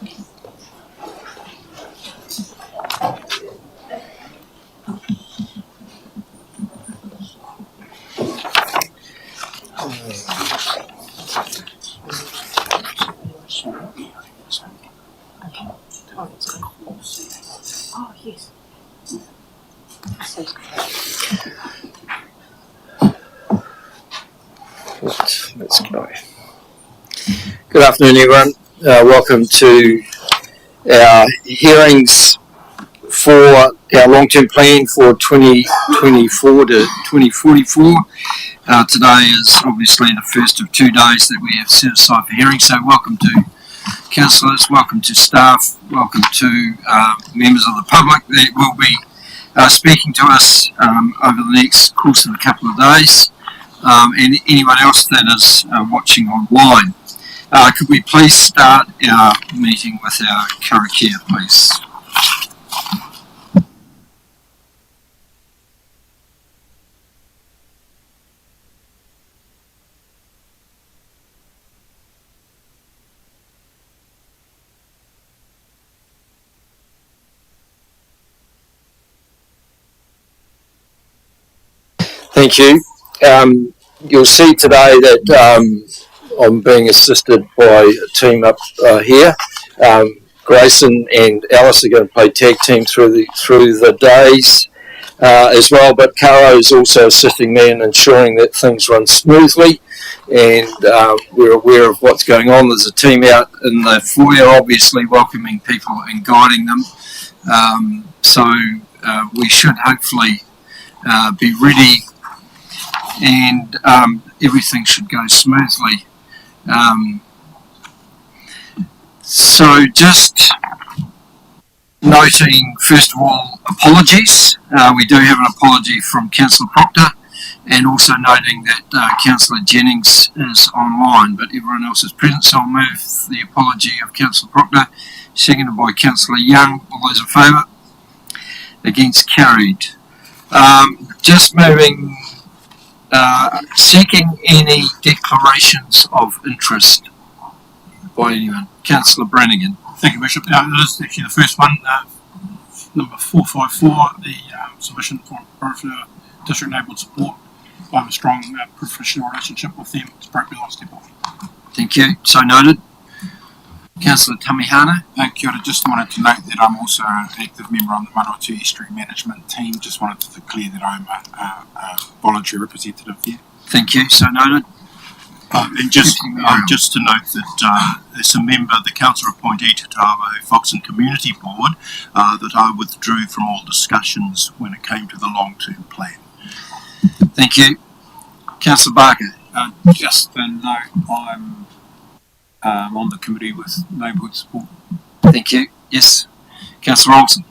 Oh, yes. Let's go. Good afternoon, everyone. Welcome to our hearings for our long-term plan for 2024 to 2044. Today is obviously the first of 2 days that we have set aside for hearings, so welcome to councillors, welcome to staff, welcome to members of the public that will be speaking to us over the next course of a couple of days, and anyone else that is watching online. Could we please start our meeting with our karakia, please? Thank you. You'll see today that I'm being assisted by a team up here. Grayson and Alice are going to play tag team through the days as well, but Caro is also assisting me in ensuring that things run smoothly, and we're aware of what's going on. There's a team out in the foyer, obviously welcoming people and guiding them. So we should hopefully be ready, and everything should go smoothly. So just noting, first of all, apologies. We do have an apology from Councillor Proctor, and also noting that Councillor Jennings is online, but everyone else is present, so I'll move the apology of Councillor Proctor, seconded by Councillor Young. All those in favour? Against? Carried. Just moving, seeking any declarations of interest by anyone. Councillor Brannigan. Thank you, Bishop. This is actually the first one, number 454, the submission for Horowhenua District Neighbourhood Support. I have a strong professional relationship with them. It's appropriate on step off. Thank you. So noted. Councillor Tamihana. Kia ora. Just wanted to note that I'm also an active member on the Manawatu Estuary Management Team. Just wanted to declare that I'm a voluntary representative there. Thank you. So noted. And just to note that as a member, the council appointee to Tahoe Foxton Community Board, that I withdrew from all discussions when it came to the long-term plan. Thank you. Councillor Barker. Just a note, I'm on the committee with Neighbourhood Support. Thank you. Yes. Councillor Olsen.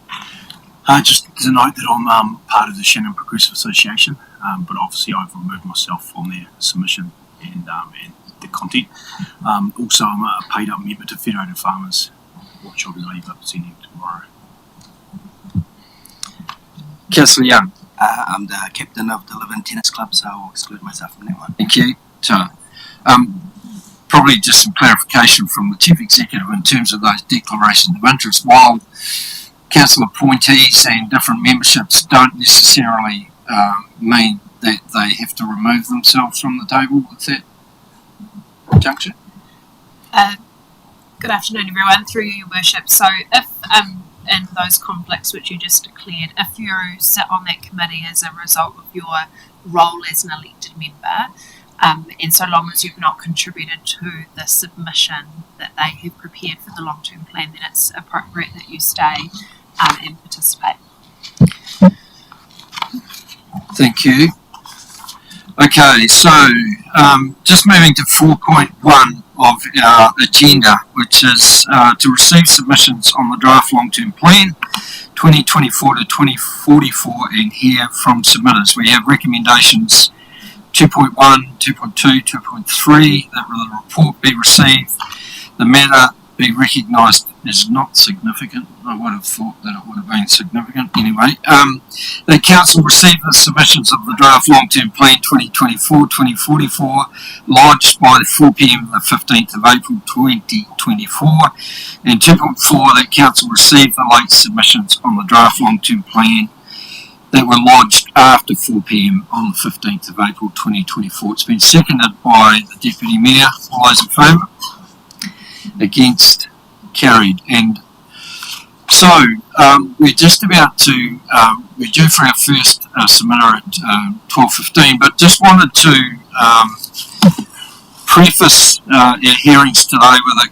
Just to note that I'm part of the Shannon Progressive Association, but obviously I've removed myself from their submission and the content. Also, I'm a paid-up member to Federated Farmers, which I believe I'm presenting tomorrow. Councillor Young. I'm the captain of the Living Tennis Club, so I'll exclude myself from that one. Thank you. So, probably just some clarification from the Chief Executive in terms of those declarations of interest. While council appointees and different memberships don't necessarily mean that they have to remove themselves from the table with that junction. Good afternoon, everyone. Through your worship. So, if in those conflicts which you just declared, if you sit on that committee as a result of your role as an elected member, and so long as you've not contributed to the submission that they have prepared for the long-term plan, then it's appropriate that you stay and participate. Thank you. Okay, so just moving to 4.1 of our agenda, which is to receive submissions on the draft long-term plan 2024 to 2044 and hear from submitters. We have recommendations 2.1, 2.2, 2.3 that the report be received, the matter be recognised as not significant. I would have thought that it would have been significant anyway. The council received the submissions of the draft long-term plan 2024-2044 lodged by 4 p.m. the 15th of April 2024, and 2.4 that council received the late submissions on the draft long-term plan that were lodged after 4 p.m. on the 15th of April 2024. It's been seconded by the Deputy Mayor. All those in favour? Against? Carried. And so we're just about to, we're due for our first submitter at 12:15, but just wanted to preface our hearings today with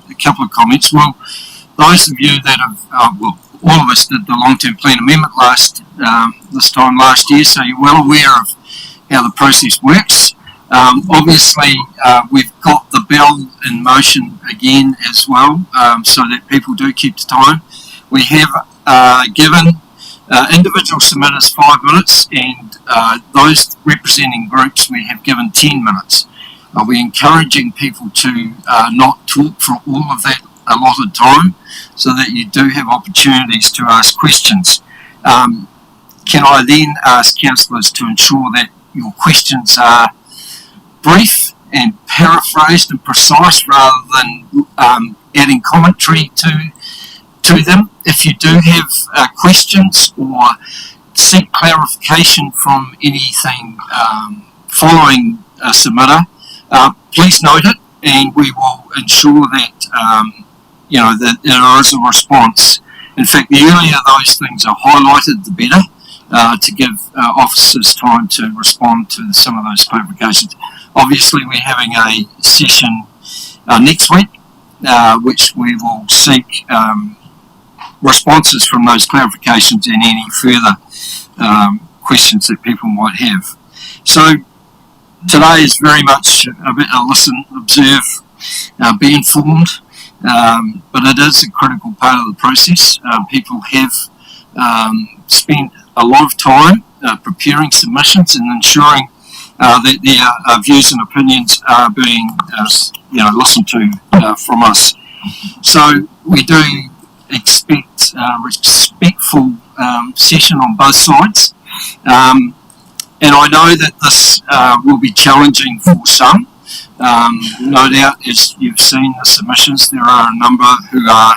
a couple of comments. Well, those of you that have, all of us did the long-term plan amendment this time last year, so you're well aware of how the process works. Obviously, we've got the bell in motion again as well, so that people do keep to time. We have given individual submitters 5 minutes, and those representing groups we have given 10 minutes. We're encouraging people to not talk for all of that allotted time, so that you do have opportunities to ask questions. Can I then ask councillors to ensure that your questions are brief and paraphrased and precise rather than adding commentary to them? If you do have questions or seek clarification from anything following a submitter, please note it, and we will ensure that that there is a response. In fact, the earlier those things are highlighted, the better, to give officers time to respond to some of those clarifications. Obviously, we're having a session next week, which we will seek responses from those clarifications and any further questions that people might have. So today is very much a bit of listen, observe, be informed, but it is a critical part of the process. People have spent a lot of time preparing submissions and ensuring that their views and opinions are being listened to from us. So we do expect a respectful session on both sides, and I know that this will be challenging for some. No doubt, as you've seen the submissions, there are a number who are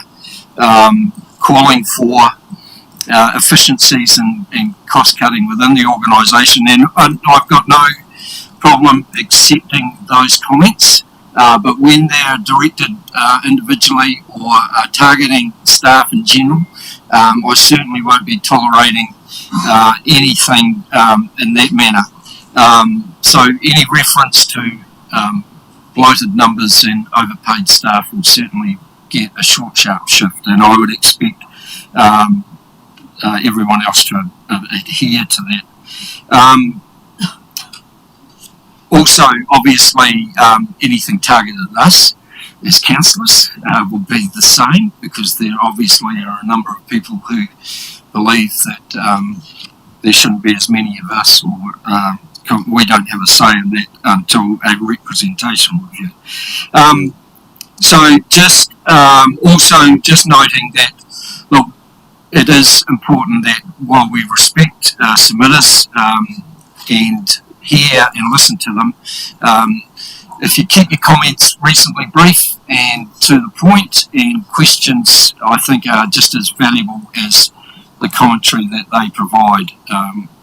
calling for efficiencies and cost cutting within the organisation, and I've got no problem accepting those comments, but when they're directed individually or targeting staff in general, I certainly won't be tolerating anything in that manner. So any reference to bloated numbers and overpaid staff will certainly get a short, sharp shift, and I would expect everyone else to adhere to that. Also, obviously, anything targeted at us as councillors will be the same, because there obviously are a number of people who believe that there shouldn't be as many of us, or we don't have a say in that until a representation review. So just also just noting that, look, it is important that while we respect submitters and hear and listen to them, if you keep your comments reasonably brief and to the point, and questions I think are just as valuable as the commentary that they provide.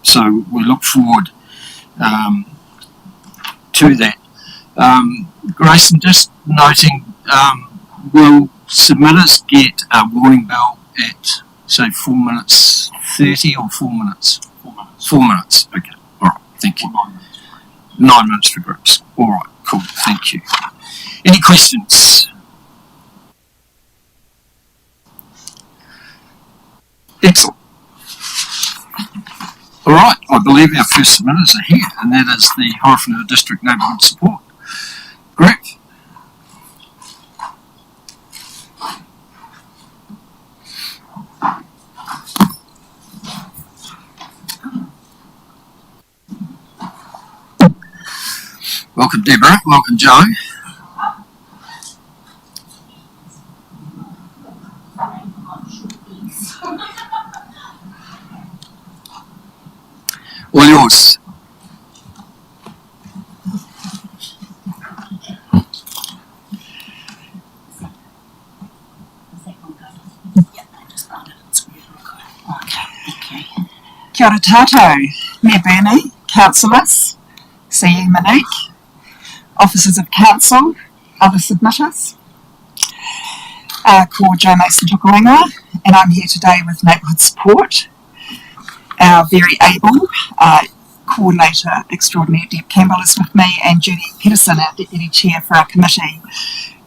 So we look forward to that. Grayson, just noting, will submitters get a warning bell at, say, 4 minutes 30 or 4 minutes? 4 minutes. 4 minutes, okay. All right, thank you. 9 minutes for groups. All right, cool, thank you. Any questions? Excellent. All right, I believe our first submitters are here, and that is the Horowhenua District Neighbourhood Support Group. Welcome, Deborah. Welcome, Joe. yours. Kia ora tātou, Mayor Burney, councillors, CE Monique, officers of council, other submitters. Ko Joe Mason Horowhenua, and I'm here today with Neighbourhood Support. Our very able Coordinator Extraordinary Deb Campbell is with me, and Judy Peterson, our Deputy Chair for our committee,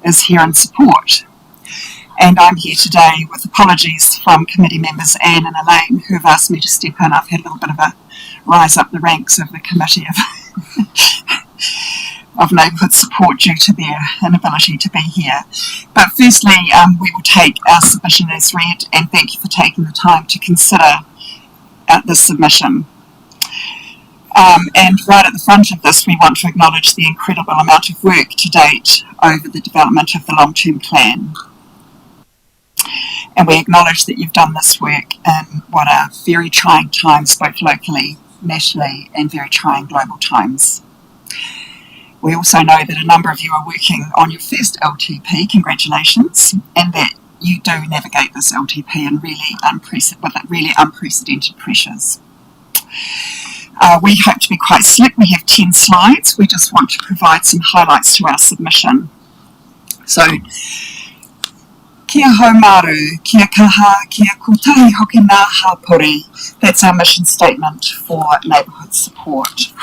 is here in support. And I'm here today with apologies from committee members Anne and Elaine, who have asked me to step in. I've had a little bit of a rise up the ranks of the committee of neighbourhood support due to their inability to be here. But firstly, we will take our submission as read, and thank you for taking the time to consider this submission. And right at the front of this, we want to acknowledge the incredible amount of work to date over the development of the long-term plan. And we acknowledge that you've done this work in what are very trying times, both locally, nationally, and very trying global times. We also know that a number of you are working on your first LTP, congratulations, and that you do navigate this LTP in really unprecedented pressures. We hope to be quite slick. We have 10 slides. We just want to provide some highlights to our submission. So, kia hau maru, kia kaha, kia kutahi hoki nā hapori. That's our mission statement for neighbourhood support.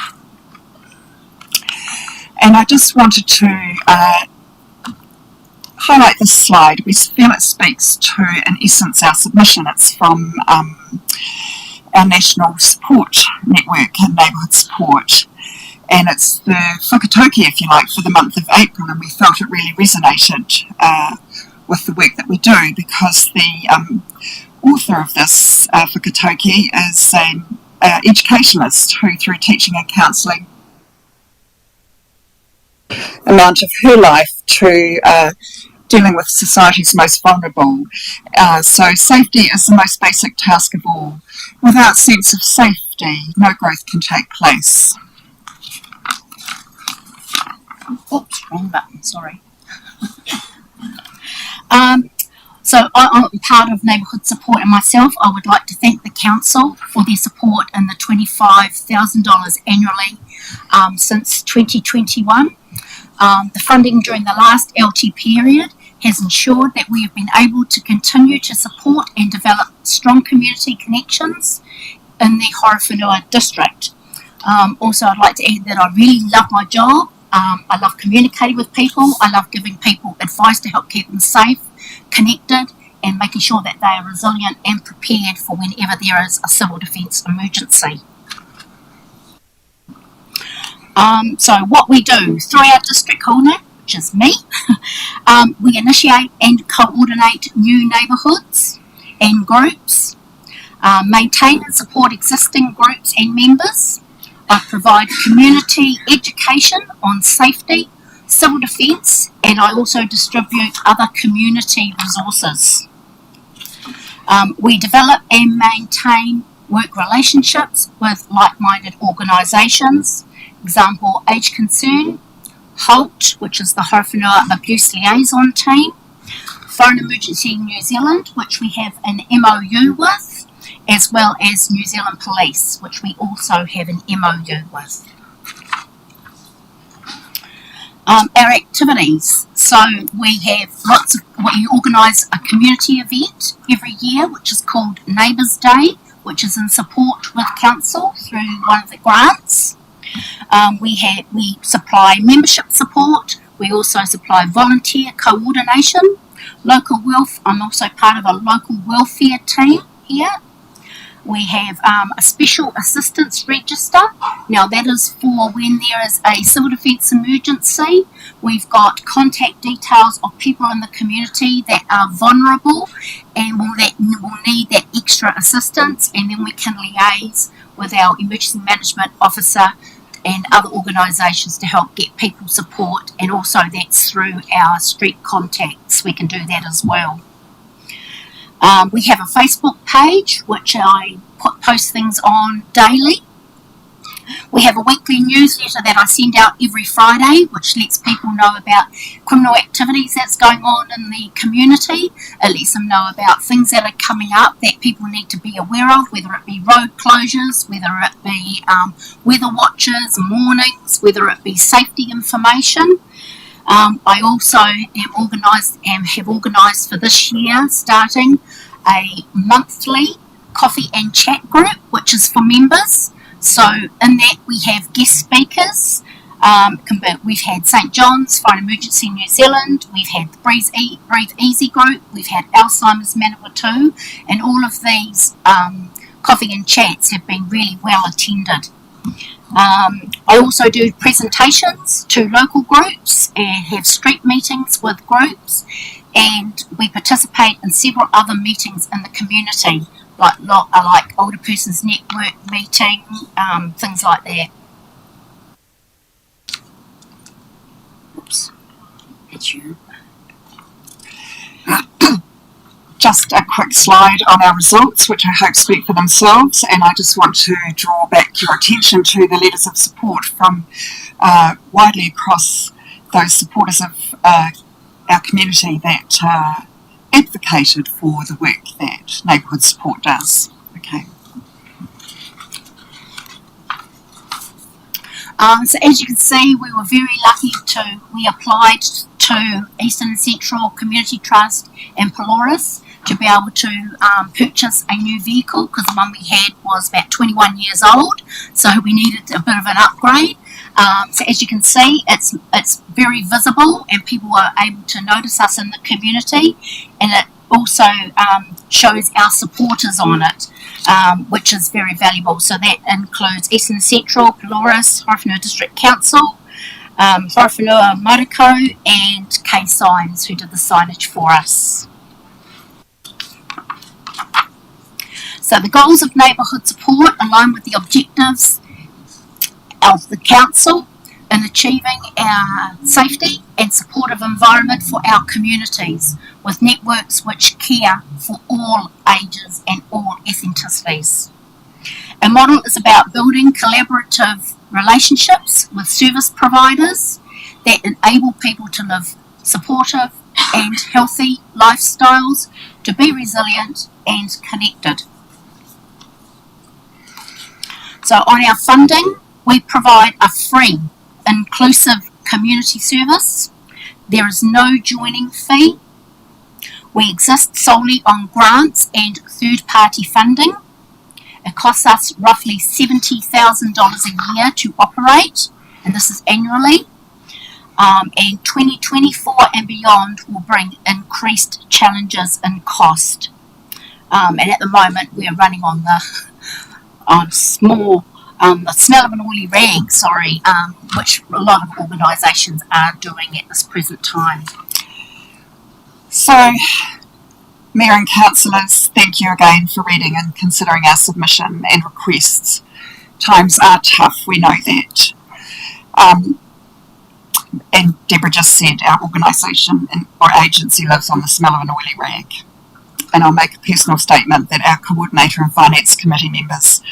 And I just wanted to highlight this slide. We feel it speaks to, in essence, our submission. It's from our national support network and neighbourhood support. And it's the whakatauki, if you like, for the month of April, and we felt it really resonated with the work that we do, because the author of this whakatauki is an educationalist who, through teaching and counselling, amount of her life to dealing with society's most vulnerable. So safety is the most basic task of all. Without sense of safety, no growth can take place. Oops, wrong button, sorry. So I'm part of neighbourhood support, and myself, I would like to thank the council for their support in the $25,000 annually since 2021. The funding during the last LT period has ensured that we have been able to continue to support and develop strong community connections in the Horowhenua District. Also, I'd like to add that I really love my job. I love communicating with people. I love giving people advice to help keep them safe, connected, and making sure that they are resilient and prepared for whenever there is a civil defence emergency. So what we do through our district coordinator, which is me, we initiate and coordinate new neighbourhoods and groups, maintain and support existing groups and members. I provide community education on safety, civil defence, and I also distribute other community resources. We develop and maintain work relationships with like-minded organisations. Example, Age Concern, HALT, which is the Horowhenua Abuse Liaison Team, Phone Emergency New Zealand, which we have an MOU with, as well as New Zealand Police, which we also have an MOU with. Our activities, so we have we organise a community event every year, which is called Neighbours Day, which is in support with council through one of the grants. We supply membership support. We also supply volunteer coordination, local wealth. I'm also part of a local welfare team here. We have a special assistance register. Now that is for when there is a civil defence emergency. We've got contact details of people in the community that are vulnerable and will need that extra assistance, and then we can liaise with our emergency management officer and other organisations to help get people support, and also that's through our street contacts. We can do that as well. We have a Facebook page which I post things on daily. We have a weekly newsletter that I send out every Friday, which lets people know about criminal activities that's going on in the community. It lets them know about things that are coming up that people need to be aware of, whether it be road closures, whether it be weather watches, warnings, whether it be safety information. I also have organised for this year, starting a monthly coffee and chat group, which is for members. So in that we have guest speakers. We've had St John's, Fire Emergency New Zealand, we've had the Breathe Easy group, we've had Alzheimer's Manawatu, and all of these coffee and chats have been really well attended. I also do presentations to local groups and have street meetings with groups, and we participate in several other meetings in the community, like Older Persons Network meeting, things like that. Oops, that's you. Just a quick slide on our results, which I hope speak for themselves, and I just want to draw back your attention to the letters of support from widely across those supporters of our community that advocated for the work that Neighbourhood Support does. Okay. So as you can see, we were very lucky we applied to Eastern and Central Community Trust and Pelorus to be able to purchase a new vehicle, because the one we had was about 21 years old, so we needed a bit of an upgrade. So as you can see, it's very visible and people are able to notice us in the community, and it also shows our supporters on it, which is very valuable. So that includes Eastern and Central, Pelorus, Horowhenua District Council, Horowhenua Motorco, and K Signs, who did the signage for us. So the goals of neighbourhood support align with the objectives of the council in achieving our safety and supportive environment for our communities, with networks which care for all ages and all ethnicities. Our model is about building collaborative relationships with service providers that enable people to live supportive and healthy lifestyles, to be resilient and connected. So on our funding, we provide a free, inclusive community service. There is no joining fee. We exist solely on grants and third-party funding. It costs us roughly $70,000 a year to operate, and this is annually. And 2024 and beyond will bring increased challenges in cost. And at the moment, we are running on the smell of an oily rag, which a lot of organisations are doing at this present time. So, Mayor and Councillors, thank you again for reading and considering our submission and requests. Times are tough, we know that. And Deborah just said our organisation or agency lives on the smell of an oily rag. And I'll make a personal statement that our coordinator and finance committee members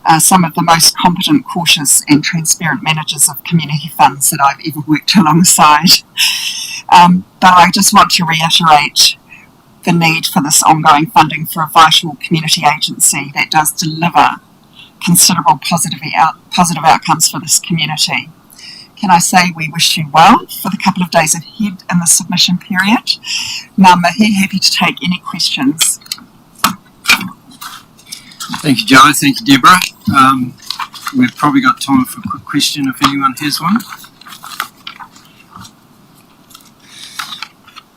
are some of the most competent, cautious and transparent managers of community funds that I've ever worked alongside. But I just want to reiterate the need for this ongoing funding for a vital community agency that does deliver considerable positive outcomes for this community. Can I say we wish you well for the couple of days ahead in the submission period? Now, I'm happy to take any questions. Thank you, Joe. Thank you, Deborah. We've probably got time for a quick question if anyone has one.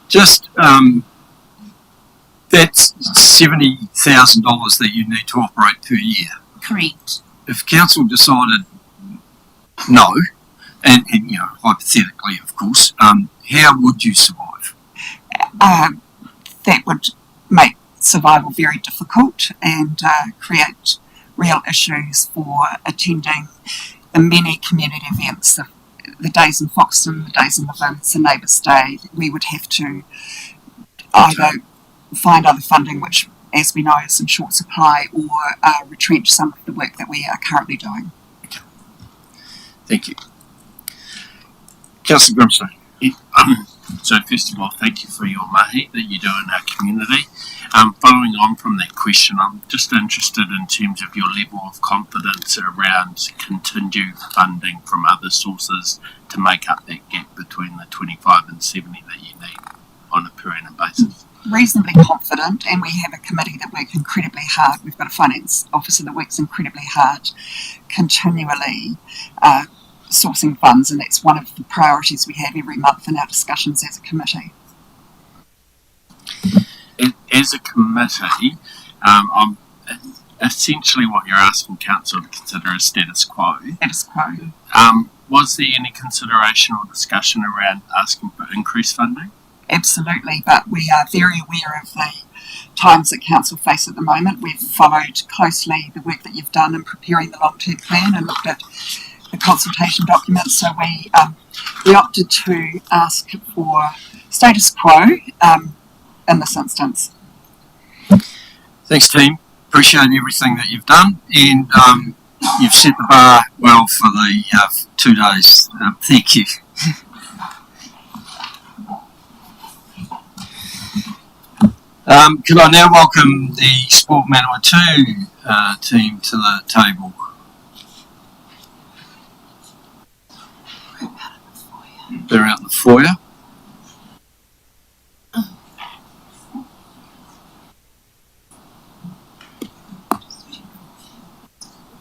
Just that's $70,000 that you need to operate per year. Correct. If council decided no, and hypothetically, of course, how would you survive? That would make survival very difficult and create real issues for attending the many community events, the days in Foxton, the days in the Vince, the Neighbours Day. We would have to either find other funding, which, as we know, is in short supply, or retrench some of the work that we are currently doing. Thank you. Councillor Grimstone. So first of all, thank you for your mahi that you do in our community. Following on from that question, I'm just interested in terms of your level of confidence around continued funding from other sources to make up that gap between the 25 and 70 that you need on a per annum basis. Reasonably confident, and we have a committee that works incredibly hard. We've got a finance officer that works incredibly hard, continually sourcing funds, and that's one of the priorities we have every month in our discussions as a committee. As a committee, essentially what you're asking council to consider is status quo. Status quo. Was there any consideration or discussion around asking for increased funding? Absolutely, but we are very aware of the times that council face at the moment. We've followed closely the work that you've done in preparing the long-term plan and looked at the consultation documents, so we opted to ask for status quo in this instance. Thanks, team. Appreciate everything that you've done, and you've set the bar well for the 2 days. Thank you. Can I now welcome the Sport Manawatu team to the table? They're out in the foyer.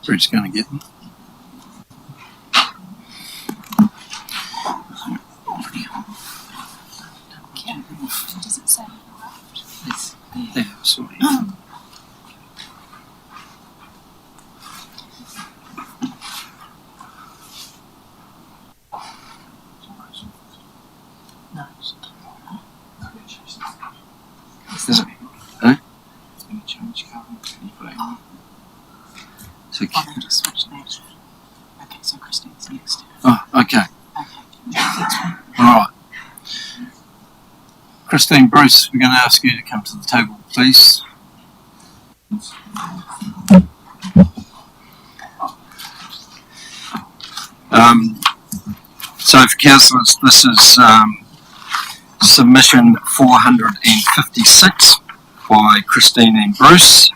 Brett's going to get them. Does it say? Yeah, sorry. Is it? Huh? It's been a change, Calvin. So, Oh, they just switched names. Okay, so Christine's next. oh, okay. Okay. All right. Christine, Bruce, we're going to ask you to come to the table, please. So for councillors, this is submission 456 by Christine and Bruce.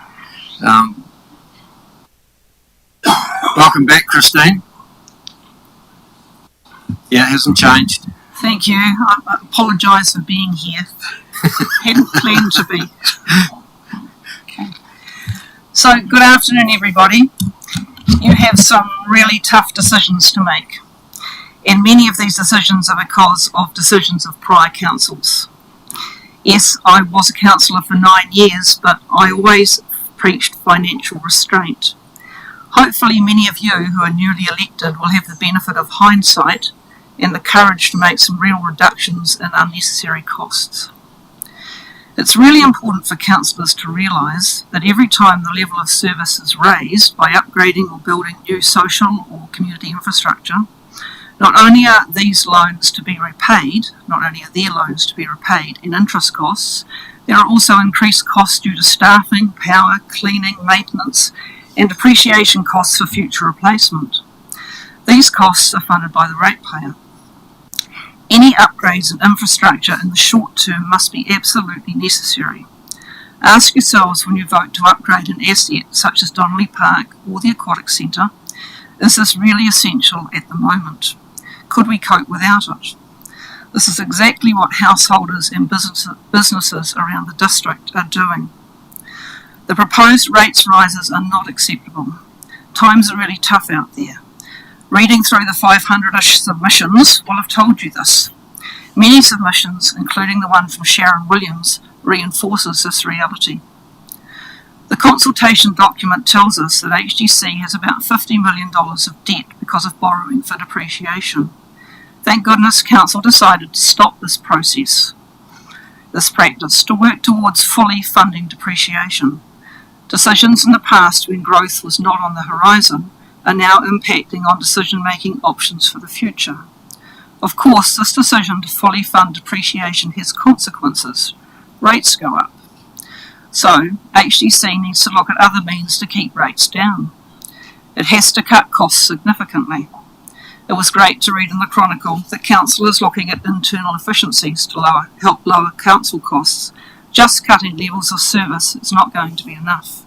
Welcome back, Christine. Yeah, it hasn't changed. Thank you. I apologise for being here. Hadn't planned to be. Okay. So, good afternoon, everybody. You have some really tough decisions to make. And many of these decisions are because of decisions of prior councils. Yes, I was a councillor for 9 years, but I always preached financial restraint. Hopefully many of you who are newly elected will have the benefit of hindsight and the courage to make some real reductions in unnecessary costs. It's really important for councillors to realise that every time the level of service is raised by upgrading or building new social or community infrastructure, not only are these loans to be repaid, not only are their loans to be repaid in interest costs, there are also increased costs due to staffing, power, cleaning, maintenance, and depreciation costs for future replacement. These costs are funded by the ratepayer. Any upgrades in infrastructure in the short term must be absolutely necessary. Ask yourselves when you vote to upgrade an asset such as Donnelly Park or the Aquatic Centre, is this really essential at the moment? Could we cope without it? This is exactly what householders and businesses around the district are doing. The proposed rates rises are not acceptable. Times are really tough out there. Reading through the 500-ish submissions will have told you this. Many submissions, including the one from Sharon Williams, reinforces this reality. The consultation document tells us that HDC has about $50 million of debt because of borrowing for depreciation. Thank goodness Council decided to stop this practice to work towards fully funding depreciation. Decisions in the past when growth was not on the horizon are now impacting on decision-making options for the future. Of course, this decision to fully fund depreciation has consequences. Rates go up. So, HDC needs to look at other means to keep rates down. It has to cut costs significantly. It was great to read in the Chronicle that Council is looking at internal efficiencies to help lower council costs. Just cutting levels of service is not going to be enough.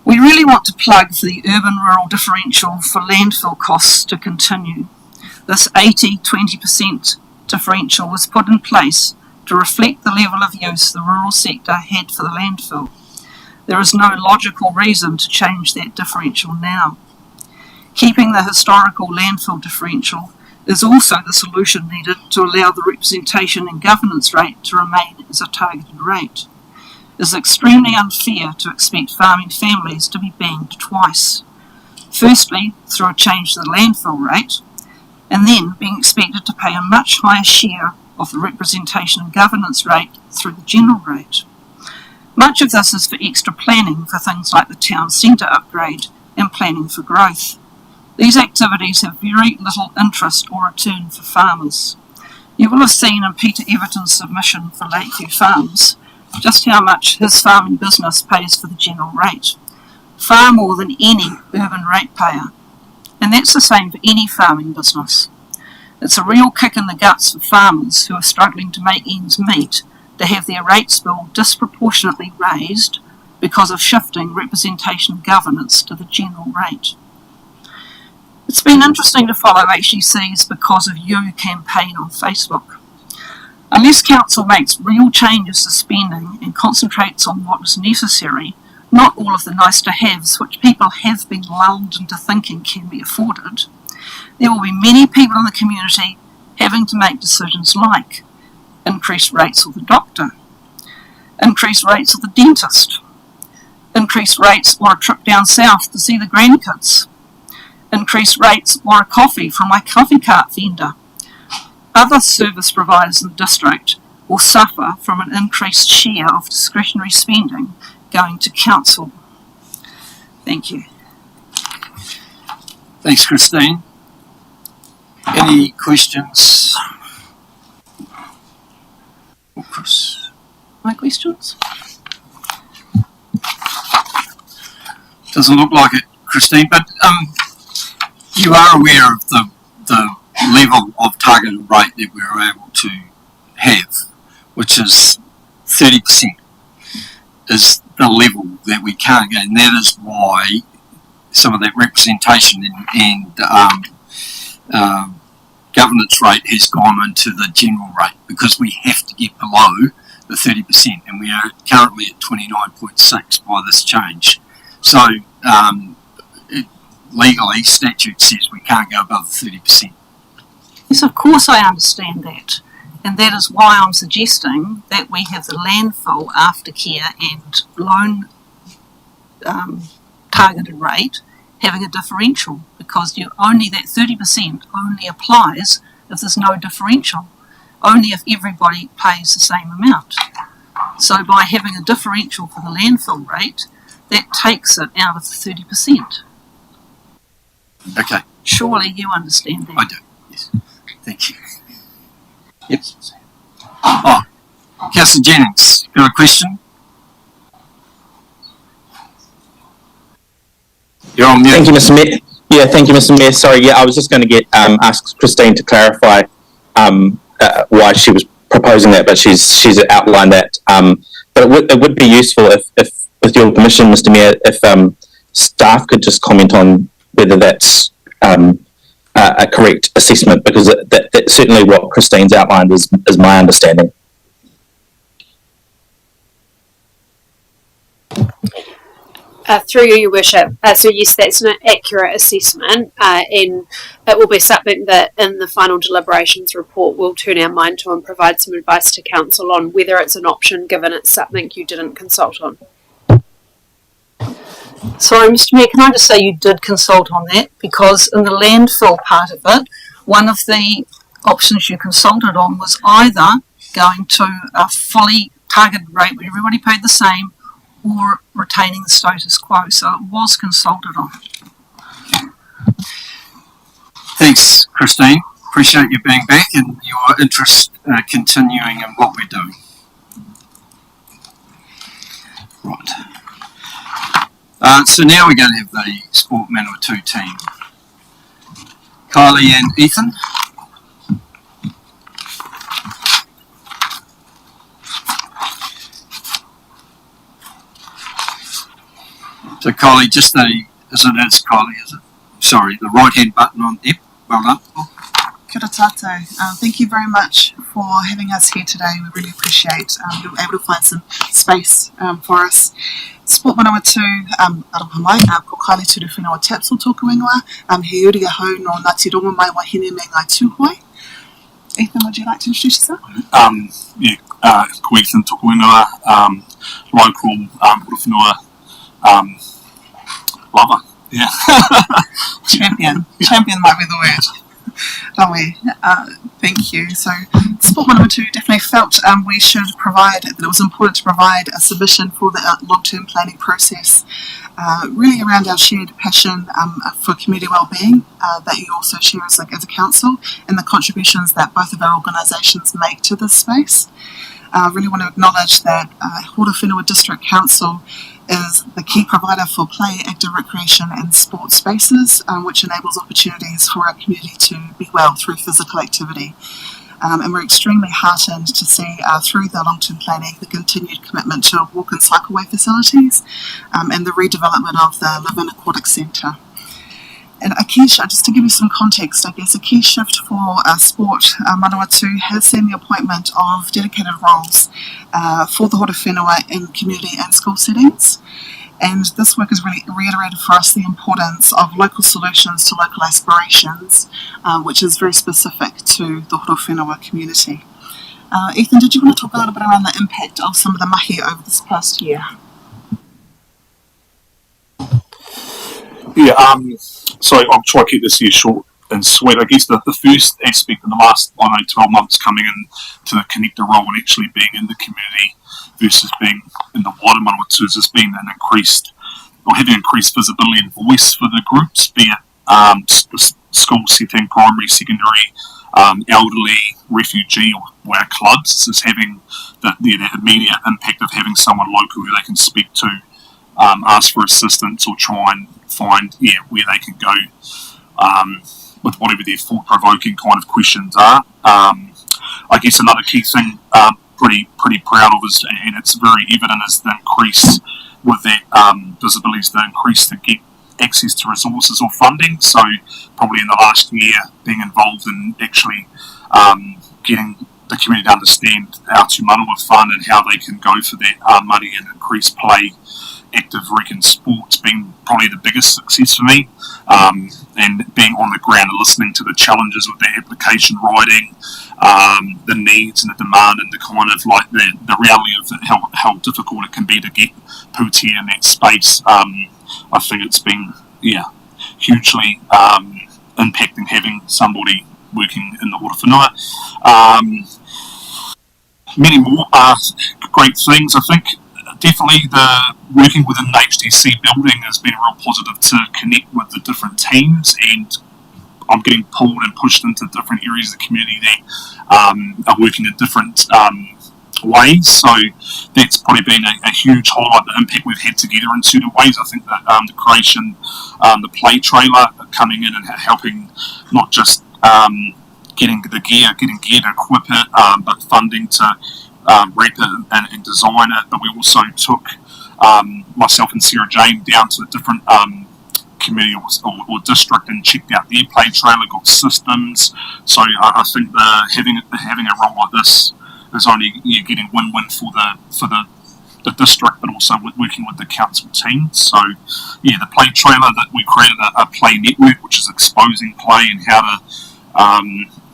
We really want to plug for the urban-rural differential for landfill costs to continue. This 80-20% differential was put in place to reflect the level of use the rural sector had for the landfill. There is no logical reason to change that differential now. Keeping the historical landfill differential is also the solution needed to allow the representation and governance rate to remain as a targeted rate. It is extremely unfair to expect farming families to be banged twice. Firstly, through a change to the landfill rate, and then being expected to pay a much higher share of the representation and governance rate through the general rate. Much of this is for extra planning for things like the town centre upgrade and planning for growth. These activities have very little interest or return for farmers. You will have seen in Peter Everton's submission for Lakeview Farms just how much his farming business pays for the general rate, far more than any urban ratepayer. And that's the same for any farming business. It's a real kick in the guts for farmers who are struggling to make ends meet to have their rates bill disproportionately raised because of shifting representation and governance to the general rate. It's been interesting to follow HEC's Because of You campaign on Facebook. Unless Council makes real changes to spending and concentrates on what is necessary, not all of the nice-to-haves which people have been lulled into thinking can be afforded, there will be many people in the community having to make decisions like increased rates of the doctor, increased rates of the dentist, increased rates or a trip down south to see the grandkids, increased rates or a coffee from my coffee cart vendor. Other service providers in the district will suffer from an increased share of discretionary spending going to council. Thank you. Thanks, Christine. Any questions? Or Chris? My questions? Doesn't look like it, Christine, but you are aware of the level of targeted rate that we were able to have, which is 30%, is the level that we can't go, and that is why some of that representation and governance rate has gone into the general rate, because we have to get below the 30%, and we are currently at 29.6 by this change. So legally, statute says we can't go above the 30%. Yes, of course I understand that. And that is why I'm suggesting that we have the landfill aftercare and loan targeted rate having a differential, because that 30% only applies if there's no differential, only if everybody pays the same amount. So by having a differential for the landfill rate, that takes it out of the 30%. Okay. Surely you understand that. I do, yes. Thank you. Yep. Oh, Councillor Jennings, got a question? You're on mute. Thank you, Mr. Mayor. Yeah, thank you, Mr. Mayor. Sorry, I was just going to ask Christine to clarify why she was proposing that, but she's outlined that. But it would be useful if, with your permission, Mr. Mayor, if staff could just comment on whether that's a correct assessment, because that's certainly what Christine's outlined is my understanding. Through you, Your Worship. So yes, that's an accurate assessment, and it will be something that in the final deliberations report we'll turn our mind to and provide some advice to Council on whether it's an option, given it's something you didn't consult on. Sorry, Mr. Mayor, can I just say you did consult on that, because in the landfill part of it, one of the options you consulted on was either going to a fully targeted rate where everybody paid the same, or retaining the status quo. So it was consulted on. Thanks, Christine. Appreciate you being back and your interest continuing in what we're doing. Right. So now we're going to have the Sport Manawatu team Kylie and Ethan. So Kylie, just Kylie, is it? Sorry, the right hand button on, yep, well done. Kia ora tātou. Thank you very much for having us here today. We really appreciate you able to find some space for us. Sport Manawa 2, aroha mai, ko Kylie tūru whenua Tapsel tōku ingoa, he uri ahau no Ngāti Rongo mai wahine me ngai tūhoi. Ethan, would you like to introduce yourself? Ko Ethan tōku ingoa, local Horowhenua lover. Yeah. Champion might be the word. Lovely. Thank you. So, Sport Manawa 2 definitely felt we should provide, that it was important to provide a submission for the long-term planning process, really around our shared passion for community wellbeing that you also share as a council, and the contributions that both of our organisations make to this space. I really want to acknowledge that Horowhenua District Council is the key provider for play, active recreation and sports spaces, which enables opportunities for our community to be well through physical activity. And we're extremely heartened to see through the long-term planning the continued commitment to walk and cycleway facilities and the redevelopment of the Live-In Aquatic Centre. And a key shift, just to give you some context, I guess a key shift for Sport Manawa 2 has seen the appointment of dedicated roles for the Horowhenua in community and school settings. And this work has really reiterated for us the importance of local solutions to local aspirations, which is very specific to the Horowhenua community. Ethan, did you want to talk a little bit around the impact of some of the mahi over this past year? Yeah, so I'll try to keep this here short and sweet. I guess the first aspect in the last 12 months coming in to the connector role and actually being in the community versus being in the wider Manawa 2 has been an increased, or having increased visibility and voice for the groups, be it school setting, primary, secondary, elderly, refugee, or our clubs. It's having the immediate impact of having someone local who they can speak to, ask for assistance, or try and find where they can go with whatever their thought-provoking kind of questions are. I guess another key thing pretty proud of is, and it's very evident, is the increase with that visibility, is the increase to get access to resources or funding. So probably in the last year being involved in actually getting the community to understand our Te Manawa Fund and how they can go for that money and increase play, active rec and sports being probably the biggest success for me, and being on the ground and listening to the challenges with the application writing, the needs and the demand, and the kind of like the reality of how difficult it can be to get puti in that space. I think it's been hugely impacting having somebody working in the Horowhenua. Many more great things. I think definitely the working within the HDC building has been real positive to connect with the different teams, and I'm getting pulled and pushed into different areas of the community that are working in different ways. So that's probably been a huge highlight, the impact we've had together in certain ways. I think that the creation, the play trailer coming in and helping not just getting gear to equip it, but funding to wrap it and design it. But we also took myself and Sarah Jane down to a different community or district and checked out their play trailer, got systems. So I think having a role like this is only getting win-win for the district, but also working with the council team. So the play trailer that we created a play network, which is exposing play and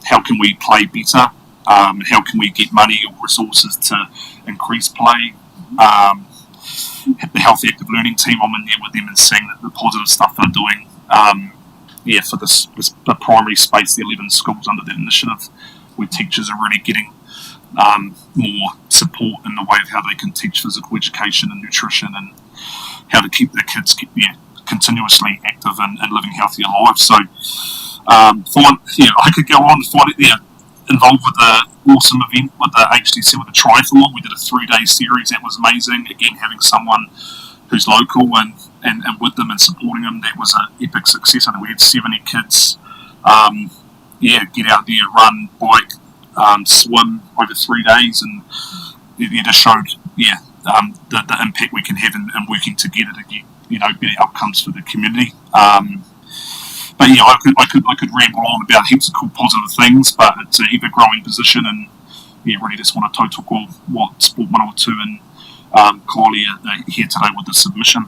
how can we play better, how can we get money or resources to increase play. The Health Active Learning team, I'm in there with them and seeing the positive stuff they're doing for the primary space, the 11 schools under that initiative, where teachers are really getting more support in the way of how they can teach physical education and nutrition and how to keep their kids continuously active and living healthier lives. So I could go on and find it there. Involved with the awesome event with the HDC with the triathlon. We did a 3-day series that was amazing. Again, having someone who's local and with them and supporting them, that was an epic success. I think we had 70 kids get out there, run, bike, swim over 3 days, and it just showed, the impact we can have in working together to get, better outcomes for the community. But yeah, I could ramble on about heaps of cool positive things, but it's an ever growing position, and really just want to talk all what Sport Manawatu and Kylie are here today with the submission.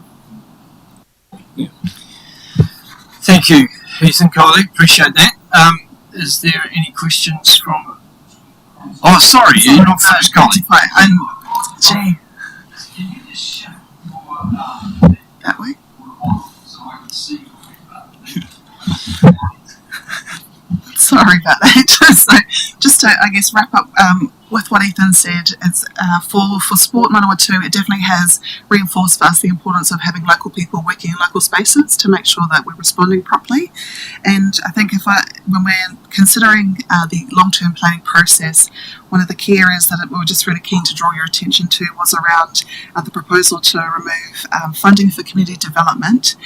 Thank you, Ethan, Kylie. Appreciate that. Is there any questions from? Oh, sorry, you're not first, Kylie. Gee. That way. Sorry about that. Just to, I guess, wrap up with what Ethan said, it's, for Sport Manawatu, it definitely has reinforced for us the importance of having local people working in local spaces to make sure that we're responding properly. And I think when we're considering the long-term planning process, one of the key areas that we were just really keen to draw your attention to was around the proposal to remove funding for community development,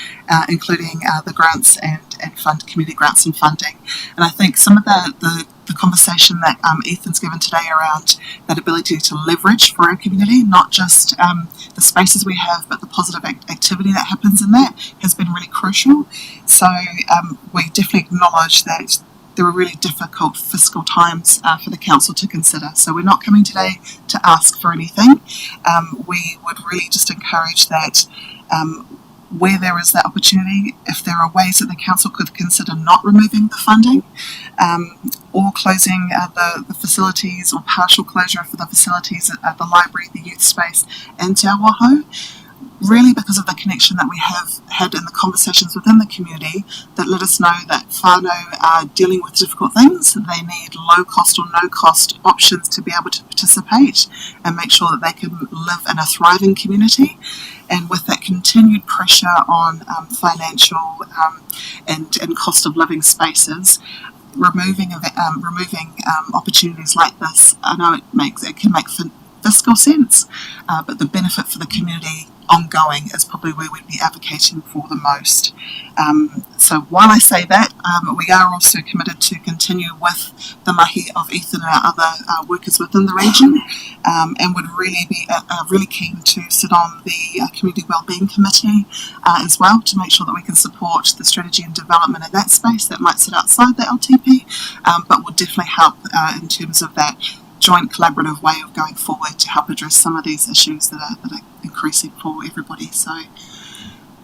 including the grants and fund community grants and funding. And I think some of the conversation that Ethan's given today around that ability to leverage for our community, not just the spaces we have, but the positive activity that happens in that, has been really crucial. So we definitely acknowledge that there are really difficult fiscal times for the council to consider. So we're not coming today to ask for anything. We would really just encourage that where there is that opportunity, if there are ways that the council could consider not removing the funding or closing the facilities, or partial closure for the facilities at the library, the youth space and Te Awaho, really because of the connection that we have had in the conversations within the community that let us know that whānau are dealing with difficult things. They need low cost or no cost options to be able to participate and make sure that they can live in a thriving community. And with that continued pressure on financial and cost of living spaces, removing opportunities like this, I know it can make fiscal sense, but the benefit for the community ongoing is probably where we'd be advocating for the most. So while I say that, we are also committed to continue with the mahi of Ethan and our other workers within the region, and would really be really keen to sit on the Community Wellbeing Committee as well, to make sure that we can support the strategy and development in that space that might sit outside the LTP, but would definitely help in terms of that joint collaborative way of going forward to help address some of these issues that are increasing for everybody. So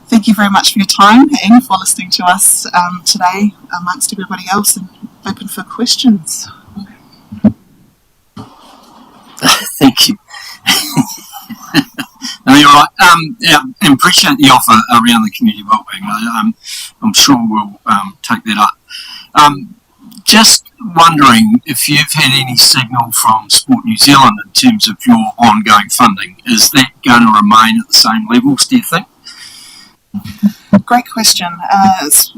thank you very much for your time and for listening to us today amongst everybody else, and open for questions. Thank you. No, you're right. And appreciate the offer around the community wellbeing. I'm sure we'll take that up. Just wondering if you've had any signal from Sport New Zealand in terms of your ongoing funding. Is that going to remain at the same levels, do you think? Great question.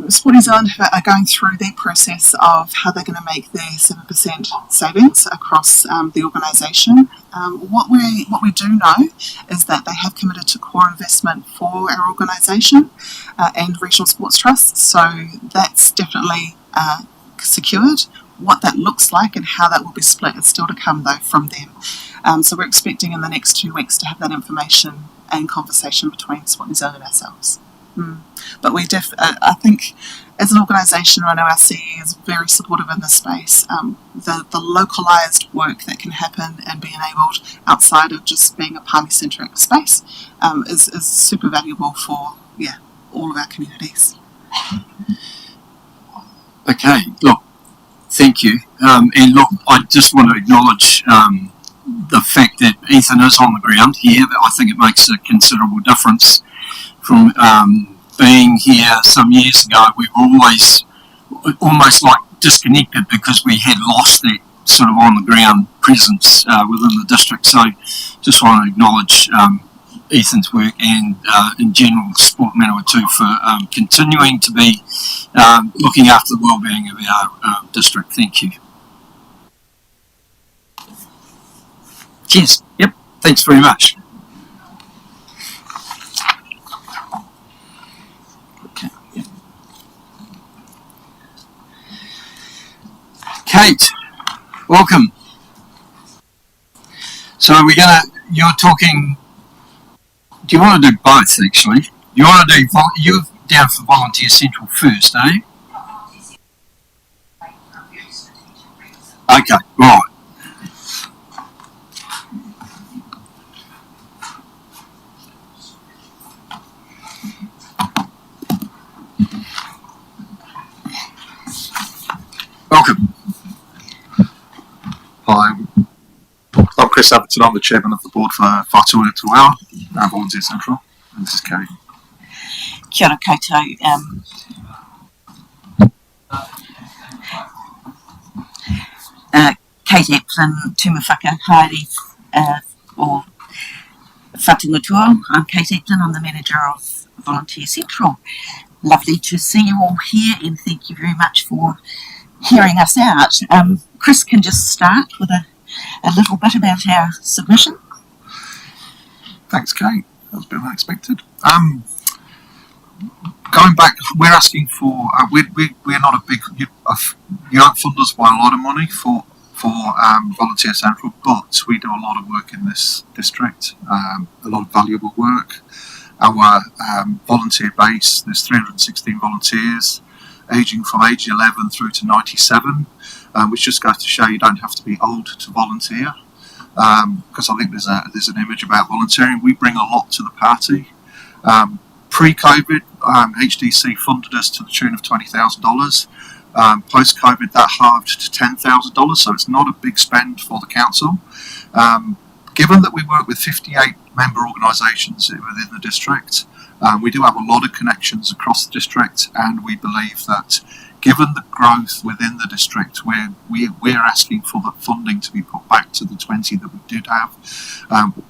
Sport New Zealand are going through their process of how they're going to make their 7% savings across the organisation. What we do know is that they have committed to core investment for our organisation and regional sports trusts, so that's definitely secured. What that looks like and how that will be split is still to come, though, from them. So we're expecting in the next 2 weeks to have that information and conversation between Sport New Zealand and ourselves. But we I think as an organisation, I know our CE is very supportive in this space. The localised work that can happen and be enabled outside of just being a Palmy-centric space is super valuable for all of our communities. Okay, look, thank you. And look, I just want to acknowledge the fact that Ethan is on the ground here. I think it makes a considerable difference. From being here some years ago, we were always almost like disconnected because we had lost that sort of on the ground presence within the district. So just want to acknowledge Ethan's work and in general Sport Manawatu for continuing to be looking after the wellbeing of our district. Thank you. Cheers. Yep. Thanks very much. Kate, welcome. So you're talking, do you want to do both actually? You want to do, you're down for Volunteer Central first, eh? Okay, right. Welcome. Hi, I'm Chris Aberton. I'm the chairman of the board for Horowhenua Volunteer Central, and this is Kate. Kia ora koutou. Kate Epplin, Tumawhaka, Haere, or Whatungatua. I'm Kate Epplin, I'm the manager of Volunteer Central. Lovely to see you all here, and thank you very much for hearing us out. Chris can just start with a little bit about our submission. Thanks, Kate. That was a bit unexpected. Going back, we're asking for. We're not a big. You don't fund us by a lot of money for Volunteer Central, but we do a lot of work in this district. A lot of valuable work. Our volunteer base. There's 316 volunteers, aging from age 11 through to 97, which just goes to show you don't have to be old to volunteer. Because I think there's an image about volunteering. We bring a lot to the party. Pre-COVID, HDC funded us to the tune of $20,000. Post-COVID, that halved to $10,000, so it's not a big spend for the council. Given that we work with 58 member organisations within the district, we do have a lot of connections across the district, and we believe that given the growth within the district, we're asking for the funding to be put back to the 20 that we did have.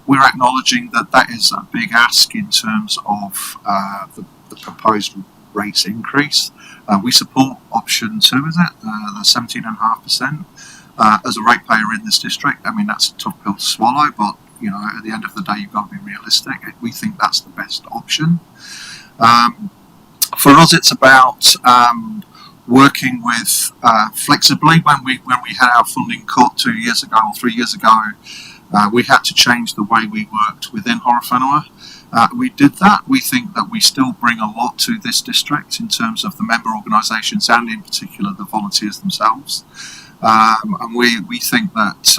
We're acknowledging that is a big ask in terms of the proposed rates increase. We support option 2, is it? The 17.5%. As a ratepayer in this district, I mean, that's a tough pill to swallow, but you know, at the end of the day, you've got to be realistic. We think that's the best option. For us, it's about working with flexibly. When we had our funding cut 2 years ago or 3 years ago, we had to change the way we worked within Horowhenua. We did that. We think that we still bring a lot to this district in terms of the member organisations and in particular the volunteers themselves. And we think that,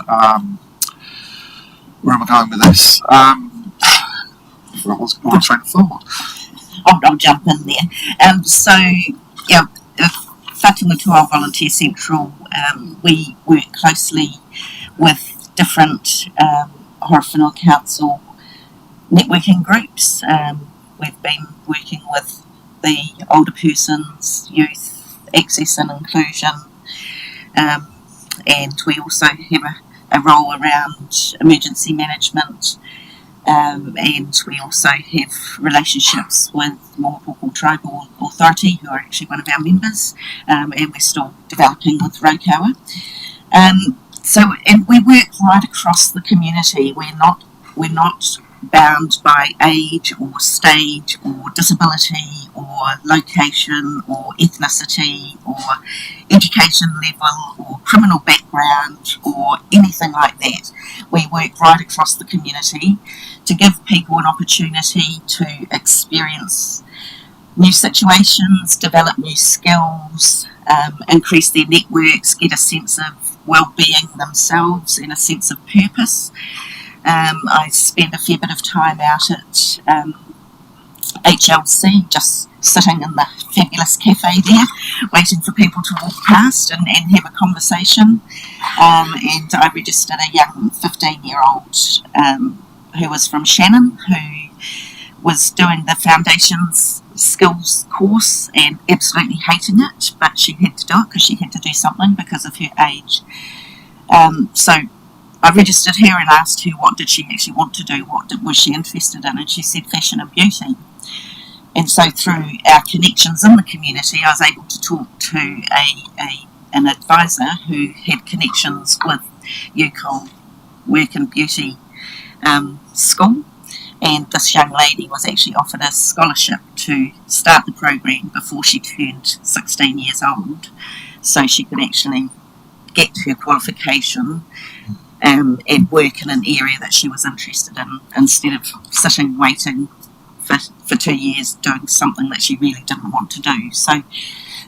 where am I going with this? What was my train of thought? I'll jump in there. So, yeah, Whatungatua Volunteer Central, we work closely with different Horowhenua Council networking groups. We've been working with the older persons, youth, access and inclusion, and we also have a role around emergency management, and we also have relationships with Mōpō Tribal Authority, who are actually one of our members, and we're still developing with Raukawa. And we work right across the community. We're not bound by age or stage or disability or location or ethnicity or education level or criminal background or anything like that. We work right across the community to give people an opportunity to experience new situations, develop new skills, increase their networks, get a sense of well-being themselves and a sense of purpose. I spend a fair bit of time out at HLC, just sitting in the fabulous cafe there, waiting for people to walk past and have a conversation. And I registered a young 15-year-old who was from Shannon, who was doing the foundations skills course and absolutely hating it, but she had to do it because she had to do something because of her age. So I registered her and asked her what did she actually want to do, was she interested in, and she said fashion and beauty. And so through our connections in the community, I was able to talk to an advisor who had connections with UCOL Work and Beauty School, and this young lady was actually offered a scholarship to start the program before she turned 16 years old, so she could actually get her qualification and work in an area that she was interested in, instead of sitting waiting for 2 years doing something that she really didn't want to do. So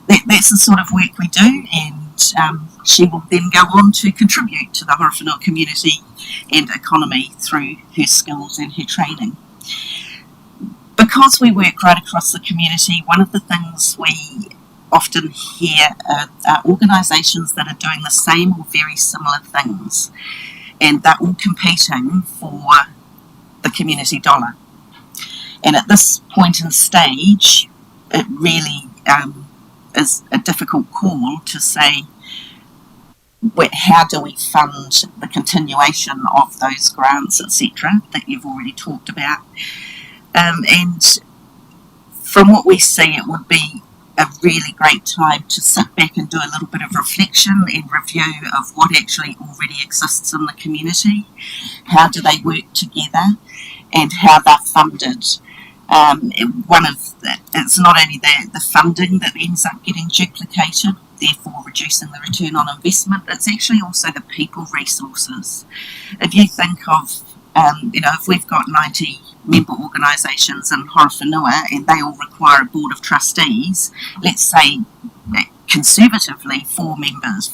that's the sort of work we do, and she will then go on to contribute to the Horowhenua community and economy through her skills and her training. Because we work right across the community, one of the things we often hear are organisations that are doing the same or very similar things, and they're all competing for the community dollar. And at this point in stage, it really is a difficult call to say, how do we fund the continuation of those grants, etc., that you've already talked about. And from what we see, it would be a really great time to sit back and do a little bit of reflection and review of what actually already exists in the community, how do they work together, and how they're funded. It's not only the funding that ends up getting duplicated, therefore reducing the return on investment, it's actually also the people resources. If you think of, if we've got 90 member organisations in Horowhenua and they all require a board of trustees, let's say conservatively four members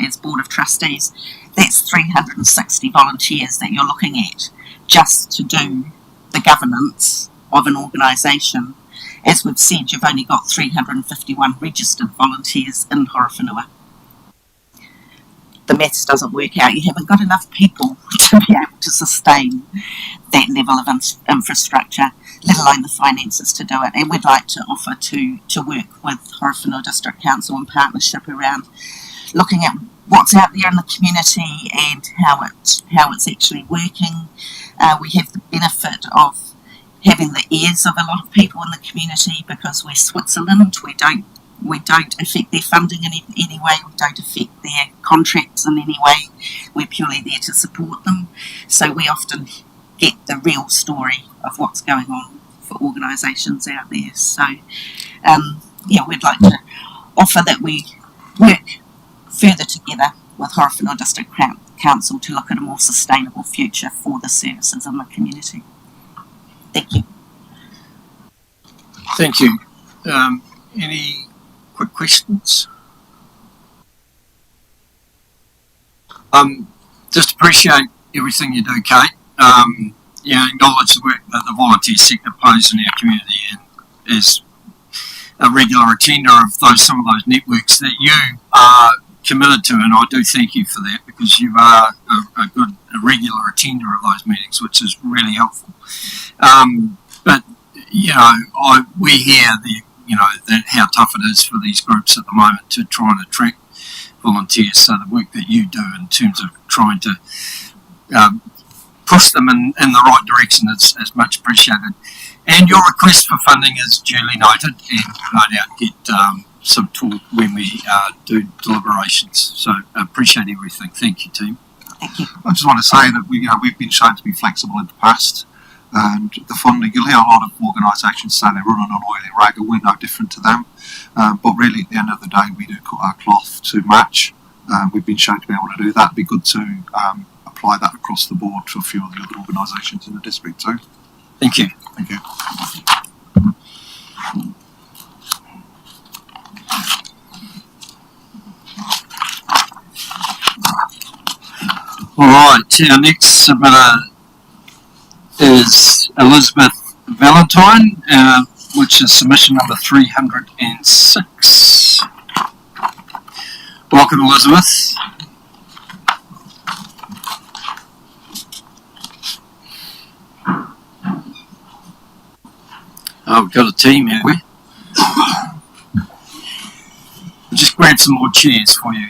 as board of trustees, that's 360 volunteers that you're looking at just to do the governance of an organisation. As we've said, you've only got 351 registered volunteers in Horowhenua. The maths doesn't work out. You haven't got enough people to be able to sustain that level of infrastructure, let alone the finances to do it. And we'd like to offer to work with Horowhenua District Council in partnership around looking at what's out there in the community and how it's actually working. We have the benefit of having the ears of a lot of people in the community because we're Switzerland. We don't affect their funding in any way. We don't affect their contracts in any way. We're purely there to support them. So we often get the real story of what's going on for organisations out there. So, we'd like to offer that we work further together with Horowhenua District Council to look at a more sustainable future for the services in the community. Thank you. Thank you. Any quick questions? Just appreciate everything you do, Kate. Acknowledge the work that the volunteer sector plays in our community, and as a regular attender of some of those networks that you are committed to, and I do thank you for that because you are a regular attender of those meetings, which is really helpful. But we hear that how tough it is for these groups at the moment to try and attract volunteers. So the work that you do in terms of trying to push them in the right direction is much appreciated. And your request for funding is duly noted, and no doubt get some talk when we do deliberations. So I appreciate everything. Thank you, team. Thank you. I just want to say that we've been shown to be flexible in the past, and the funding, you'll hear a lot of organisations say they're running on oil and rag, and we're no different to them. But really, at the end of the day, we do cut our cloth to match. We've been shown to be able to do that. It'd be good to apply that across the board to a few of the other organisations in the district too. Thank you. Thank you. All right, our next submitter is Elizabeth Valentine, which is submission number 306. Welcome, Elizabeth. Oh, we've got a team, have we? Just grab some more chairs for you.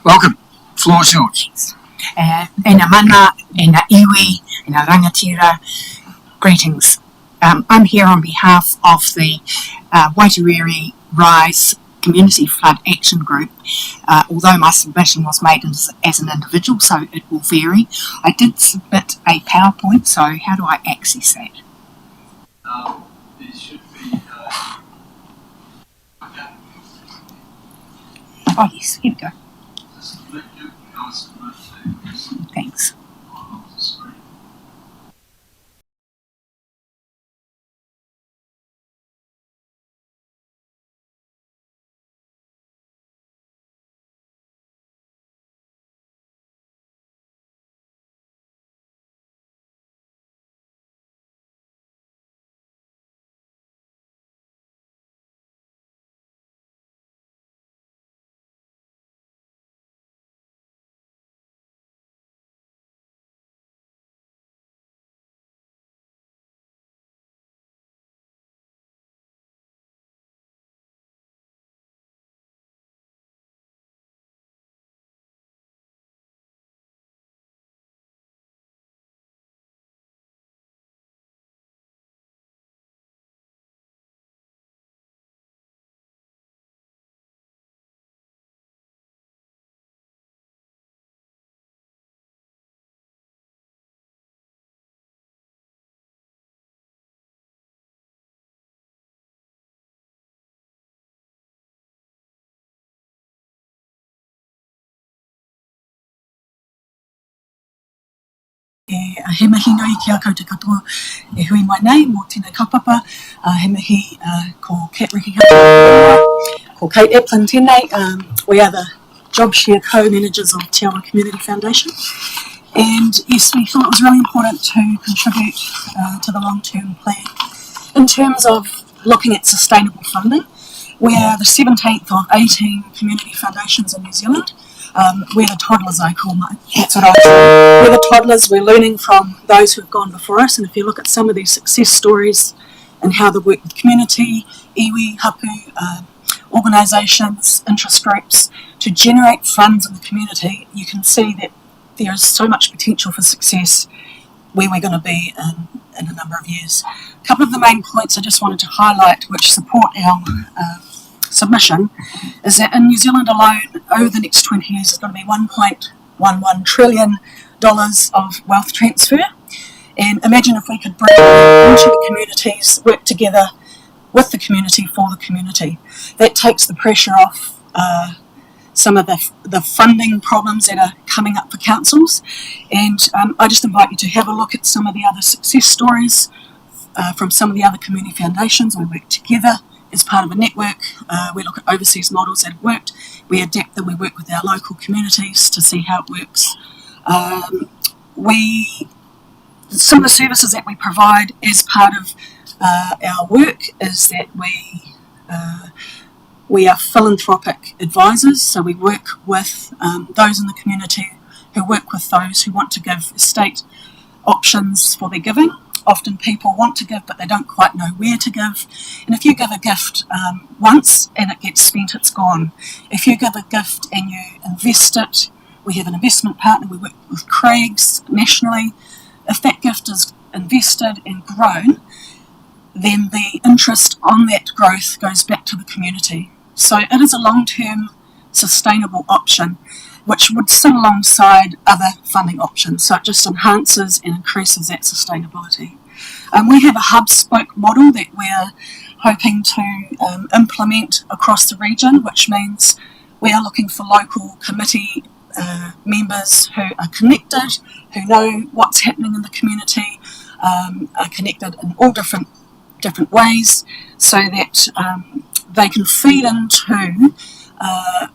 Welcome. Floor is yours. E na mana, e na iwi, e na rangatira, greetings. I'm here on behalf of the Waitariri RISE Community Flood Action Group, although my submission was made as an individual, so it will vary. I did submit a PowerPoint, so how do I access that? It should be. Oh yes, here we go. Thanks. He mahi nui ki a koutou katoa e hui mai nei mō tēnei kaupapa, he mahi ko Kate Riki ko Kate Epplin tēnei. We are the job share co-managers of Te Awa Community Foundation, and yes, we thought it was really important to contribute to the long-term plan in terms of looking at sustainable funding. We are the 17th of 18 community foundations in New Zealand. We're the toddlers, I call mine. That's what I say. We're the toddlers. We're learning from those who have gone before us. And if you look at some of these success stories and how they work with community, iwi, hapu, organisations, interest groups, to generate funds in the community, you can see that there is so much potential for success where we're going to be in a number of years. A couple of the main points I just wanted to highlight which support our submission is that in New Zealand alone, over the next 20 years, there's going to be $1.11 trillion of wealth transfer. And imagine if we could bring it into the communities, work together with the community for the community. That takes the pressure off some of the funding problems that are coming up for councils. And I just invite you to have a look at some of the other success stories from some of the other community foundations. We work together as part of a network. We look at overseas models that have worked. We adapt them. We work with our local communities to see how it works. Some of the services that we provide as part of our work is that we are philanthropic advisors. So we work with those in the community who work with those who want to give estate options for their giving. Often people want to give, but they don't quite know where to give. And if you give a gift once and it gets spent, it's gone. If you give a gift and you invest it, we have an investment partner, we work with Craig's nationally. If that gift is invested and grown, then the interest on that growth goes back to the community. So it is a long-term sustainable option which would sit alongside other funding options. So it just enhances and increases that sustainability. We have a hub-spoke model that we're hoping to implement across the region, which means we are looking for local committee members who are connected, who know what's happening in the community, are connected in all different ways, so that they can feed into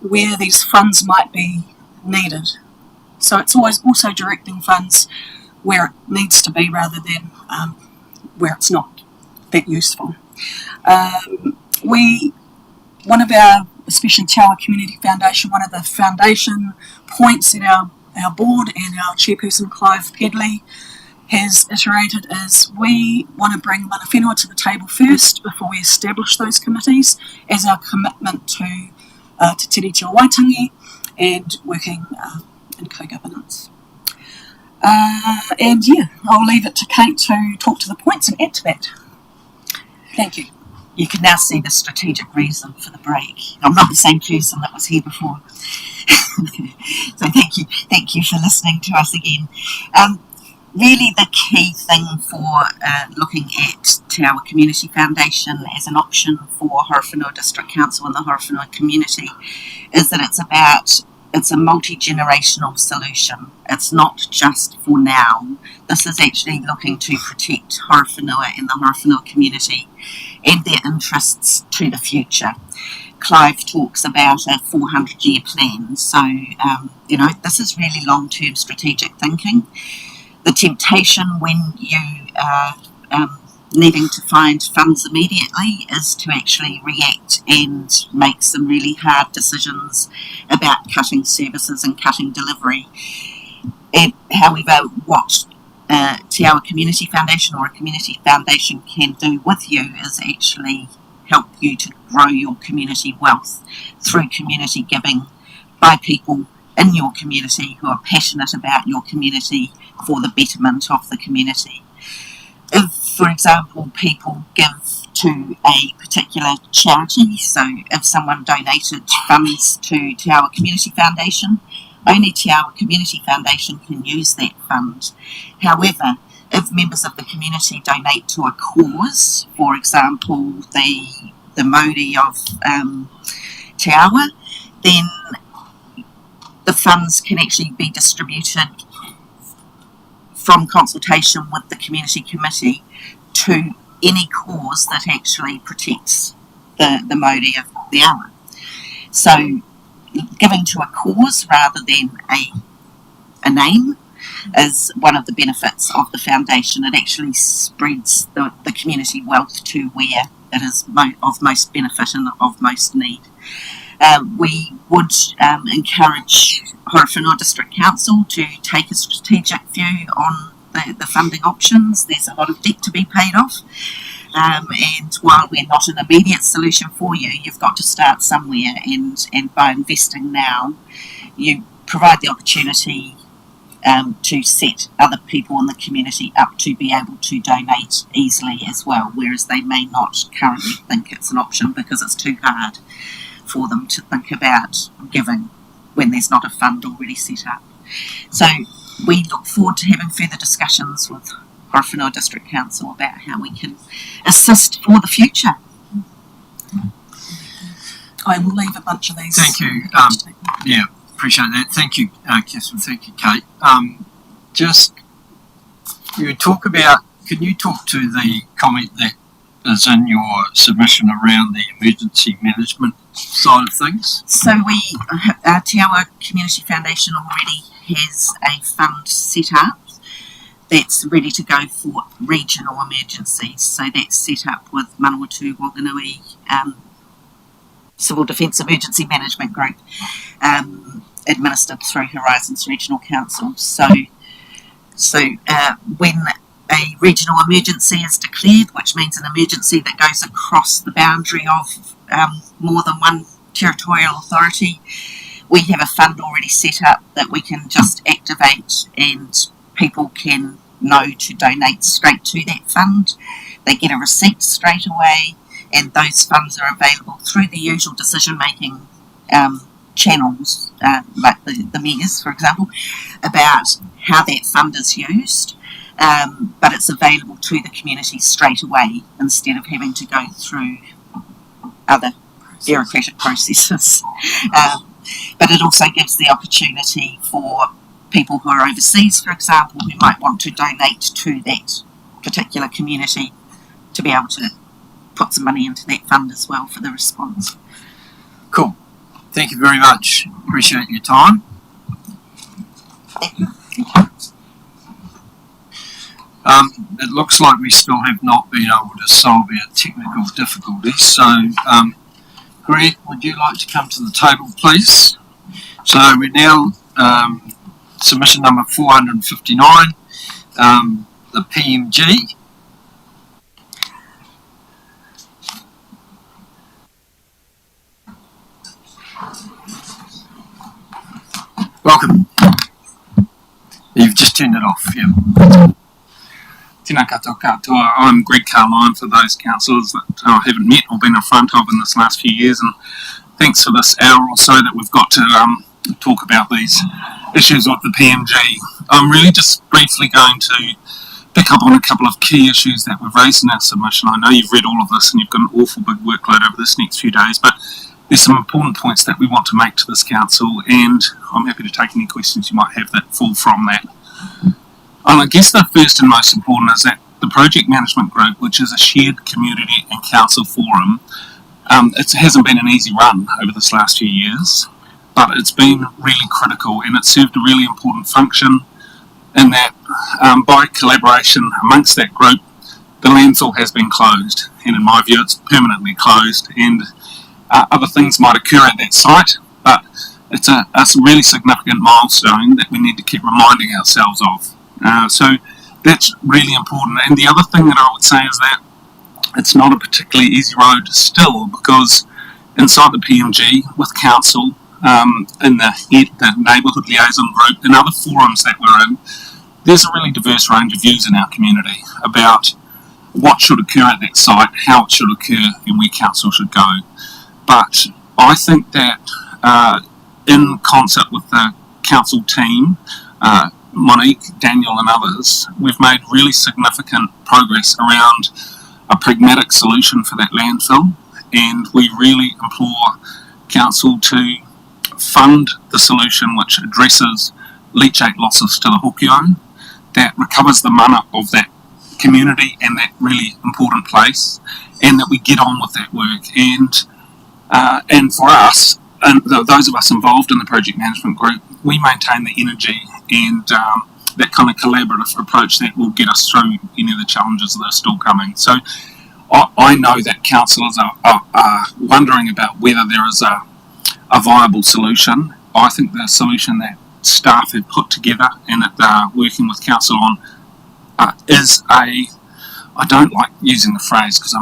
where these funds might be needed. So it's always also directing funds where it needs to be rather than where it's not that useful. One of our, especially Te Awa Community Foundation, one of the foundation points that our board and our chairperson Clive Pedley has iterated is we want to bring mana whenua to the table first before we establish those committees as our commitment to Te Tiriti o Waitangi and working in co-governance. And yeah, I'll leave it to Kate to talk to the points and add to that. Thank you. you can now see the strategic reason for the break. I'm not the same person that was here before. So thank you for listening to us again. Really the key thing for looking at Te Awa Community Foundation as an option for Horowhenua District Council and the Horowhenua community is that it's a multi-generational solution. It's not just for now. This is actually looking to protect Horowhenua and the Horowhenua community and their interests to the future. Clive talks about a 400-year plan, so this is really long-term strategic thinking. The temptation when you are needing to find funds immediately is to actually react and make some really hard decisions about cutting services and cutting delivery. And however, what Te Awa Community Foundation or a community foundation can do with you is actually help you to grow your community wealth through community giving by people in your community who are passionate about your community for the betterment of the community. If, for example, people give to a particular charity, so if someone donated funds to Te Awa Community Foundation, only Te Awa Community Foundation can use that fund. However, if members of the community donate to a cause, for example, the Māori of Te Awa, then the funds can actually be distributed from consultation with the community committee to any cause that actually protects the Māori of the Awa. So giving to a cause rather than a name is one of the benefits of the foundation. It actually spreads the community wealth to where it is of most benefit and of most need. We would encourage Horowhenua District Council to take a strategic view on the funding options. There's a lot of debt to be paid off, and while we're not an immediate solution for you, you've got to start somewhere, and by investing now, you provide the opportunity to set other people in the community up to be able to donate easily as well, whereas they may not currently think it's an option because it's too hard for them to think about giving when there's not a fund already set up. So we look forward to having further discussions with Horowhenua District Council about how we can assist for the future. I will leave a bunch of these. Thank you. Yeah, appreciate that. Thank you, Catherine. Thank you, Kate. Can you talk to the comment that is in your submission around the emergency management side of things? So Te Awa Community Foundation already has a fund set up that's ready to go for regional emergencies. So that's set up with Manawatu Wanganui Civil Defence Emergency Management Group, administered through Horizons Regional Council. So when a regional emergency is declared, which means an emergency that goes across the boundary of more than one territorial authority, we have a fund already set up that we can just activate, and people can know to donate straight to that fund. They get a receipt straight away, and those funds are available through the usual decision-making channels, like the mayors, for example, about how that fund is used. But it's available to the community straight away instead of having to go through other bureaucratic processes. But it also gives the opportunity for people who are overseas, for example, who might want to donate to that particular community to be able to put some money into that fund as well for the response. Cool. Thank you very much. Appreciate your time. Thank you. It looks like we still have not been able to solve our technical difficulties. So, Greg, would you like to come to the table, please? So we're now submission number 459, the PMG. Welcome. You've just turned it off, yeah. Tēnā katoa katoa. I'm Greg Carline for those councillors that I haven't met or been in front of in this last few years, and thanks for this hour or so that we've got to talk about these issues with the PMG. I'm really just briefly going to pick up on a couple of key issues that we've raised in our submission. I know you've read all of this and you've got an awful big workload over this next few days, but there's some important points that we want to make to this council, and I'm happy to take any questions you might have that fall from that. And I guess the first and most important is that the project management group, which is a shared community and council forum, it hasn't been an easy run over this last few years, but it's been really critical, and it served a really important function in that by collaboration amongst that group, the landfill has been closed, and in my view it's permanently closed, and other things might occur at that site, but it's a really significant milestone that we need to keep reminding ourselves of. So that's really important. And the other thing that I would say is that it's not a particularly easy road still, because inside the PMG with council, in the neighbourhood liaison group and other forums that we're in, there's a really diverse range of views in our community about what should occur at that site, how it should occur, and where council should go. But I think that in concert with the council team, Monique, Daniel and others, we've made really significant progress around a pragmatic solution for that landfill, and we really implore council to fund the solution which addresses leachate losses to the hokio, that recovers the mana of that community and that really important place, and that we get on with that work. And for us, and those of us involved in the project management group, we maintain the energy and that kind of collaborative approach that will get us through any of the challenges that are still coming. So I know that councillors are wondering about whether there is a viable solution. I think the solution that staff have put together and that they're working with council on is I don't like using the phrase because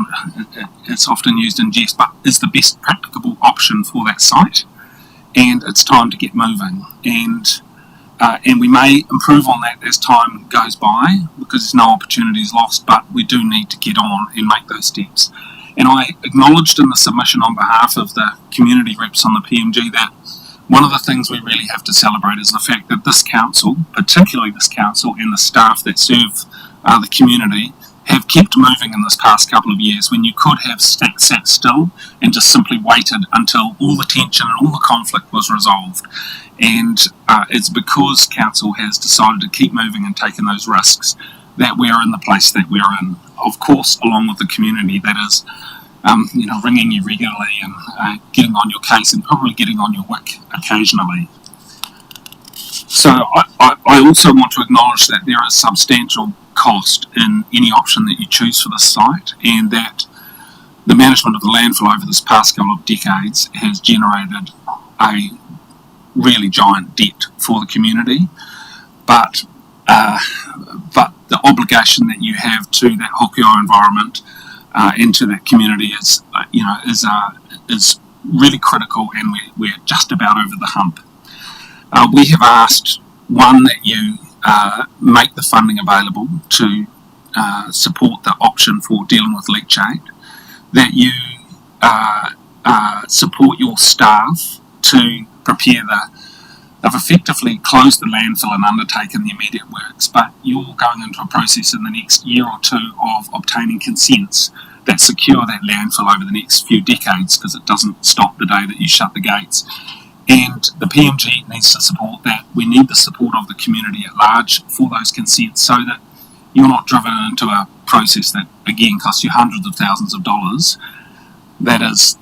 it's often used in jest, but is the best practicable option for that site, and it's time to get moving. And we may improve on that as time goes by, because there's no opportunities lost, but we do need to get on and make those steps. And I acknowledged in the submission on behalf of the community reps on the PMG that one of the things we really have to celebrate is the fact that this council, particularly this council and the staff that serve the community, have kept moving in this past couple of years, when you could have sat still and just simply waited until all the tension and all the conflict was resolved. And it's because council has decided to keep moving and taking those risks that we're in the place that we're in. Of course, along with the community that is ringing you regularly and getting on your case and probably getting on your wick occasionally. So I also want to acknowledge that there is substantial cost in any option that you choose for this site, and that the management of the landfill over this past couple of decades has generated a really giant debt for the community. But the obligation that you have to that hokio environment and to that community is really critical, and we're just about over the hump. We have asked, one, that you make the funding available to support the option for dealing with leachate, that you support your staff to prepare they've effectively closed the landfill and undertaken the immediate works, but you're going into a process in the next year or two of obtaining consents that secure that landfill over the next few decades, because it doesn't stop the day that you shut the gates. And the PMG needs to support that. We need the support of the community at large for those consents, so that you're not driven into a process that, again, costs you hundreds of thousands of dollars, that is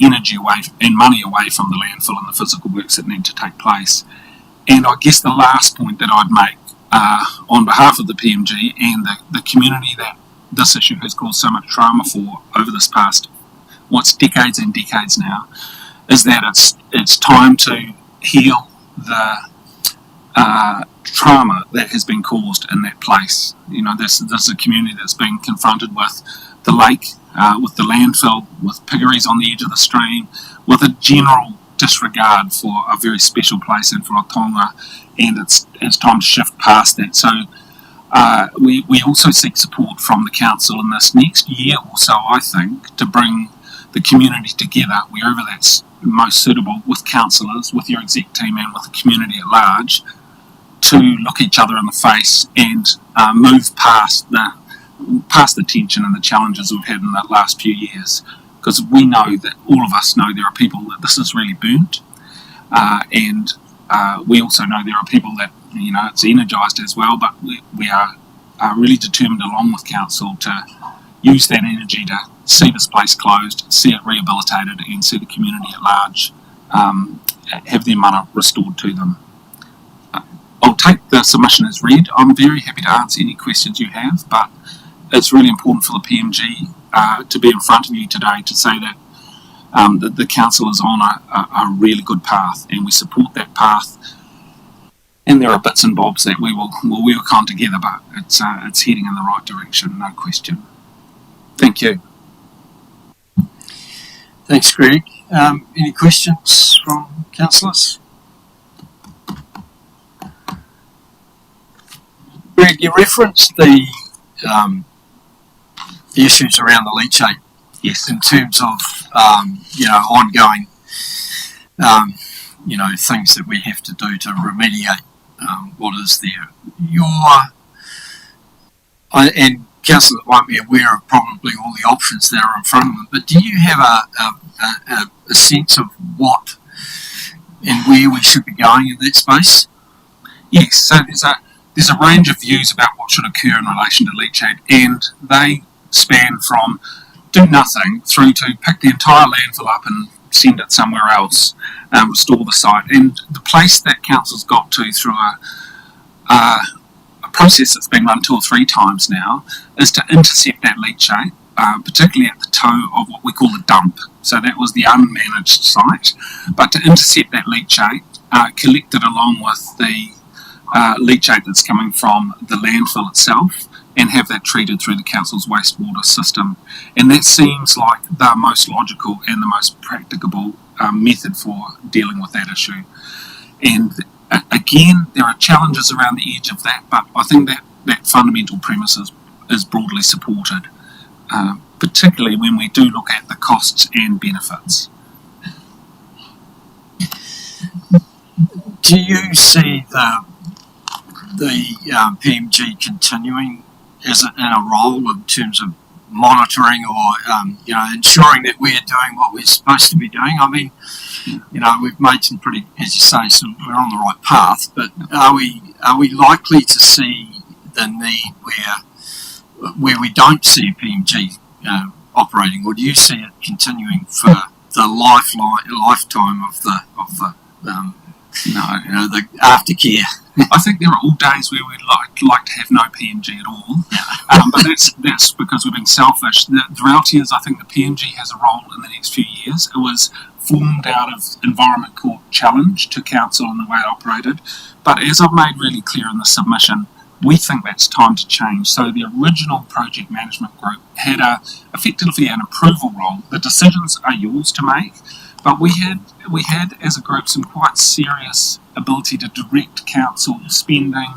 energy away and money away from the landfill and the physical works that need to take place. And I guess the last point that I'd make on behalf of the PMG and the community that this issue has caused so much trauma for over this past, what's decades and decades now, is that it's time to heal the trauma that has been caused in that place. This is a community that's been confronted with the lake, with the landfill, with piggeries on the edge of the stream, with a general disregard for a very special place and for a tonga, and it's time to shift past that. So We also seek support from the council in this next year or so, I think, to bring the community together wherever that's most suitable, with councillors, with your exec team and with the community at large, to look each other in the face and move past the tension and the challenges we've had in the last few years. Because we know that, all of us know, there are people that this has really burnt, and we also know there are people that, it's energised as well, but we are really determined along with council to use that energy to see this place closed, see it rehabilitated, and see the community at large have their mana restored to them. I'll take the submission as read. I'm very happy to answer any questions you have, but it's really important for the PMG to be in front of you today to say that that the council is on a really good path, and we support that path. And there are bits and bobs that we will work on together, but it's heading in the right direction, no question. Thank you. Thanks, Greg. Any questions from councillors? Greg, you referenced the issues around the leachate. Yes. In terms of ongoing things that we have to do to remediate what is there. And councillors won't be aware of probably all the options that are in front of them, but do you have a sense of what and where we should be going in that space? Yes, so there's a range of views about what should occur in relation to leachate, and they span from do nothing through to pick the entire landfill up and send it somewhere else, restore the site. And the place that council's got to through a process that's been run 2 or 3 times now is to intercept that leachate, particularly at the toe of what we call the dump. So that was the unmanaged site, but to intercept that leachate, collect it along with the leachate that's coming from the landfill itself, and have that treated through the council's wastewater system. And that seems like the most logical and the most practicable method for dealing with that issue. And again, there are challenges around the edge of that, but I think that fundamental premise is broadly supported, particularly when we do look at the costs and benefits. Do you see the PMG continuing as in a role in terms of monitoring or ensuring that we're doing what we're supposed to be doing? I mean, we've made some pretty, as you say, we're on the right path, but are we likely to see the need where we don't see PMG operating, or do you see it continuing for the lifetime of the the aftercare? I think there are all days where we'd like to have no PMG at all, but that's because we're being selfish. The reality is, I think the PMG has a role in the next few years. It was formed out of Environment Court challenge to council and the way it operated, but as I've made really clear in the submission, we think that's time to change. So the original project management group had effectively an approval role. The decisions are yours to make, but we had as a group some quite serious ability to direct council spending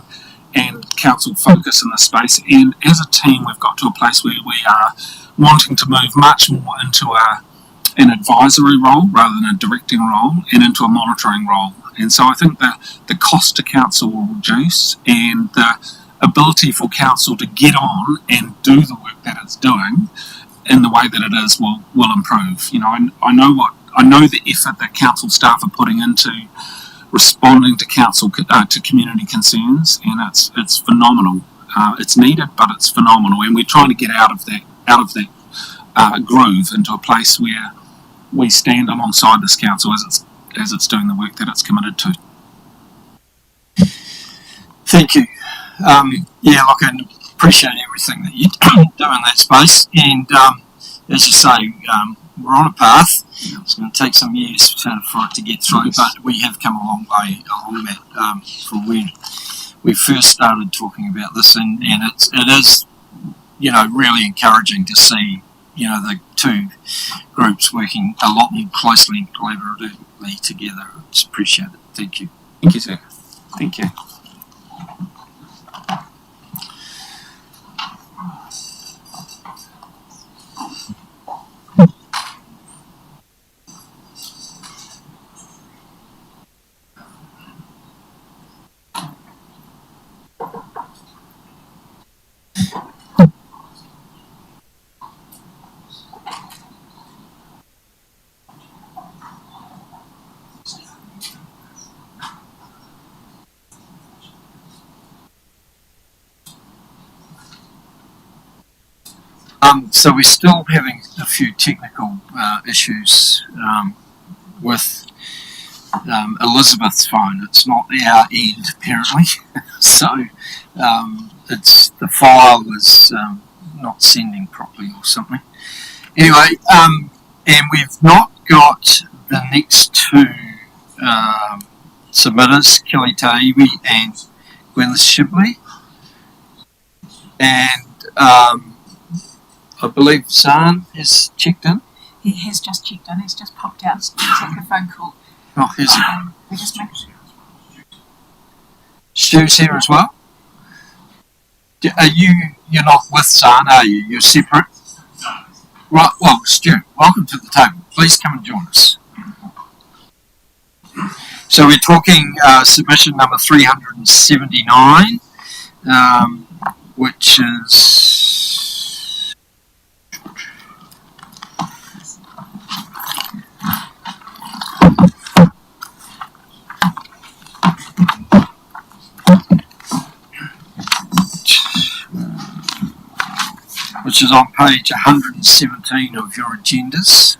and council focus in the space. And as a team, we've got to a place where we are wanting to move much more into an advisory role rather than a directing role, and into a monitoring role. And so I think the cost to council will reduce, and the ability for council to get on and do the work that it's doing in the way that it is will improve. I know the effort that council staff are putting into responding to council to community concerns, and it's phenomenal. It's needed, but it's phenomenal, and we're trying to get out of that groove into a place where we stand alongside this council as it's doing the work that it's committed to. Thank you. I appreciate everything that you do in that space, and as you say, we're on a path. It's going to take some years for it to get through, but we have come a long way along that from when we first started talking about this, and it is really encouraging to see the two groups working a lot more closely and collaboratively together. It's appreciated. Thank you. Thank you, sir. Thank you. So we're still having a few technical issues with Elizabeth's phone. It's not our end, apparently. So it's the file is not sending properly or something. Anyway, and we've not got the next two submitters, Kelly Taiwi and Gwen Shibley. And I believe Zahn has checked in. He has just checked in. He's just popped out to take a phone call. Oh, here's he. We just make sure. Stu's here as well. You're not with Zahn, are you? You're separate? Right, well, Stu, welcome to the table. Please come and join us. So we're talking submission number 379, which is on page 117 of your agendas.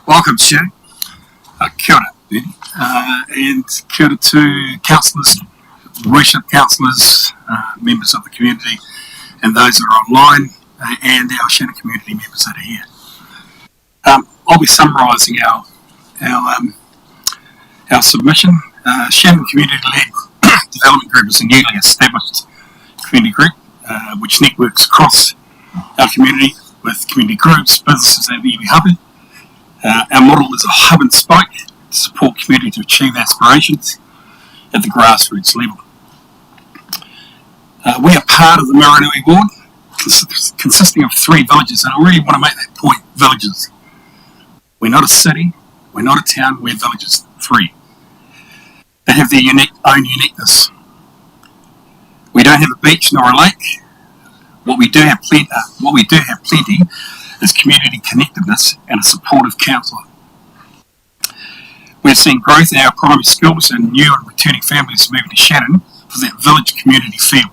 Welcome, Stu. Kia ora, Ben. And kia ora to councillors, worship councillors, members of the community, and those that are online, and our Shannon community members that are here. I'll be summarising our submission. Shannon Community-led Development Group is a newly established community group which networks across our community with community groups, businesses and iwi hapu. Our model is a hub and spoke to support community to achieve aspirations at the grassroots level. We are part of the Horowhenua Ward, consisting of 3 villages, and I really want to make that point, villages. We're not a city, we're not a town, we're villages, 3. They have their own uniqueness. We don't have a beach nor a lake. What we do have plenty is community connectedness and a supportive council. We've seen growth in our primary schools and new and returning families moving to Shannon for that village community feel.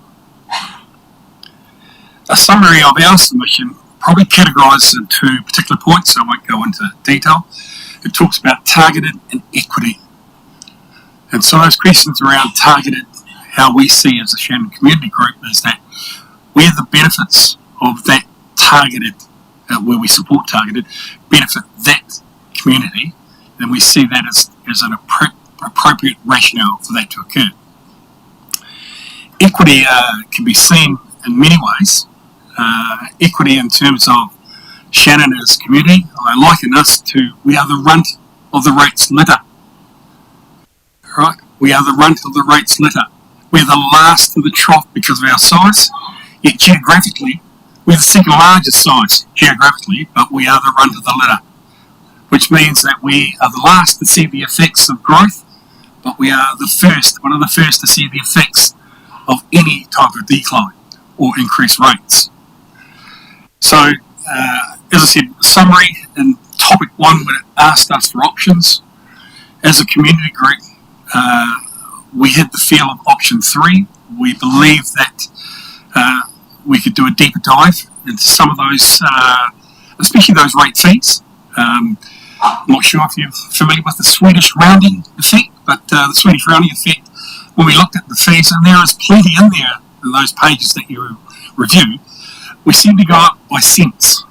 A summary of our submission probably categorises into particular points, so I won't go into detail. It talks about targeted and equity. And so those questions around targeted, how we see as a Shannon community group is that where the benefits of that targeted, where we support targeted, benefit that community, then we see that as an appropriate rationale for that to occur. Equity can be seen in many ways. Equity in terms of Shannon as a community, I liken us to, we are the runt of the rates litter. Right? We are the runt of the rates litter. We're the last of the trough because of our size, yet geographically, we're the second largest size geographically, but we are the runt of the litter, which means that we are the last to see the effects of growth, but we are the first, one of the first to see the effects of any type of decline or increased rates. So, as I said, summary in topic 1, when it asked us for options, as a community group, we had the feel of option 3. We believe that we could do a deeper dive into some of those, especially those rate fees. I'm not sure if you're familiar with the Swedish rounding effect, but the Swedish rounding effect, when we looked at the fees, and there is plenty in there in those pages that you review, we seem to go up by cents.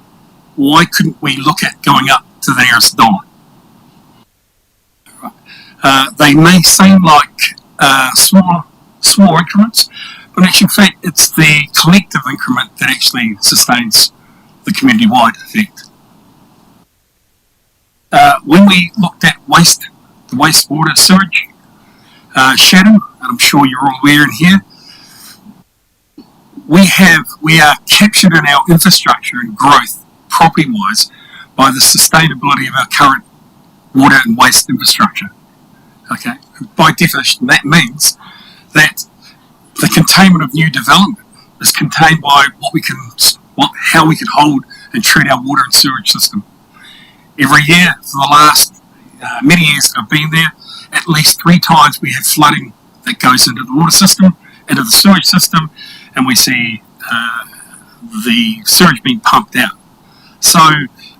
Why couldn't we look at going up to the nearest dollar? They may seem like small increments, but in actual fact, it's the collective increment that actually sustains the community-wide effect. When we looked at the wastewater sewage, Shannon, and I'm sure you're all aware in here, we are captured in our infrastructure and growth, property-wise, by the sustainability of our current water and waste infrastructure. Okay, by definition, that means that the containment of new development is contained by how we can hold and treat our water and sewage system. Every year for the last many years that I've been there, at least 3 times we have flooding that goes into the water system, into the sewage system, and we see the sewage being pumped out. So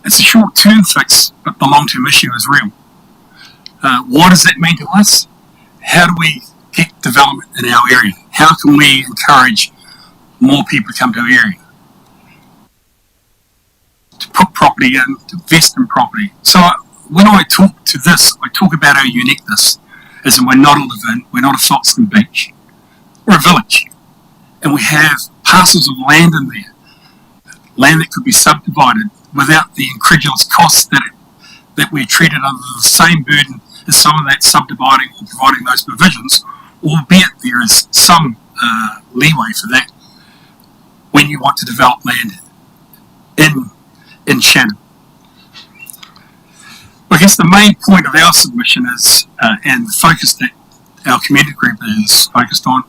it's a short-term fix, but the long-term issue is real. What does that mean to us? How do we get development in our area? How can we encourage more people to come to our area? To put property in, to invest in property. So when I talk to this, I talk about our uniqueness, as in we're not a live-in, we're not a Foxton Beach, we're a village. And we have parcels of land in there, land that could be subdivided without the incredulous costs that we're treated under the same burden as some of that subdividing or providing those provisions, albeit there is some leeway for that when you want to develop land in Shannon. I guess the main point of our submission is, and the focus that our community group is focused on,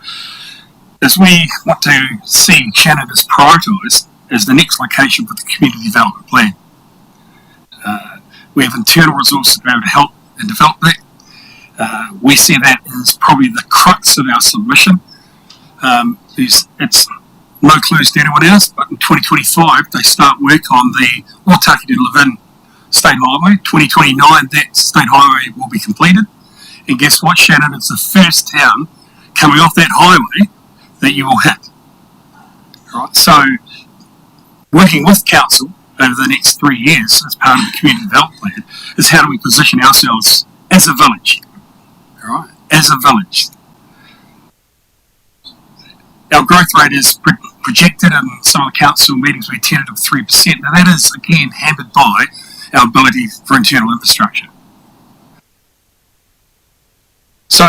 is we want to see Shannon as prioritised as the next location for the community development plan. We have internal resources to be able to help and develop that. We see that as probably the crux of our submission. It's no clues to anyone else, but in 2025 they start work on the Otaki to Levin State Highway. 2029 that State Highway will be completed. And guess what? Shannon is the first town coming off that highway that you will hit. Right. So working with council over the next 3 years as part of the community development plan is how do we position ourselves as a village. Right. As a village. Our growth rate is projected in some of the council meetings we attended of 3%. Now that is again hampered by our ability for internal infrastructure. So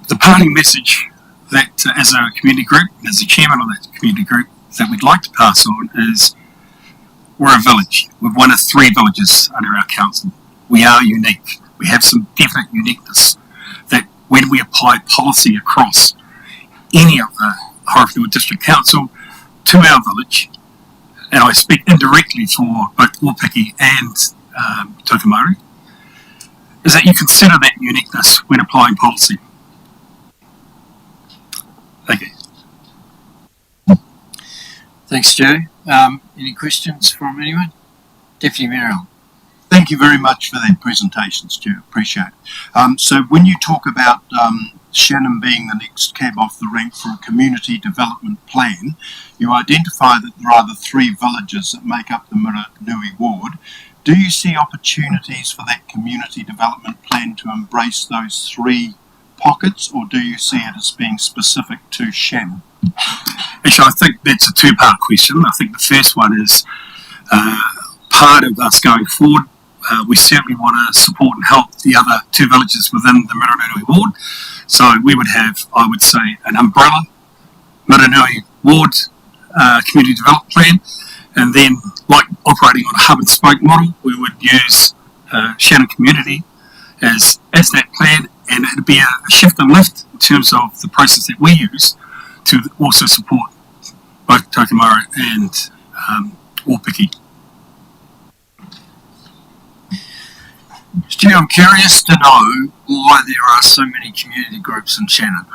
the parting message that as a community group, as the chairman of that community group, that we'd like to pass on is we're a village. We're one of 3 villages under our council. We are unique. We have some definite uniqueness that when we apply policy across any of the Horowhenua District Council to our village, and I speak indirectly for both Wapiki and Tokomaru, is that you consider that uniqueness when applying policy. Thank you. Thanks, Joe. Any questions from anyone? Deputy Mayor. Thank you very much for that presentation, Stu. Appreciate it. So when you talk about Shannon being the next cab off the rank for a community development plan, you identify that there are the 3 villages that make up the Miranui ward. Do you see opportunities for that community development plan to embrace those 3 pockets, or do you see it as being specific to Shannon? Actually, I think that's a 2-part question. I think the first one is part of us going forward. We certainly want to support and help the other 2 villages within the Miranui ward. So we would have, I would say, an umbrella Miranui ward community development plan, and then, like operating on a hub and spoke model, we would use Shannon Community as that plan, and it'd be a shift and lift in terms of the process that we use to also support both Tokomaru and Wapiki. Stu, I'm curious to know why there are so many community groups in Shannon.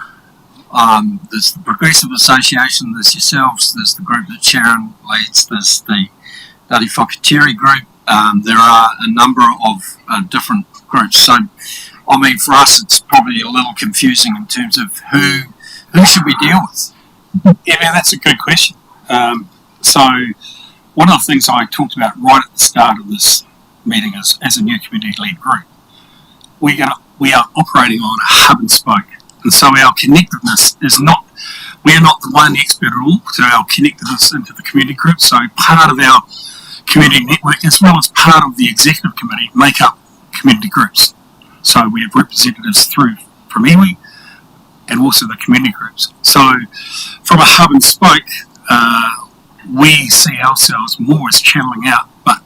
There's the Progressive Association, there's yourselves, there's the group that Sharon leads, there's the Ngāti Whakatiri group. There are a number of different groups. So, I mean, for us, it's probably a little confusing in terms of who should we deal with? Yeah, man, that's a good question. So, one of the things I talked about right at the start of this meeting is, as a new community-led group, we are operating on a hub and spoke. And so our connectedness is not, we're not the one expert at all, so our connectedness into the community group. So part of our community network, as well as part of the executive committee, make up community groups. So we have representatives from iwi and also the community groups. So from a hub and spoke, we see ourselves more as channeling out, but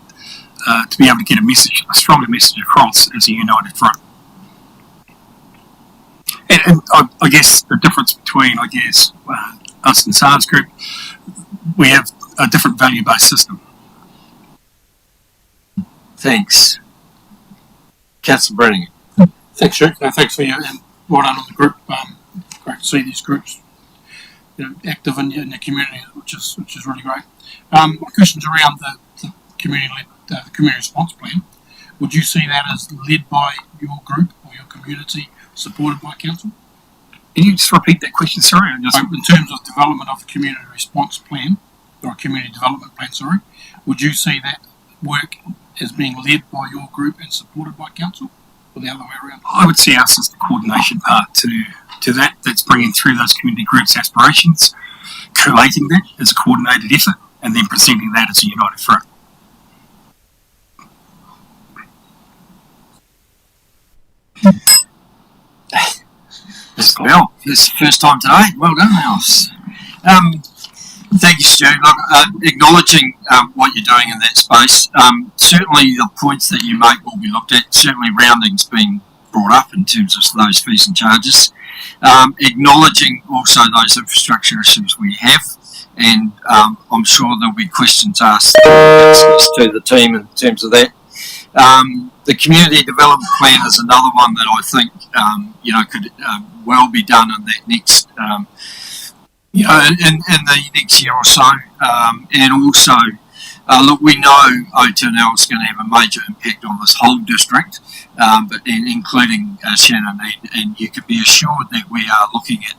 to be able to get a stronger message across as a united front. And I guess the difference between, us and SARS Group, we have a different value-based system. Thanks. Councillor Brennan. Thanks, Rick. No, thanks for you, and well done on the group. Great to see these groups, active in the community, which is really great. My question's around the community response plan. Would you see that as led by your group or your community, supported by council? Can you just repeat that question? Sorry, In terms of development of a community response plan, or a community development plan, would you see that work as being led by your group and supported by council, or the other way around? I would see us as the coordination part to that. That's bringing through those community groups' aspirations, collating that as a coordinated effort, and then presenting that as a united front. Well, it's the first time today. Well done, Alice. Thank you, Stu. Acknowledging what you're doing in that space. Certainly the points that you make will be looked at. Certainly rounding's been brought up in terms of those fees and charges. Acknowledging also those infrastructure issues we have. And I'm sure there'll be questions asked to the team in terms of that. The community development plan is another one that I think could well be done in that next in the next year or so. And also, look, we know O2NL is going to have a major impact on this whole district, but including Shannon, and you could be assured that we are looking at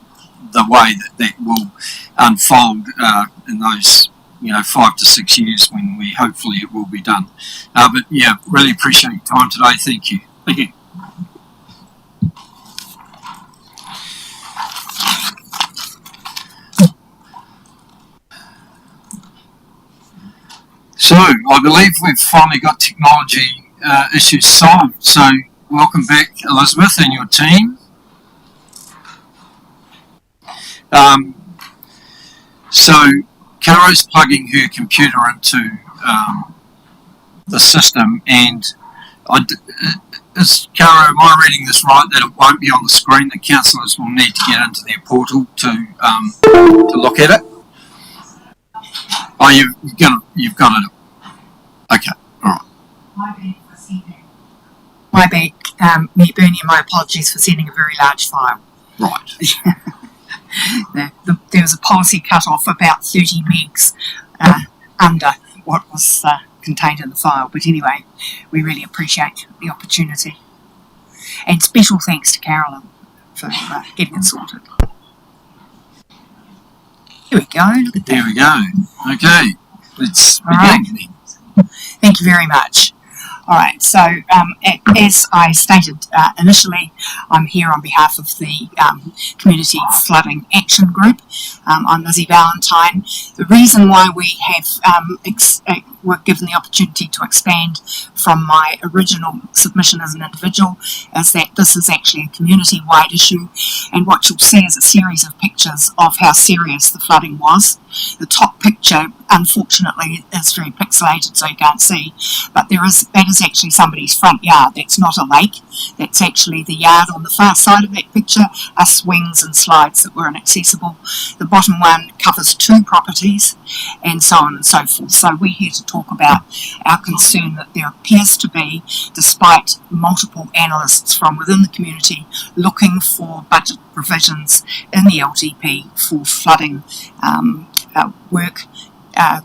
the way that will unfold in those 5 to 6 years when hopefully it will be done. But yeah, really appreciate your time today. Thank you. Thank you. So I believe we've finally got technology issues solved. So welcome back, Elizabeth, and your team. So Caro's plugging her computer into the system, and Caro, am I reading this right, that it won't be on the screen, that councillors will need to get into their portal to look at it? Oh, you've got it. Okay, all right. My bad, me, Bernie, and my apologies for sending a very large file. Right. There was a policy cut off about 30 megs under what was contained in the file. But anyway, we really appreciate the opportunity. And special thanks to Carolyn for getting it sorted. Here we go. Look at that. There we go. Okay, let's begin. Right. Thank you very much. All right, so as I stated initially, I'm here on behalf of the Community Flooding Action Group. I'm Lizzie Valentine. The reason why we have were given the opportunity to expand from my original submission as an individual is that this is actually a community-wide issue, and what you'll see is a series of pictures of how serious the flooding was. The top picture, unfortunately, is very pixelated, so you can't see, but that is actually somebody's front yard. That's not a lake. That's actually the yard on the far side of that picture are swings and slides that were inaccessible. The bottom one covers 2 properties, and so on and so forth. So we're here to talk about our concern that there appears to be, despite multiple analysts from within the community looking for budget provisions in the LTP for flooding work,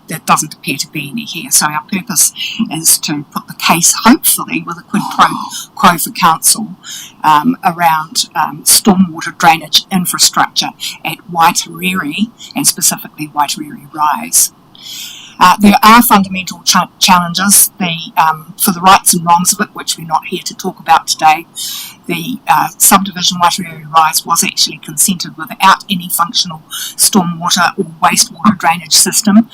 there doesn't appear to be any here. So our purpose is to put the case, hopefully, with a quid pro quo for council around stormwater drainage infrastructure at Waitariri, and specifically Waitariri Rise. There are fundamental challenges for the rights and wrongs of it, which we're not here to talk about today. The subdivision Waitariri Rise was actually consented without any functional stormwater or wastewater drainage system,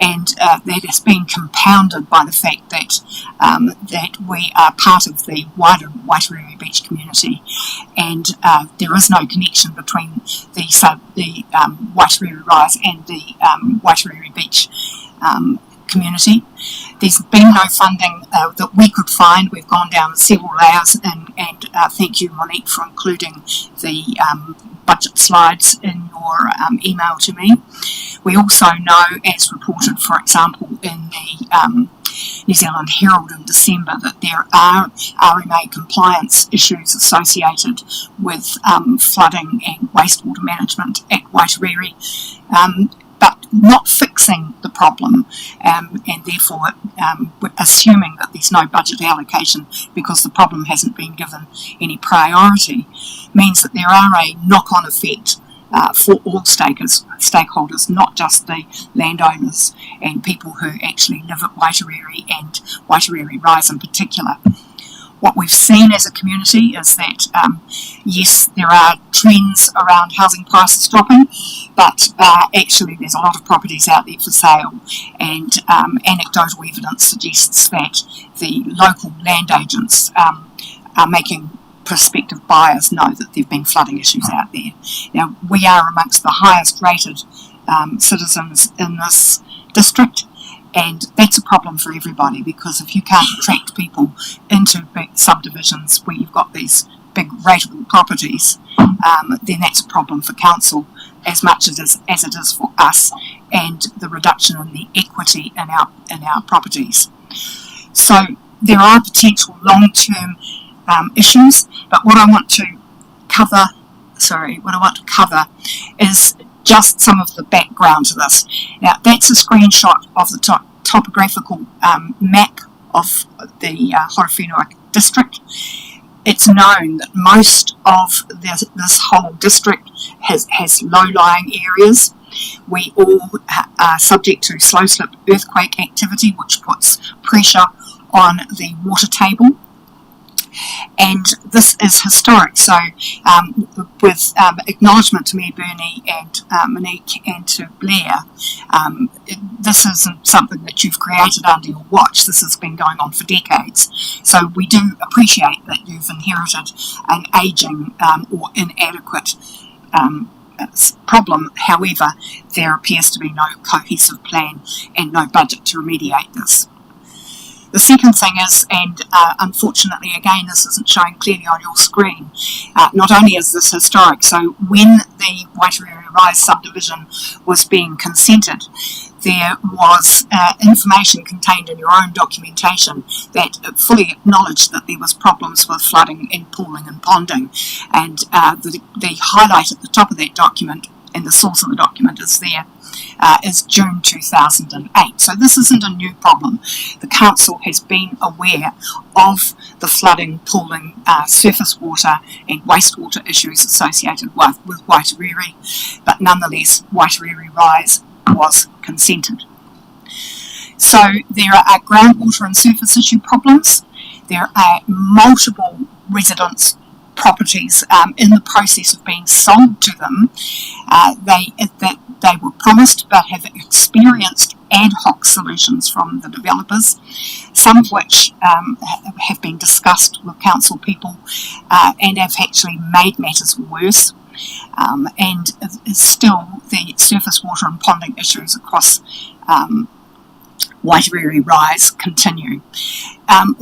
and that has been compounded by the fact that that we are part of the wider Waitariri Beach community, and there is no connection between the Waitariri Rise and the Waitariri Beach community. There's been no funding that we could find. We've gone down several layers, and thank you, Monique, for including the budget slides in your email to me. We also know, as reported, for example, in the New Zealand Herald in December, that there are RMA compliance issues associated with flooding and wastewater management at Waitariri, but not fixing the problem, and therefore assuming that there's no budget allocation because the problem hasn't been given any priority, means that there are a knock-on effect for all stakeholders, not just the landowners and people who actually live at Waitariri and Waitariri Rise in particular. What we've seen as a community is that, yes, there are trends around housing prices dropping, but actually there's a lot of properties out there for sale, and anecdotal evidence suggests that the local land agents are making prospective buyers know that there have been flooding issues out there. Now, we are amongst the highest rated citizens in this district, and that's a problem for everybody, because if you can't attract people into big subdivisions where you've got these big rateable properties, then that's a problem for council as much as it is for us, and the reduction in the equity in our properties. So there are potential long-term issues, but what I want to cover is just some of the background to this. Now, that's a screenshot of the topographical map of the Horowhenua District. It's known that most of this whole district has low-lying areas. We all are subject to slow-slip earthquake activity, which puts pressure on the water table. And this is historic. So with acknowledgement to Mayor Burney and Monique and to Blair, this isn't something that you've created under your watch. This has been going on for decades. So we do appreciate that you've inherited an ageing or inadequate problem. However, there appears to be no cohesive plan and no budget to remediate this. The second thing is, and unfortunately again this isn't showing clearly on your screen, not only is this historic, so when the Waitariri Rise subdivision was being consented, there was information contained in your own documentation that fully acknowledged that there was problems with flooding and pooling and ponding, and the highlight at the top of that document, and the source of the document is there, is June 2008. So this isn't a new problem. The council has been aware of the flooding, pooling, surface water and wastewater issues associated with Waitariri, but nonetheless Waitariri Rise was consented. So there are groundwater and surface issue problems. There are multiple residents' properties in the process of being sold to them. They were promised but have experienced ad hoc solutions from the developers, some of which have been discussed with council people and have actually made matters worse. And still the surface water and ponding issues across Waitariri Rise continue.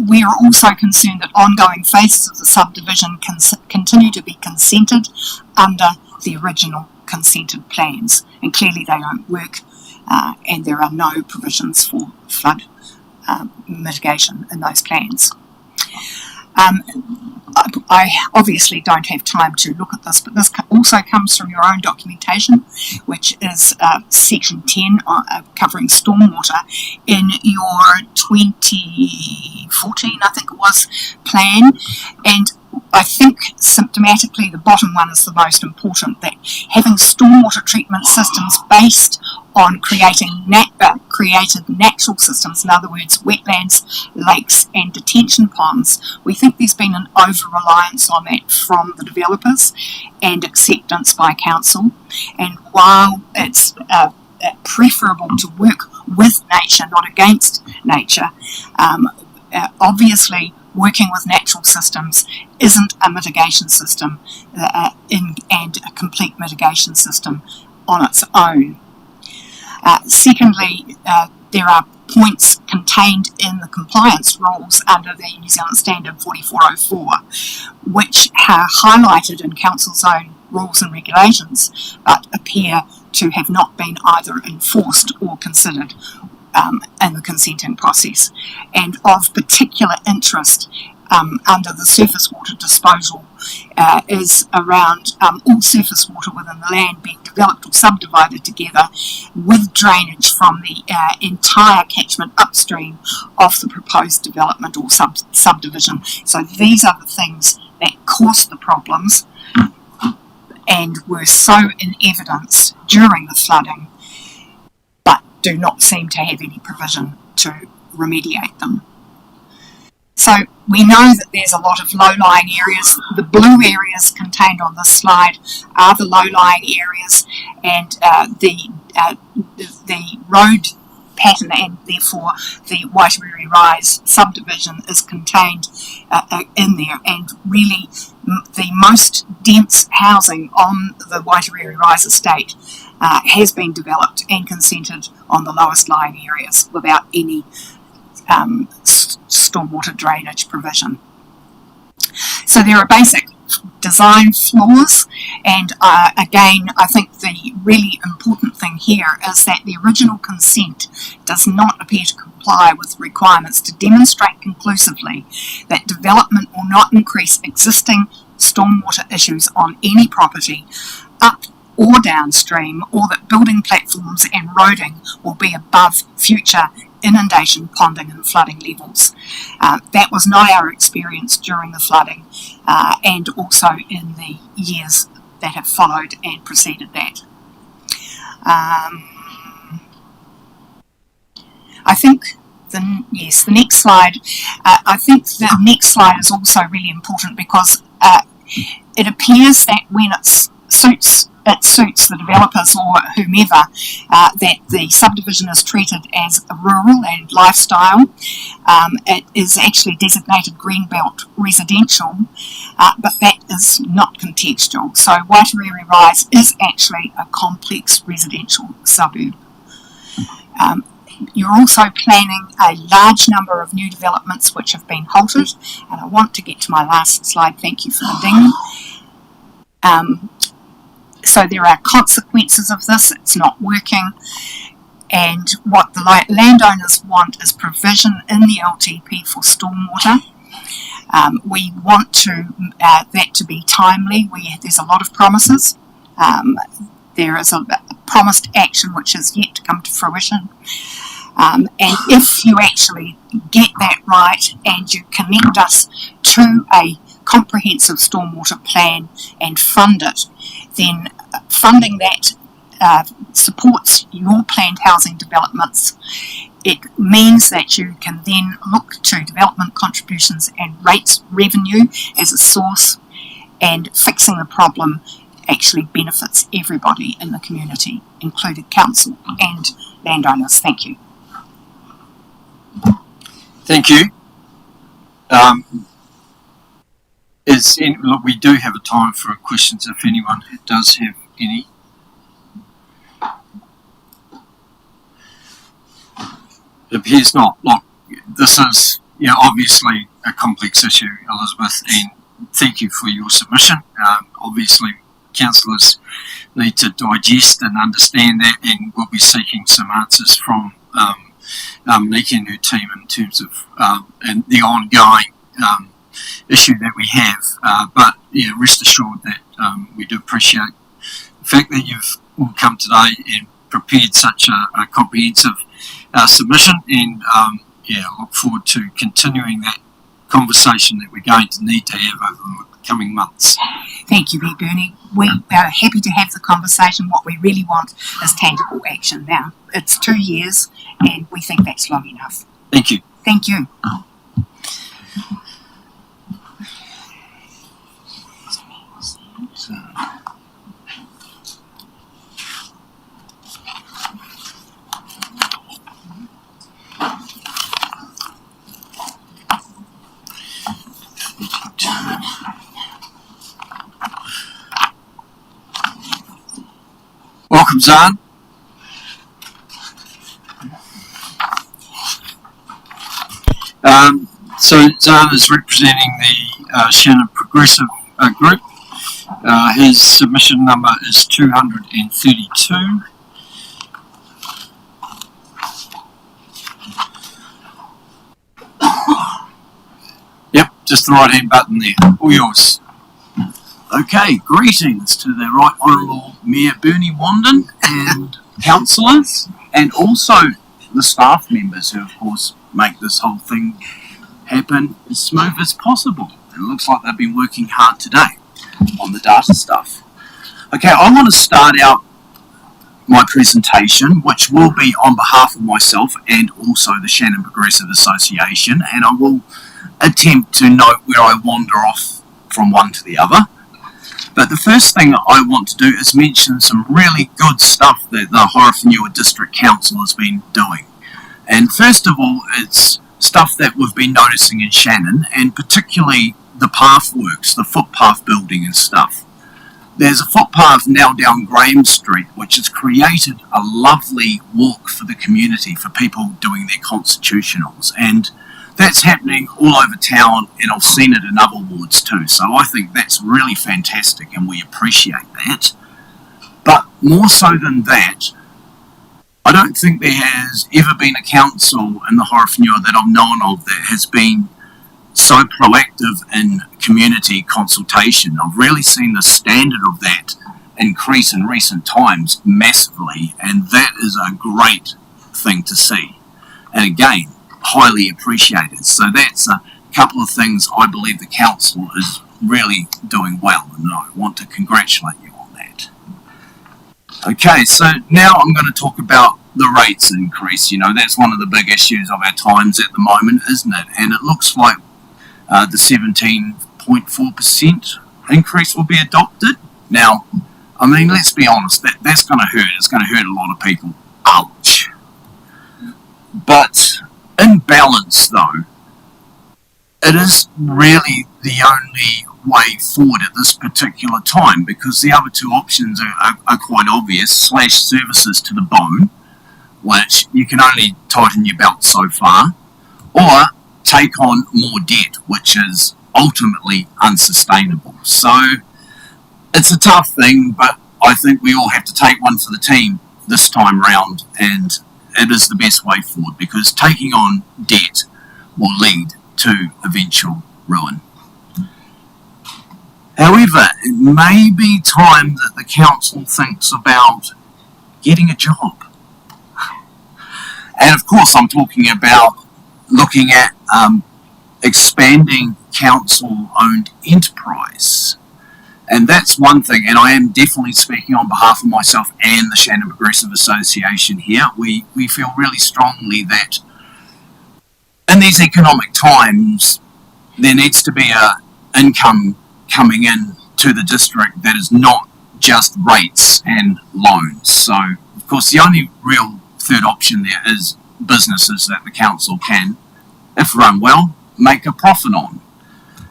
We are also concerned that ongoing phases of the subdivision continue to be consented under the original consented plans, and clearly they don't work, and there are no provisions for flood mitigation in those plans. I obviously don't have time to look at this, but this also comes from your own documentation, which is section 10 covering stormwater in your 2014, I think it was, plan. And I think symptomatically the bottom one is the most important, that having stormwater treatment systems based on created natural systems, in other words wetlands, lakes and detention ponds, we think there's been an over-reliance on that from the developers and acceptance by council. And while it's preferable to work with nature, not against nature, obviously working with natural systems isn't a mitigation system and a complete mitigation system on its own. Secondly, there are points contained in the compliance rules under the New Zealand Standard 4404, which are highlighted in Council's own rules and regulations, but appear to have not been either enforced or considered in the consenting process. And of particular interest under the surface water disposal is around all surface water within the land being developed or subdivided together with drainage from the entire catchment upstream of the proposed development or subdivision. So these are the things that caused the problems and were so in evidence during the flooding, but do not seem to have any provision to remediate them. So we know that there's a lot of low-lying areas. The blue areas contained on this slide are the low-lying areas, and the road pattern and therefore the Waitariri Rise subdivision is contained in there, and really the most dense housing on the Waitariri Rise estate has been developed and consented on the lowest lying areas without any stormwater drainage provision. So there are basic design flaws, and again, I think the really important thing here is that the original consent does not appear to comply with requirements to demonstrate conclusively that development will not increase existing stormwater issues on any property up or downstream, or that building platforms and roading will be above future inundation, ponding and flooding levels. That was not our experience during the flooding and also in the years that have followed and preceded that. I think the next slide. I think the next slide is also really important because it appears that when it suits the developers or whomever that the subdivision is treated as a rural and lifestyle. It is actually designated Greenbelt residential, but that is not contextual. So Waitariri Rise is actually a complex residential suburb. You're also planning a large number of new developments which have been halted, and I want to get to my last slide. Thank you for the ding. So there are consequences of this. It's not working, and what the landowners want is provision in the LTP for stormwater. We want that to be timely. There's a lot of promises. There is a promised action which has yet to come to fruition. And if you actually get that right and you connect us to a comprehensive stormwater plan and fund it, then funding that supports your planned housing developments. It means that you can then look to development contributions and rates revenue as a source, and fixing the problem actually benefits everybody in the community, including council and landowners. Thank you. Thank you. Look, we do have a time for questions if anyone does have any. It appears not. Look, this is obviously a complex issue, Elizabeth, and thank you for your submission. Obviously, councillors need to digest and understand that, and we'll be seeking some answers from Nikki and her team in terms of and the ongoing issue that we have. But yeah, rest assured that we do appreciate the fact that you've all come today and prepared such a comprehensive submission, and look forward to continuing that conversation that we're going to need to have over the coming months. Thank you, Bernie. We are happy to have the conversation. What we really want is tangible action now. It's 2 years, and we think that's long enough. Thank you. Thank you. Welcome, Zahn. So Zahn is representing the Shannon Progressive Group. His submission number is 232. Yep, just the right hand button there. All yours. Okay, greetings to the Right Honourable Mayor Bernie Wandin and councillors, and also the staff members who, of course, make this whole thing happen as smooth as possible. It looks like they've been working hard today on the data stuff. Okay, I want to start out my presentation, which will be on behalf of myself and also the Shannon Progressive Association, and I will attempt to note where I wander off from one to the other. But the first thing I want to do is mention some really good stuff that the Horowhenua District Council has been doing. And first of all, it's stuff that we've been noticing in Shannon, and particularly the path works, the footpath building and stuff. There's a footpath now down Graham Street which has created a lovely walk for the community, for people doing their constitutionals, and that's happening all over town, and I've seen it in other wards too, so I think that's really fantastic and we appreciate that. But more so than that, I don't think there has ever been a council in the Horowhenua that I've known of that has been so proactive in community consultation. I've really seen the standard of that increase in recent times massively, and that is a great thing to see. And again, highly appreciated. So that's a couple of things I believe the council is really doing well, and I want to congratulate you on that. Okay, so now I'm going to talk about the rates increase. You know, that's one of the big issues of our times at the moment, isn't it? And it looks like the 17.4% increase will be adopted. Now, I mean, let's be honest, that's going to hurt. It's going to hurt a lot of people. Ouch. But in balance, though, it is really the only way forward at this particular time, because the other two options are quite obvious. Slash services to the bone, which you can only tighten your belt so far, or take on more debt, which is ultimately unsustainable. So it's a tough thing, but I think we all have to take one for the team this time round, and it is the best way forward, because taking on debt will lead to eventual ruin. However, it may be time that the council thinks about getting a job. And of course I'm talking about looking at expanding council-owned enterprise. And that's one thing, and I am definitely speaking on behalf of myself and the Shannon Progressive Association here. We feel really strongly that in these economic times, there needs to be an income coming in to the district that is not just rates and loans. So, of course, the only real third option there is businesses that the council can, if run well, make a profit on.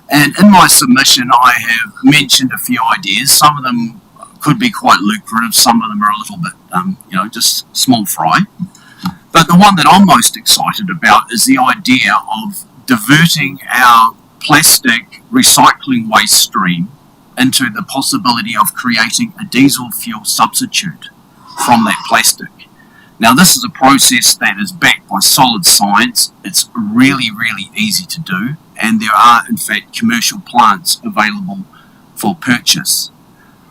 And in my submission, I have mentioned a few ideas. Some of them could be quite lucrative. Some of them are a little bit, just small fry. But the one that I'm most excited about is the idea of diverting our plastic recycling waste stream into the possibility of creating a diesel fuel substitute from that plastic. Now, this is a process that is backed by solid science. It's really, really easy to do, and there are, in fact, commercial plants available for purchase.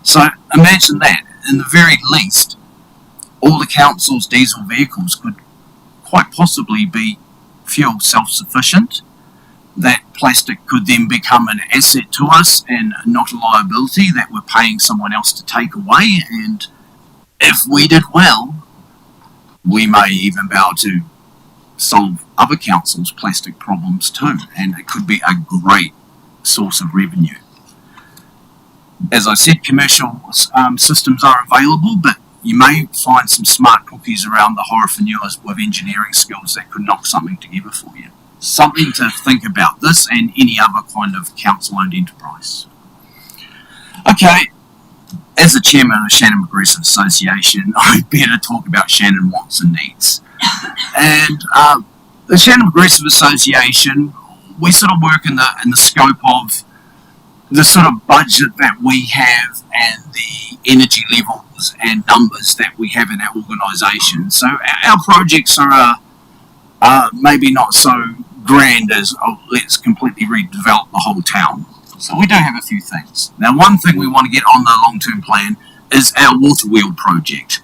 So imagine that, in the very least, all the council's diesel vehicles could quite possibly be fuel self-sufficient. That plastic could then become an asset to us and not a liability that we're paying someone else to take away, and if we did well, we may even be able to solve other councils' plastic problems too, and it could be a great source of revenue. As I said, commercial systems are available, but you may find some smart cookies around the Horowhenuas with engineering skills that could knock something together for you. Something to think about, this and any other kind of council-owned enterprise. Okay, as the chairman of the Shannon Progressive Association, I better talk about Shannon wants and needs. And the Shannon Progressive Association, we sort of work in the scope of the sort of budget that we have and the energy levels and numbers that we have in our organisation. So our projects are maybe not so grand as, oh, let's completely redevelop the whole town. So we do have a few things. Now, one thing we want to get on the long-term plan is our water wheel project.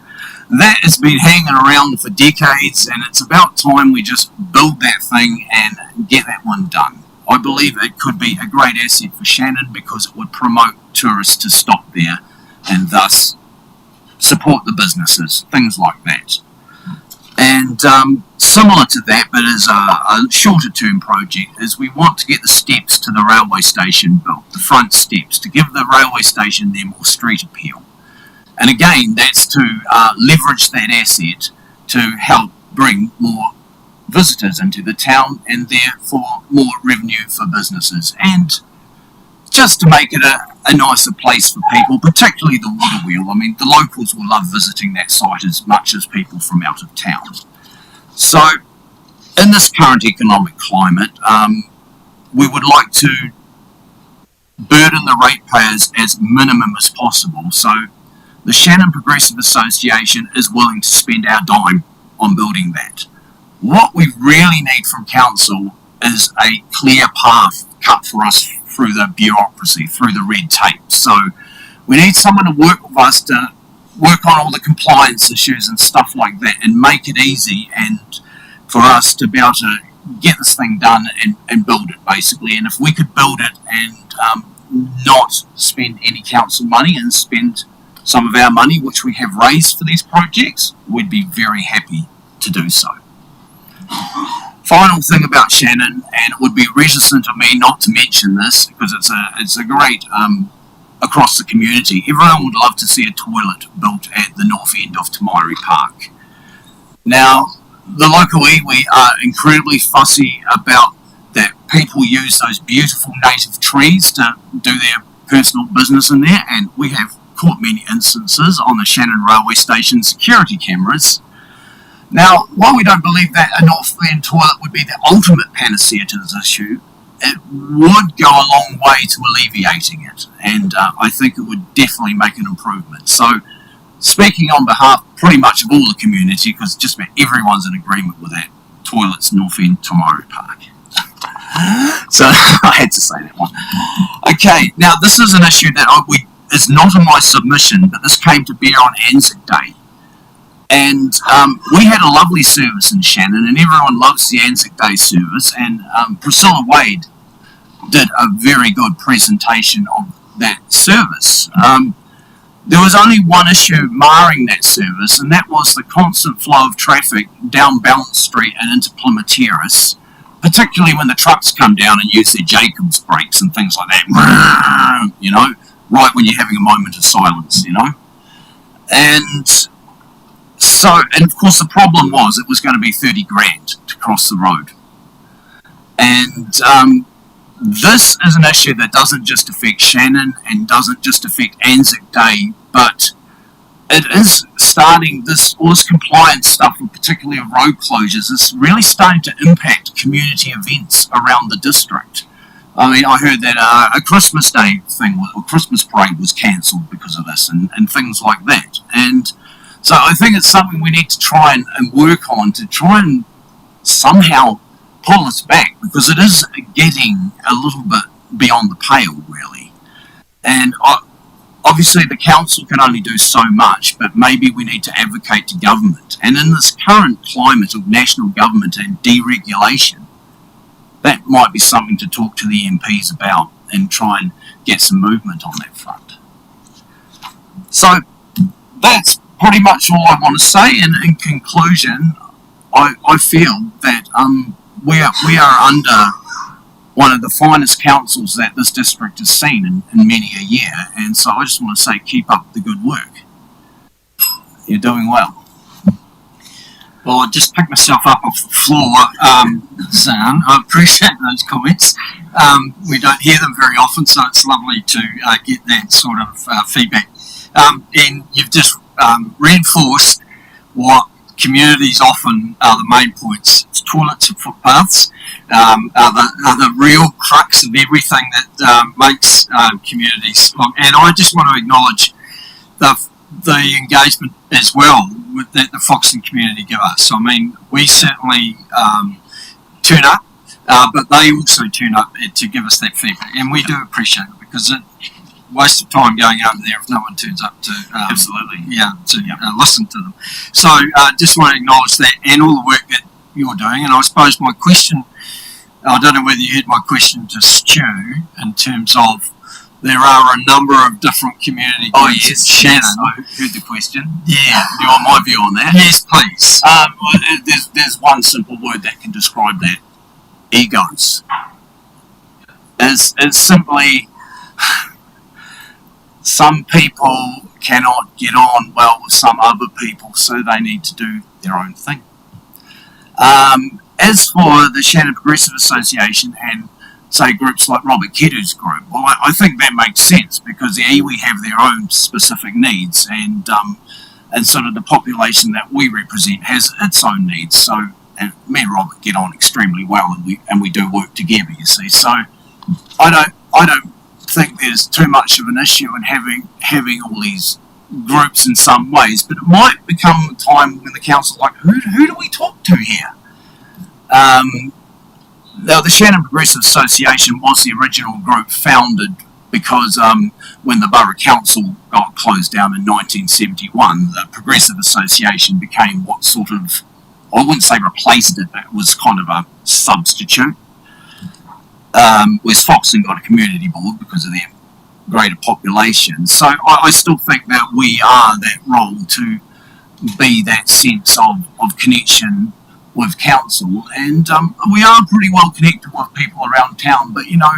That has been hanging around for decades, and it's about time we just build that thing and get that one done. I believe it could be a great asset for Shannon because it would promote tourists to stop there and thus support the businesses, things like that. And similar to that, but as a shorter term project, is we want to get the steps to the railway station built, the front steps, to give the railway station there more street appeal. And again, that's to leverage that asset to help bring more visitors into the town and therefore more revenue for businesses, and just to make it a nicer place for people, particularly the water wheel. I mean, the locals will love visiting that site as much as people from out of town. So in this current economic climate, we would like to burden the ratepayers as minimum as possible. So the Shannon Progressive Association is willing to spend our dime on building that. What we really need from council is a clear path cut for us through the bureaucracy, through the red tape. So we need someone to work with us to work on all the compliance issues and stuff like that and make it easy and for us to be able to get this thing done and build it, basically. And if we could build it and not spend any council money and spend some of our money, which we have raised for these projects, we'd be very happy to do so. Final thing about Shannon, and it would be reticent of me not to mention this because it's a great across the community. Everyone would love to see a toilet built at the north end of Tamairi Park. Now, the local iwi are incredibly fussy about that people use those beautiful native trees to do their personal business in there, and we have caught many instances on the Shannon railway station security cameras. Now, while we don't believe that a north end toilet would be the ultimate panacea to this issue, it would go a long way to alleviating it, and I think it would definitely make an improvement. So, speaking on behalf pretty much of all the community, because just about everyone's in agreement with that, toilets north end Tamairi Park. So, I had to say that one. Okay, now this is an issue that is not in my submission, but this came to bear on Anzac Day. And we had a lovely service in Shannon, and everyone loves the Anzac Day service, and Priscilla Wade did a very good presentation of that service. There was only one issue marring that service, and that was the constant flow of traffic down Balance Street and into Plymouth Terrace, particularly when the trucks come down and use their Jacobs brakes and things like that, you know, right when you're having a moment of silence, you know. And so, and of course the problem was it was going to be 30 grand to cross the road. And this is an issue that doesn't just affect Shannon and doesn't just affect Anzac Day, but it is starting, all this compliance stuff, and particularly of road closures, is really starting to impact community events around the district. I mean, I heard that a Christmas Day thing, or Christmas parade was cancelled because of this, and things like that. And so I think it's something we need to try and work on to try and somehow pull us back, because it is getting a little bit beyond the pale, really. And obviously the council can only do so much, but maybe we need to advocate to government. And in this current climate of national government and deregulation, that might be something to talk to the MPs about and try and get some movement on that front. So that's pretty much all I want to say, and in conclusion, I feel that we are under one of the finest councils that this district has seen in many a year, and so I just want to say keep up the good work. You're doing well. Well, I just picked myself up off the floor, so I appreciate those comments. We don't hear them very often, so it's lovely to get that sort of feedback. And you've just reinforced what communities often are the main points. It's toilets and footpaths are the real crux of everything that makes communities. And I just want to acknowledge the engagement as well that the Foxton community give us. I mean, we certainly turn up, but they also turn up to give us that feedback, and we do appreciate it because it's a waste of time going over there if no one turns up to listen to them. So just want to acknowledge that and all the work that you're doing. And I suppose my question, I don't know whether you heard my question to Stu in terms of there are a number of different community groups in Shannon. I heard the question. Yeah. Do you want my view on that? Yes, please. There's one simple word that can describe that. Egos. It's simply some people cannot get on well with some other people, so they need to do their own thing. As for the Shannon Progressive Association and say groups like Robert Kedu's group, well, I think that makes sense because the iwi have their own specific needs, and sort of the population that we represent has its own needs. So, and me and Robert get on extremely well, and we do work together. You see, so I don't think there's too much of an issue in having all these groups in some ways, but it might become a time when the council's like, who do we talk to here? Now, the Shannon Progressive Association was the original group founded because when the Borough Council got closed down in 1971, the Progressive Association became what sort of, I wouldn't say replaced it, but it was kind of a substitute. Whereas Foxton got a community board because of their greater population. So I still think that we are that role to be that sense of connection with council, and we are pretty well connected with people around town, but you know,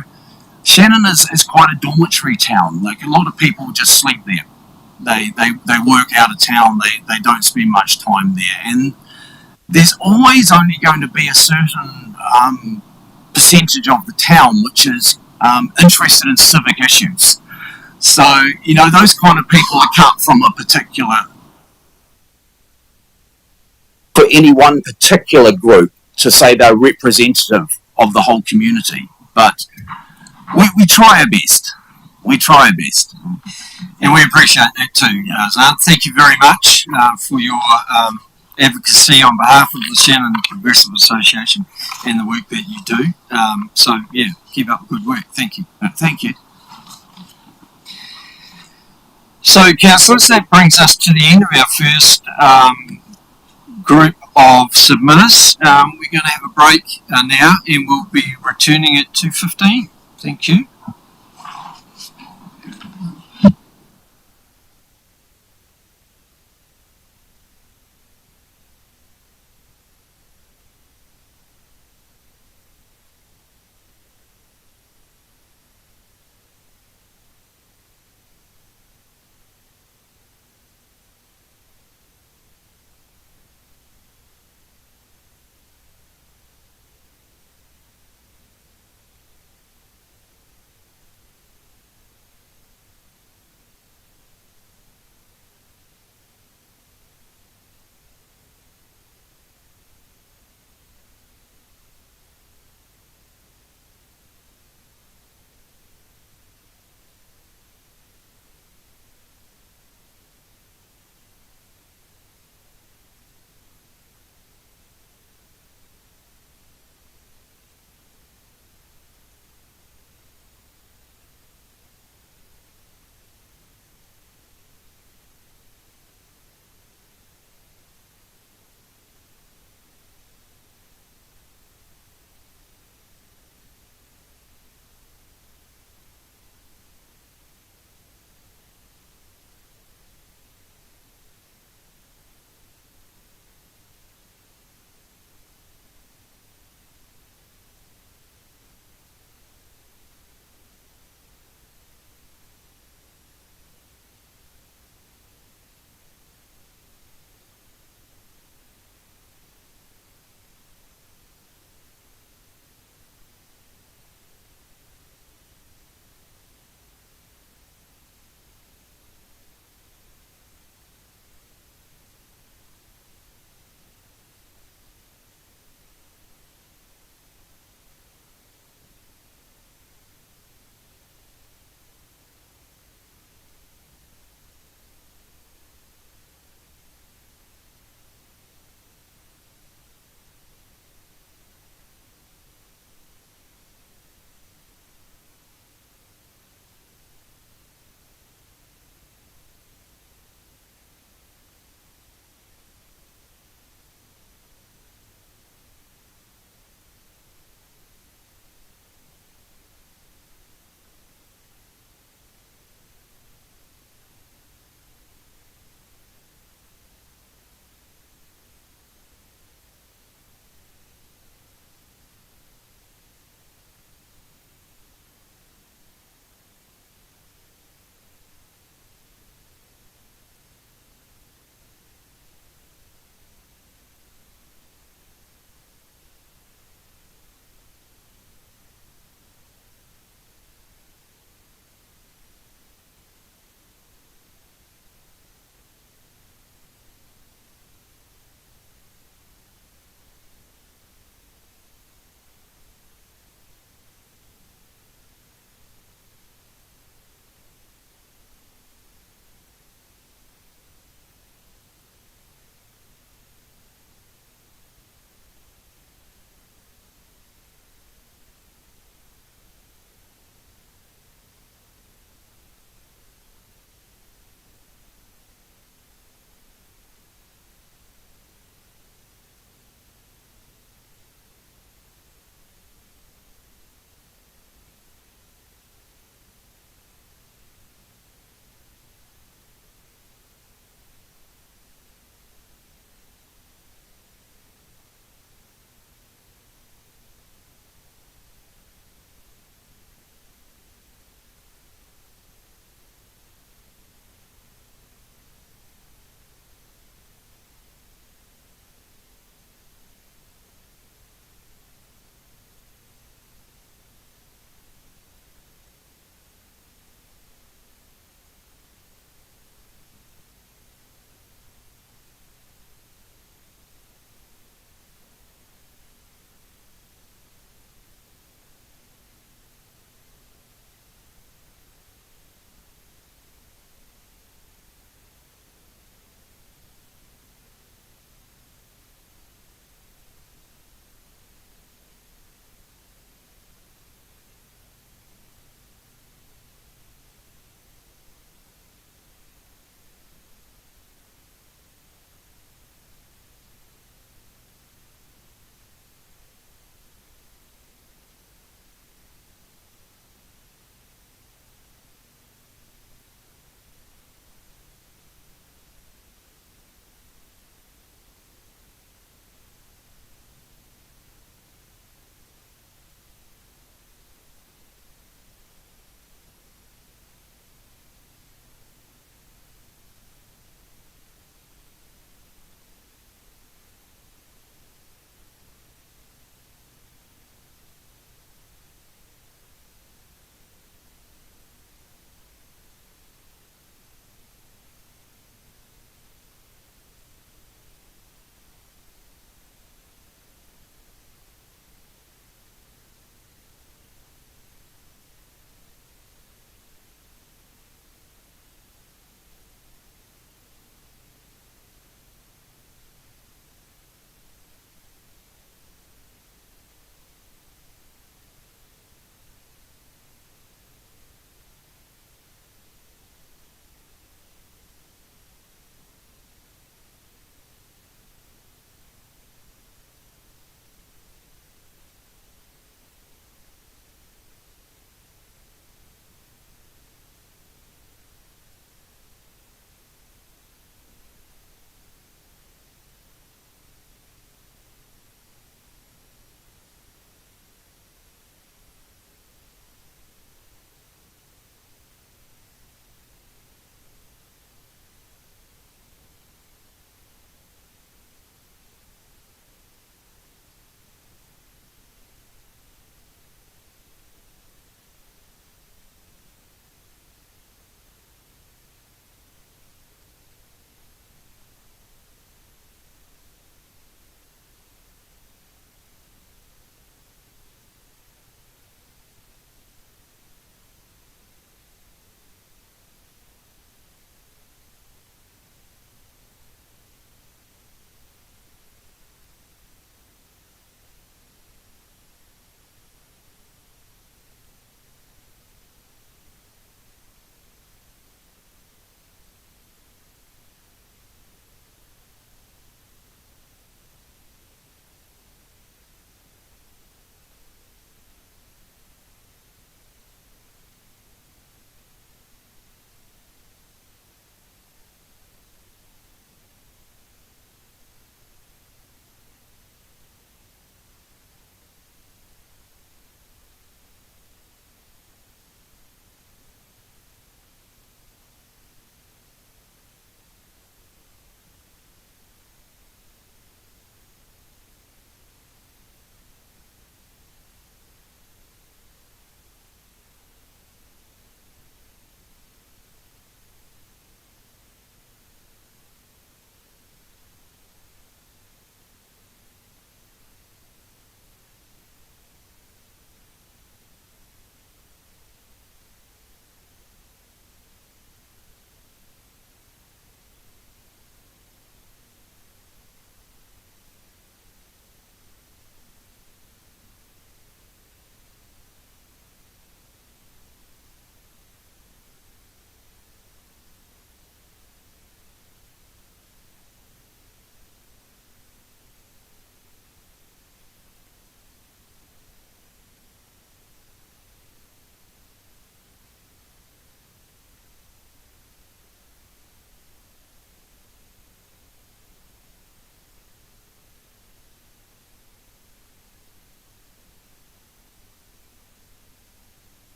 Shannon is quite a dormitory town. Like, a lot of people just sleep there. They work out of town, they don't spend much time there, and there's always only going to be a certain percentage of the town which is interested in civic issues. So, you know, those kind of people are cut from a particular, for any one particular group to say they're representative of the whole community. But we try our best. We try our best. And we appreciate that too, Zan. Thank you very much for your advocacy on behalf of the Shannon Progressive Association and the work that you do. So, yeah, keep up good work. Thank you. Thank you. So, councillors, that brings us to the end of our first group of submitters. We're going to have a break now, and we'll be returning at 2:15. Thank you.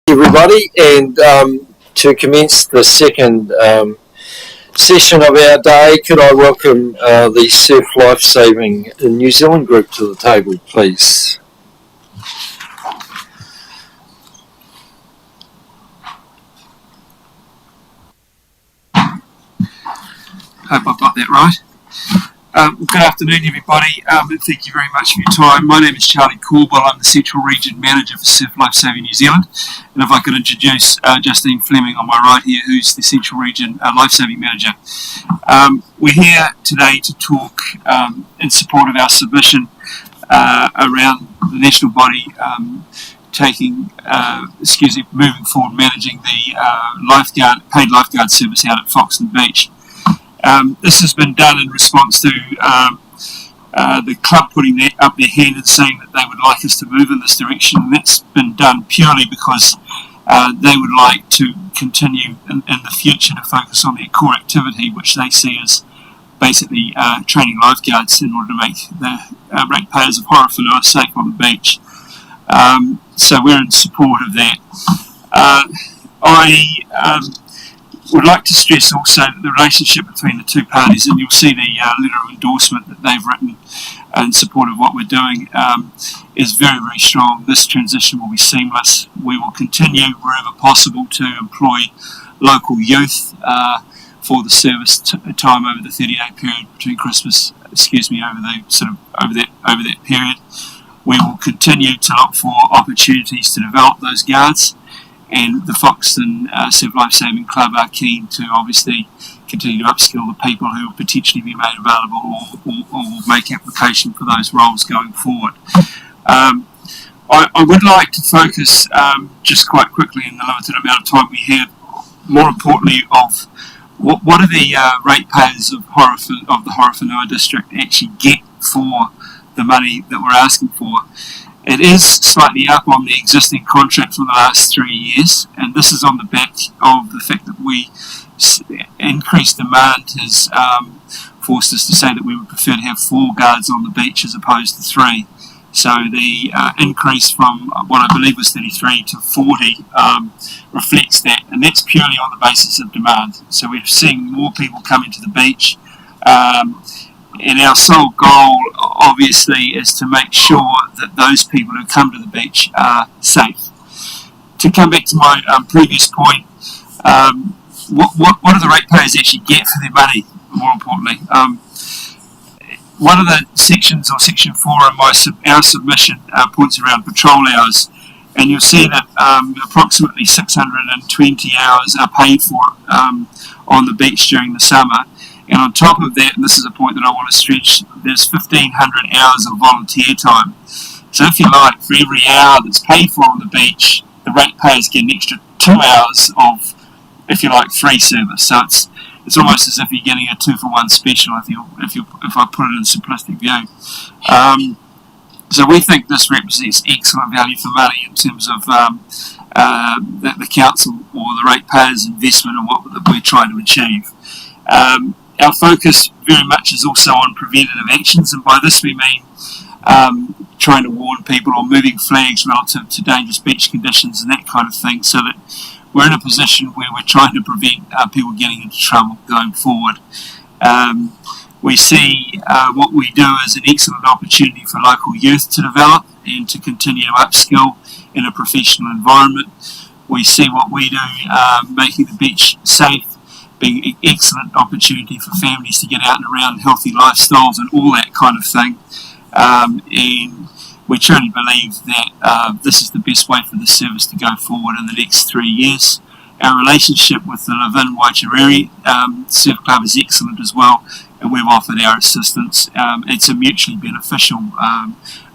Everybody, and to commence the second session of our day, could I welcome the Surf Lifesaving New Zealand group to the table, please? Hope I've got that right. Good afternoon, everybody, and thank you very much for your time. My name is Charlie Corbell. I'm the Central Region Manager for Surf Lifesaving New Zealand. And if I could introduce Justine Fleming on my right here, who's the Central Region Lifesaving Manager. We're here today to talk in support of our submission around the national body moving forward, managing the paid lifeguard service out at Foxton Beach. This has been done in response to the club putting up their hand and saying that they would like us to move in this direction. And that's been done purely because they would like to continue in the future to focus on their core activity, which they see as basically training lifeguards in order to make the ratepayers of Horowhenua safe on the beach. So we're in support of that. I would like to stress also that the relationship between the two parties, and you'll see the letter of endorsement that they've written in support of what we're doing, is very, very strong. This transition will be seamless. We will continue wherever possible to employ local youth for the service time over the 30-day period between Christmas, over that period. We will continue to look for opportunities to develop those guards. And the Foxton Surf Lifesaving Club are keen to obviously continue to upskill the people who will potentially be made available or make application for those roles going forward. I would like to focus just quite quickly in the limited amount of time we have, more importantly, of what are the ratepayers of the Horowhenua District actually get for the money that we're asking for. It is slightly up on the existing contract from the last 3 years, and this is on the back of the fact that increased demand has forced us to say that we would prefer to have 4 guards on the beach as opposed to 3. So the increase from what I believe was 33 to 40 reflects that, and that's purely on the basis of demand. So we're seeing more people coming to the beach. And our sole goal, obviously, is to make sure that those people who come to the beach are safe. To come back to my previous point, what do the ratepayers actually get for their money, more importantly? One of the sections, or section 4 in our submission, points around patrol hours, and you'll see that approximately 620 hours are paid for on the beach during the summer. And on top of that, and this is a point that I want to stretch, there's 1,500 hours of volunteer time. So if you like, for every hour that's paid for on the beach, the ratepayers get an extra 2 hours of, if you like, free service. So it's almost as if you're getting a 2-for-1 special if I put it in simplistic view. So we think this represents excellent value for money in terms of the council or the ratepayers' investment in what we're trying to achieve. Our focus very much is also on preventative actions, and by this we mean trying to warn people or moving flags relative to dangerous beach conditions and that kind of thing, so that we're in a position where we're trying to prevent people getting into trouble going forward. We see what we do as an excellent opportunity for local youth to develop and to continue to upskill in a professional environment. We see what we do making the beach safe, being an excellent opportunity for families to get out and around, healthy lifestyles and all that kind of thing. And we truly believe that this is the best way for the service to go forward in the next 3 years. Our relationship with the Levin Waitariri Surf Club is excellent as well, and we've offered our assistance. It's a mutually beneficial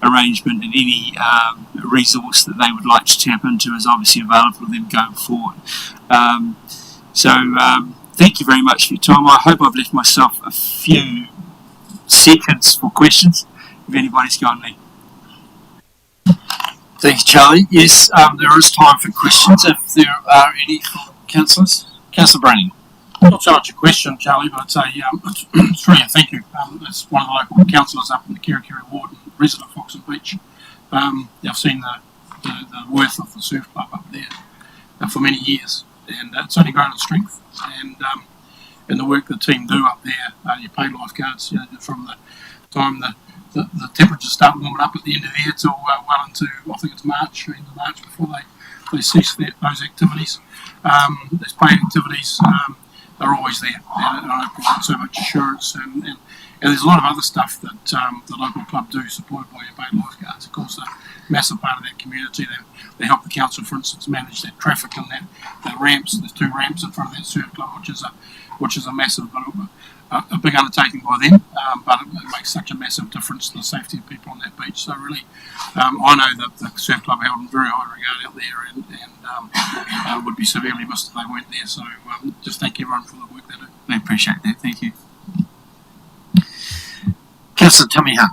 arrangement, and any resource that they would like to tap into is obviously available to them going forward. Thank you very much for your time. I hope I've left myself a few seconds for questions, if anybody's got any. Thank you, Charlie. Yes, there is time for questions if there are any councillors. Councillor Branning. Not so much a question, Charlie, but it's really a thank you. It's one of the local councillors up in the Kirikiri ward and resident of Foxton Beach. I've seen the worth of the surf club up there. for many years, and it's only grown in strength. And the work the team do up there, your paid lifeguards, from the time the temperatures start warming up at the end of the year till well into, I think it's March, end of March, before they cease those activities. Those paid activities, they're always there, and I provide so much assurance, and there's a lot of other stuff that the local club do, supported by your paid lifeguards. Of course, a massive part of that community. They help the council, for instance, manage that traffic and that ramps. There's 2 ramps in front of that surf club, which is a massive, a big undertaking by them, but it makes such a massive difference to the safety of people on that beach. So really, I know that the surf club held in very high regard out there, and would be severely missed if they weren't there. So just thank everyone for the work they do. We appreciate that. Thank you. Councillor Tamiha.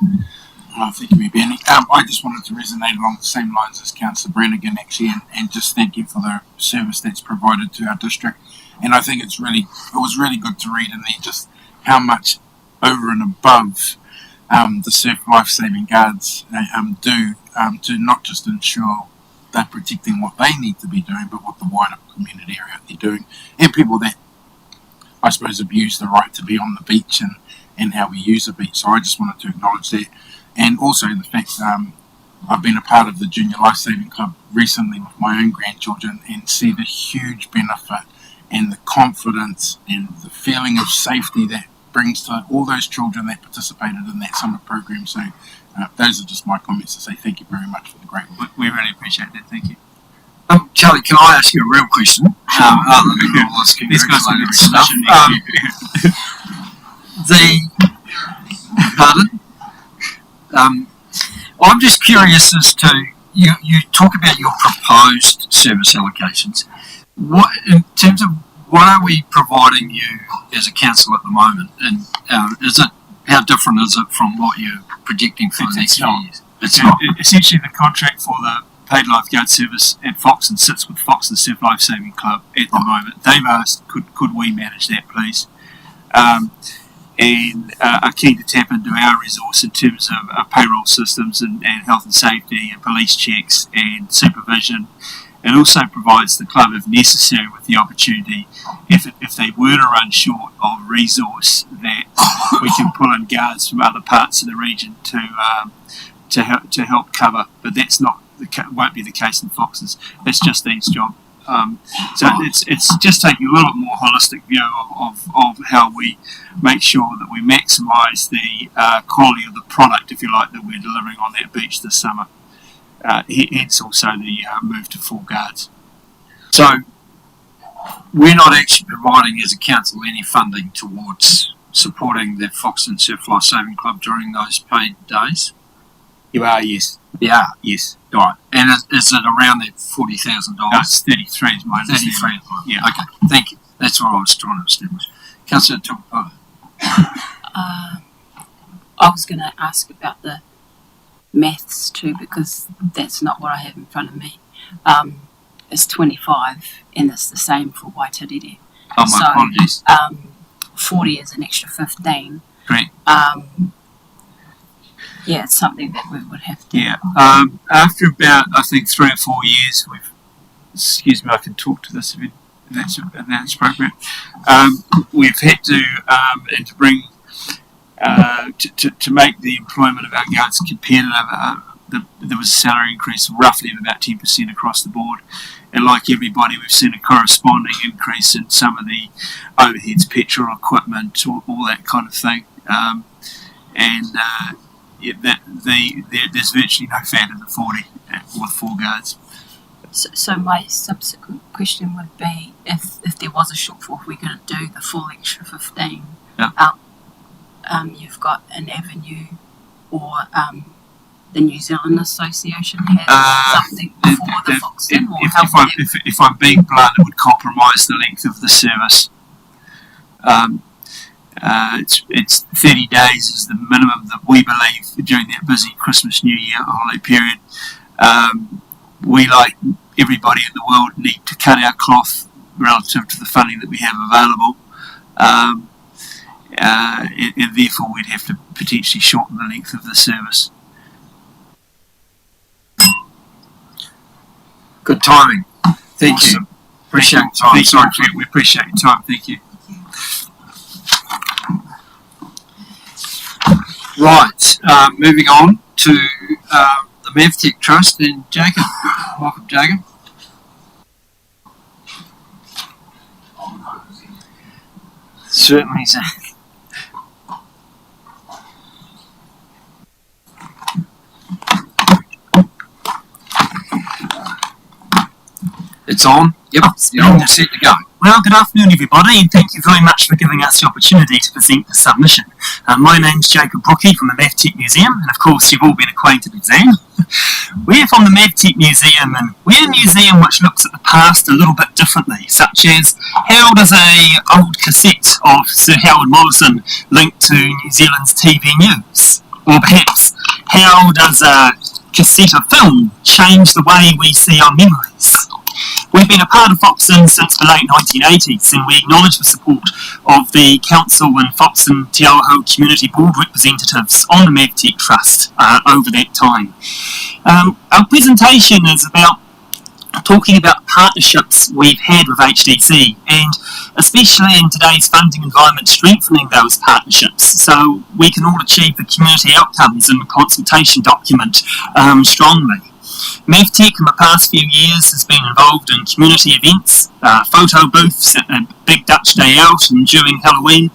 Thank you, Benny. I just wanted to resonate along the same lines as Councillor Brannigan, actually, and just thank you for the service that's provided to our district. And I think it was really good to read in there just how much over and above the surf life-saving guards do to not just ensure they're protecting what they need to be doing, but what the wider community are out there doing, and people that, I suppose, abuse the right to be on the beach and how we use the beach. So I just wanted to acknowledge that. And also the fact I've been a part of the Junior Lifesaving Club recently with my own grandchildren, and see the huge benefit and the confidence and the feeling of safety that brings to all those children that participated in that summer program. So those are just my comments to say thank you very much for the great work. We really appreciate that. Thank you. Charlie, can I ask you a real question? Other than all this congratulating stuff. Pardon? I'm just curious as to, you talk about your proposed service allocations. What, in terms of what are we providing you as a council at the moment, and how different is it from what you're projecting for the next few years? It's not. Essentially, the contract for the paid lifeguard service at Foxton sits with Foxton Surf Lifesaving Club at the moment. They've asked, could we manage that, please? And are keen to tap into our resource in terms of payroll systems and health and safety and police checks and supervision. It also provides the club, if necessary, with the opportunity, if they were to run short of resource, that we can pull in guards from other parts of the region to help cover. But that's not won't be the case in Fox's. That's just Dean's job. So it's just taking a little bit more holistic view of how we make sure that we maximise the quality of the product, if you like, that we're delivering on that beach this summer. Hence also the move to 4 guards. So we're not actually providing as a council any funding towards supporting the Foxton Surf Lifesaving Club during those paid days? You are, yes. Yeah. Yes. Right. And is it around that $40,000? No, it's 33 is my understanding. 33. Yeah. Okay. Thank you. That's what I was trying to establish. Councillor Tupapa. I was going to ask about the maths too, because that's not what I have in front of me. It's 25, and it's the same for Waitarere. Oh, my apologies. 40 is an extra 15. Great. Yeah, it's something that we would have to. Yeah. After about, I think, 3 or 4 years, excuse me, I can talk to this if that's appropriate. We've had to, and to bring, to make the employment of our guards competitive, there was a salary increase roughly of about 10% across the board. And like everybody, we've seen a corresponding increase in some of the overheads, petrol, equipment, all that kind of thing. There's virtually no fat in the 40 with 4 guards. So my subsequent question would be, if there was a shortfall, if we're going to do the full extra 15, yeah. You've got an avenue, or the New Zealand Association has something for the Foxton? If I'm being blunt, it would compromise the length of the service. It's 30 days is the minimum that we believe during that busy Christmas, New Year holiday period. We, like everybody in the world, need to cut our cloth relative to the funding that we have available, and therefore we'd have to potentially shorten the length of the service. Good timing. Thank you. Appreciate your time. Sorry, we appreciate your time. Thank you. Right, moving on to the Mavtech Trust and Jacob. Welcome, Jacob. Certainly, sir. It's on. Yep, you're all set to go. Well, good afternoon, everybody, and thank you very much for giving us the opportunity to present the submission. My name's Jacob Brookie from the Mavtech Museum, and of course, you've all been acquainted with Zan. We're from the Mavtech Museum, and we're a museum which looks at the past a little bit differently, such as how does a old cassette of Sir Howard Mollison link to New Zealand's TV news? Or perhaps, how does a cassette of film change the way we see our memories? We've been a part of Foxton since the late 1980s, and we acknowledge the support of the Council and Foxton Te Awaho Community Board representatives on the Mavtech Trust over that time. Our presentation is about talking about partnerships we've had with HDC, and especially in today's funding environment, strengthening those partnerships so we can all achieve the community outcomes in the consultation document strongly. Mavtech in the past few years has been involved in community events, photo booths at the Big Dutch Day Out and during Halloween,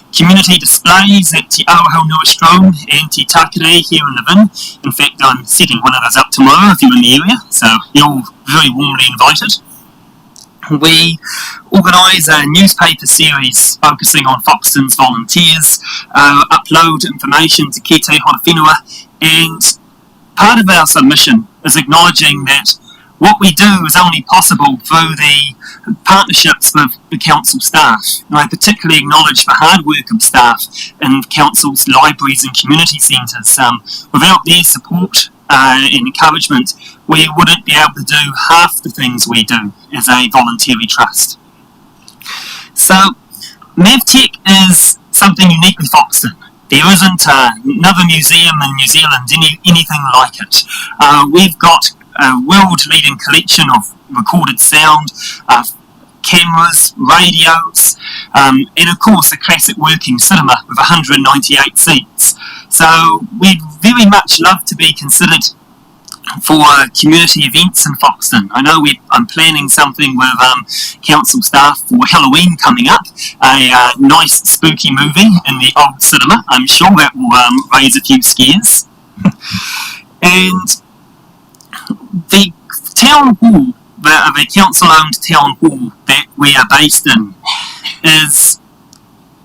community displays at Te Horowhenua District and Te Takere here in Levin. In fact, I'm setting one of those up tomorrow if you're in the area, so you're all very warmly invited. We organise a newspaper series focusing on Foxton's volunteers, upload information to Kite Horowhenua, and part of our submission is acknowledging that what we do is only possible through the partnerships with the council staff. And I particularly acknowledge the hard work of staff in council's libraries and community centres. Without their support and encouragement, we wouldn't be able to do half the things we do as a voluntary trust. So, Mavtech is something unique with Foxton. There isn't another museum in New Zealand anything like it. We've got a world-leading collection of recorded sound, cameras, radios, and of course a classic working cinema with 198 seats. So we'd very much love to be considered for community events in Foxton. I know I'm planning something with council staff for Halloween coming up, a nice spooky movie in the old cinema. I'm sure that will raise a few scares. And the town hall, the council-owned town hall that we are based in, is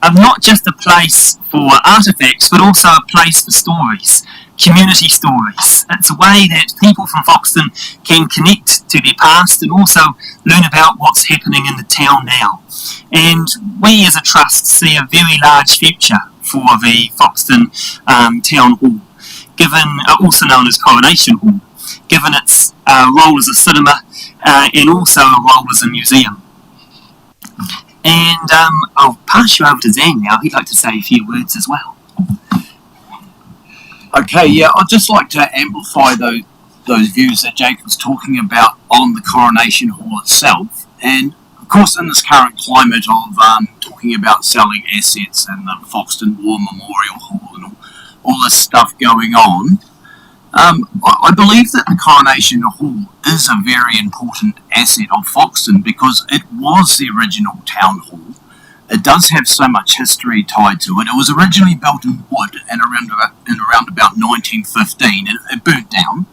not just a place for artefacts, but also a place for stories. Community stories. It's a way that people from Foxton can connect to their past and also learn about what's happening in the town now. And we as a trust see a very large future for the Foxton Town Hall, given also known as Coronation Hall, given its role as a cinema and also a role as a museum. And I'll pass you over to Zan now. He'd like to say a few words as well. Okay, yeah, I'd just like to amplify those views that Jake was talking about on the Coronation Hall itself. And, of course, in this current climate of talking about selling assets and the Foxton War Memorial Hall and all this stuff going on, I believe that the Coronation Hall is a very important asset of Foxton because it was the original town hall. It does have so much history tied to it. It was originally built in wood and around about 1915, and it burnt down.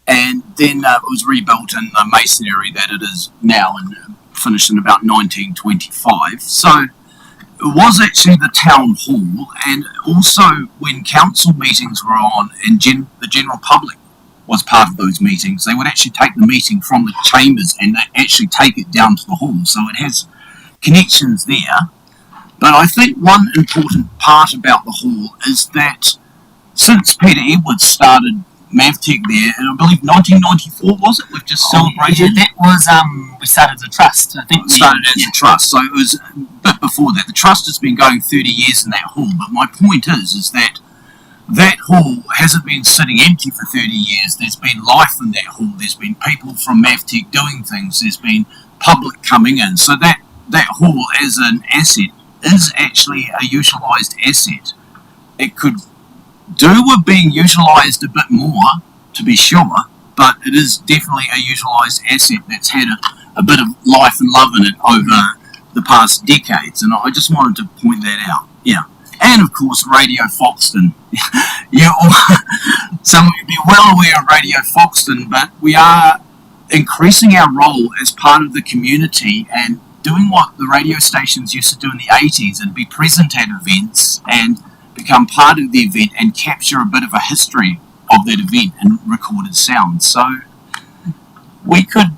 And then it was rebuilt in the masonry that it is now, and finished in about 1925. So it was actually the town hall, and also when council meetings were on, and the general public was part of those meetings, they would actually take the meeting from the chambers and they actually take it down to the hall. So it has connections there. But I think one important part about the hall is that since Peter Edwards started Mavtech there, and I believe 1994 was it? We've just celebrated. Yeah, that was we started as a trust. I think we started as a trust, so it was a bit before that. The trust has been going 30 years in that hall, but my point is that that hall hasn't been sitting empty for 30 years. There's been life in that hall. There's been people from Mavtech doing things. There's been public coming in. So that hall as an asset is actually a utilised asset. It could do with being utilised a bit more, to be sure, but it is definitely a utilised asset that's had a bit of life and love in it over the past decades, and I just wanted to point that out. Yeah. And of course, Radio Foxton. Some of you will be well aware of Radio Foxton, but we are increasing our role as part of the community and doing what the radio stations used to do in the 80s and be present at events and become part of the event and capture a bit of a history of that event in recorded sound. So we could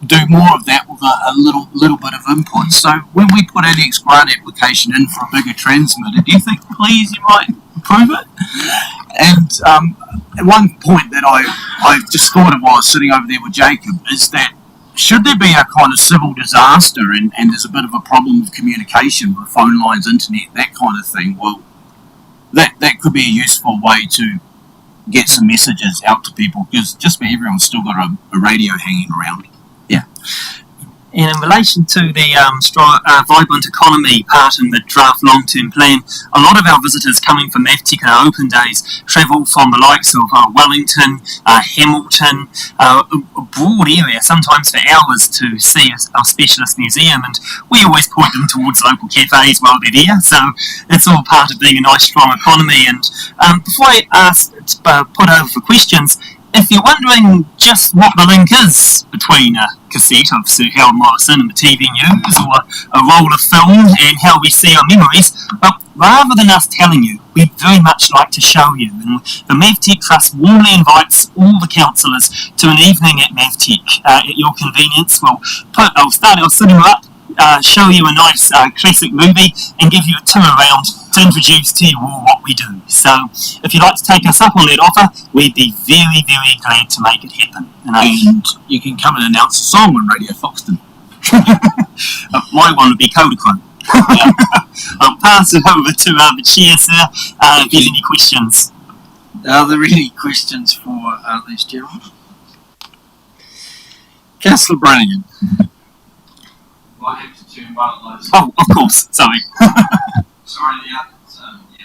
do more of that with a little bit of input. So when we put our next grant application in for a bigger transmitter, do you think, please, you might approve it? And one point that I just thought of while I was sitting over there with Jacob is that should there be a kind of civil disaster and there's a bit of a problem with communication with phone lines, internet, that kind of thing, well, that could be a useful way to get some messages out to people, because just about everyone's still got a radio hanging around. Yeah. And in relation to the vibrant economy part in the draft long-term plan, a lot of our visitors coming from MAVTEC and our open days travel from the likes of Wellington, Hamilton, a broad area, sometimes for hours, to see our specialist museum, and we always point them towards local cafes while they're there, so it's all part of being a nice strong economy. And before I put over for questions, if you're wondering just what the link is between a cassette of Sir Harold Morrison and the TV news, or a roll of film and how we see our memories, well, rather than us telling you, we'd very much like to show you. And the MAVTEC Trust warmly invites all the councillors to an evening at MAVTEC at your convenience. I'll start our cinema up, show you a nice classic movie, and give you a tour around to introduce to you all what we do. So if you'd like to take us up on that offer, we'd be very, very glad to make it happen. And you can come and announce a song on Radio Foxton. My one would be Kodachrome. I'll pass it over to the chair, sir, if there's any questions. Are there any questions for these gentlemen? Councillor Brannigan. Oh, of course, sorry.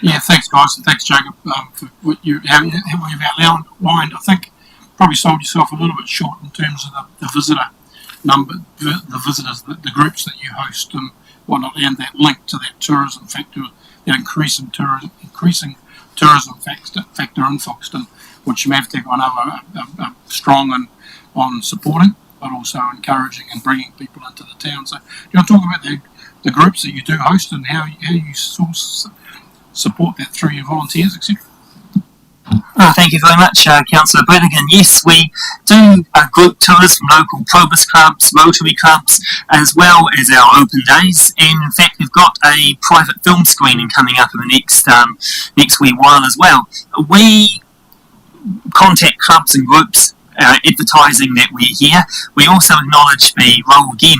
Yeah, thanks guys, and thanks Jacob for what you've outlined. I think probably sold yourself a little bit short in terms of the visitor number, the visitors, the groups that you host and whatnot, and that link to that tourism factor, that increasing tourism factor in Foxton, which MAVTEC I know are strong on supporting, but also encouraging and bringing people into the town. So do you want to talk about the groups that you do host and how you support that through your volunteers, etc.? Thank you very much, Councillor Brannigan. Yes, we do group tours from local Probus clubs, Rotary clubs, as well as our open days. And in fact, we've got a private film screening coming up in the next wee while as well. We contact clubs and groups advertising that we're here. We also acknowledge the role again,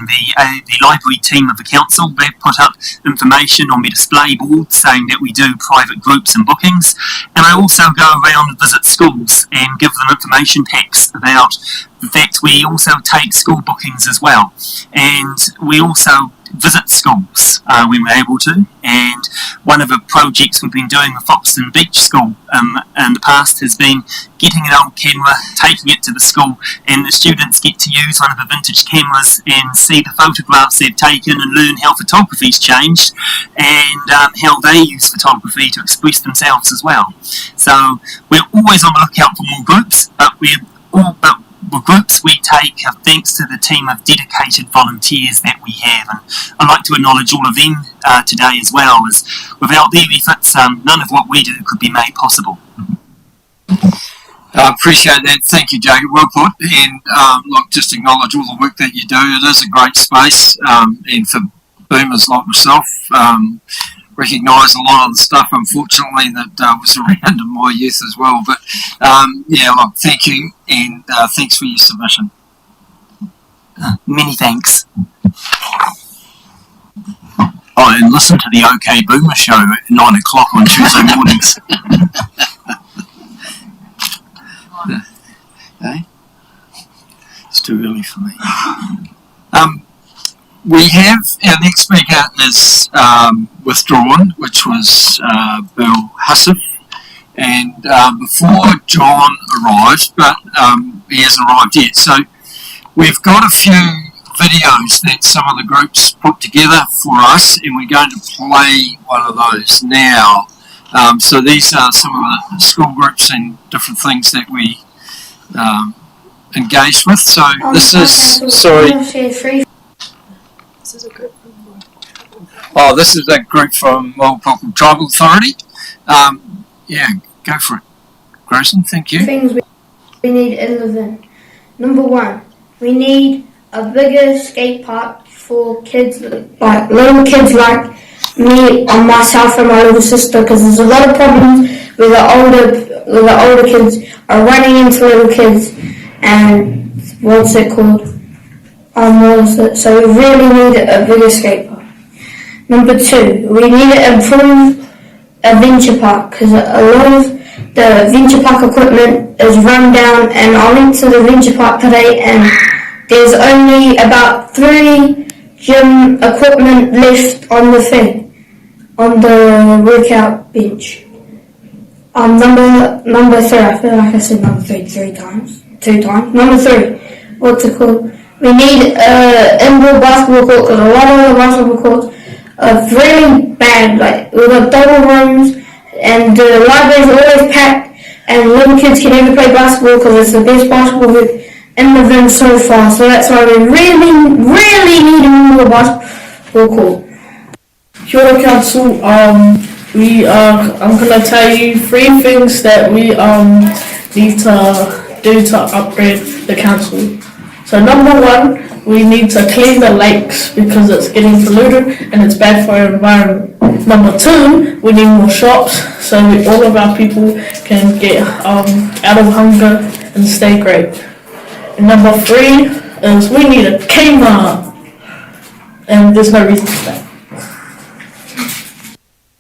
the library team of the council. They've put up information on the display board saying that we do private groups and bookings, and I also go around and visit schools and give them information packs about the fact we also take school bookings as well, and we also visit schools when we're able to. And one of the projects we've been doing with Foxton Beach School in the past has been getting an old camera, taking it to the school, and the students get to use one of the vintage cameras and see the photographs they've taken and learn how photography's changed and how they use photography to express themselves as well. So we're always on the lookout for more groups, but the groups we take are thanks to the team of dedicated volunteers that we have, and I'd like to acknowledge all of them today as well, as without their efforts, none of what we do could be made possible. I appreciate that. Thank you, Jacob. Well put. And look, just acknowledge all the work that you do. It is a great space, and for boomers like myself, recognise a lot of the stuff, unfortunately, that was around in my youth as well. But yeah, look, thank you, and thanks for your submission. Many thanks. Oh, and listen to the OK Boomer show at 9 o'clock on Tuesday mornings. Hey? It's too early for me. We have, our next speaker is withdrawn, which was Bill Hussif. And before John arrived, but he hasn't arrived yet. So we've got a few videos that some of the groups put together for us, and we're going to play one of those now. So these are some of the school groups and different things that we engaged with. So this is, sorry. This is a group from Oh, this is a group from Walpole's Tribal Authority. Yeah, go for it. Grayson, thank you. Things we need in Levin. Number one, we need a bigger skate park for kids, like little kids like me and myself and my little sister, because there's a lot of problems with the older kids are running into little kids, and what's it called? So we really need a bigger skate park. Number two, we need to improve a venture park, because a lot of the venture park equipment is run down, and I went to the venture park today and there's only about 3 gym equipment left on the thing, on the workout bench. Number three, I feel like I said number three 2 times. Number three, what's it called? We need indoor basketball court, because a lot of the basketball courts are really bad. Like, we've got double rooms, and the library's always packed, and little kids can never play basketball because it's the best basketball group in the room so far. So that's why we really need a indoor basketball court. Kia ora Council, I'm going to tell you 3 things that we need to do to upgrade the council. So number 1, we need to clean the lakes because it's getting polluted and it's bad for our environment. Number 2, we need more shops so all of our people can get out of hunger and stay great. And number 3 is we need a Kmart, and there's no reason for that.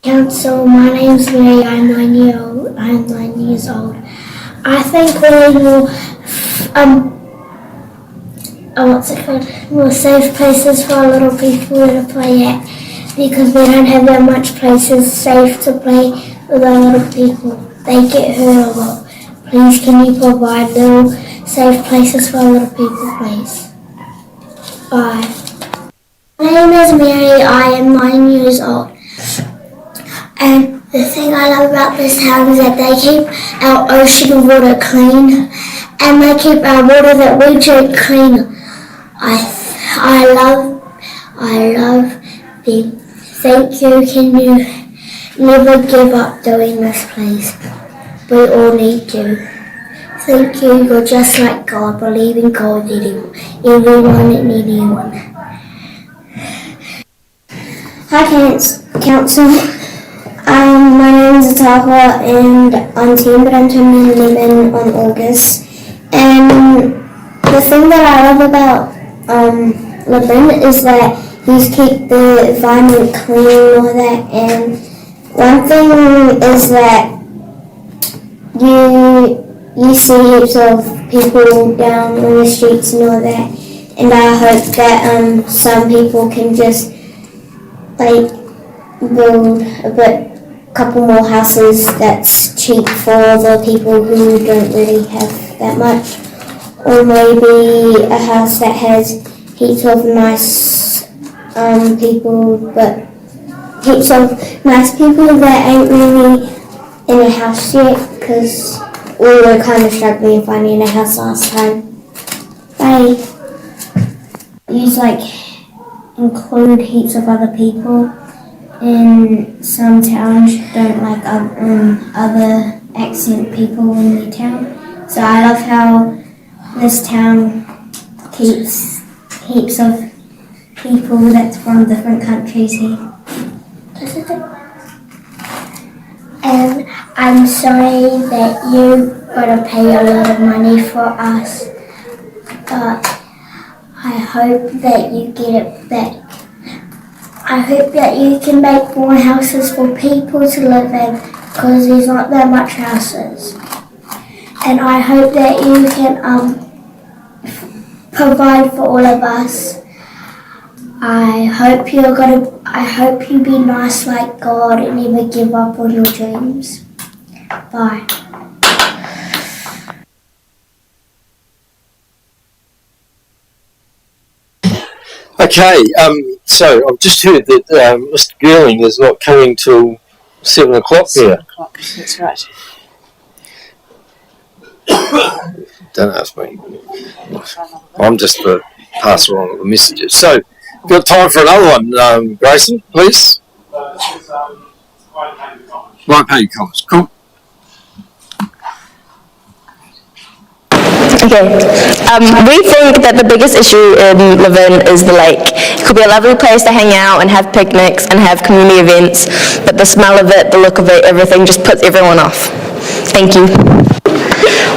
Council, my name's Lee, I'm 9 years old. I think we will more safe places for our little people to play at, because we don't have that much places safe to play with our little people. They get hurt a lot. Please can you provide little safe places for our little people, please? Bye. My name is Mary, I am 9 years old. And the thing I love about this town is that they keep our ocean water clean, and they keep our water that we drink clean. I love them. Thank you. Can you never give up doing this, please? We all need you. Thank you. You're just like God. Believe in God, everyone and anyone. Hi, Council. My name is Atahua and I'm 10, but I'm turning 11 on August. And the thing that I love about Levin is that he's keep the environment clean and all that. And one thing is that you see heaps of people down on the streets and all that. And I hope that some people can just build a couple more houses that's cheap for the people who don't really have that much, or maybe a house that has heaps of nice people, but heaps of nice people that ain't really in a house yet, because we were kind of struggling finding a house last time. Bye. Include heaps of other people. In some towns don't like other accent people in their town. So I love how this town keeps heaps of people that's from different countries here. And I'm sorry that you gotta pay a lot of money for us, but I hope that you get it back. I hope that you can make more houses for people to live in, because there's not that much houses. And I hope that you can provide for all of us I hope you be nice like God and never give up on your dreams. Bye. Okay, so I've just heard that Mr. Girling is not coming till 7 o'clock here. 7 o'clock, that's right. Don't ask me. I'm just the passer on of the messages. So, got time for another one, Grayson, please? Right pay comments. Cool. Okay, we think that the biggest issue in Levin is the lake. It could be a lovely place to hang out and have picnics and have community events, but the smell of it, the look of it, everything just puts everyone off. Thank you.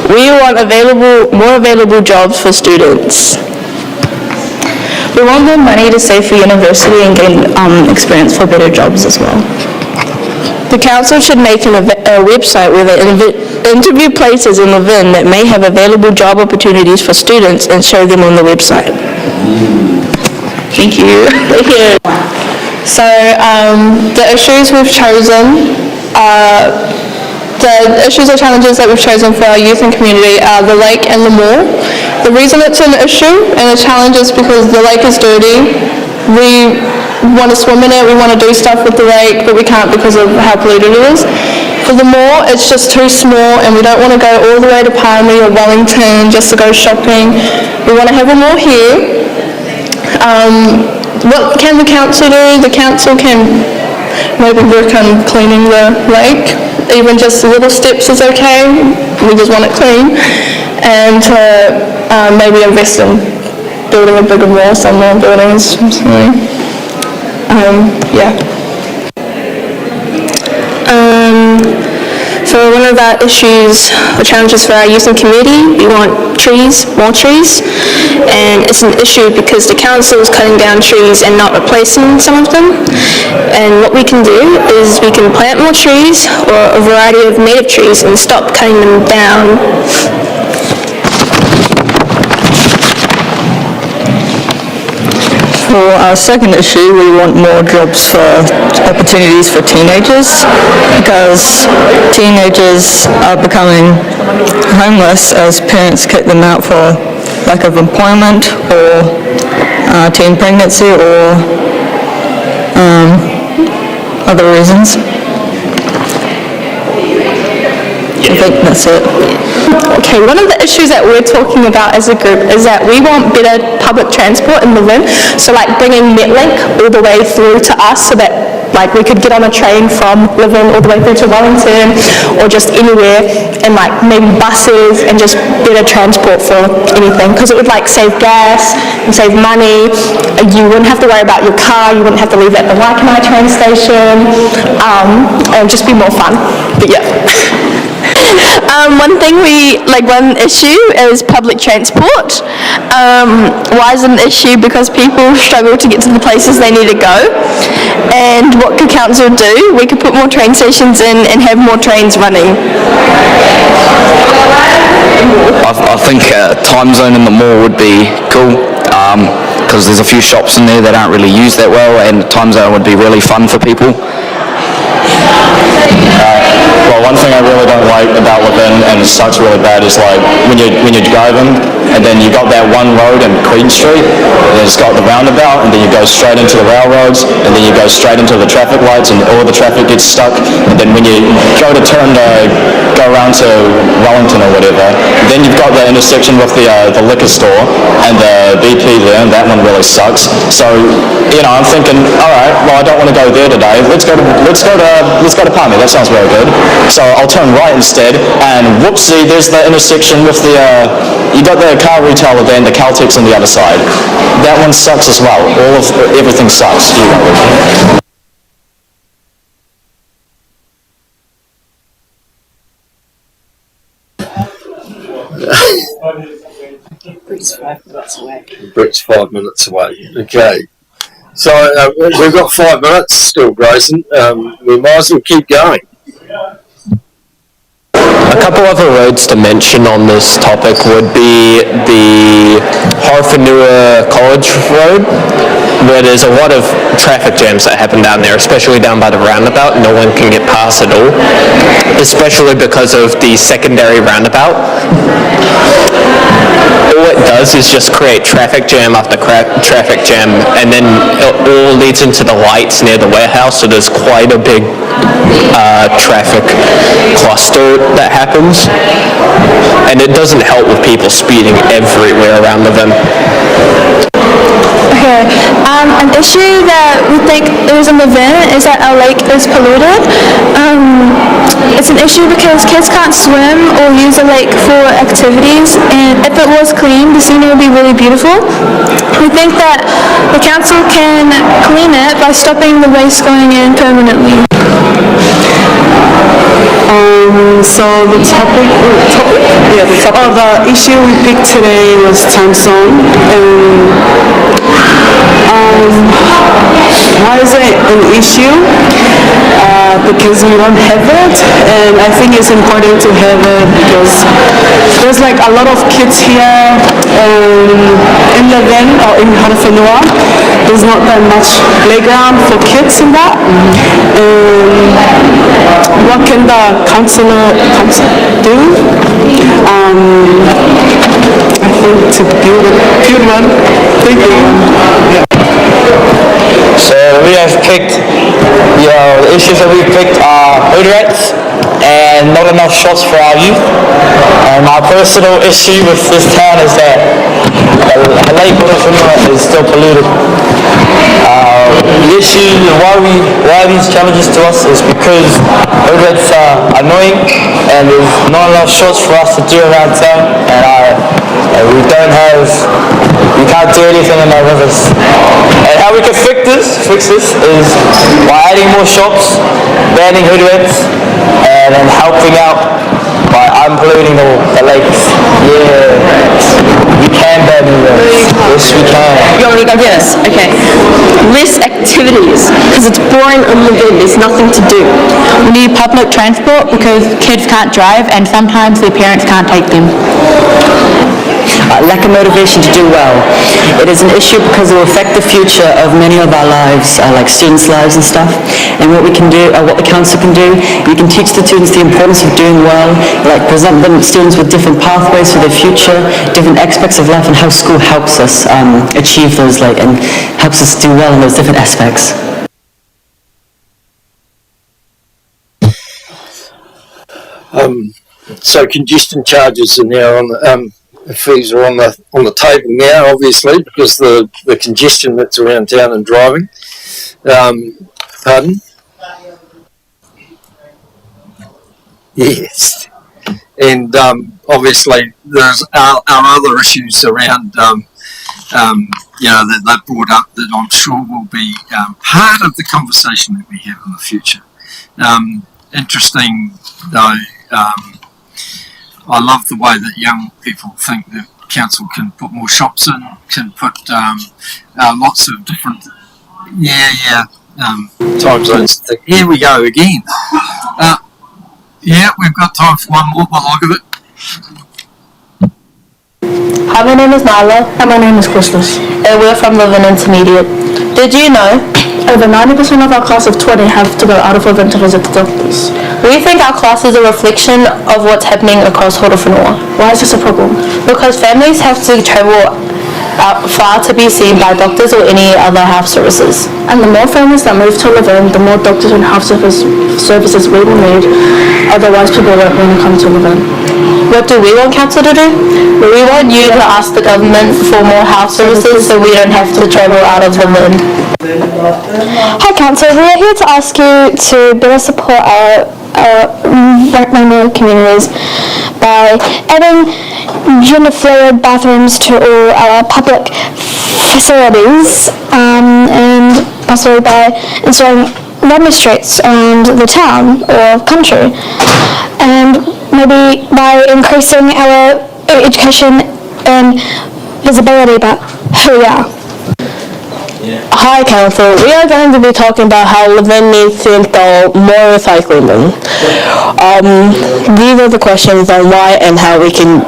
We want more available jobs for students. We want more money to save for university and gain experience for better jobs as well. The council should make a website where they interview places in Levin that may have available job opportunities for students and show them on the website. Thank you. Thank you. So the issues we've chosen the issues or challenges that we've chosen for our youth and community are the lake and the moor. The reason it's an issue and a challenge is because the lake is dirty. We want to swim in it, we want to do stuff with the lake, but we can't because of how polluted it is. For the moor, it's just too small and we don't want to go all the way to Palmy or Wellington just to go shopping. We want to have a moor here. What can the council do? The council can maybe work on cleaning the lake. Even just little steps is okay. We just want it clean. And maybe invest in building a bigger moor somewhere, buildings, something. Yeah. For one of our issues or challenges for our youth and community, we want trees, more trees, and it's an issue because the council is cutting down trees and not replacing some of them. And what we can do is we can plant more trees or a variety of native trees and stop cutting them down. For our second issue, we want more jobs for opportunities for teenagers because teenagers are becoming homeless as parents kick them out for lack of employment or teen pregnancy or other reasons. I think that's it. Okay, one of the issues that we're talking about as a group is that we want better public transport in Levin, so like bringing Metlink all the way through to us so that like we could get on a train from Levin all the way through to Wellington or just anywhere, and like maybe buses and just better transport for anything, because it would like save gas and save money. You wouldn't have to worry about your car, you wouldn't have to leave at the Waikanae train station, and just be more fun. But yeah. One issue is public transport. Why is it an issue? Because people struggle to get to the places they need to go. And what could council do? We could put more train stations in and have more trains running. I think time zone in the mall would be cool, because there's a few shops in there that aren't really used that well, and time zone would be really fun for people. Well, one thing I really don't like about Levin, and it sucks really bad, is like when you're driving and then you got that one road in Queen Street, and it's got the roundabout, and then you go straight into the railroads, and then you go straight into the traffic lights, and all the traffic gets stuck. And then when you go to turn to go around to Wellington or whatever, then you've got the intersection with the liquor store and the BP there, and that one really sucks. So I'm thinking, all right, well, I don't want to go there today. Let's go to Palmy. That sounds very good. So I'll turn right instead, and whoopsie, there's the intersection with the you got the car retailer there and the Caltex on the other side. That one sucks as well. Everything sucks. Brett's 5 minutes away. Brett's 5 minutes away. Okay. So we've got 5 minutes still, Grayson. We might as well keep going. A couple other roads to mention on this topic would be the Horowhenua College Road. where there's a lot of traffic jams that happen down there, especially down by the roundabout. No one can get past at all, especially because of the secondary roundabout. All it does is just create traffic jam after traffic jam, and then it all leads into the lights near the warehouse, so there's quite a big traffic cluster that happens, and it doesn't help with people speeding everywhere around the Vin. Okay, an issue that we think is in the Vin is that our lake is polluted. It's an issue because kids can't swim or use the lake for activities, and if it was clean, the scenery would be really beautiful. We think that the council can clean it by stopping the waste going in permanently. So the topic of the issue we picked today was time zone. Why is it an issue? Because we don't have it, and I think it's important to have it because there's like a lot of kids here in Levin or in Horowhenua. There's not that much playground for kids in that. What can the council do? I think to build one. Thank you. So we have picked, the issues that we've picked are hood rats and not enough shops for our youth. And my personal issue with this town is that Lake Horowhenua is still polluted. The issue, why these challenges to us is because hood rats are annoying and there's not enough shops for us to do around town, and we can't do anything in our rivers. And how we can fix this is by adding more shops, banning hood rats, and then helping out by unpolluting the lakes. Yeah, we can ban them. Yes, we can. You want me to go first? Okay. Less activities, because it's boring on the Vin. There's nothing to do. We need public transport because kids can't drive and sometimes their parents can't take them. Lack of motivation to do well. It is an issue because it will affect the future of many of our lives, like students' lives and stuff. And what we can do, what the council can do, we can teach the students the importance of doing well, like present them students with different pathways for their future, different aspects of life, and how school helps us achieve those, and helps us do well in those different aspects. So congestion charges are now on the fees are on the table now, obviously, because the congestion that's around town and driving. Pardon? Yes. And obviously there's our other issues around that they've brought up that I'm sure will be part of the conversation that we have in the future. Interesting though, I love the way that young people think that council can put more shops in, can put lots of different time zones. Here we go again. We've got time for one more by the look of it. Hi, my name is Nyla. And my name is Christus. And we're from Levin Intermediate. Did you know over 90% of our class of 20 have to go out of Levin to visit the doctors? We think our class is a reflection of what's happening across Horowhenua. Why is this a problem? Because families have to travel far to be seen by doctors or any other health services. And the more families that move to Levin, the more doctors and health services we will need. Otherwise, people won't want to come to Levin. What do we want council to do? We want you to ask the government for more health services so we don't have to travel out of Levin. Hi council, we are here to ask you to better support our Horowhenua communities by adding gender-fluid bathrooms to all our public facilities and possibly by installing rubber streets around the town or country, and maybe by increasing our education and visibility about who we are. Hi Council, we are going to be talking about how Levin needs to install more recycling bins. These are the questions on why and how we can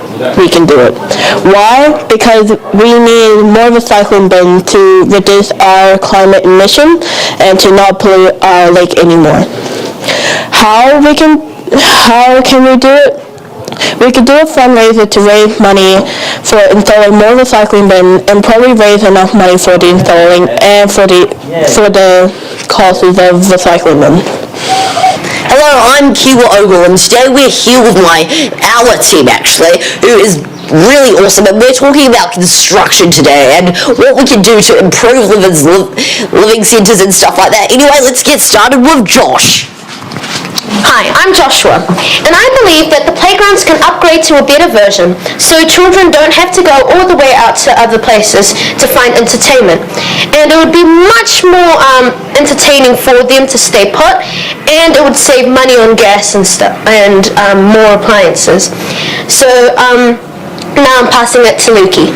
do it. Why? Because we need more recycling bins to reduce our climate emission and to not pollute our lake anymore. How can we do it? We could do a fundraiser to raise money for installing more recycling bins and probably raise enough money for the installing and for the costs of recycling bins. Hello, I'm Kiwa Ogle, and today we're here with our team actually, who is really awesome, and we're talking about construction today and what we can do to improve living centres and stuff like that. Anyway, let's get started with Josh. Hi, I'm Joshua, and I believe that the playgrounds can upgrade to a better version so children don't have to go all the way out to other places to find entertainment. And it would be much more entertaining for them to stay put, and it would save money on gas and stuff, and more appliances. So now I'm passing it to Lukey.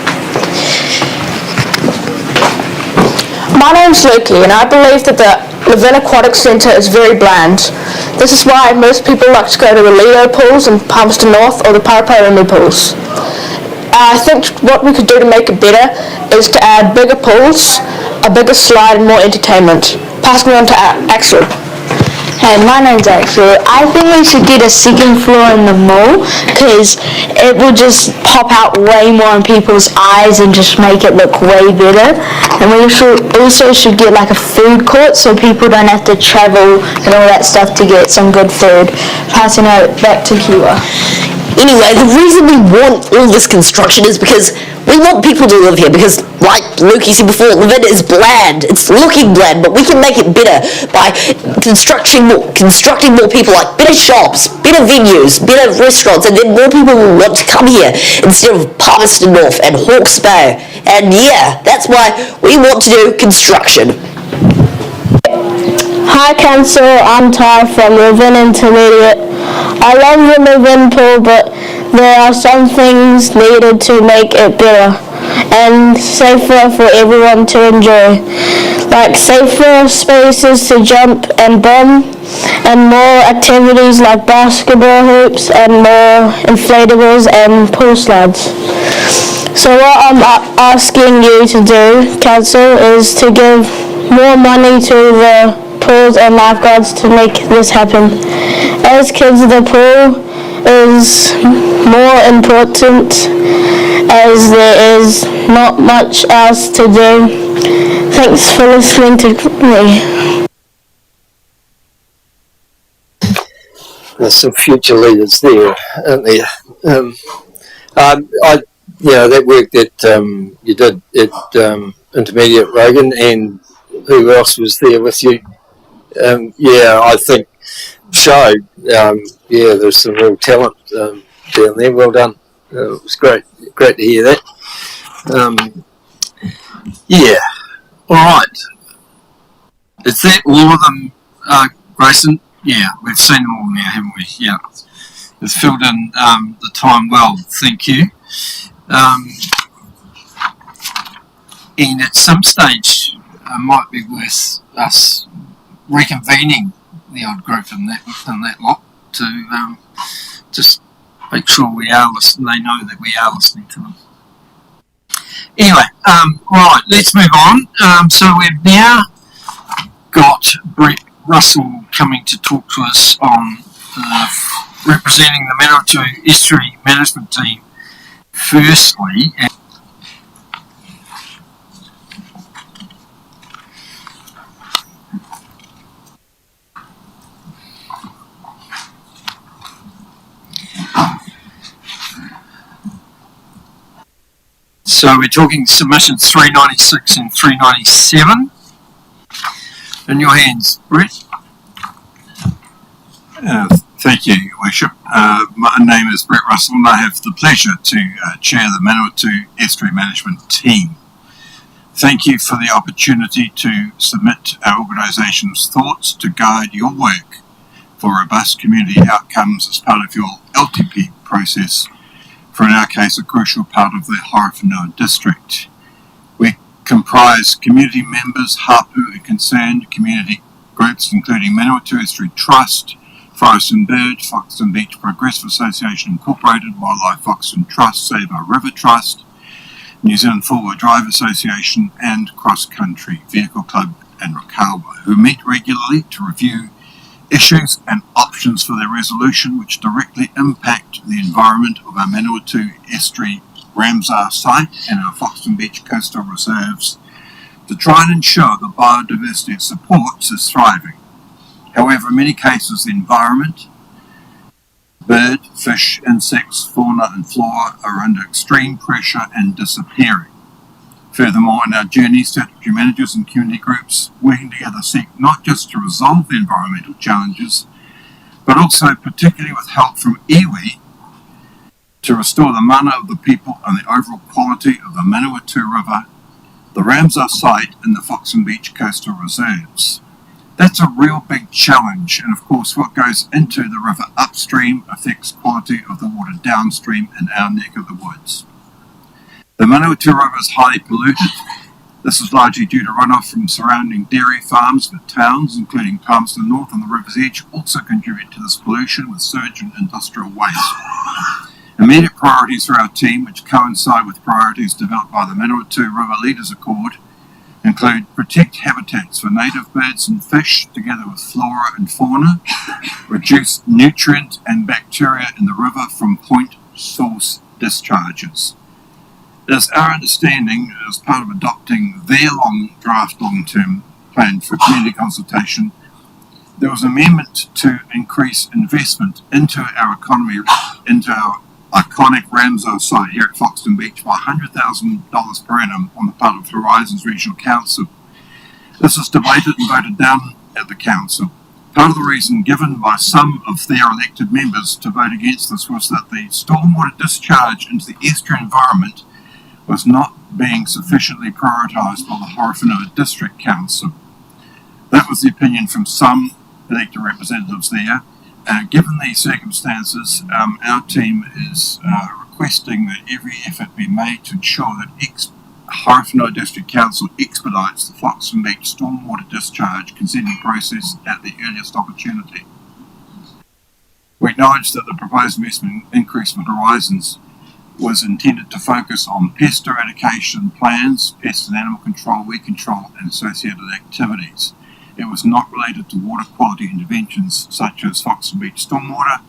My name's Lukey, and I believe that the Levin Aquatic Centre is very bland. This is why most people like to go to the Lido pools in Palmerston North or the Paraparaumu pools. I think what we could do to make it better is to add bigger pools, a bigger slide and more entertainment. Passing on to Axel. Hey, my name's Axel. I think we should get a second floor in the mall because it will just pop out way more in people's eyes and just make it look way better. And we also should get like a food court so people don't have to travel and all that stuff to get some good food. Passing it back to Kiwa. Anyway, the reason we want all this construction is because we want people to live here, because like Lukey said before, Levin is bland. It's looking bland, but we can make it better by constructing more people, like better shops, better venues, better restaurants, and then more people will want to come here instead of Palmerston North and Hawke's Bay. And yeah, that's why we want to do construction. Hi Council, I'm Ty from Levin Intermediate. I love the Levin pool, but there are some things needed to make it better and safer for everyone to enjoy, like safer spaces to jump and bomb, and more activities like basketball hoops and more inflatables and pool slides. So what I'm asking you to do, Council, is to give more money to the pools and lifeguards to make this happen. As kids, the pool is more important as there is not much else to do. Thanks for listening to me. There's some future leaders there, aren't there? That work that you did at Intermediate Rogan, and who else was there with you? I think showed. There's some real talent down there. Well done. It was great to hear that. All right. Is that all of them, Grayson? Yeah, we've seen them all now, haven't we? Yeah. It's filled in the time well. Thank you. And at some stage, it might be worth us reconvening the odd group in that lot to just make sure we are listening. They know that we are listening to them. Anyway, right, let's move on. So we've now got Brett Russell coming to talk to us on representing the Manawatu Estuary Management Team firstly. So we're talking submissions 396 and 397. In your hands, Brett. Thank you, Your Worship. My name is Brett Russell, and I have the pleasure to chair the Manawatu Estuary Management Team. Thank you for the opportunity to submit our organisation's thoughts to guide your work for robust community outcomes as part of your LTP process, for in our case a crucial part of the Horowhenua District. We're comprise community members, hapu and concerned community groups including Manawatu Estuary Trust, Forest and Bird, Foxton Beach Progressive Association Incorporated, Wildlife Foxton Trust, Save Our River Trust, New Zealand Four-Wheel Drive Association and Cross Country Vehicle Club and Rakawa, who meet regularly to review issues and options for their resolution which directly impact the environment of our Manawatu Estuary Ramsar site and our Foxton Beach coastal reserves to try and ensure the biodiversity it supports is thriving. However, in many cases the environment, bird, fish, insects, fauna and flora are under extreme pressure and disappearing. Furthermore, in our journey, statutory managers and community groups working together seek not just to resolve the environmental challenges, but also, particularly with help from iwi, to restore the mana of the people and the overall quality of the Manawatu River, the Ramsar site and the Foxton Beach coastal reserves. That's a real big challenge, and of course what goes into the river upstream affects quality of the water downstream in our neck of the woods. The Manawatu River is highly polluted. This is largely due to runoff from surrounding dairy farms, but towns, including Palmerston North on the river's edge, also contribute to this pollution with sewage and industrial waste. Immediate priorities for our team, which coincide with priorities developed by the Manawatu River Leaders Accord, include protect habitats for native birds and fish together with flora and fauna, reduce nutrient and bacteria in the river from point source discharges. It is our understanding, as part of adopting their draft long-term plan for community consultation, there was an amendment to increase investment into our economy, into our iconic Ramsar site here at Foxton Beach by $100,000 per annum on the part of Horizons Regional Council. This was debated and voted down at the council. Part of the reason given by some of their elected members to vote against this was that the stormwater discharge into the estuary environment was not being sufficiently prioritised by the Horowhenua District Council. That was the opinion from some elected representatives there. Given these circumstances, our team is requesting that every effort be made to ensure that Horowhenua District Council expedites the Foxton Beach stormwater discharge consenting process at the earliest opportunity. We acknowledge that the proposed investment increase from Horizons was intended to focus on pest eradication plans, pest and animal control, weed control and associated activities. It was not related to water quality interventions such as Foxton Beach stormwater.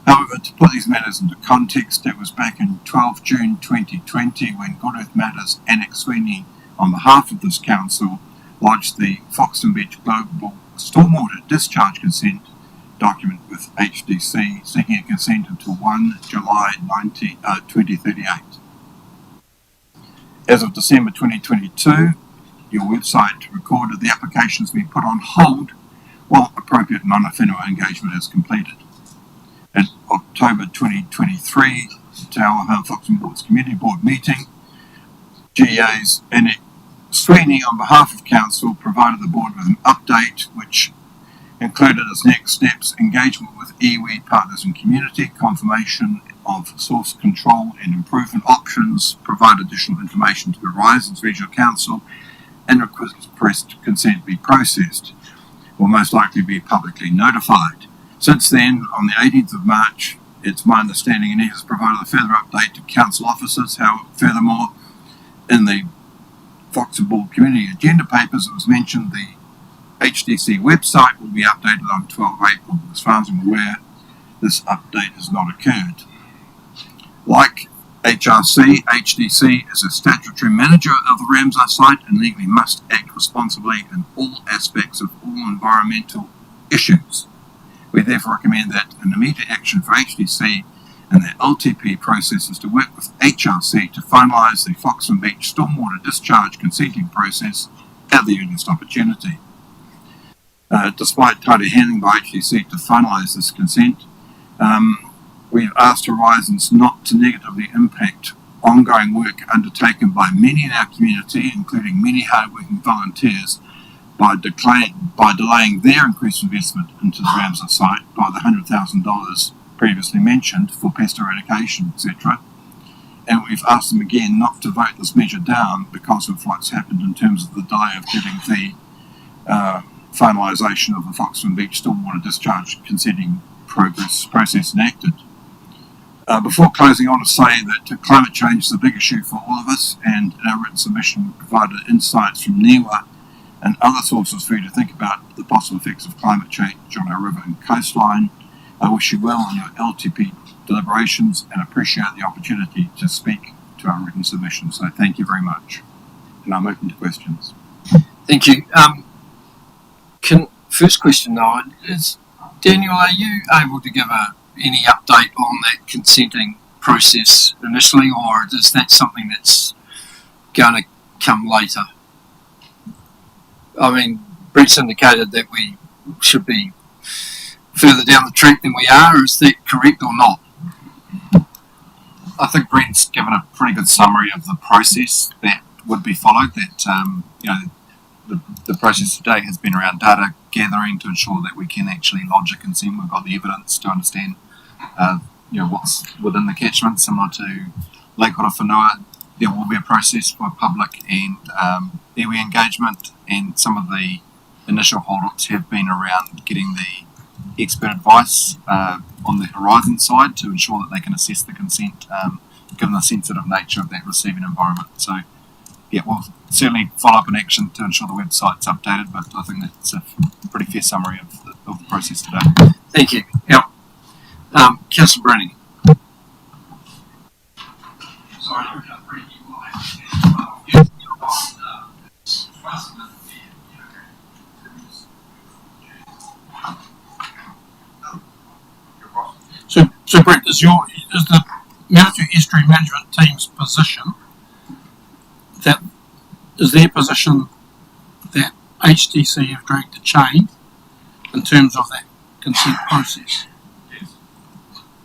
However, to put these matters into context, it was back in 12 June 2020 when Good Earth Matters Annex Sweeney, on behalf of this council, lodged the Foxton Beach Global Stormwater Discharge Consent document with HDC, seeking a consent until 1 July 2038. As of December 2022, your website recorded the application has been put on hold while appropriate non-whenua engagement is completed. In October 2023, at our Foxton Board's Community Board meeting, GA's Annette Sweeney, on behalf of Council, provided the Board with an update which included as next steps engagement with iwi partners and community, confirmation of source control and improvement options, provide additional information to the Horizons Regional Council, and request consent be processed, will most likely be publicly notified. Since then, on the 18th of March, it's my understanding Annette has provided a further update to Council officers. Furthermore, in the Foxton Board Community Agenda Papers, it was mentioned the HDC website will be updated on 12 April. As far as I'm aware, this update has not occurred. Like HRC, HDC is a statutory manager of the Ramsar site and legally must act responsibly in all aspects of all environmental issues. We therefore recommend that an immediate action for HDC and the LTP process is to work with HRC to finalise the Foxton Beach stormwater discharge consenting process at the earliest opportunity. Despite tighter handling by HDC to finalise this consent, we've asked Horizons not to negatively impact ongoing work undertaken by many in our community, including many hard-working volunteers, by delaying their increased investment into the Ramsar site by the $100,000 previously mentioned for pest eradication, etc., and we've asked them again not to vote this measure down because of what's happened in terms of the delay of getting the finalisation of the Foxton Beach stormwater discharge consenting process enacted. Before closing, I want to say that climate change is a big issue for all of us, and in our written submission provided insights from NIWA and other sources for you to think about the possible effects of climate change on our river and coastline. I wish you well on your LTP deliberations and appreciate the opportunity to speak to our written submission. So thank you very much, and I'm open to questions. Thank you. First question though is, Daniel, are you able to give any update on that consenting process initially, or is that something that's going to come later? I mean, Brett's indicated that we should be further down the track than we are. Is that correct or not? I think Brett's given a pretty good summary of the process that would be followed. That the process today has been around data gathering to ensure that we can actually lodge a consent. We've got the evidence to understand, what's within the catchment, similar to Lake Horowhenua. There will be a process for public and iwi engagement, and some of the initial hold-ups have been around getting the expert advice on the Horizon side to ensure that they can assess the consent, given the sensitive nature of that receiving environment. So, yeah, we'll certainly follow up in action to ensure the website's updated, but I think that's a pretty fair summary of the process today. Thank you. Yep. Councillor Browning. Sorry, So Brett, is the Manatee Estuary Management Team's position that HTC have dragged the chain in terms of that consent process? Yes.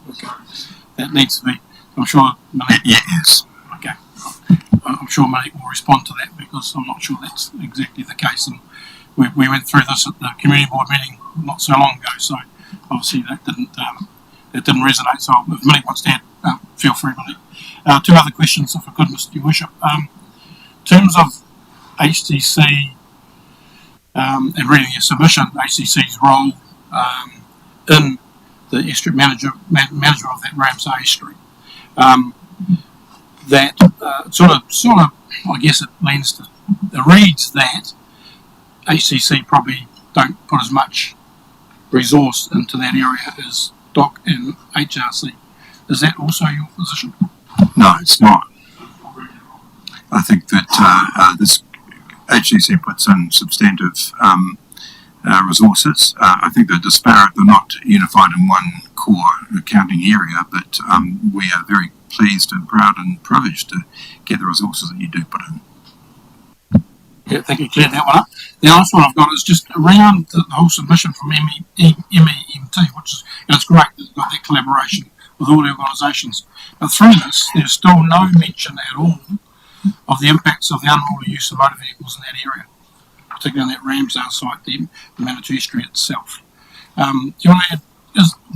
Okay. That needs to be. I'm sure Malik. Yes. Okay. I'm sure Malik will respond to that, because I'm not sure that's exactly the case, and we went through this at the community board meeting not so long ago. So obviously that didn't resonate. So if Malik wants to add, feel free, Malik. Two other questions, if I could, Mr. Your Worship. In terms of HTC and reading your submission, HTC's role in the estuary manager of that Ramsay estuary, that sort of, I guess it reads that HTC probably don't put as much resource into that area as DOC and HRC. Is that also your position? No, it's not. I think that this HTC puts in substantive resources. I think they're disparate. They're not unified in one core accounting area, but we are very pleased and proud and privileged to get the resources that you do put in. Yeah, thank you. Cleared that one up. The last one I've got is just around the whole submission from MEMT, which is, it's great that you've got that collaboration with all the organisations. But through this, there's still no mention at all of the impacts of the unruly use of motor vehicles in that area, particularly on that Ramsdale site, the Manatee Estuary itself. Do you want to add,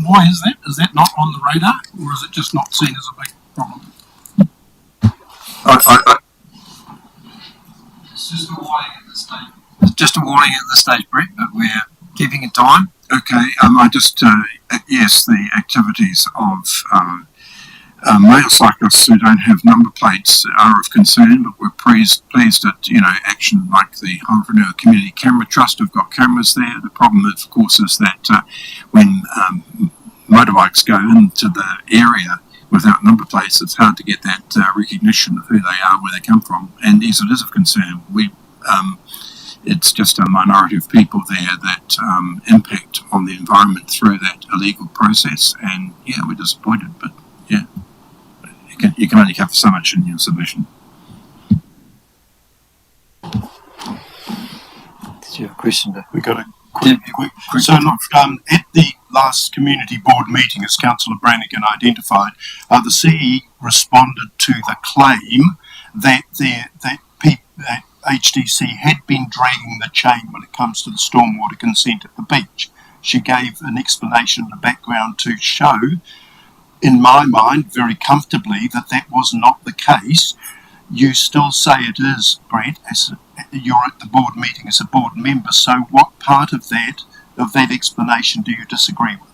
why is that? Is that not on the radar, or is it just not seen as a big problem? It's just a warning at this stage. It's just a warning at this stage, Brett, but we're keeping in time. Okay, I just, yes, the activities of motorcyclists who don't have number plates are of concern, but we're pleased that, action like the Horowhenua Community Camera Trust have got cameras there. The problem, of course, is that when motorbikes go into the area without number plates, it's hard to get that recognition of who they are, where they come from. And yes, it is of concern. It's just a minority of people there that impact on the environment through that illegal process. And yeah, we're disappointed, but yeah, you can only cover so much in your submission. Did you have a question? We got a quick. So look, at the last community board meeting, as Councillor Brannigan identified, the CE responded to the claim that HDC had been dragging the chain when it comes to the stormwater consent at the beach. She gave an explanation, the background to show in my mind, very comfortably, that was not the case. You still say it is, Brett, as you're at the board meeting as a board member. So what part of that explanation do you disagree with?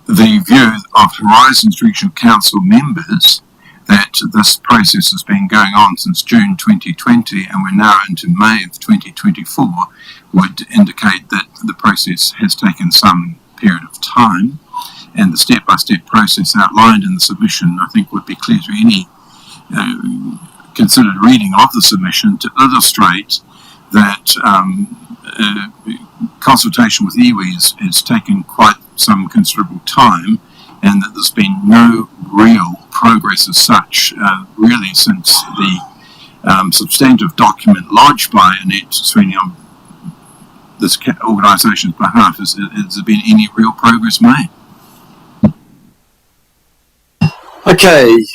The view of Horizons Regional Council members that this process has been going on since June 2020 and we're now into May of 2024 would indicate that the process has taken some period of time, and the step-by-step process outlined in the submission, I think, would be clear to any considered reading of the submission to illustrate that consultation with iwi is taking quite some considerable time, and that there's been no real progress as such, really, since the substantive document lodged by Annette Sweeney on this organisation's behalf. Has there been any real progress made? Okay,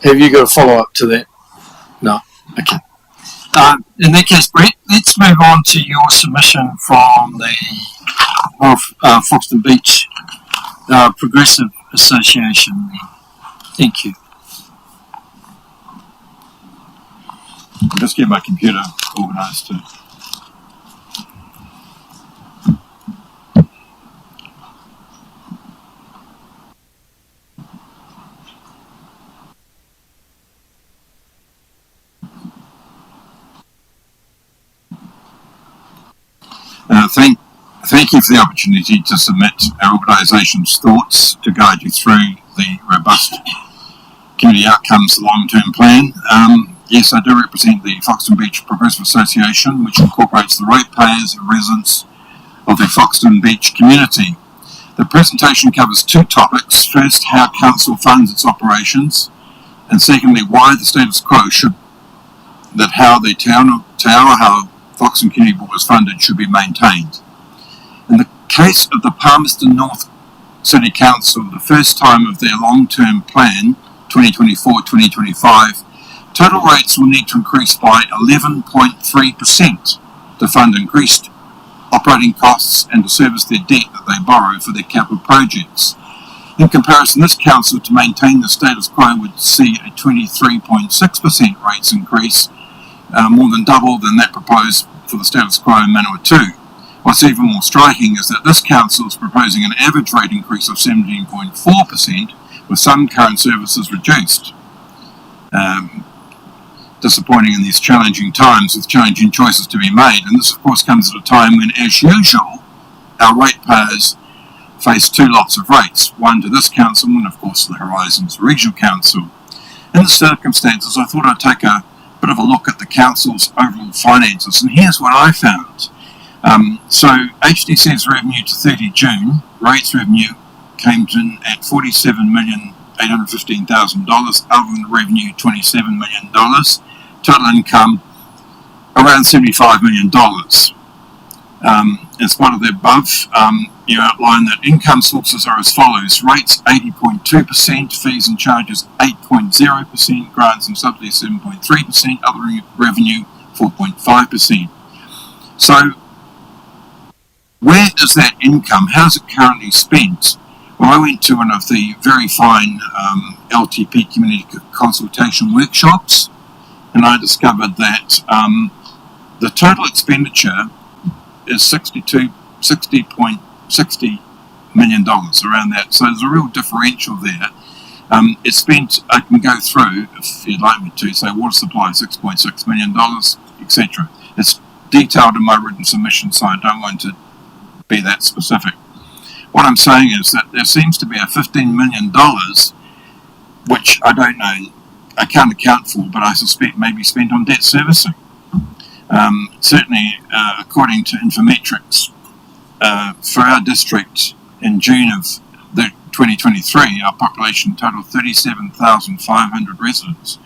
have you got a follow-up to that? No. Okay. In that case, Brett, let's move on to your submission from the Foxton Beach Progressive Association. Thank you. I'll just get my computer organised too. Thank you for the opportunity to submit our organisation's thoughts to guide you through the robust community outcomes long-term plan. Yes, I do represent the Foxton Beach Progressive Association, which incorporates the ratepayers and residents of the Foxton Beach community. The presentation covers two topics. First, how council funds its operations, and secondly, why the status quo how the town or how Foxton Community Board is funded should be maintained. In the case of the Palmerston North City Council, the first time of their long-term plan, 2024-2025, total rates will need to increase by 11.3% to fund increased operating costs and to service their debt that they borrow for their capital projects. In comparison, this council, to maintain the status quo, would see a 23.6% rates increase, more than double than that proposed for the status quo in Manawatu. What's even more striking is that this council is proposing an average rate increase of 17.4%, with some current services reduced. Disappointing in these challenging times with challenging choices to be made, and this of course comes at a time when, as usual, our ratepayers face two lots of rates, one to this council and of course the Horizons Regional Council. In the circumstances, I thought I'd take a bit of a look at the council's overall finances, and here's what I found. So HDC's revenue to 30 June, rates revenue came in at $47,815,000, other revenue $27 million, total income around $75 million. As part of the above, you outline that income sources are as follows: rates 80.2%, fees and charges 8.0%, grants and subsidies 7.3%, other revenue 4.5%. So where is that income? How is it currently spent? Well, I went to one of the very fine LTP community consultation workshops, and I discovered that the total expenditure is $60.60 million, around that. So there's a real differential there. It's spent, I can go through, if you'd like me to, say water supply $6.6 million, etc. It's detailed in my written submission, so I don't want to be that specific. What I'm saying is that there seems to be a $15 million, which I don't know, I can't account for, but I suspect may be spent on debt servicing. Certainly, according to Infometrics, for our district in June of 2023, our population totaled 37,500 residents.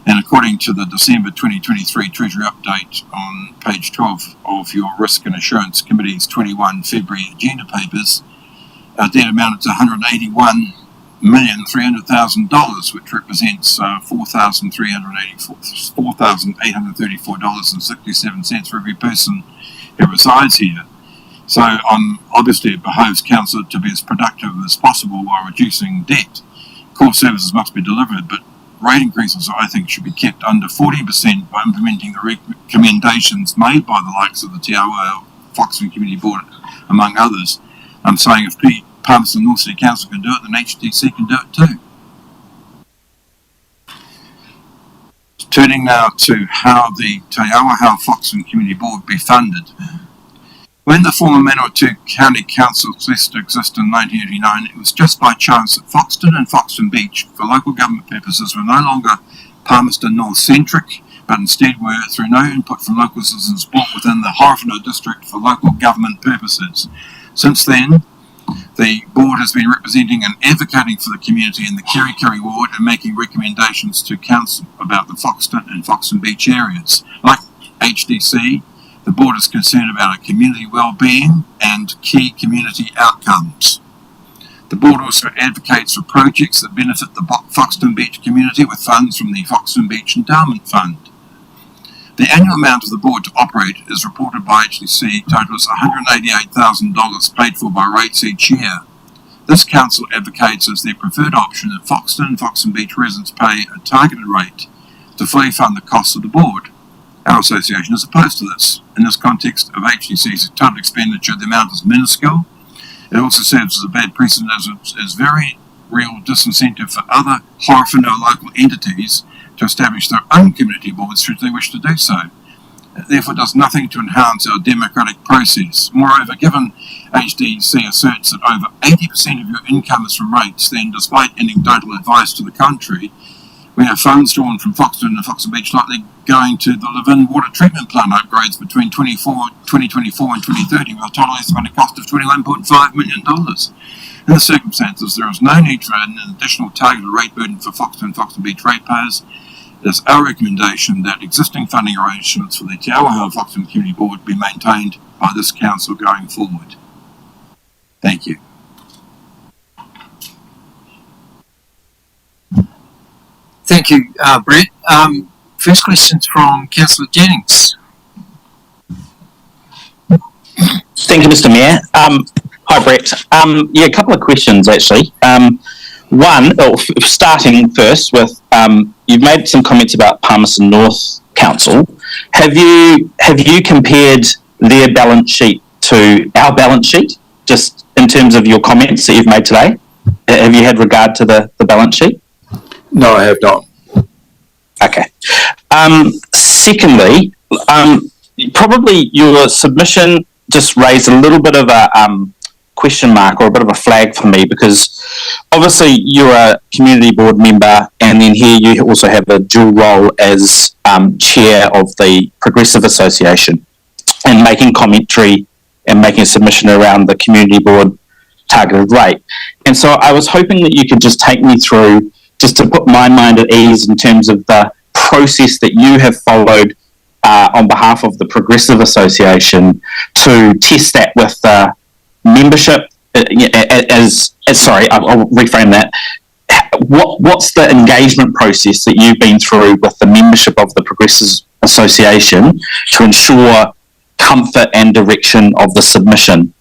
And according to the December 2023 Treasury Update on page 12 of your Risk and Assurance Committee's 21 February agenda papers, our debt amounted to $181,300,000, which represents $4,834.67 for every person who resides here. So obviously it behoves council to be as productive as possible while reducing debt. Core services must be delivered, but rate increases, I think, should be kept under 40% by implementing the recommendations made by the likes of the Te Awa Foxton Community Board, among others. I'm saying if Palmerston North City Council can do it, then HDC can do it too. Turning now to how the Te Awa Foxton Community Board be funded. When the former Manawatu County Council ceased to exist in 1989, it was just by chance that Foxton and Foxton Beach, for local government purposes, were no longer Palmerston North-centric, but instead were, through no input from local citizens, brought within the Horowhenua District for local government purposes. Since then, the board has been representing and advocating for the community in the Kerikeri ward and making recommendations to council about the Foxton and Foxton Beach areas. Like HDC, the board is concerned about our community well-being and key community outcomes. The board also advocates for projects that benefit the Foxton Beach community with funds from the Foxton Beach Endowment Fund. The annual amount of the board to operate, as reported by HDC, totals $188,000 paid for by rates each year. This council advocates as their preferred option that Foxton and Foxton Beach residents pay a targeted rate to fully fund the costs of the board. Our association is opposed to this. In this context of HDC's total expenditure, the amount is minuscule. It also serves as a bad precedent as very real disincentive for other Horowhenua local entities to establish their own community boards should they wish to do so. It therefore does nothing to enhance our democratic process. Moreover, given HDC asserts that over 80% of your income is from rates, then despite anecdotal advice to the contrary, we have funds drawn from Foxton and Foxton Beach likely going to the Levin water treatment plant upgrades between 2024 and 2030 with a total estimated cost of $21.5 million. In the circumstances, there is no need for an additional targeted rate burden for Foxton and Foxton Beach ratepayers. It is our recommendation that existing funding arrangements for the Te Awa Foxton Community Board be maintained by this council going forward. Thank you. Thank you, Brett. First question's from Councillor Jennings. Thank you, Mr. Mayor. Hi, Brett. A couple of questions, actually. Starting first with, you've made some comments about Palmerston North Council. Have you compared their balance sheet to our balance sheet, just in terms of your comments that you've made today? Have you had regard to the balance sheet? No, I have not. Okay. Secondly, probably your submission just raised a little bit of a question mark or a bit of a flag for me, because obviously you're a community board member, and then here you also have a dual role as chair of the Progressive Association and making commentary and making a submission around the community board targeted rate. And so I was hoping that you could just take me through, just to put my mind at ease in terms of the process that you have followed on behalf of the Progressive Association to test that with the membership. I'll reframe that. What's the engagement process that you've been through with the membership of the Progressive Association to ensure comfort and direction of the submission?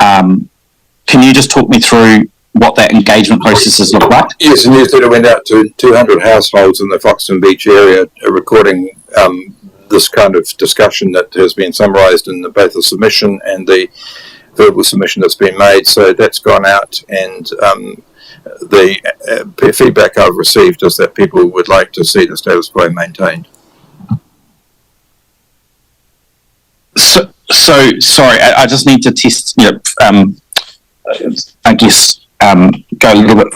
Can you just talk me through what that engagement processes look like? Yes, the newsletter went out to 200 households in the Foxton Beach area, recording this kind of discussion that has been summarised in both the submission and the verbal submission that's been made. So that's gone out, and the feedback I've received is that people would like to see the status quo maintained. So sorry, I just need to test, I guess, go a little bit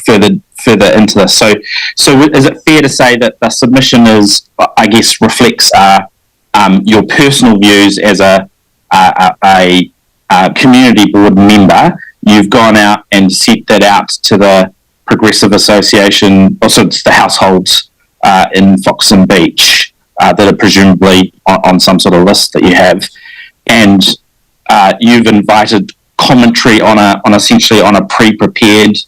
further into this. So is it fair to say that the submission is, I guess, reflects your personal views as a community board member? You've gone out and sent that out to the Progressive Association, also to the households in Foxton Beach that are presumably on some sort of list that you have, and you've invited commentary on essentially on a pre-prepared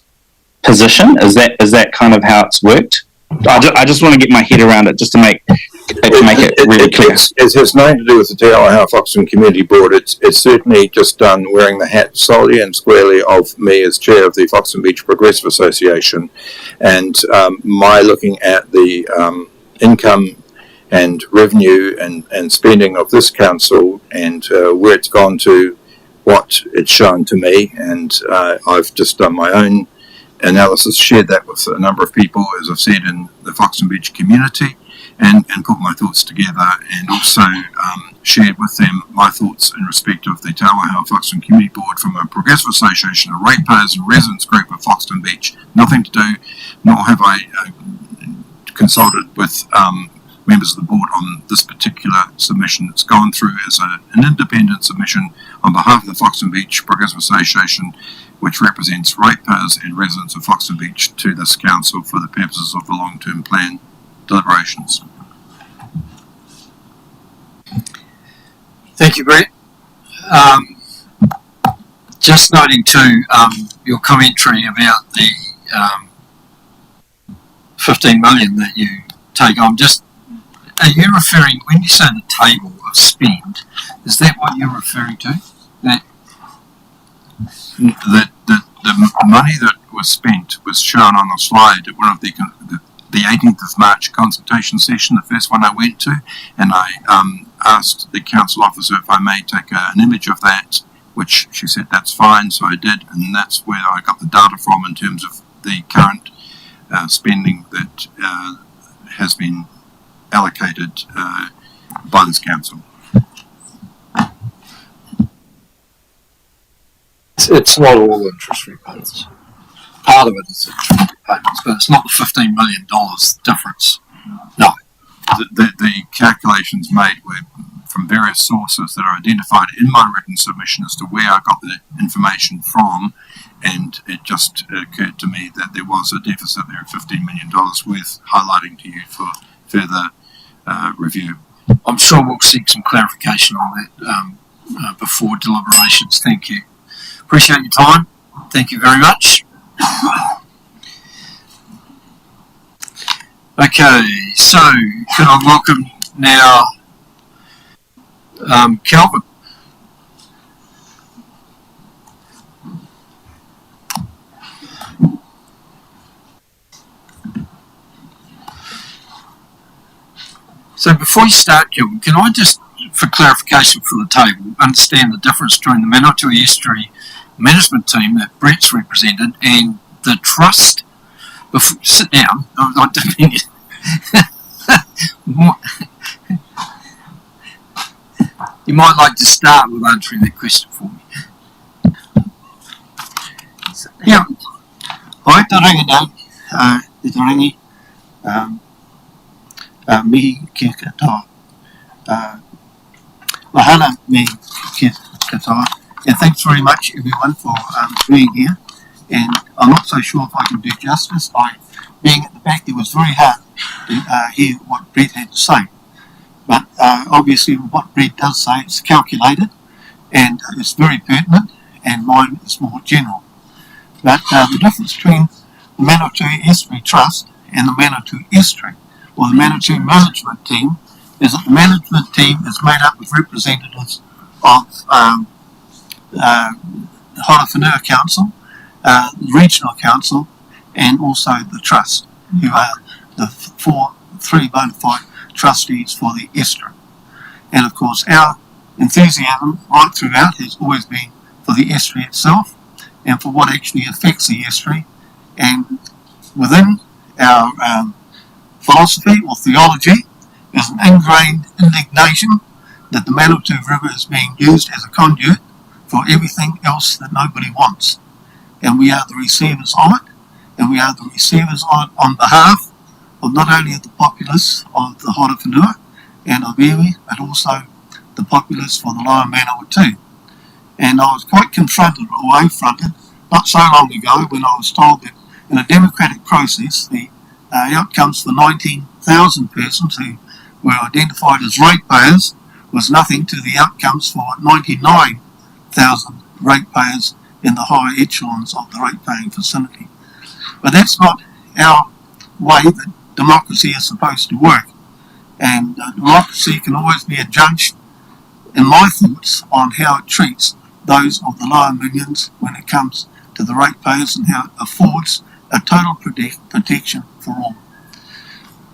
position. Is that kind of how it's worked? I just want to get my head around it, just to make it really clear. It has nothing to do with the Te Awaha Foxton Community Board. It's certainly just done wearing the hat solely and squarely of me as chair of the Foxton Beach Progressive Association, and my looking at the income and revenue and spending of this council, and where it's gone to, what it's shown to me, and I've just done my own analysis, shared that with a number of people, as I've said, in the Foxton Beach community, and put my thoughts together, and also shared with them my thoughts in respect of the Te Awaha Foxton Community Board from a progressive association of ratepayers and residents group of Foxton Beach. Nothing to do, nor have I consulted with members of the board on this particular submission. It's gone through as an independent submission on behalf of the Foxton Beach Progressive Association, which represents ratepayers and residents of Foxton Beach, to this council for the purposes of the long-term plan deliberations. Thank you, Brett. Just noting too your commentary about the 15 million that you take on. Are you referring, when you say the table of spend, is that what you're referring to? That the money that was spent was shown on a slide at one of the 18th of March consultation session, the first one I went to, and I asked the council officer if I may take an image of that, which she said that's fine, so I did, and that's where I got the data from in terms of the current spending that has been allocated by this council. It's not all interest repayments. Part of it is interest repayments, but it's not the $15 million difference. No. The calculations made were from various sources that are identified in my written submission as to where I got the information from, and it just occurred to me that there was a deficit there of $15 million worth highlighting to you for further review. I'm sure we'll seek some clarification on that before deliberations. Thank you. Appreciate your time. Thank you very much. Okay, so can I welcome now Kelvin. So before you start, Kelvin, can I just, for clarification for the table, understand the difference between the Manawatui Estuary management team that Brett's represented and the trust? Before, sit down. I don't mean you might like to start with answering that question for me. Yeah. Hoi tarangi nau, te tarangi, mihi ke katoa. Mahana me ke katoa. And thanks very much everyone for being here. And I'm not so sure if I can do justice by being at the back. It was very hard to hear what Brett had to say. But obviously what Brett does say is calculated and it's very pertinent, and mine is more general. But the difference between the Manawatui Estuary Trust and the Manawatui Estuary, or the Manawatui Management Team, is that the management team is made up of representatives of Horowhenua Council, Regional Council, and also the Trust, who are the three bona fide trustees for the estuary. And of course our enthusiasm right throughout has always been for the estuary itself and for what actually affects the estuary, and within our philosophy or theology is an ingrained indignation that the Manawatu River is being used as a conduit for everything else that nobody wants. And we are the receivers of it, and we are the receivers of it on behalf of not only the populace of the Horowhenua and of Iwi, but also the populace for the Lower Manawatu. And I was quite confronted, or affronted, not so long ago, when I was told that in a democratic process, the outcomes for 19,000 persons who were identified as ratepayers was nothing to the outcomes for 99,000 ratepayers in the higher echelons of the rate-paying vicinity. But that's not our way that democracy is supposed to work. And democracy can always be adjudged, in my thoughts, on how it treats those of the lower minions when it comes to the ratepayers and how it affords a total protection for all.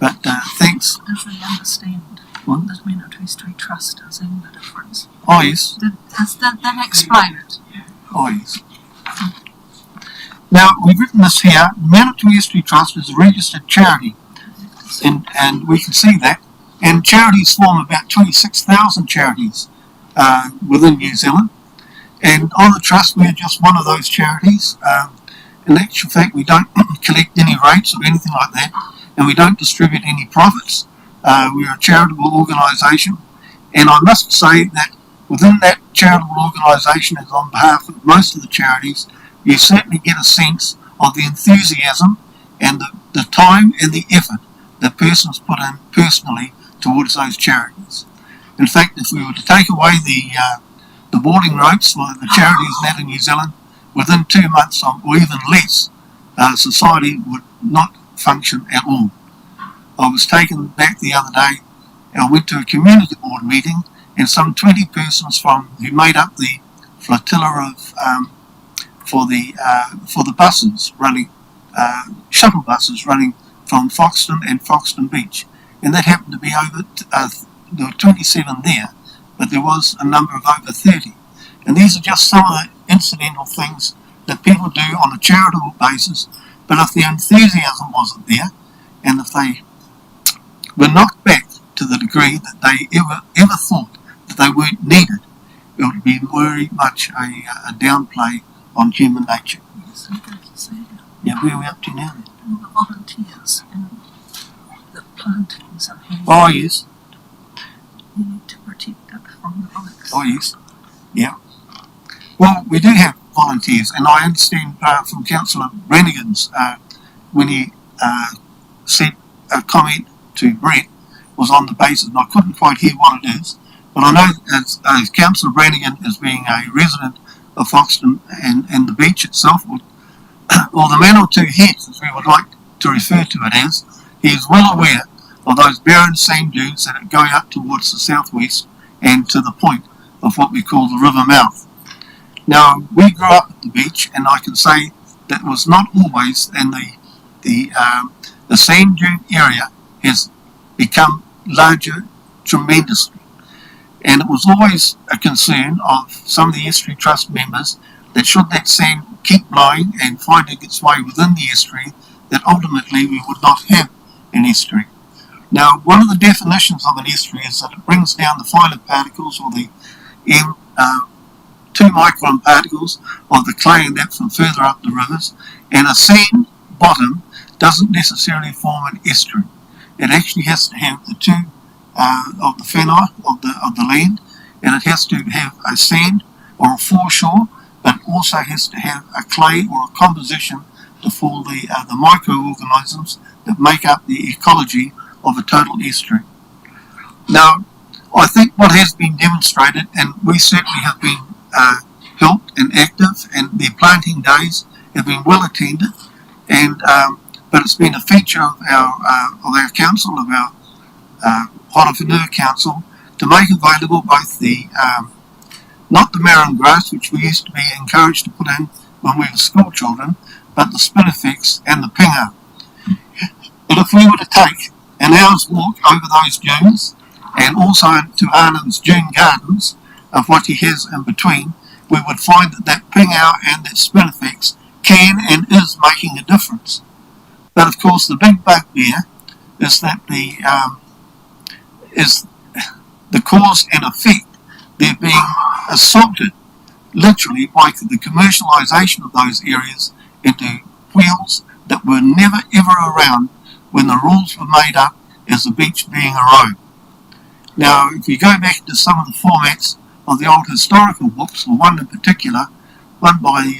But thanks. As they understand what the Horowhenua District Trust does in the difference. Oh yes. Then explain it. Oh yes. Now we've written this here. Horowhenua District Trust is a registered charity, and we can see that. And charities form about 26,000 charities within New Zealand. And on the trust, we are just one of those charities. In actual fact, we don't collect any rates or anything like that, and we don't distribute any profits. We're a charitable organisation, and I must say that within that charitable organisation, as on behalf of most of the charities, you certainly get a sense of the enthusiasm and the time and the effort that persons put in personally towards those charities. In fact, if we were to take away the boarding rates for the charities that in New Zealand, within 2 months or even less, society would not function at all. I was taken back the other day, and I went to a community board meeting, and some 20 persons who made up the flotilla of for the buses running, shuttle buses running from Foxton and Foxton Beach, and that happened to be over. There were 27 there, but there was a number of over 30. And these are just some of the incidental things that people do on a charitable basis. But if the enthusiasm wasn't there, and if they were knocked back to the degree that they ever thought that they weren't needed, it would be very much a downplay on human nature. Yes, I'm going to say that. Yeah, where are we up to now? All the volunteers and the plantings of hand. Oh, yes. You need to protect it from the bullocks. Oh, yes. Yeah. Well, we do have volunteers, and I understand from Councillor Brannigan's, when he said a comment to Brett, was on the basis, and I couldn't quite hear what it is, but I know as Councillor Brannigan, as being a resident of Foxton and the beach itself, or the man or two heads, as we would like to refer to it as, he is well aware of those barren sand dunes that are going up towards the southwest and to the point of what we call the river mouth. Now, we grew up at the beach, and I can say that was not always, and the sand dune area has become larger tremendously. And it was always a concern of some of the Estuary Trust members that should that sand keep blowing and finding its way within the estuary, that ultimately we would not have an estuary. Now, one of the definitions of an estuary is that it brings down the finer particles, or the 2 micron particles of the clay and that from further up the rivers, and a sand bottom doesn't necessarily form an estuary. It actually has to have the 2 of the whenua of the land, and it has to have a sand or a foreshore, but it also has to have a clay or a composition to form the microorganisms that make up the ecology of a total estuary. Now, I think what has been demonstrated, and we certainly have been helped and active, and the planting days have been well attended, and but it's been a feature of our council, of our Horowhenua Council, to make available both the not the marron grass, which we used to be encouraged to put in when we were school children, but the spinifex and the pingo. And if we were to take an hour's walk over those dunes, and also to Arnham's Dune Gardens, of what he has in between, we would find that pingo and that spinifex can and is making a difference. But of course, the big bugbear is that the cause and effect. They're being assaulted, literally, by the commercialisation of those areas into wheels that were never ever around when the rules were made up as the beach being a road. Now, if you go back to some of the formats of the old historical books, or one in particular, one by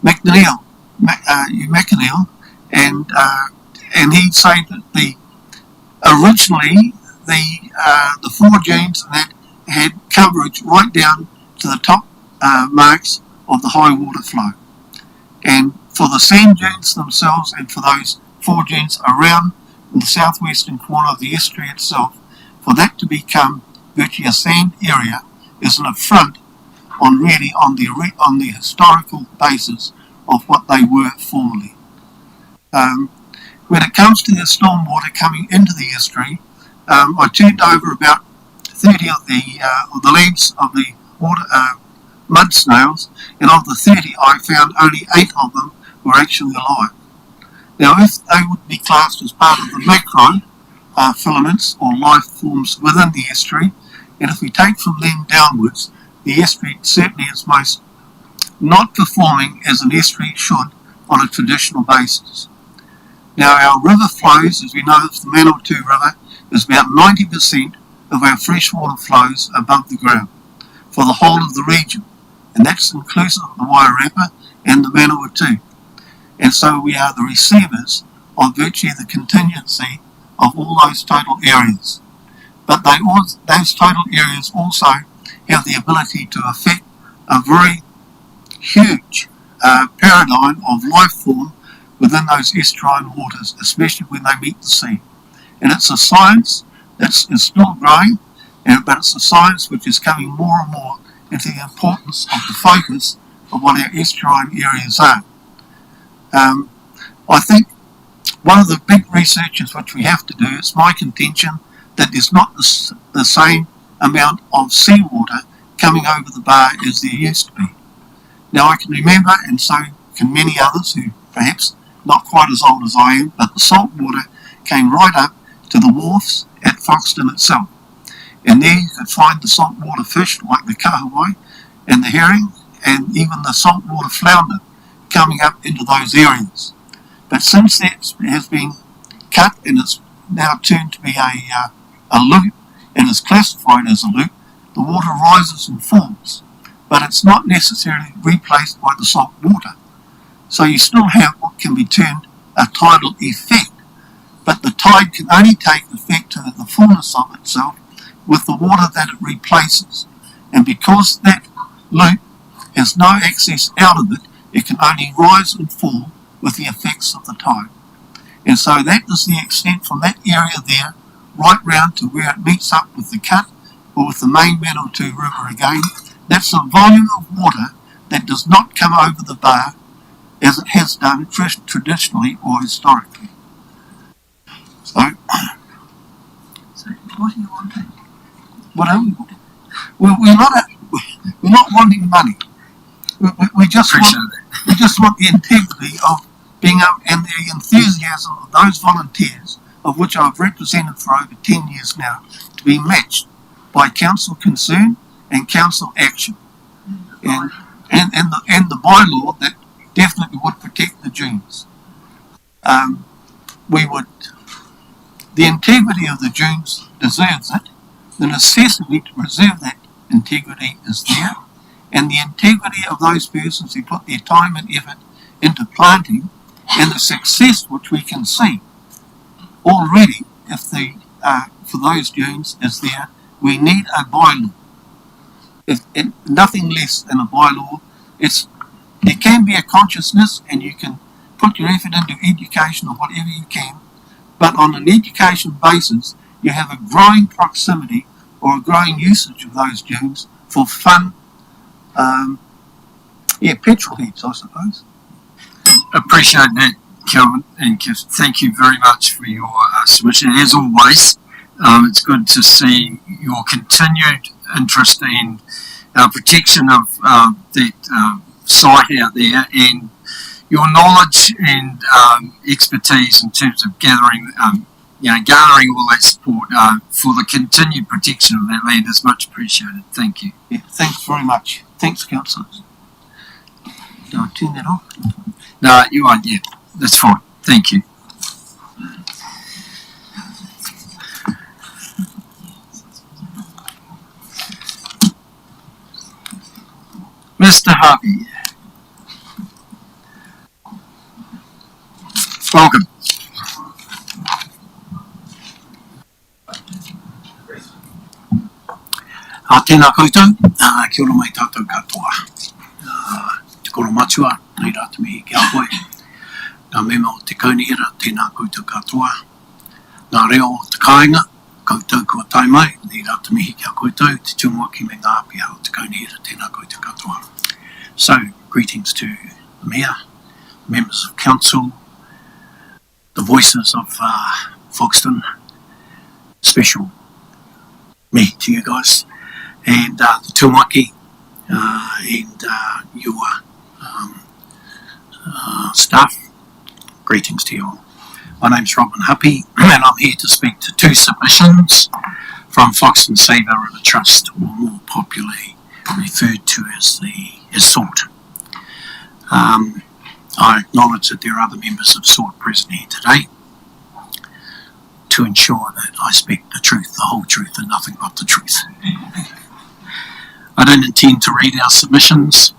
McNeil, and he'd say that originally the 4 dunes that had coverage right down to the top marks of the high water flow. And for the sand dunes themselves, and for those 4 dunes around the southwestern corner of the estuary itself, for that to become virtually a sand area is an affront on the historical basis of what they were formerly. When it comes to the stormwater coming into the estuary, I turned over about 30 of the legs of the mud snails, and of the 30 I found only 8 of them were actually alive. Now, if they would be classed as part of the macro filaments or life forms within the estuary, and if we take from them downwards, the estuary certainly is most not performing as an estuary should on a traditional basis. Now, our river flows, as we know, the Manawatu River is about 90% of our freshwater flows above the ground for the whole of the region, and that's inclusive of the Wairarapa and the Manawatu. And so we are the receivers of virtually the contingency of all those total areas. But those total areas also have the ability to affect a very huge paradigm of life form within those estuarine waters, especially when they meet the sea. And it's a science that is still growing, but it's a science which is coming more and more into the importance of the focus of what our estuarine areas are. I think one of the big researches which we have to do, it's my contention that there's not the same amount of seawater coming over the bar as there used to be. Now I can remember, and so can many others who perhaps not quite as old as I am, but the salt water came right up to the wharfs at Foxton itself. And there you could find the saltwater fish like the kahawai and the herring and even the saltwater flounder coming up into those areas. But since that has been cut and it's now turned to be a loop and is classified as a loop, the water rises and falls, but it's not necessarily replaced by the salt water. So you still have what can be termed a tidal effect, but the tide can only take effect to the fullness of itself with the water that it replaces. And because that loop has no access out of it, it can only rise and fall with the effects of the tide. And so that is the extent from that area there right round to where it meets up with the cut or with the main Manawatu River again. That's a volume of water that does not come over the bar as it has done traditionally or historically. So what do you want? What are we wanting? Well, we're not wanting money. We just want the integrity of being up and the enthusiasm of those volunteers, of which I've represented for over 10 years now, to be matched by council concern and council action, and the bylaw that definitely would protect the dunes. The integrity of the dunes deserves it. The necessity to preserve that integrity is there, and the integrity of those persons who put their time and effort into planting, and the success which we can see already for those dunes is there. We need a bylaw. If nothing less than a bylaw. There can be a consciousness, and you can put your effort into education or whatever you can, but on an education basis, you have a growing proximity or a growing usage of those dunes for fun, petrol heads, I suppose. Appreciate that, Kelvin, and thank you very much for your submission. As always, it's good to see your continued interest in protection of that site out there, and your knowledge and expertise in terms of gathering all that support for the continued protection of that land is much appreciated. Thank you. Yeah, thanks very much. Thanks, councillors. Do I turn that off? No, you aren't yet. That's fine. Thank you. Mr. Harvey. Welcome. Tēnā koutou, kia ora mai tātou katoa. Te koro matua, nei rā te mihi ki a koe. mema o te kaunihira, tēnā koutou katoa. Ngā reo o te kāinga, koutou kua tai mai, ni rata mihi kia koutou, te tūngwaki me ngā apia o te kaunihira, tēnā koutou katoa. So, greetings to the Mayor, members of Council, the voices of Foxton, special me to you guys, and the tūngwaki, and your staff. Greetings to you all. My name's Robin Huppy, and I'm here to speak to two submissions from Foxton Savour River Trust, or more popularly referred to as SORT. I acknowledge that there are other members of SORT present here today to ensure that I speak the truth, the whole truth, and nothing but the truth. I don't intend to read our submissions,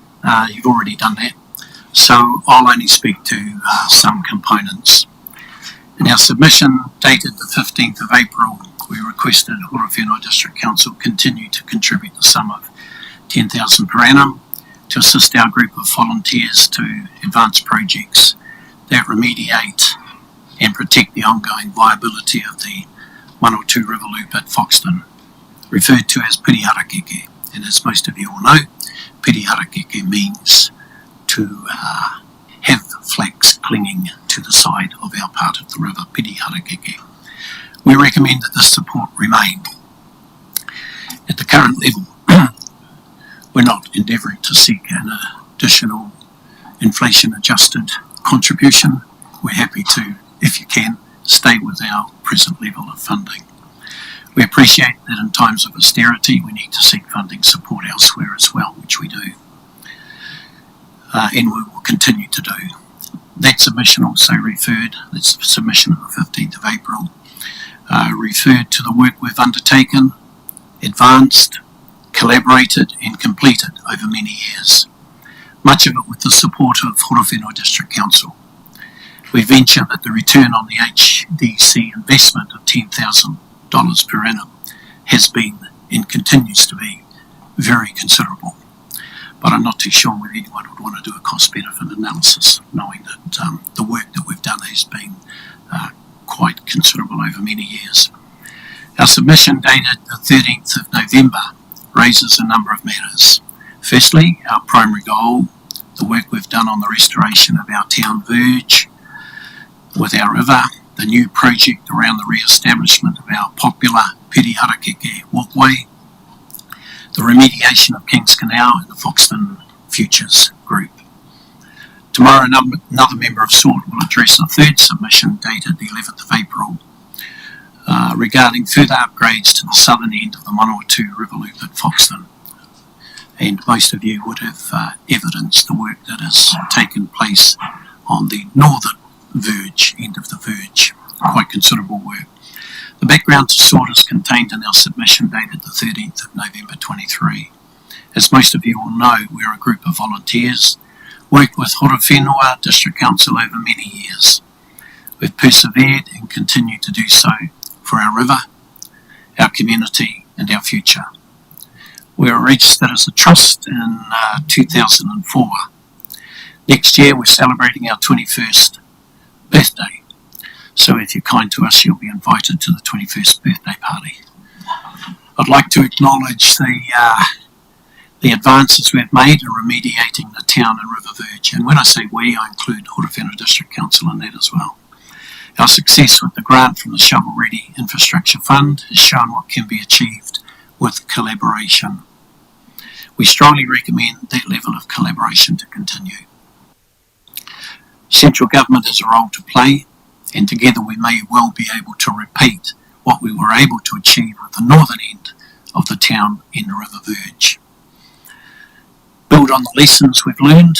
you've already done that, so I'll only speak to some components. In our submission dated the 15th of April, we requested Horowhenua District Council continue to contribute the sum of $10,000 per annum to assist our group of volunteers to advance projects that remediate and protect the ongoing viability of the 102 River Loop at Foxton, referred to as Piri Harakeke. And as most of you all know, Piri Harakeke means to have flags clinging to the side of our part of the river, Piri Harakeke. We recommend that this support remain. At the current level, we're not endeavouring to seek an additional inflation-adjusted contribution. We're happy to, if you can, stay with our present level of funding. We appreciate that in times of austerity we need to seek funding support elsewhere as well, which we do. And we will continue to do. That submission also referred, that's the submission of the 15th of April, referred to the work we've undertaken, advanced, collaborated and completed over many years, much of it with the support of Horowhenua District Council. We venture that the return on the HDC investment of $10,000 per annum has been and continues to be very considerable. But I'm not too sure whether anyone would want to do a cost-benefit analysis, knowing that the work that we've done has been quite considerable over many years. Our submission dated the 13th of November raises a number of matters. Firstly, our primary goal, the work we've done on the restoration of our town verge with our river, the new project around the re-establishment of our popular Piri Harakeke walkway, the remediation of King's Canal and the Foxton Futures Group. Tomorrow another member of SORT will address a third submission dated the 11th of April regarding further upgrades to the southern end of the Manawatu River Loop at Foxton. And most of you would have evidenced the work that has taken place on the northern verge, end of the verge. Quite considerable work. The background to SORT is contained in our submission dated the 13th of November 23. As most of you will know, we're a group of volunteers, worked with Horowhenua District Council over many years. We've persevered and continue to do so for our river, our community and our future. We were registered as a trust in 2004. Next year we're celebrating our 21st birthday. So if you're kind to us, you'll be invited to the 21st birthday party. I'd like to acknowledge the advances we've made in remediating the town and river verge. And when I say we, I include Horowhenua District Council in that as well. Our success with the grant from the Shovel Ready Infrastructure Fund has shown what can be achieved with collaboration. We strongly recommend that level of collaboration to continue. Central government has a role to play, and together we may well be able to repeat what we were able to achieve with the northern end of the town and the river verge. Build on the lessons we've learned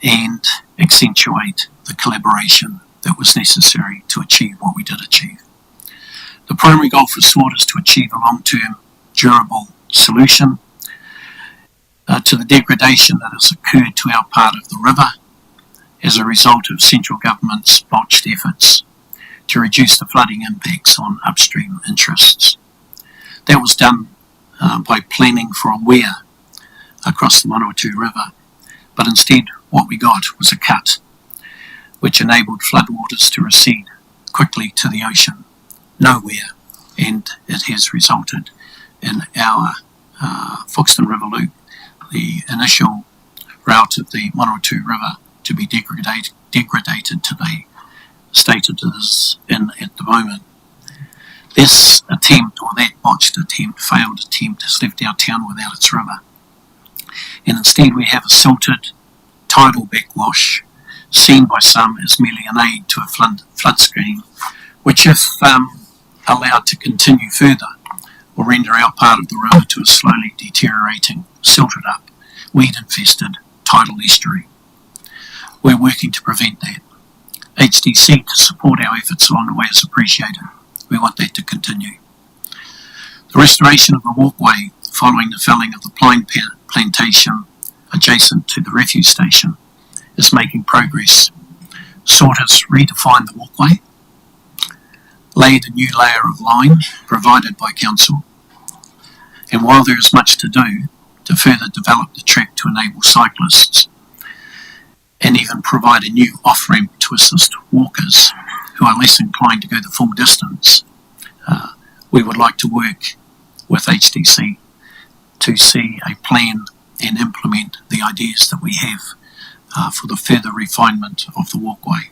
and accentuate the collaboration that was necessary to achieve what we did achieve. The primary goal for SORT is to achieve a long-term, durable solution to the degradation that has occurred to our part of the river as a result of central government's botched efforts to reduce the flooding impacts on upstream interests. That was done by planning for a weir across the Manawatu River, but instead what we got was a cut. which enabled floodwaters to recede quickly to the ocean, nowhere, and it has resulted in our Foxton River Loop, the initial route of the Manawatu River, to be degraded to the state it is in at the moment. This attempt, or that botched attempt, failed attempt, has left our town without its river. And instead we have a silted tidal backwash, seen by some as merely an aid to a flood scheme, which if allowed to continue further, will render our part of the river to a slowly deteriorating, silted up, weed-infested tidal estuary. We're working to prevent that. HDC to support our efforts along the way is appreciated. We want that to continue. The restoration of the walkway following the felling of the pine plantation adjacent to the refuse station is making progress. SORT has redefined the walkway, laid a new layer of line provided by council, and while there is much to do to further develop the track to enable cyclists and even provide a new off-ramp to assist walkers who are less inclined to go the full distance, we would like to work with HDC to see a plan and implement the ideas that we have for the further refinement of the walkway.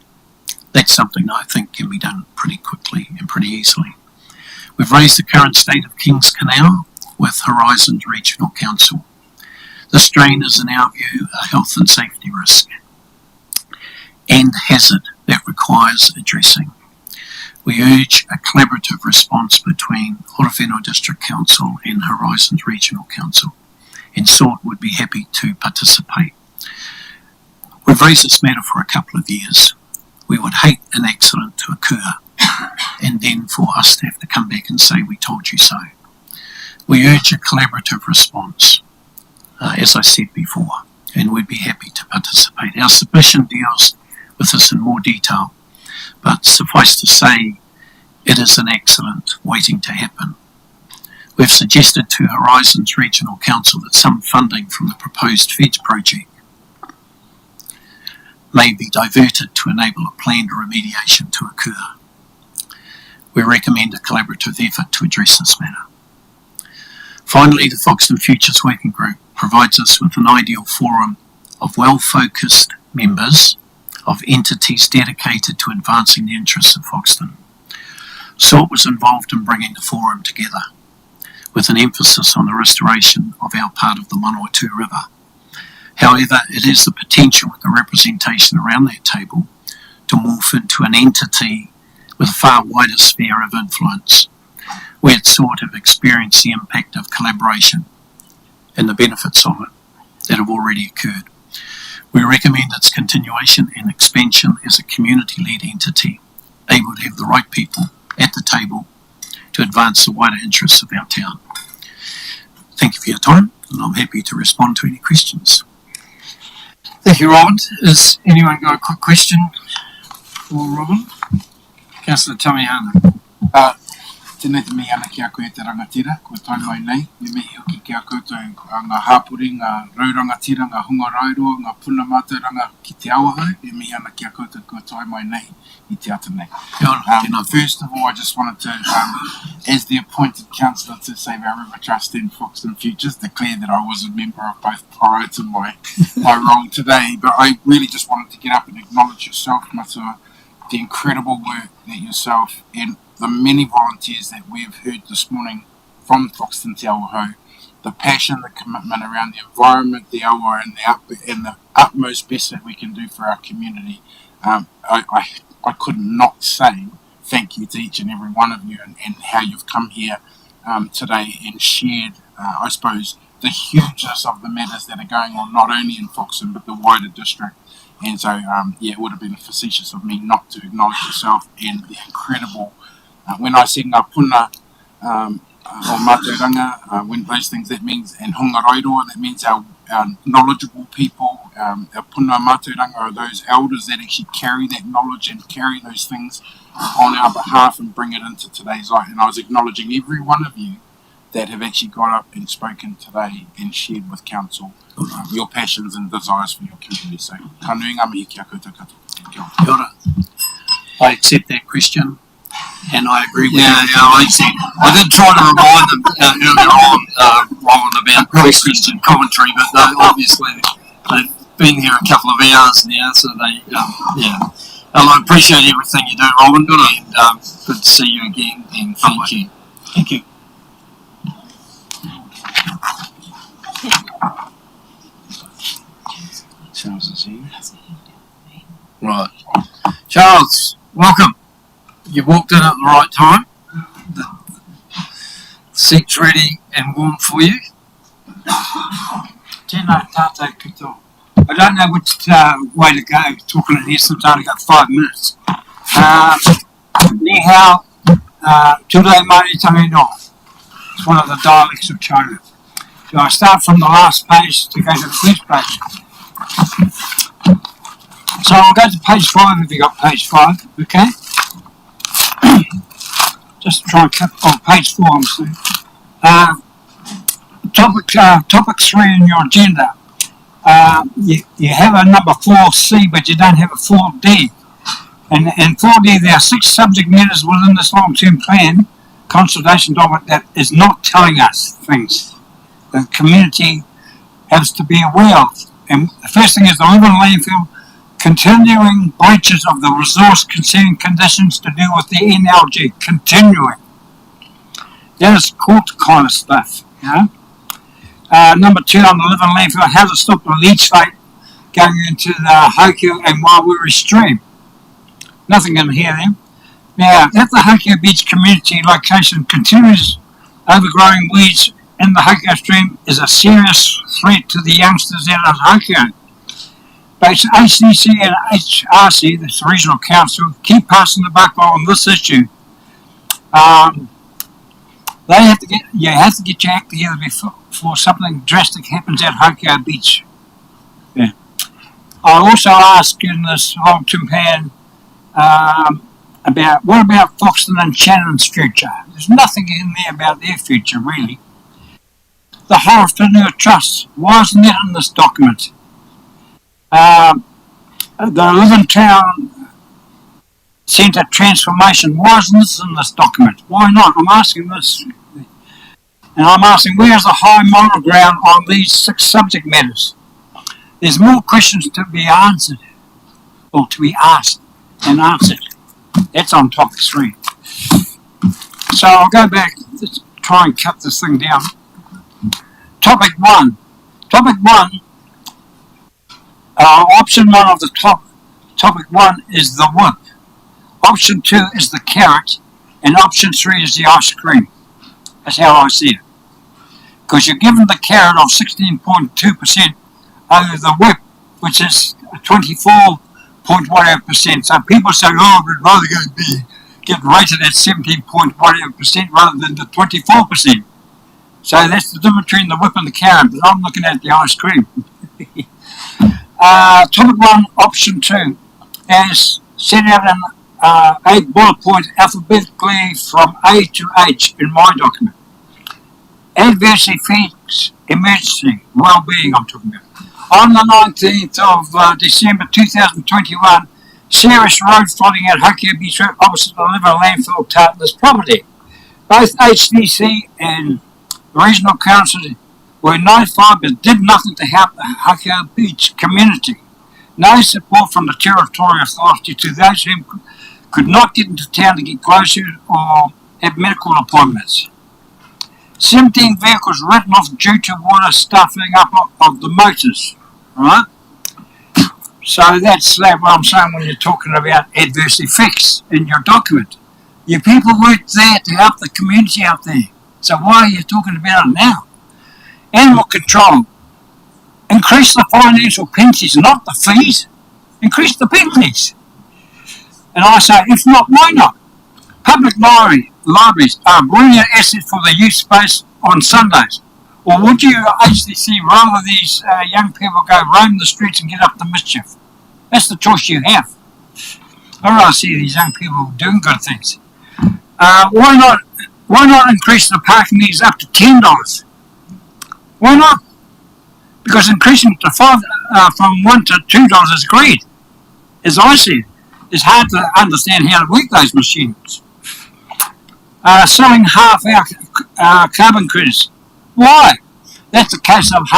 That's something that I think can be done pretty quickly and pretty easily. We've raised the current state of Kings Canal with Horizon Regional Council. This drain is, in our view, a health and safety risk and hazard that requires addressing. We urge a collaborative response between Horowhenua District Council and Horizon Regional Council, and SORT would be happy to participate. We've raised this matter for a couple of years. We would hate an accident to occur and then for us to have to come back and say we told you so. We urge a collaborative response, as I said before, and we'd be happy to participate. Our submission deals with this in more detail, but suffice to say it is an accident waiting to happen. We've suggested to Horizons Regional Council that some funding from the proposed FEDS project may be diverted to enable a planned remediation to occur. We recommend a collaborative effort to address this matter. Finally, the Foxton Futures Working Group provides us with an ideal forum of well-focused members of entities dedicated to advancing the interests of Foxton. SORT was involved in bringing the forum together, with an emphasis on the restoration of our part of the Manawatu River. However, it has the potential with the representation around that table to morph into an entity with a far wider sphere of influence. We at SORT have experienced the impact of collaboration and the benefits of it that have already occurred. We recommend its continuation and expansion as a community-led entity, able to have the right people at the table to advance the wider interests of our town. Thank you for your time, and I'm happy to respond to any questions. Thank you, Robin. Has anyone got a quick question for Robin? Councillor Tamiana. Tēnei te mihi ana ki a koe te rangatira, ko tai mai nei, me mihi hoki ki a koutou ngā hāpuri, ngā raurangatira, ngā hunga rauroa, ngā puna mātauranga ki te awahau, me mihi ana ki a koutou ko tai mai nei I te ata nei. First of all, I just wanted to, as the appointed councillor to Save Our River Trust in Foxton Futures, declare that I was a member of both prior to my role today, but I really just wanted to get up and acknowledge yourself, Matua, the incredible work that yourself and the many volunteers that we have heard this morning from Foxton Te Awahau, the passion, the commitment around the environment, the awa, and the utmost best that we can do for our community. I could not say thank you to each and every one of you and how you've come here today and shared, I suppose, the hugeness of the matters that are going on, not only in Foxton, but the wider district. And so, it would have been facetious of me not to acknowledge yourself and the incredible, when I said ngā puna o mātauranga, when those things, that means, and hunga rairoa, that means our knowledgeable people, our puna mātauranga are those elders that actually carry that knowledge and carry those things on our behalf and bring it into today's life. And I was acknowledging every one of you that have actually got up and spoken today and shared with council your passions and desires for your community. So, ka nui ngā mihi ki a koutou katoa. Kia ora. I accept that question, and I agree with Yeah, I did try to remind them earlier on, Roland, about Christian commentary, but they, obviously they've been here a couple of hours now, so they, yeah. And I appreciate everything you do, Roland, and good to see you again, and thank you. Thank you. Charles is here. Right. Charles, welcome. You walked in at the right time. The seat's ready and warm for you. Tēnā tātou katoa. I don't know which way to go, talking in here since I only got 5 minutes. Ni hao, tūrei mai tangi no. It's one of the dialects of China. So I start from the last page to go to the first page. So I'll go to page 5 if you got page 5, okay? Just try and cut on page 4, I'm saying. Topic 3 in your agenda. You have a number 4C, but you don't have a 4D. And 4D, there are 6 subject matters within this long-term plan, consultation document, that is not telling us things the community has to be aware of. And the first thing is the Living Landfill, continuing breaches of the resource consent conditions to do with the NLG, continuing. That is court kind of stuff, you know. Number 2 on the Living Landfill, how to stop the leachate going into the Hokeu and Waiwiri stream. Nothing in here then. Now, if the Hokeu Beach community location continues overgrowing weeds in the Hokeu stream is a serious threat to the youngsters out of Hokeu. Both HDC and HRC, that's the Regional Council, keep passing the buck on this issue. You have to get your act together before something drastic happens at Hokeu Beach. Yeah. I also ask in this long-term plan about what about Foxton and Shannon's future? There's nothing in there about their future, really. The Horowhenua Trust, why isn't that in this document? The Living Town Centre Transformation, why isn't this in this document? Why not? I'm asking this. And I'm asking, where's the high moral ground on these 6 subject matters? There's more questions to be answered, or to be asked and answered. That's on topic 3. So I'll go back, let's try and cut this thing down. Topic 1. Topic 1, option 1 of the topic 1 is the whip. Option 2 is the carrot, and option 3 is the ice cream. That's how I see it. Because you're given the carrot of 16.2% over the whip, which is 24.18%. So people say, oh, we'd rather get rated at 17.18% rather than the 24%. So that's the difference between the whip and the carrot, but I'm looking at the ice cream. Topic 1, option 2, is set out in 8 bullet points alphabetically from A to H in my document. Adverse effects, emergency, well-being I'm talking about. On the 19th of December 2021, serious road flooding at Hokeu Beach Road opposite the Living Landfill Tartners property. Both HDC and the Regional Council were notified but did nothing to help the Hokeu Beach community. No support from the Territorial Authority to those who could not get into town to get groceries or have medical appointments. 17 vehicles written off due to water stuffing up of the motors, right? So that's what I'm saying when you're talking about adverse effects in your document. Your people weren't there to help the community out there. So why are you talking about it now? Animal control. Increase the financial penalties, not the fees. Increase the penalties. And I say, if not, why not? Public libraries are a brilliant asset for the youth space on Sundays. Or would you, HDC, rather these young people go roam the streets and get up to mischief? That's the choice you have. I'd rather see these young people doing good things. Why not increase the parking meters up to $10? Why not? Because increasing to from $1 to $2 is great, as I see it. it's hard to understand how to work those machines. Selling half our carbon credits. Why? That's a case of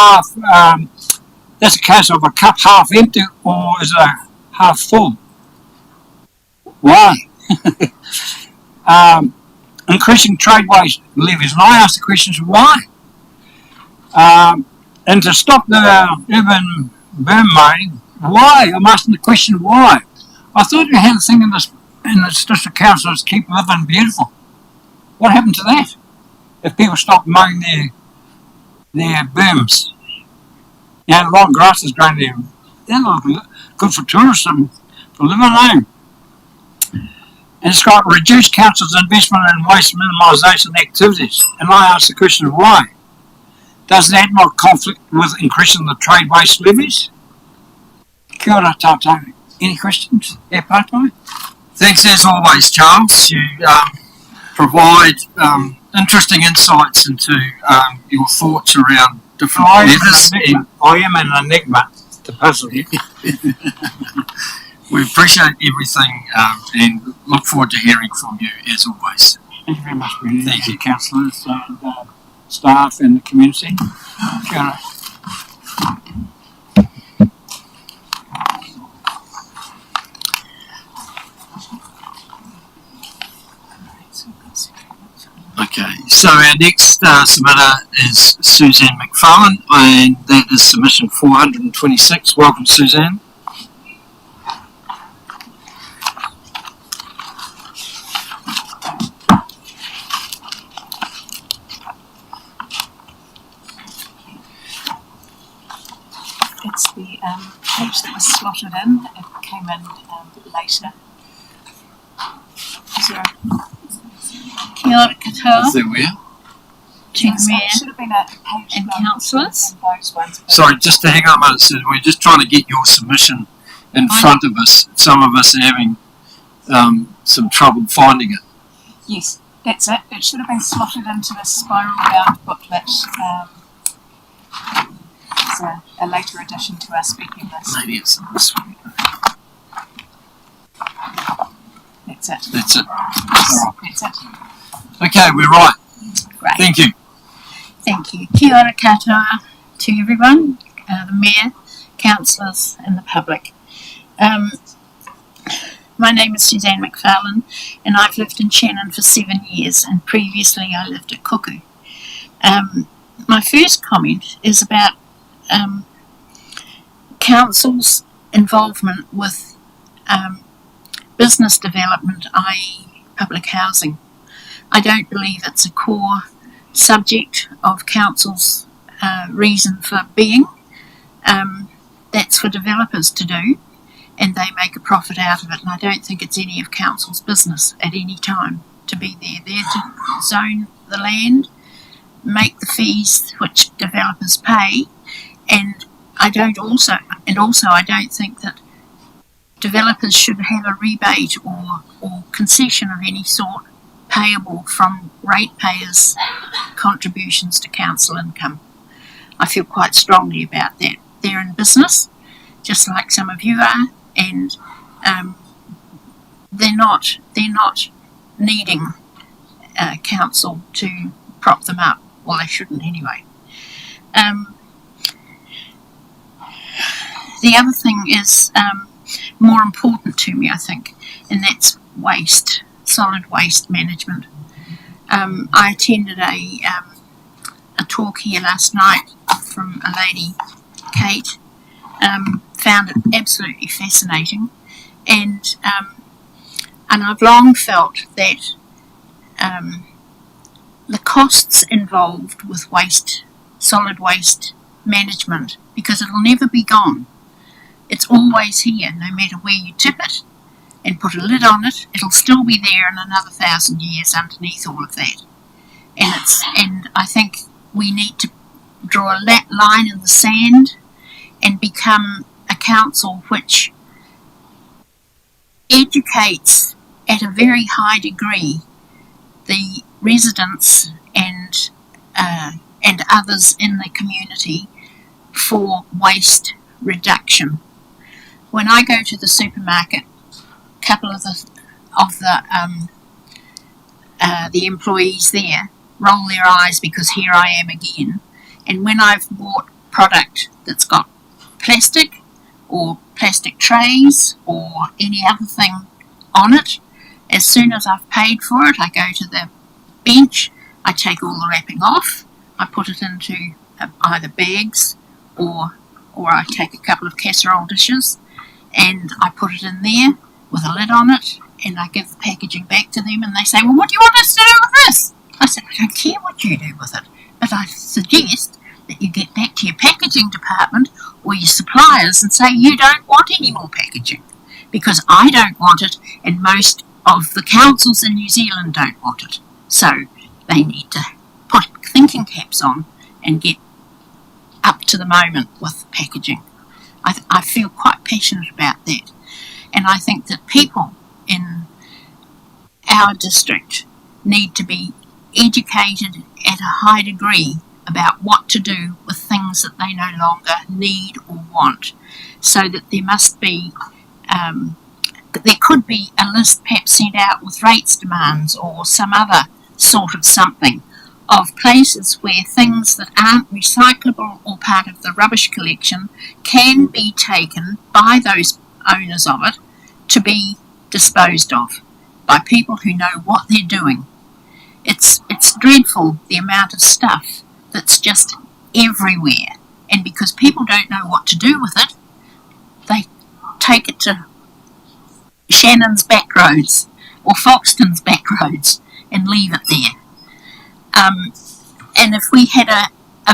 that's a case of a cup half empty, or is it a half full? Why? Increasing trade waste levies, and I ask the questions why. And to stop the urban burn mowing, why? I'm asking the question why. I thought you had a thing in this district council is keep living beautiful. What happened to that? If people stop mowing their berms, you know, long grass is growing there. They're not good for tourism, for living alone. And it's got reduced council's investment in waste minimisation activities. And I ask the question why? Does that not conflict with increasing the trade waste levies? Kia ora tātou. Any questions? Yeah, Pātai? Thanks as always, Charles. You provide interesting insights into your thoughts around different matters. I am an enigma to puzzle you. We appreciate everything and look forward to hearing from you as always. Thank you very much, Brendan. Thank you, councillors and staff and the community. Kia ora. Okay, so our next submitter is Suzanne McFarlane, and that is submission 426. Welcome, Suzanne. It's the page that was slotted in. It came in later. Is there Kia ora katoa. Is there where? To Mayor and councillors. Sorry, just to hang on a moment, so we're just trying to get your submission in front of us. Some of us are having some trouble finding it. Yes, that's it. It should have been slotted into the spiral bound booklet. It's a later addition to our speaking list. Maybe it's on this one. That's it. That's it. That's it. Okay, we're right. Great. Thank you. Thank you. Kia ora katoa to everyone, the Mayor, councillors and the public. My name is Suzanne McFarlane and I've lived in Shannon for 7 years, and previously I lived at Kuku. My first comment is about council's involvement with business development, i.e. public housing. I don't believe it's a core subject of council's reason for being. That's for developers to do, and they make a profit out of it, and I don't think it's any of council's business at any time to be there. They're to zone the land, make the fees which developers pay, and I don't think that developers should have a rebate or concession of any sort payable from ratepayers' contributions to council income. I feel quite strongly about that. They're in business, just like some of you are, and they're not needing council to prop them up. Well, they shouldn't anyway. The other thing is more important to me, I think, and that's waste, solid waste management. I attended a talk here last night from a lady, Kate. Found it absolutely fascinating, and I've long felt that the costs involved with waste, solid waste management, because it'll never be gone. It's always here, no matter where you tip it and put a lid on it, it'll still be there in another 1,000 years underneath all of that. And I think we need to draw a line in the sand and become a council which educates at a very high degree the residents and others in the community for waste reduction. When I go to the supermarket couple of the employees there roll their eyes because here I am again. And when I've bought product that's got plastic or plastic trays or any other thing on it, as soon as I've paid for it, I go to the bench, I take all the wrapping off, I put it into either bags or I take a couple of casserole dishes and I put it in there with a lid on it, and I give the packaging back to them, and they say, well, what do you want us to do with this? I said, I don't care what you do with it, but I suggest that you get back to your packaging department or your suppliers and say you don't want any more packaging, because I don't want it and most of the councils in New Zealand don't want it. So they need to put thinking caps on and get up to the moment with packaging. I feel quite passionate about that, and I think that people in our district need to be educated at a high degree about what to do with things that they no longer need or want, so that there must be there could be a list perhaps sent out with rates demands or some other sort of something of places where things that aren't recyclable or part of the rubbish collection can be taken by those owners of it to be disposed of by people who know what they're doing. It's dreadful the amount of stuff that's just everywhere, and because people don't know what to do with it, they take it to Shannon's back roads or Foxton's back roads and leave it there. And if we had a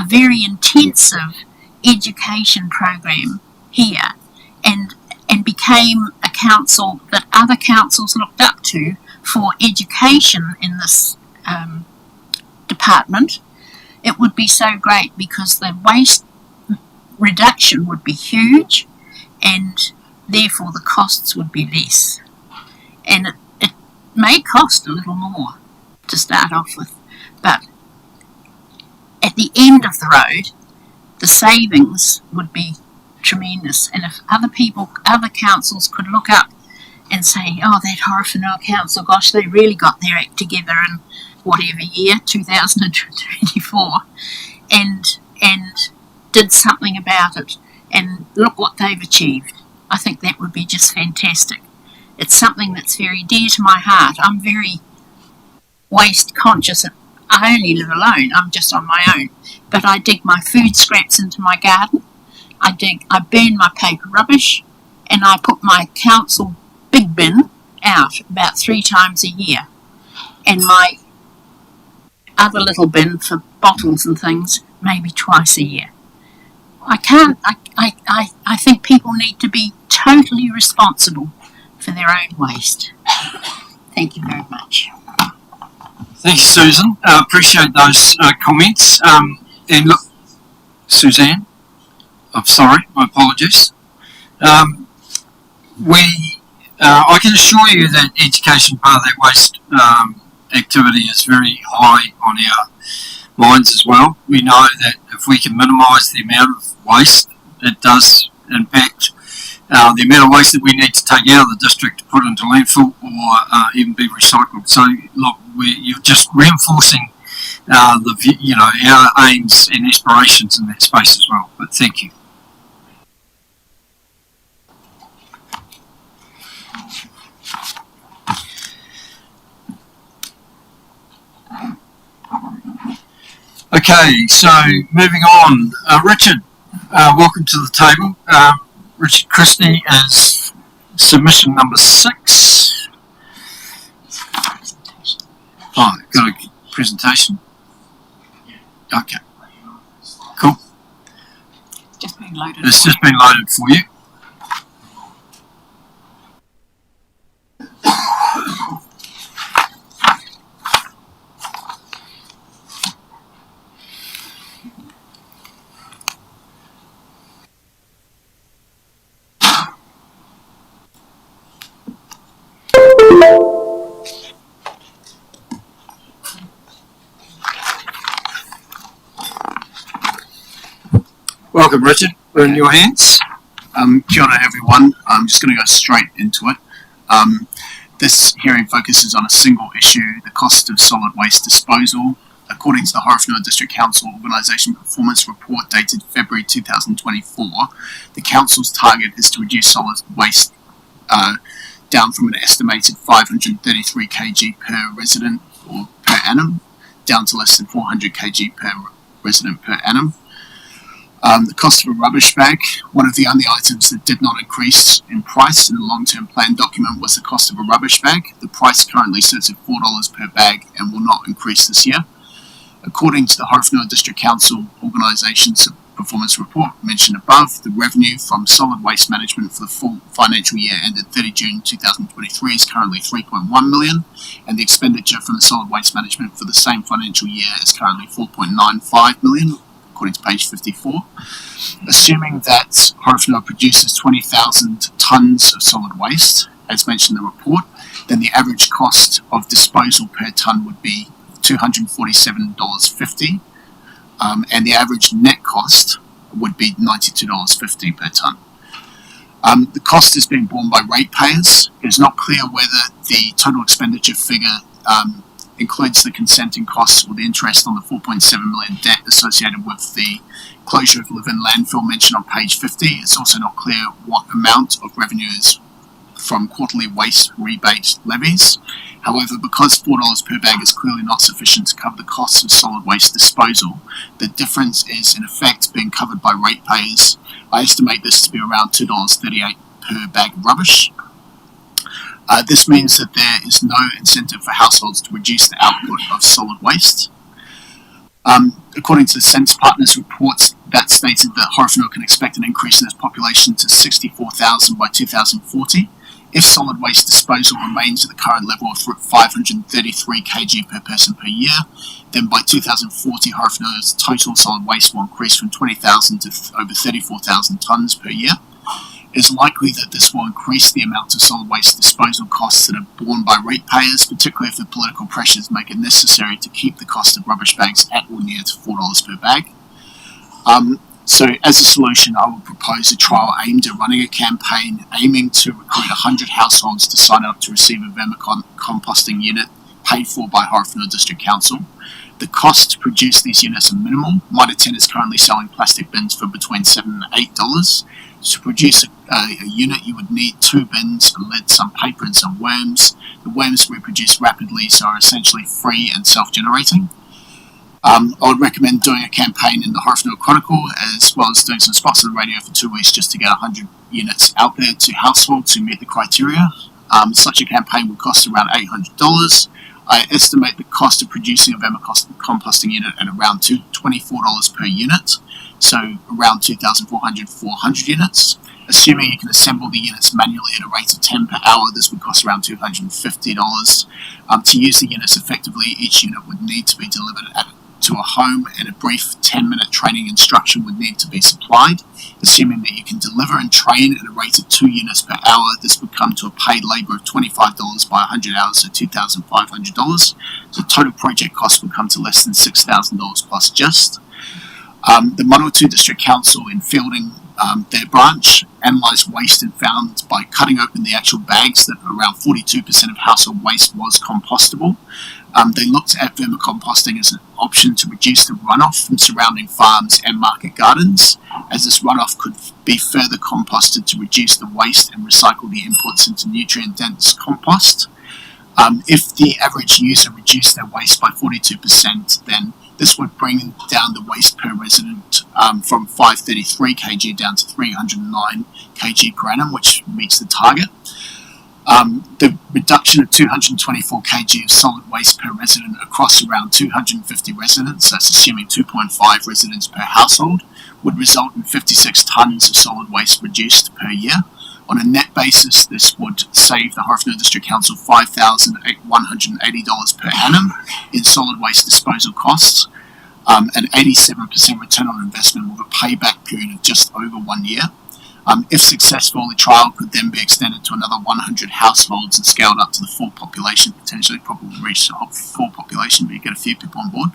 very intensive education program here and became a council that other councils looked up to for education in this department, it would be so great, because the waste reduction would be huge and therefore the costs would be less. And it may cost a little more to start off with, but at the end of the road, the savings would be tremendous. And if other councils could look up and say, oh, that Horowhenua Council, gosh, they really got their act together in whatever year, 2024, and did something about it, and look what they've achieved. I think that would be just fantastic. It's something that's very dear to my heart. I'm very waste conscious. I only live alone. I'm just on my own. But I dig my food scraps into my garden. I burn my paper rubbish, and I put my council big bin out about 3 times a year. And my other little bin for bottles and things maybe twice a year. I think people need to be totally responsible for their own waste. Thank you very much. Thank you, Susan. Appreciate those comments. And look, Suzanne, I'm sorry, my apologies. I can assure you that education part of that waste activity is very high on our minds as well. We know that if we can minimise the amount of waste, it does impact the amount of waste that we need to take out of the district to put into landfill or even be recycled. So look, you're just reinforcing our aims and aspirations in that space as well. But thank you. Okay, so moving on. Richard, welcome to the table. Richard Christie is submission number 6. Oh, got a presentation? Okay, cool. Just been loaded. It's just been loaded for you. Welcome, Richard. We're in your hands. Kia ora, everyone. I'm just going to go straight into it. This hearing focuses on a single issue, the cost of solid waste disposal. According to the Horowhenua District Council Organisation Performance Report dated February 2024, the Council's target is to reduce solid waste down from an estimated 533 kg per resident or per annum, down to less than 400 kg per resident per annum. The cost of a rubbish bag, one of the only items that did not increase in price in the long-term plan document was the cost of a rubbish bag. The price currently sits at $4 per bag and will not increase this year. According to the Horowhenua District Council Organisation's performance report mentioned above, the revenue from solid waste management for the full financial year ended 30 June 2023 is currently $3.1 million, and the expenditure from the solid waste management for the same financial year is currently $4.95 million, according to page 54. Assuming that Horowhenua produces 20,000 tonnes of solid waste, as mentioned in the report, then the average cost of disposal per tonne would be $247.50, and the average net cost would be $92.50 per tonne. The cost is being borne by ratepayers. It is not clear whether the total expenditure figure includes the consenting costs or the interest on the $4.7 million debt associated with the closure of Levin landfill mentioned on page 50. It's also not clear what amount of revenue is from quarterly waste rebate levies. However, because $4 per bag is clearly not sufficient to cover the costs of solid waste disposal, the difference is in effect being covered by ratepayers. I estimate this to be around $2.38 per bag of rubbish. This means that there is no incentive for households to reduce the output of solid waste. According to the Sense Partners reports, that stated that Horowhenua can expect an increase in its population to 64,000 by 2040. If solid waste disposal remains at the current level of 533 kg per person per year, then by 2040 Horowhenua's total solid waste will increase from 20,000 to over 34,000 tonnes per year. It is likely that this will increase the amount of solid waste disposal costs that are borne by ratepayers, particularly if the political pressures make it necessary to keep the cost of rubbish bags at or near to $4 per bag. So as a solution, I will propose a trial aimed at running a campaign aiming to recruit 100 households to sign up to receive a vermicomposting unit paid for by Horowhenua District Council. The cost to produce these units are minimal. Mitre 10 is currently selling plastic bins for between $7 and $8. To produce a unit, you would need 2 bins, a lid, some paper and some worms. The worms reproduce rapidly, so are essentially free and self-generating. I would recommend doing a campaign in the Horowhenua Chronicle, as well as doing some spots on the radio for 2 weeks just to get 100 units out there to households who meet the criteria. Such a campaign would cost around $800. I estimate the cost of producing a vermicomposting unit at around $24 per unit, so around 2,400 for 100 units. Assuming you can assemble the units manually at a rate of 10 per hour, this would cost around $250. To use the units effectively, each unit would need to be delivered to a home, and a brief 10-minute training instruction would need to be supplied. Assuming that you can deliver and train at a rate of 2 units per hour, this would come to a paid labour of $25 by 100 hours, so $2,500. So total project cost would come to less than $6,000 plus just. The Manawatu District Council in fielding their branch analysed waste and found by cutting open the actual bags that around 42% of household waste was compostable. They looked at vermicomposting as an option to reduce the runoff from surrounding farms and market gardens, as this runoff could be further composted to reduce the waste and recycle the inputs into nutrient-dense compost. If the average user reduced their waste by 42%, then this would bring down the waste per resident from 533 kg down to 309 kg per annum, which meets the target. The reduction of 224 kg of solid waste per resident across around 250 residents, that's assuming 2.5 residents per household, would result in 56 tonnes of solid waste reduced per year. On a net basis, this would save the Horowhenua District Council $5,180 per annum in solid waste disposal costs, an 87% return on investment with a payback period of just over 1 year. If successful, the trial could then be extended to another 100 households and scaled up to the full population, potentially probably reach the whole full population, but you get a few people on board.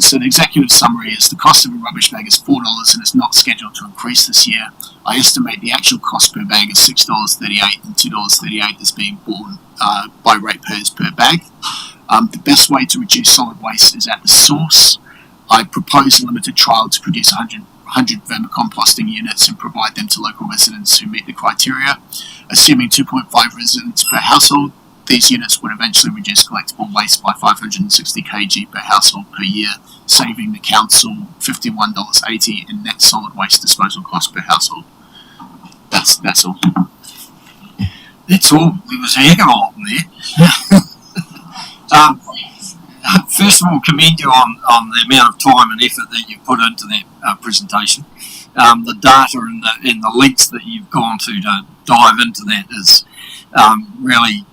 So the executive summary is the cost of a rubbish bag is $4 and is not scheduled to increase this year. I estimate the actual cost per bag is $6.38 and $2.38 is being borne by ratepayers per bag. The best way to reduce solid waste is at the source. I propose a limited trial to produce 100 vermicomposting units and provide them to local residents who meet the criteria. Assuming 2.5 residents per household, these units would eventually reduce collectible waste by 560 kg per household per year, saving the council $51.80 in net solid waste disposal cost per household. That's all. That's all. There was a heck of a lot in there. First of all, commend you on the amount of time and effort that you put into that presentation. The data and the links that you've gone to dive into that is really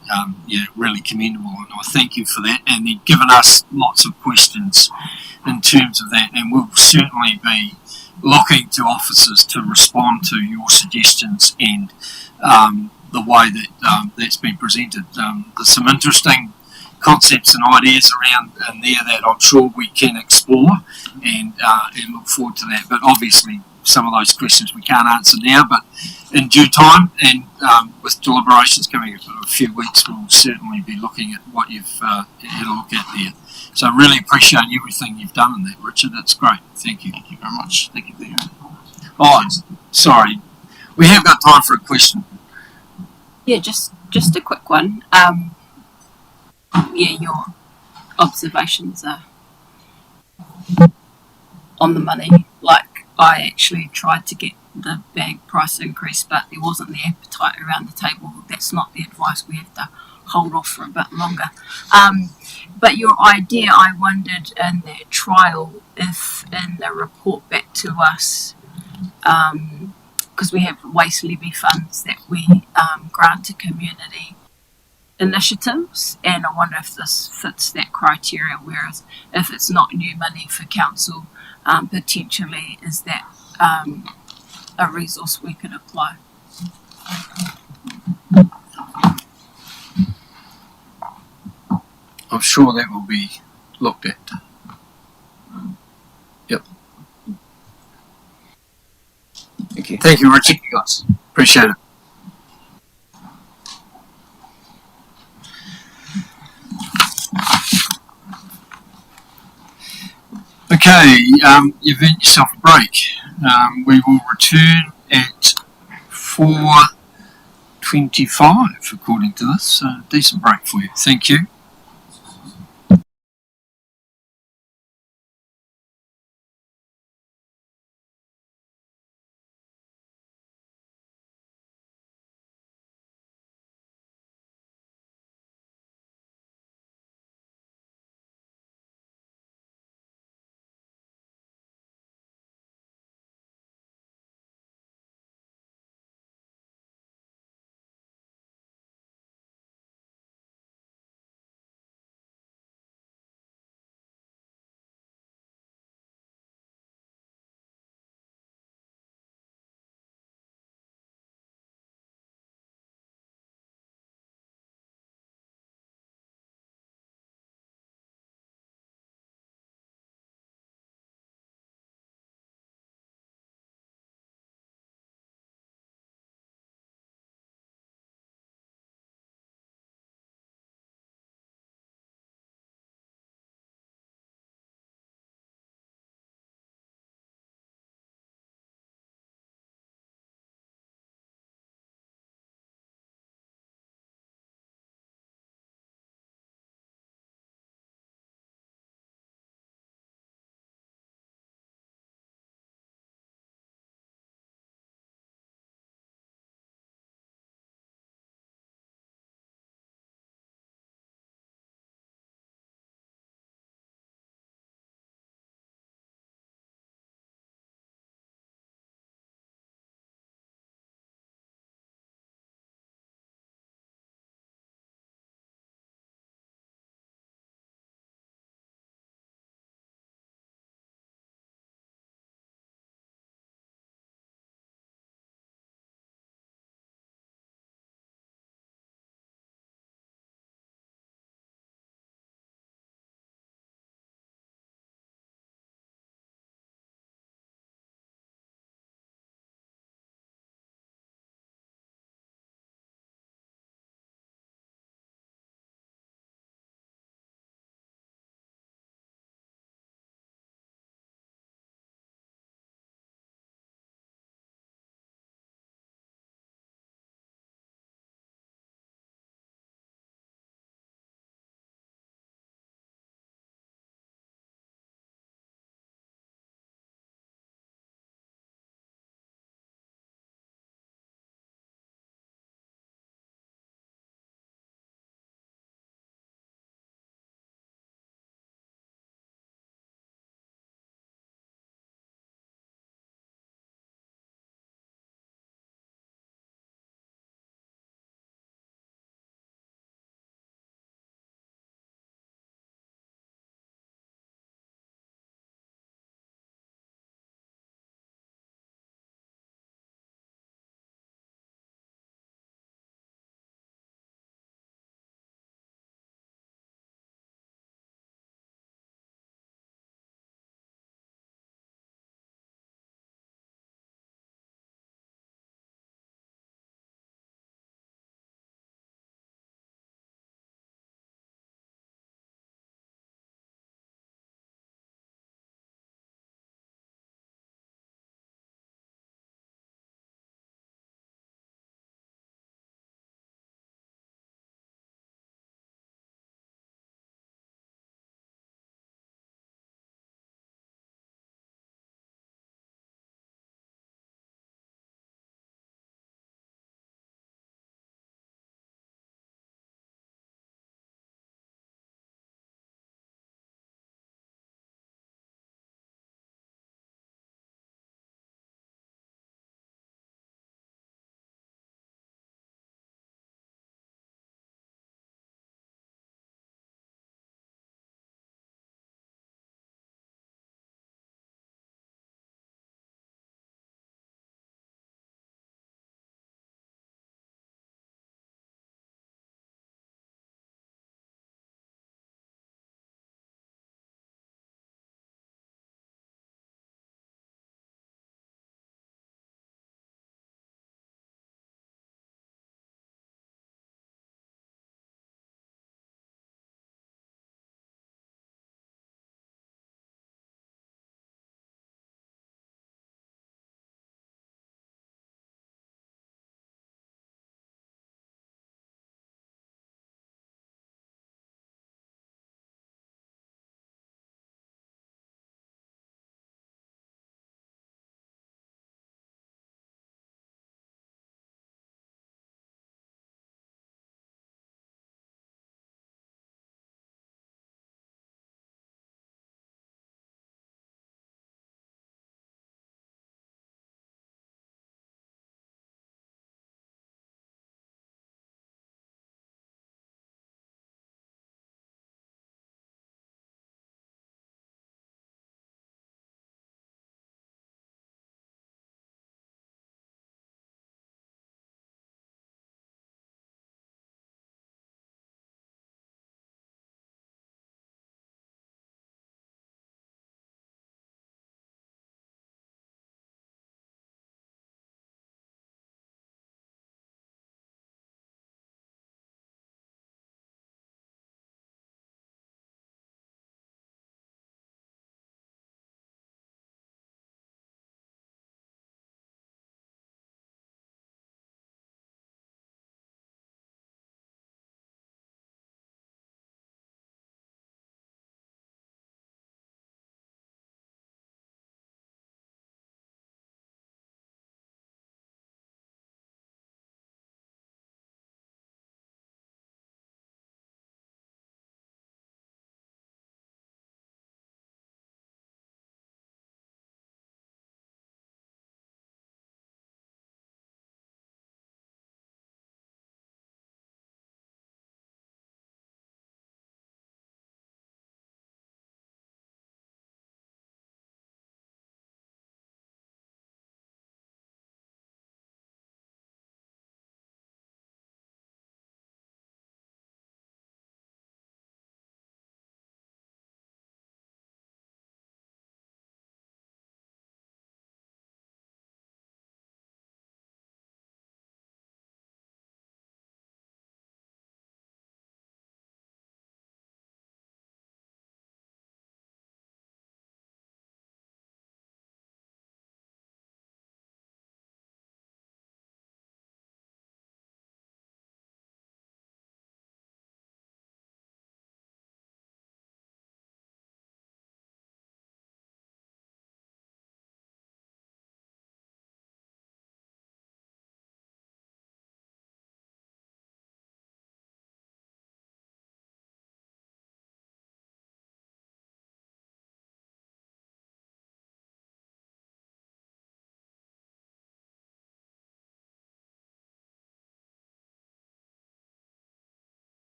commendable, and I thank you for that. And you've given us lots of questions in terms of that, and we'll certainly be looking to officers to respond to your suggestions and the way that that's been presented. There's some interesting concepts and ideas around in there that I'm sure we can explore and look forward to that. But obviously, some of those questions we can't answer now, but in due time and with deliberations coming in a few weeks, we'll certainly be looking at what you've had a look at there. So I really appreciate everything you've done in that, Richard. That's great. Thank you. Thank you very much. Thank you, Theo. Oh, sorry. We have got time for a question. Yeah, just a quick one. Your observations are on the money. Like, I actually tried to get the bag price increase, but there wasn't the appetite around the table. That's not the advice. We have to hold off for a bit longer. But your idea, I wondered in that trial, if in the report back to us, because we have waste levy funds that we grant to community initiatives, and I wonder if this fits that criteria, whereas if it's not new money for council, potentially is that a resource we could apply. I'm sure that will be looked at. Yep. Thank you. Thank you, Richard. Guys, appreciate it. Okay, you've earned yourself a break. We will return at 4:25 according to this. Decent break for you. Thank you.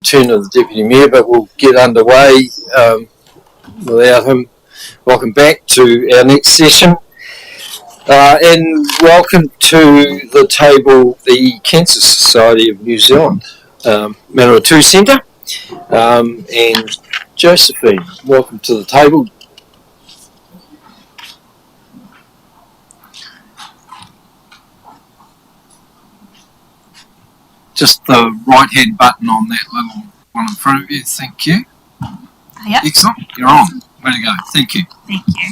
return of the Deputy Mayor, but we'll get underway without him. Welcome back to our next session. And welcome to the table, the Cancer Society of New Zealand, Manawatu Centre. And Josephine, welcome to the table. Just the right hand button on that little one in front of you. Thank you. Yep. Excellent. You're on. Way to go. Thank you. Thank you.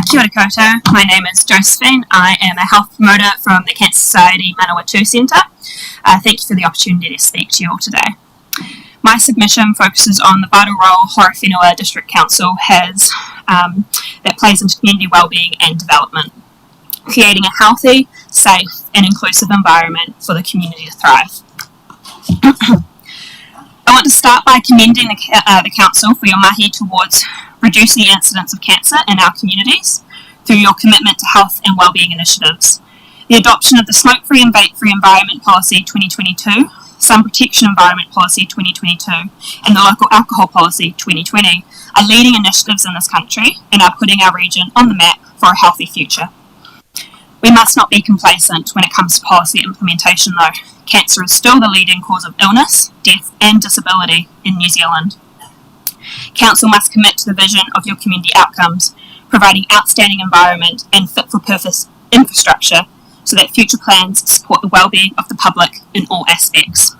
Kia ora koutou. My name is Josephine. I am a health promoter from the Cancer Society Manawatu Centre. Thank you for the opportunity to speak to you all today. My submission focuses on the vital role Horowhenua District Council has that plays into community wellbeing and development, creating a healthy, safe and inclusive environment for the community to thrive. I want to start by commending the Council for your mahi towards reducing the incidence of cancer in our communities through your commitment to health and wellbeing initiatives. The adoption of the Smoke-Free and Vape-Free Environment Policy 2022, Sun Protection Environment Policy 2022 and the Local Alcohol Policy 2020 are leading initiatives in this country and are putting our region on the map for a healthy future. We must not be complacent when it comes to policy implementation though. Cancer is still the leading cause of illness, death and disability in New Zealand. Council must commit to the vision of your community outcomes, providing outstanding environment and fit-for-purpose infrastructure so that future plans support the well-being of the public in all aspects.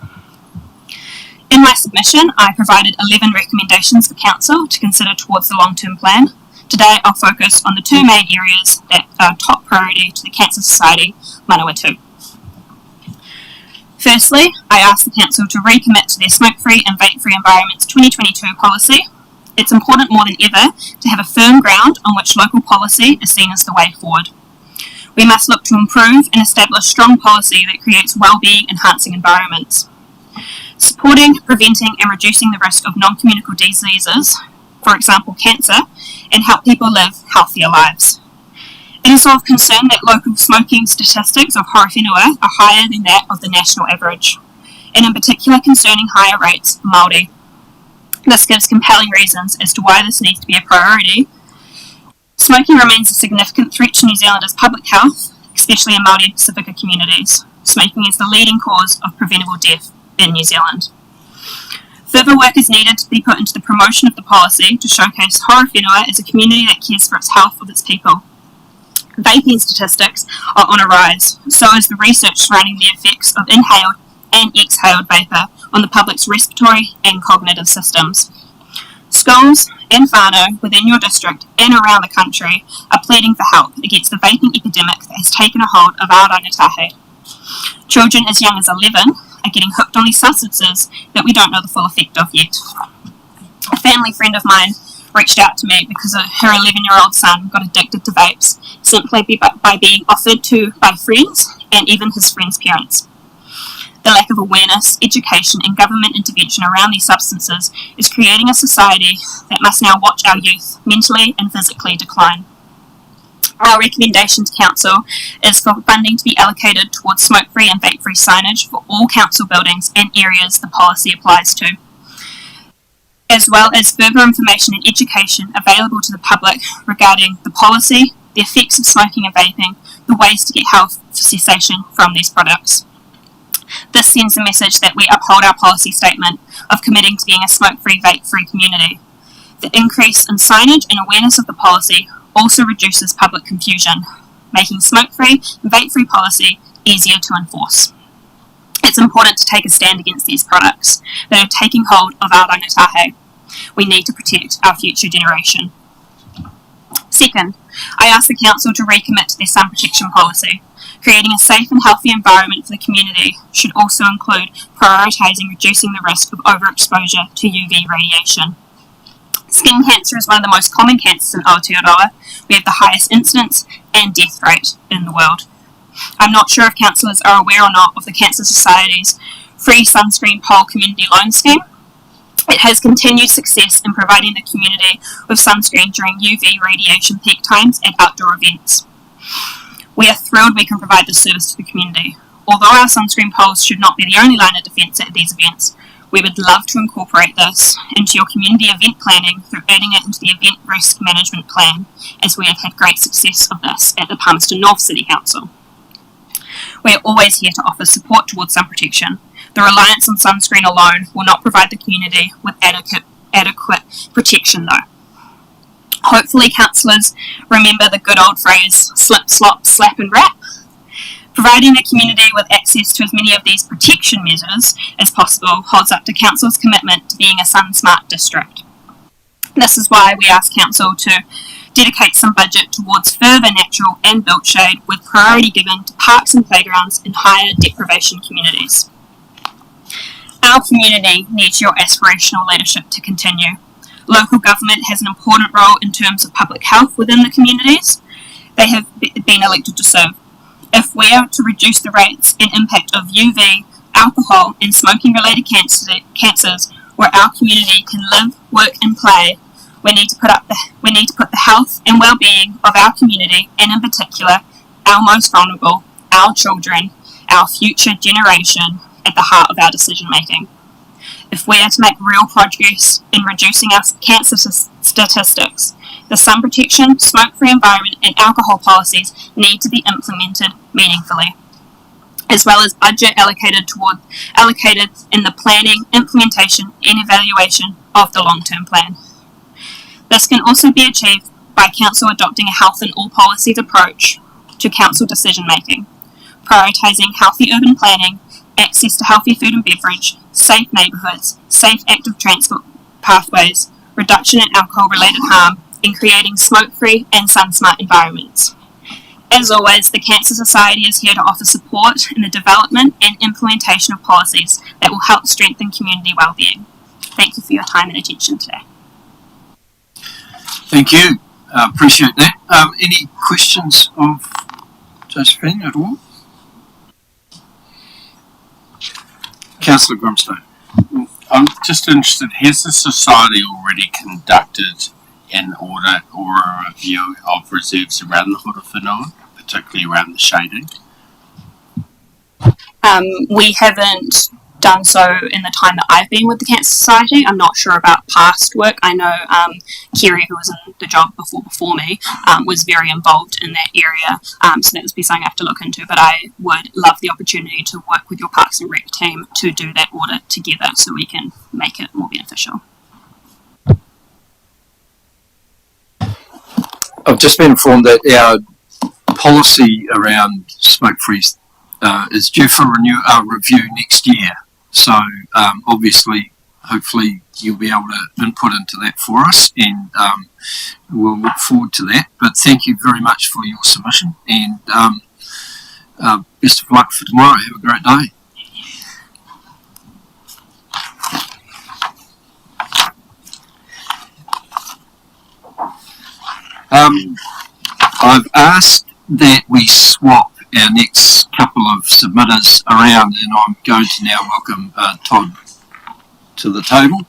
In my submission, I provided 11 recommendations for Council to consider towards the long-term plan. Today, I'll focus on the two main areas that are top priority to the Cancer Society Manawatu. Firstly, I asked the Council to recommit to their Smoke-Free and Vape-Free Environments 2022 policy. It's important more than ever to have a firm ground on which local policy is seen as the way forward. We must look to improve and establish strong policy that creates well-being enhancing environments. Supporting, preventing and reducing the risk of non-communicable diseases, for example cancer, and help people live healthier lives. It is of concern that local smoking statistics of Horowhenua are higher than that of the national average, and in particular concerning higher rates for Māori. This gives compelling reasons as to why this needs to be a priority. Smoking remains a significant threat to New Zealanders' public health, especially in Māori and Pacifica communities. Smoking is the leading cause of preventable death in New Zealand. Further work is needed to be put into the promotion of the policy to showcase Horowhenua as a community that cares for its health of its people. Vaping statistics are on a rise, so is the research surrounding the effects of inhaled and exhaled vapour on the public's respiratory and cognitive systems. Schools and whānau within your district and around the country are pleading for help against the vaping epidemic that has taken a hold of our rangatahi. Children as young as 11 are getting hooked on these substances that we don't know the full effect of yet. A family friend of mine reached out to me because her 11-year-old son got addicted to vapes simply by being offered to by friends and even his friends' parents. The lack of awareness, education and government intervention around these substances is creating a society that must now watch our youth mentally and physically decline. Our recommendation to Council is for funding to be allocated towards smoke-free and vape-free signage for all Council buildings and areas the policy applies to, as well as further information and education available to the public regarding the policy, the effects of smoking and vaping, the ways to get health cessation from these products. This sends a message that we uphold our policy statement of committing to being a smoke-free, vape-free community. The increase in signage and awareness of the policy also reduces public confusion, making smoke-free and vape-free policy easier to enforce. It's important to take a stand against these products that are taking hold of our rangatahi. We need to protect our future generation. Second, I asked the Council to recommit to their sun protection policy. Creating a safe and healthy environment for the community should also include prioritising reducing the risk of overexposure to UV radiation. Skin cancer is one of the most common cancers in Aotearoa. We have the highest incidence and death rate in the world. I'm not sure if councillors are aware or not of the Cancer Society's free sunscreen pole community loan scheme. It has continued success in providing the community with sunscreen during UV radiation peak times at outdoor events. We are thrilled we can provide this service to the community. although our sunscreen poles should not be the only line of defence at these events, we would love to incorporate this into your community event planning through adding it into the event risk management plan, as we have had great success of this at the Palmerston North City Council. We are always here to offer support towards sun protection. The reliance on sunscreen alone will not provide the community with adequate protection though. Hopefully councillors remember the good old phrase, slip, slop, slap and wrap. Providing the community with access to as many of these protection measures as possible holds up to Council's commitment to being a sun smart district. This is why we ask Council to dedicate some budget towards further natural and built shade, with priority given to parks and playgrounds in higher deprivation communities. Our community needs your aspirational leadership to continue. Local government has an important role in terms of public health within the communities they have been elected to serve. If we are to reduce the rates and impact of UV, alcohol and smoking related cancers where our community can live, work and play, we need to put the health and well-being of our community, and in particular our most vulnerable, our children, our future generation, at the heart of our decision making. If we are to make real progress in reducing our cancer statistics, the sun protection, smoke-free environment and alcohol policies need to be implemented meaningfully, as well as budget allocated in the planning, implementation and evaluation of the long-term plan. This can also be achieved by Council adopting a health in all policies approach to Council decision making, prioritising healthy urban planning, access to healthy food and beverage, safe neighbourhoods, safe active transport pathways, reduction in alcohol related harm, and creating smoke-free and sun-smart environments. As always, the Cancer Society is here to offer support in the development and implementation of policies that will help strengthen community wellbeing. Thank you for your time and attention today. Thank you. Appreciate that. Any questions of Josephine at all? Councillor Grimstone. I'm just interested, has the Society already conducted an audit or a review of reserves around the Horowhenua, particularly around the shading? We haven't done so in the time that I've been with the Cancer Society. I'm not sure about past work. I know Kerry, who was in the job before me, was very involved in that area, so that would be something I have to look into, but I would love the opportunity to work with your Parks and Rec team to do that audit together so we can make it more beneficial. I've just been informed that our policy around smoke-free is due for review next year. So obviously, hopefully you'll be able to input into that for us, and we'll look forward to that. But thank you very much for your submission, and best of luck for tomorrow. Have a great day. I've asked that we swap our next couple of submitters around, and I'm going to now welcome Todd to the table.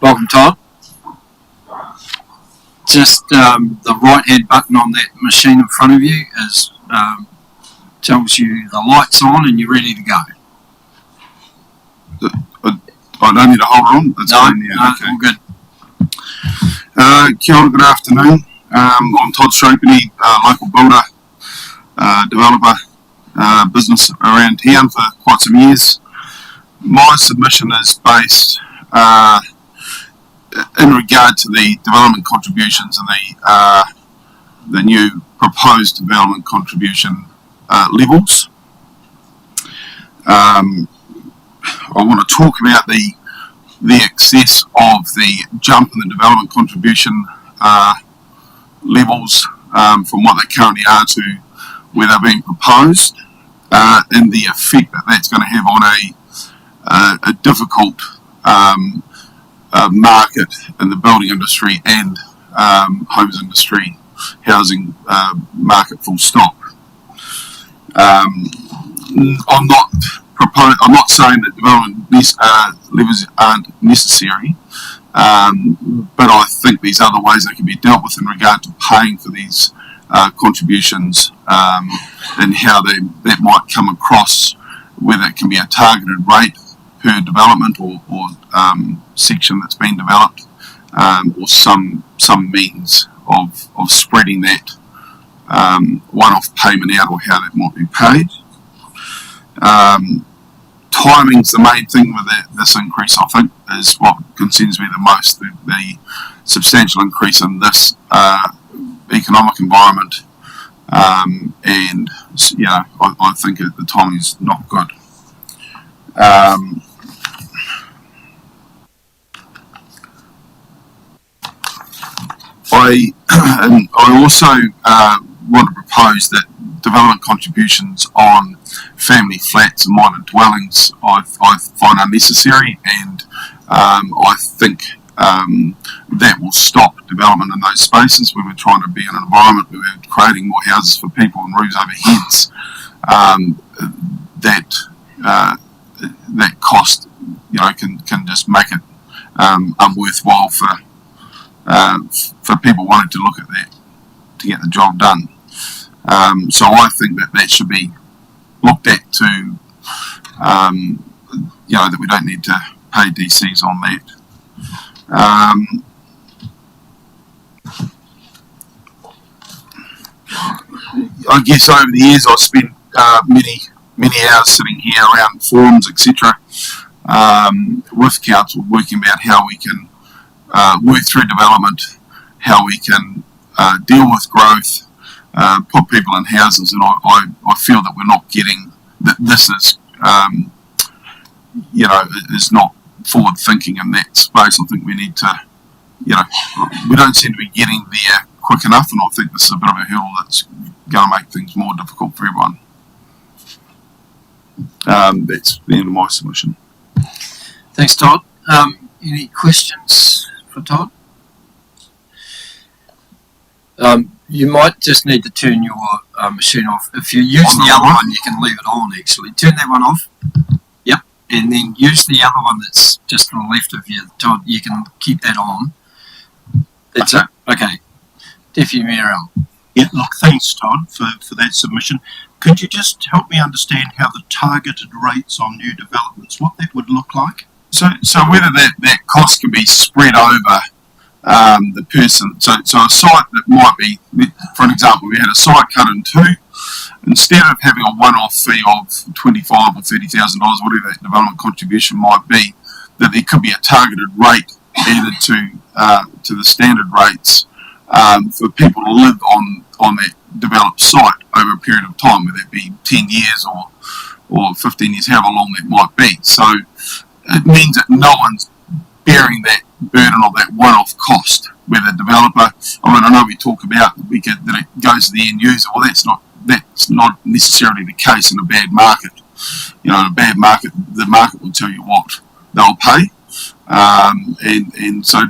Welcome, Todd. Just the right hand button on that machine in front of you is tells you the light's on and you're ready to go. I don't need to hold on. That's no, okay. All good. Kia ora, good afternoon. I'm Todd Stropeny, local builder, developer, business around town for quite some years. My submission is based in regard to the development contributions and the new proposed development contribution levels. I want to talk about the excess of the jump in the development contribution levels from what they currently are to where they're being proposed, and the effect that that's going to have on a difficult market in the building industry and homes industry, housing market full stop. I'm not saying that development levers aren't necessary, but I think there's other ways they can be dealt with in regard to paying for these contributions and how that might come across, whether it can be a targeted rate per development or section that's been developed, or some means of spreading that one-off payment out, or how that might be paid. Timing's the main thing with this increase, I think, is what concerns me the most. The substantial increase in this economic environment, and I think the timing is not good. I also want to propose that development contributions on family flats and minor dwellings I find unnecessary, and I think that will stop development in those spaces where we're trying to be in an environment where we're creating more houses for people and roofs over heads. That cost, can just make it unworthwhile for people wanting to look at that to get the job done. So I think that should be looked at to, that we don't need to pay DCs on that. I guess over the years I've spent many hours sitting here around forums, etc., with council, working about how we can work through development, how we can deal with growth, put people in houses, and I feel that we're not getting that. This is is not forward thinking in that space. I think we need to, we don't seem to be getting there quick enough, and I think this is a bit of a hurdle that's going to make things more difficult for everyone. That's the end of my submission. Thanks, Todd. Any questions for Todd? You might just need to turn your machine off. If you're using the other one, you can leave it on, actually. Turn that one off. Yep. And then use the other one that's just to the left of you, Todd. You can keep that on. That's it. Okay. Deputy Mayor Al. Yeah, look, thanks, Todd, for that submission. Could you just help me understand how the targeted rates on new developments, what that would look like? So whether that cost can be spread over the person. So a site that might be, for an example, we had a site cut in two. Instead of having a one-off fee of $25,000 or $30,000, whatever that development contribution might be, that there could be a targeted rate added to the standard rates for people to live on that developed site over a period of time, whether it be 10 years or 15 years, however long that might be. So it means that no one's bearing that burden of that one-off cost, where the developer, I know we talk about that it goes to the end user. Well, that's not necessarily the case in a bad market. In a bad market, the market will tell you what they'll pay, and so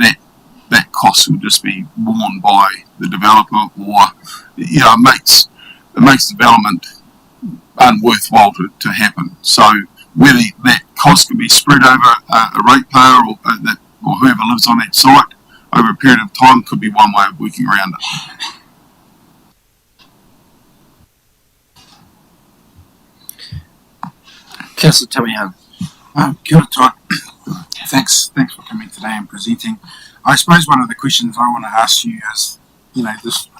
that cost will just be borne by the developer, or it makes development unworthwhile to happen. So whether that cost can be spread over a ratepayer or whoever lives on that site over a period of time could be one way of working around it. Councillor Tommy Young. Kia ora, Todd. Thanks for coming today and presenting. I suppose one of the questions I want to ask you is,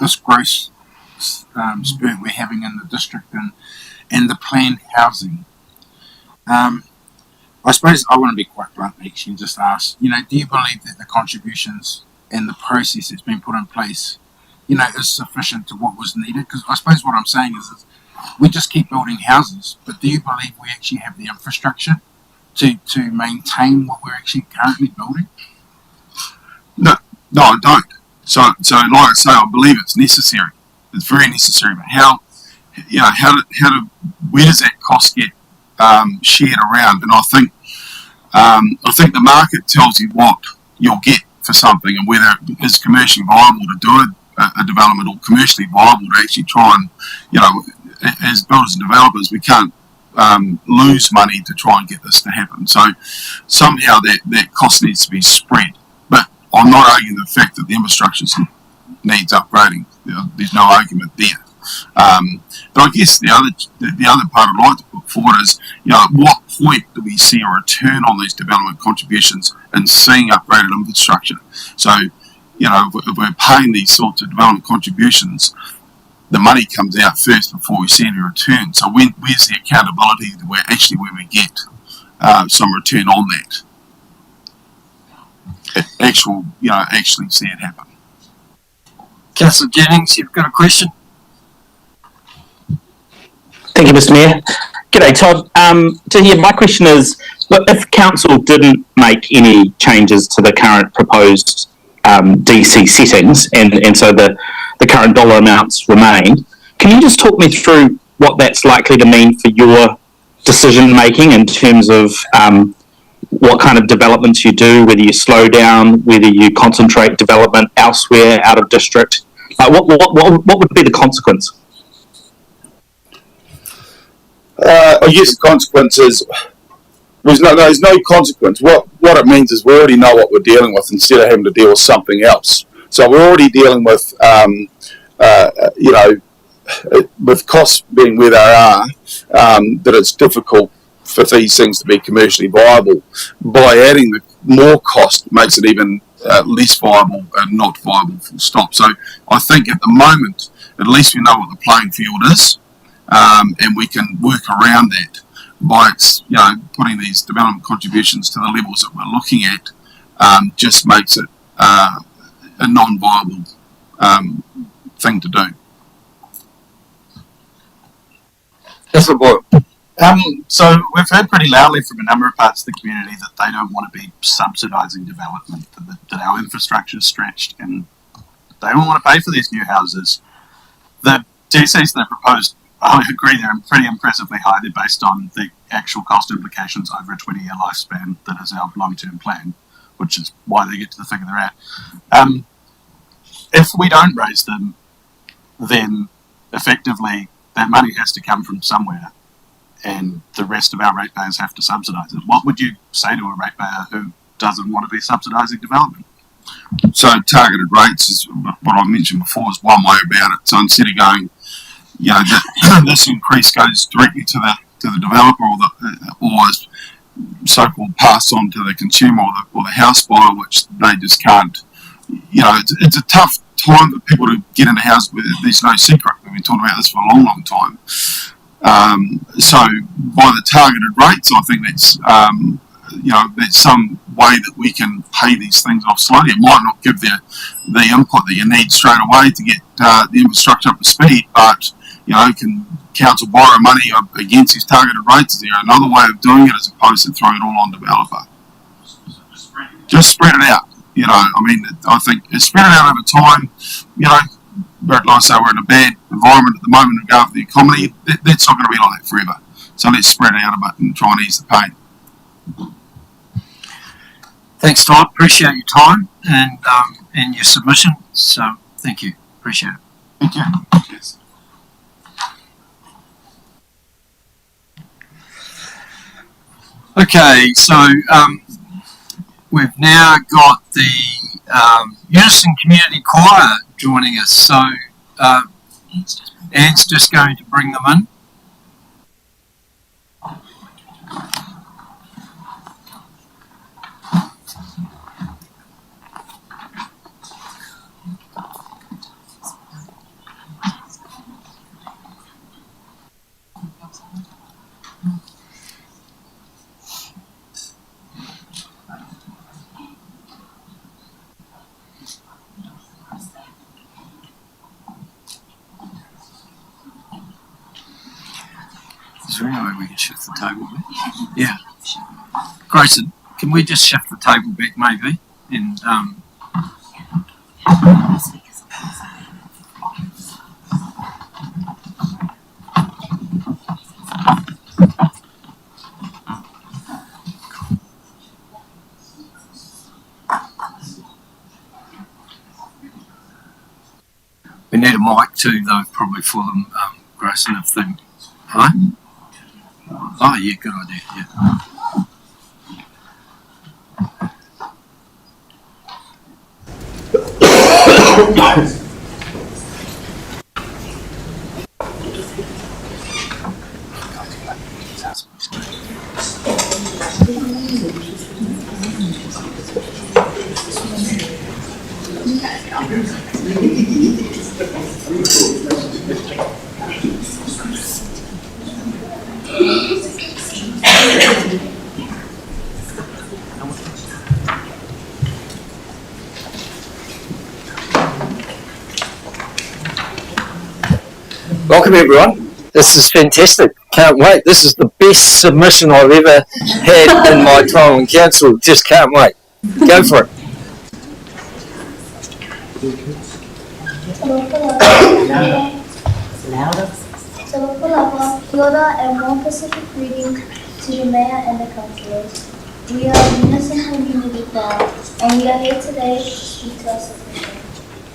this growth spurt we're having in the district and the planned housing. I suppose I want to be quite blunt actually and just ask, do you believe that the contributions and the process that's been put in place, is sufficient to what was needed? Because I suppose what I'm saying is we just keep building houses, but do you believe we actually have the infrastructure to maintain what we're actually currently building? No, I don't. So like I say, I believe it's necessary. It's very necessary. But where does that cost get shared around? And I think the market tells you what you'll get for something, and whether it is commercially viable to do a development, or commercially viable to actually try and, as builders and developers, we can't lose money to try and get this to happen. So somehow that cost needs to be spread. But I'm not arguing the fact that the infrastructure is needs upgrading. There's no argument there. But I guess the other part I'd like to put forward is, at what point do we see a return on these development contributions and seeing upgraded infrastructure? So, if we're paying these sorts of development contributions, the money comes out first before we see any return. So where's the accountability where we get some return on that? Actually see it happen. Councillor Jennings, you've got a question? Thank you, Mr. Mayor. G'day, Todd. My question is, look, if council didn't make any changes to the current proposed DC settings, and so the current dollar amounts remain, can you just talk me through what that's likely to mean for your decision making in terms of what kind of developments you do, whether you slow down, whether you concentrate development elsewhere out of district? Like what would be the consequence? I guess the consequence is there's no consequence. What it means is we already know what we're dealing with instead of having to deal with something else. So we're already dealing with with costs being where they are, that it's difficult for these things to be commercially viable. By adding more cost makes it even less viable and not viable full stop. So I think at the moment, at least we know what the playing field is, and we can work around that by putting these development contributions to the levels that we're looking at. Just makes it a non-viable thing to do. Yes, Boyle. So we've heard pretty loudly from a number of parts of the community that they don't want to be subsidising development, that our infrastructure is stretched and they don't want to pay for these new houses. The DCs that are proposed, I agree, they're pretty impressively high. They're based on the actual cost implications over a 20-year lifespan that is our long-term plan, which is why they get to the figure they're at. If we don't raise them, then effectively that money has to come from somewhere, and the rest of our ratepayers have to subsidise it. What would you say to a ratepayer who doesn't want to be subsidising development? So targeted rates is what I mentioned before, is one way about it. So instead of going, this increase goes directly to the developer or is so-called passed on to the consumer or the house buyer, which they just can't. It's a tough time for people to get in a house where there's no secret. We've been talking about this for a long, long time. So by the targeted rates, I think that's that's some way that we can pay these things off slowly. It might not give the input that you need straight away to get the infrastructure up to speed, but can council borrow money against these targeted rates? Is there another way of doing it as opposed to throwing it all on developer? Just spread it out. I think it's spread it out over time. But like I say, we're in a bad environment at the moment in regard to the economy. That's not going to be like that forever. So let's spread it out a bit and try and ease the pain. Thanks, Todd. Appreciate your time and your submission. So thank you. Appreciate it. Thank you. Cheers. Okay, so we've now got the Unison Community Choir joining us. So Anne's just going to bring them in. Is there any way we can shift the table back? Yeah. Grayson, can we just shift the table back maybe? And we need a mic too, though, probably for them, Grayson, if they... Right? Oh, yeah, good idea, yeah. Welcome everyone. This is fantastic. Can't wait. This is the best submission I've ever had in my time on council. Just can't wait. Go for it. Kia ora and one Pacific greeting to the mayor and the councillors. We are Unison Community Choir and we are here today to speak to our submission.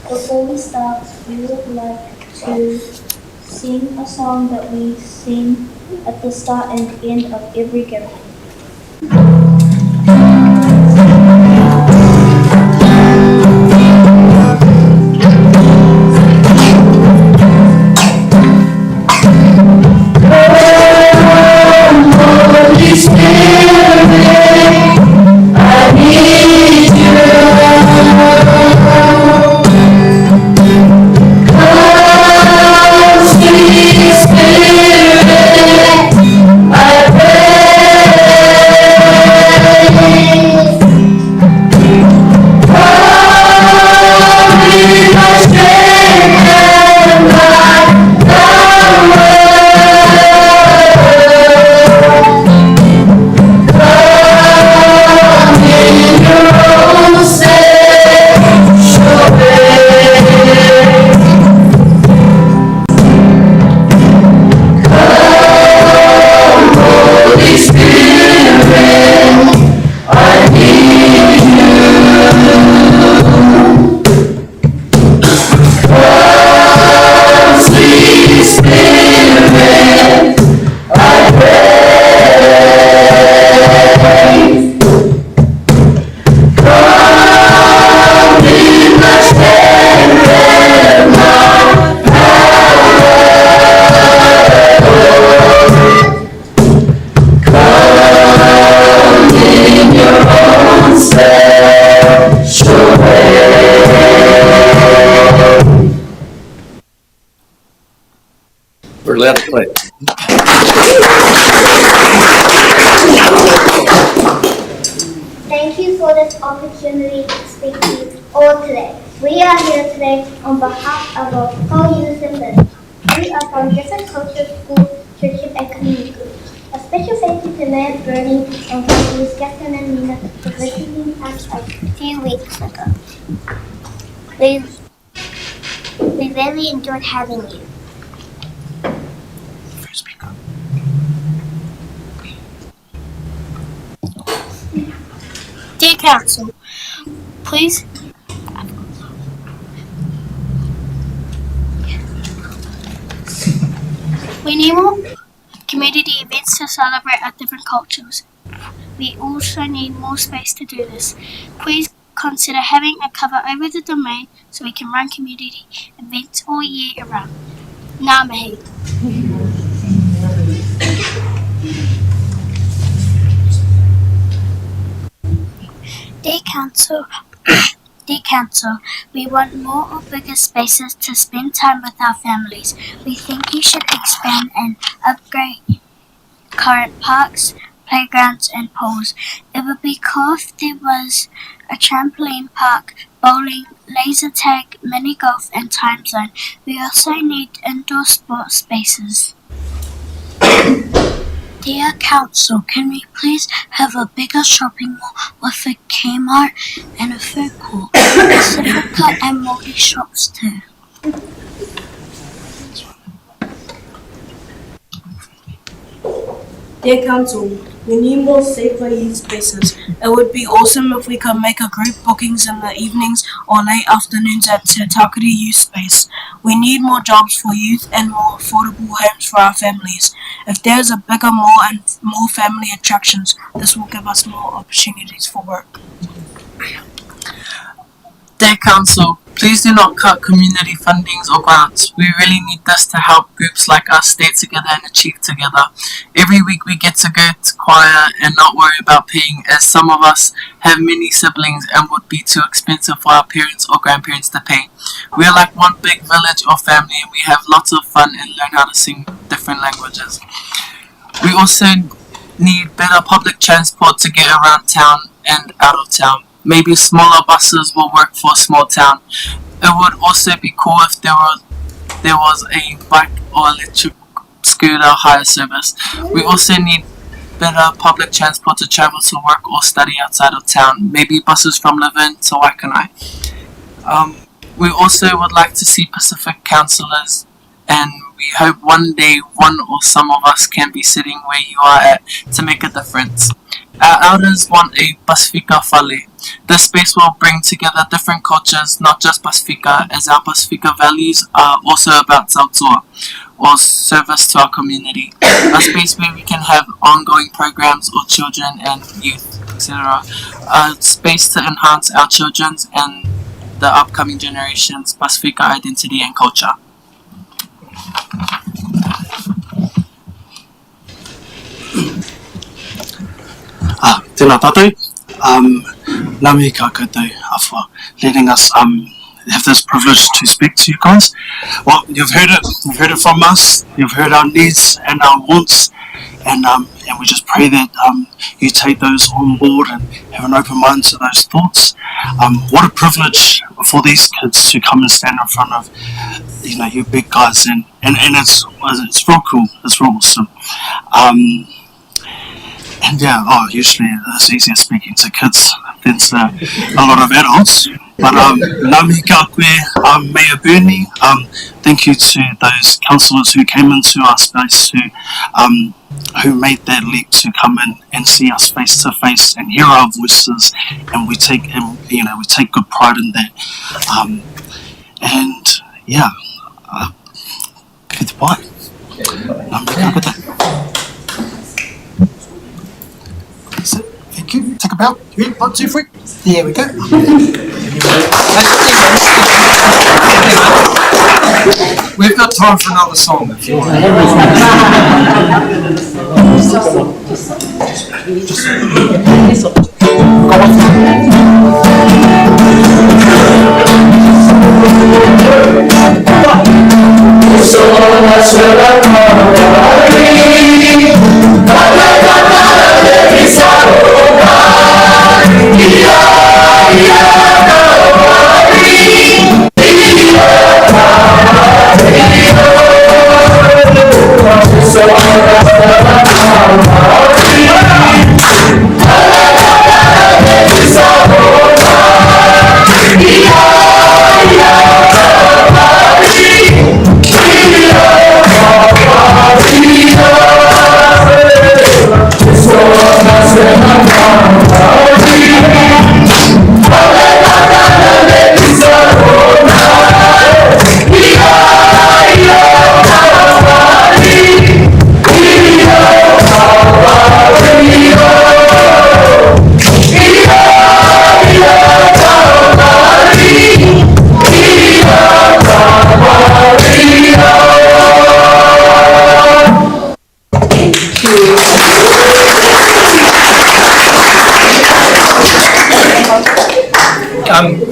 Before we start, we would like to sing a song that we sing at the start and end of every gathering. Holy Spirit, I need you. Come, sweet Spirit, I pray. Come, be my strength and my power. We're allowed to play. Thank you for this opportunity to speak to you all today. We are here today on behalf of our whole Unison village. We are from different cultures, schools, churches, and community groups. A special thank you to Mayor Bernie and Councillors Gaston and Nina for visiting us a few weeks ago. We really enjoyed having you. Dear Council, please we need more community events to celebrate our different cultures. We also need more space to do this. Please consider having a cover over the domain so we can run community events all year around. Ngā mihi. Dear Council, we want more or bigger spaces to spend time with our families. We think you should expand and upgrade current parks, playgrounds and pools. It would be cool if there was a trampoline park, bowling, laser tag, mini golf and time zone. We also need indoor sports spaces. Dear Council, can we please have a bigger shopping mall with a Kmart and a food court, Pacifica and multi-shops too? Dear Council, we need more safer youth spaces. It would be awesome if we could make a group bookings in the evenings or late afternoons at Te Takuri Youth Space. We need more jobs for youth and more affordable homes for our families. If there's a bigger mall and more family attractions, this will give us more opportunities for work. Day Council, please do not cut community fundings or grants. We really need this to help groups like us stay together and achieve together. Every week we get to go to choir and not worry about paying, as some of us have many siblings and would be too expensive for our parents or grandparents to pay. We are like one big village or family, and we have lots of fun and learn how to sing different languages. We also need better public transport to get around town and out of town. Maybe smaller buses will work for a small town. It would also be cool if there was a bike or electric scooter hire service. We also need better public transport to travel to work or study outside of town. Maybe buses from Levin to Waikanai. We also would like to see Pacific councillors, and we hope one day one or some of us can be sitting where you are at to make a difference. Our elders want a Pasifika Fale. This space will bring together different cultures, not just Pasifika, as our Pasifika values are also about Sautoa, or service to our community. A space where we can have ongoing programs or children and youth, etc. A space to enhance our children's and the upcoming generations' Pasifika identity and culture. Tēnā tātou. Nā mihi ka koutou for letting us have this privilege to speak to you guys. Well, you've heard it from us, you've heard our needs and our wants, and we just pray that you take those on board and have an open mind to those thoughts. What a privilege for these kids to come and stand in front of you big guys, and it's real cool, it's real awesome. And yeah, usually it's easier speaking to kids than to a lot of adults. But ngā mihi ka koe, Mayor Bernie, thank you to those councillors who came into our space who made that leap to come in and see us face to face and hear our voices, and we take good pride in that. And yeah, goodbye. Ngā mihi ka koe. Thank you. Take a bow. 1, 2, 3. There we go. We've got time for another song if you want.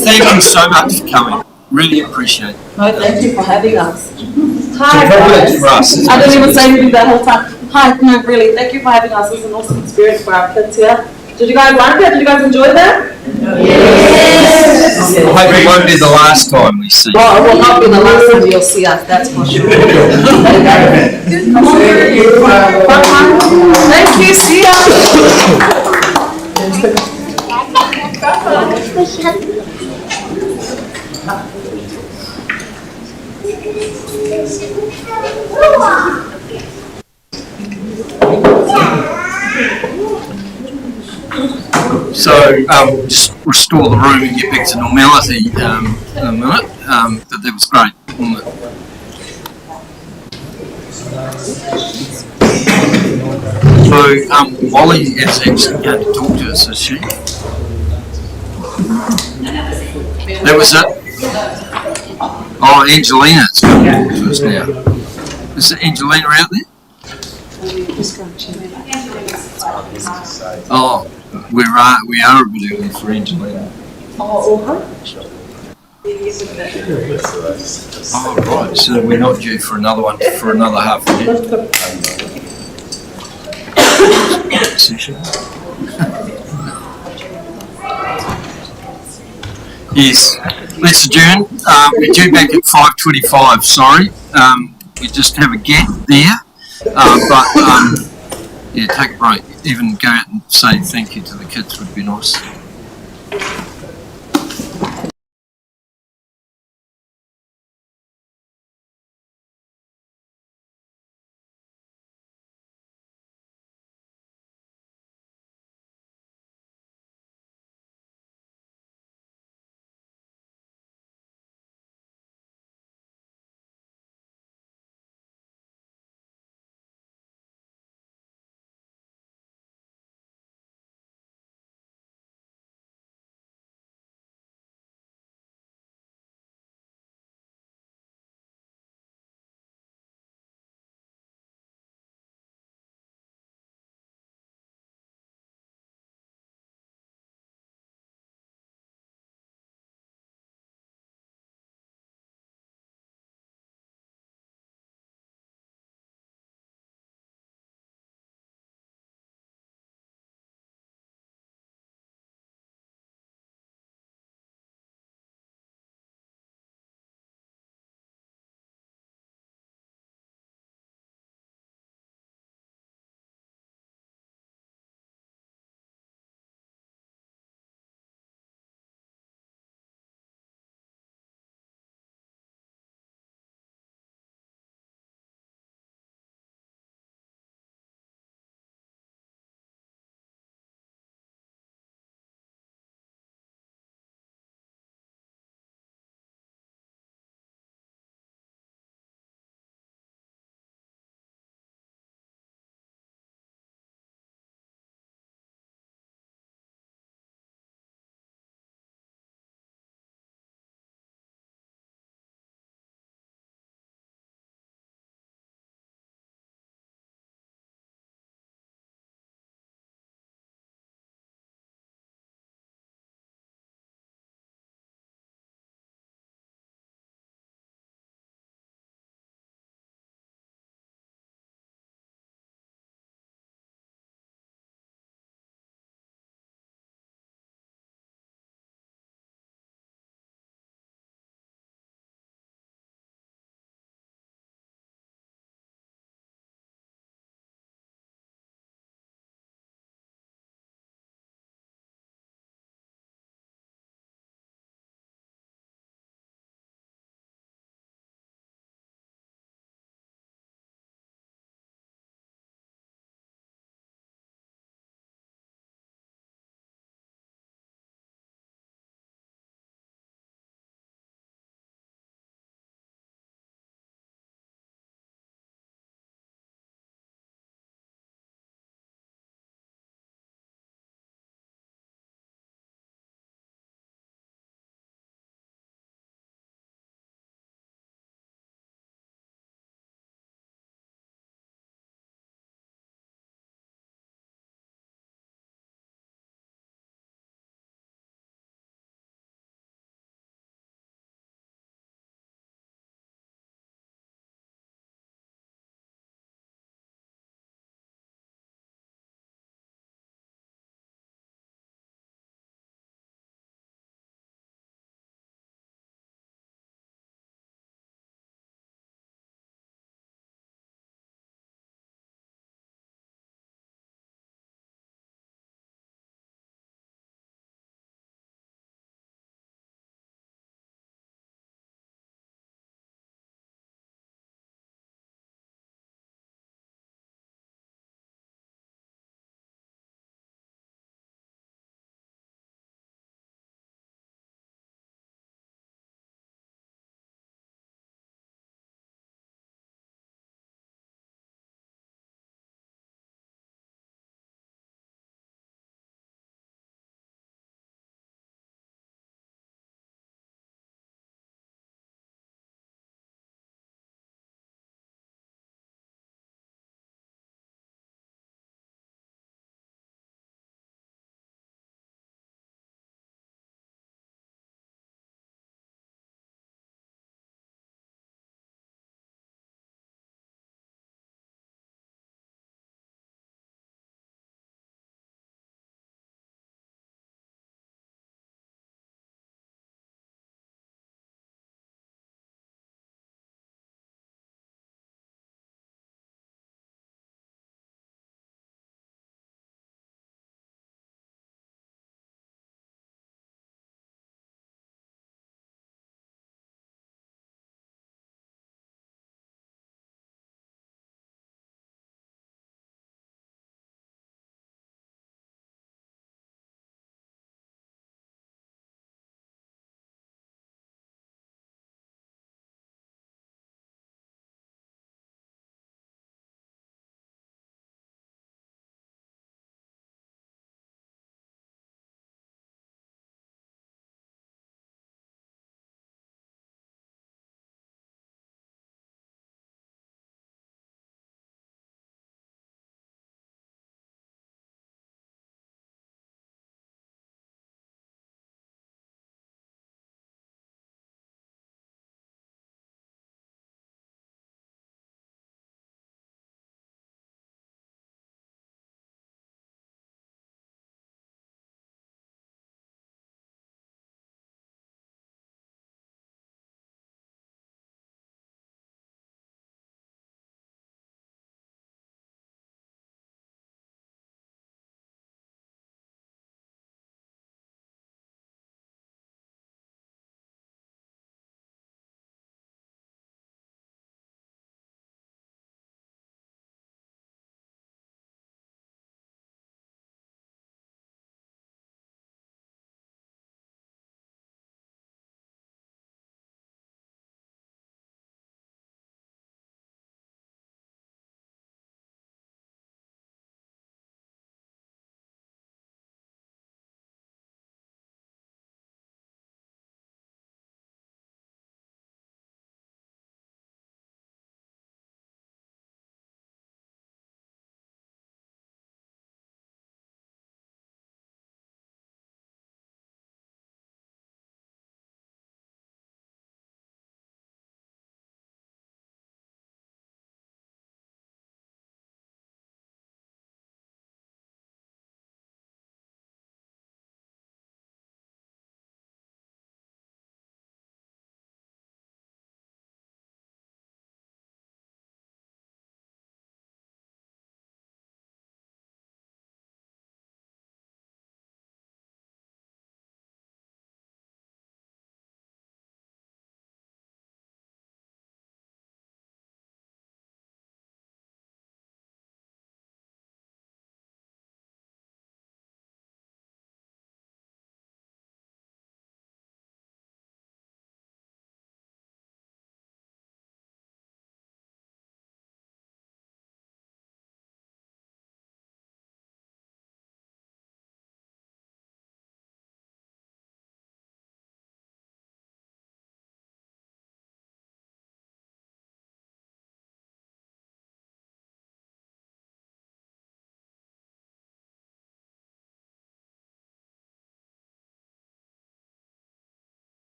Thank you so much for coming. Really appreciate it. No, thank you for having us. Hi. It's a privilege for us. I didn't even say anything that whole time. Hi, no, really, thank you for having us. It's an awesome experience for our kids here. Did you guys like it? Did you guys enjoy that? Yes. I hope it won't be the last time we see you. Well, it will not be the last time you'll see us, that's for sure. Come on. Thank you, see So we'll just restore the room and get back to normality in a minute. But that was great, wasn't it? So Molly is actually going to talk to us, is she? That was it. Oh, Angelina's coming to us now. Is Angelina out there? Oh, we are a bit early for Angelina. Oh, right. So we're not due for another one for another half an hour. Session. Yes, let's adjourn. We're due back at 5:25. Sorry, we just have a gap there, yeah, take a break. Even go out and say thank you to the kids would be nice.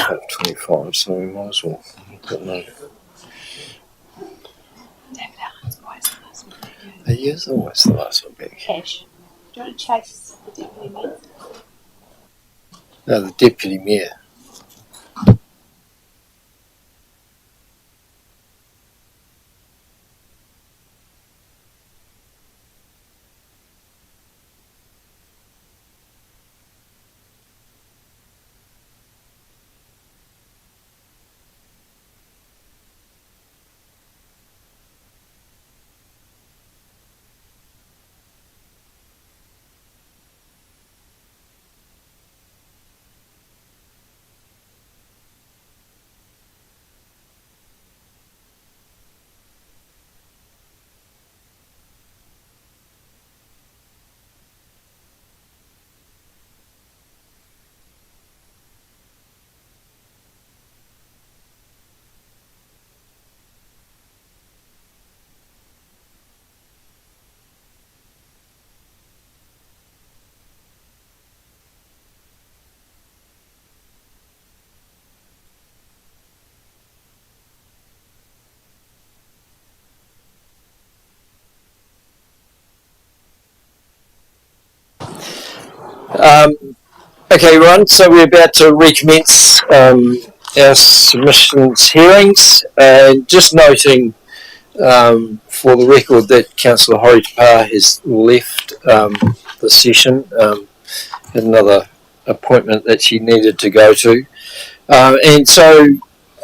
have 25, so we might as well. But no. He is always the last one back. Cash. Do you want to chase the deputy mayor? No, the deputy mayor. Okay, everyone, so we're about to recommence our submissions hearings, and just noting for the record that Councillor Horowhenua has left the session, had another appointment that she needed to go to. And so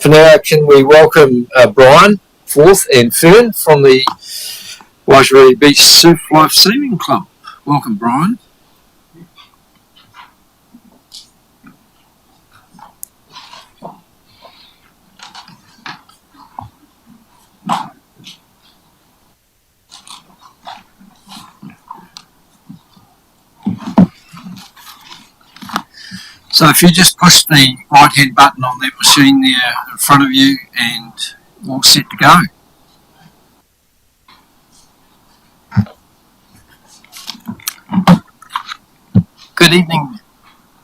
for now, can we welcome Brian Forth and Fern from the Wairariri Beach Surf Life Saving Club. Welcome, Brian. So if you just push the right hand button on that machine there in front of you, and all set to go. Good evening,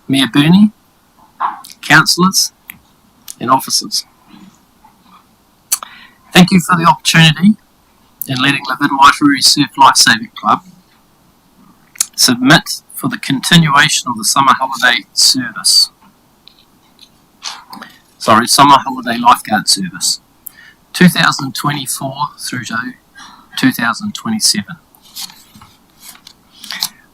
Mayor Burney, councillors and officers. Thank you for the opportunity in letting Levin Wairariri Surf Life Saving Club submit for the continuation of the summer holiday service. Summer holiday lifeguard service, 2024 through to 2027.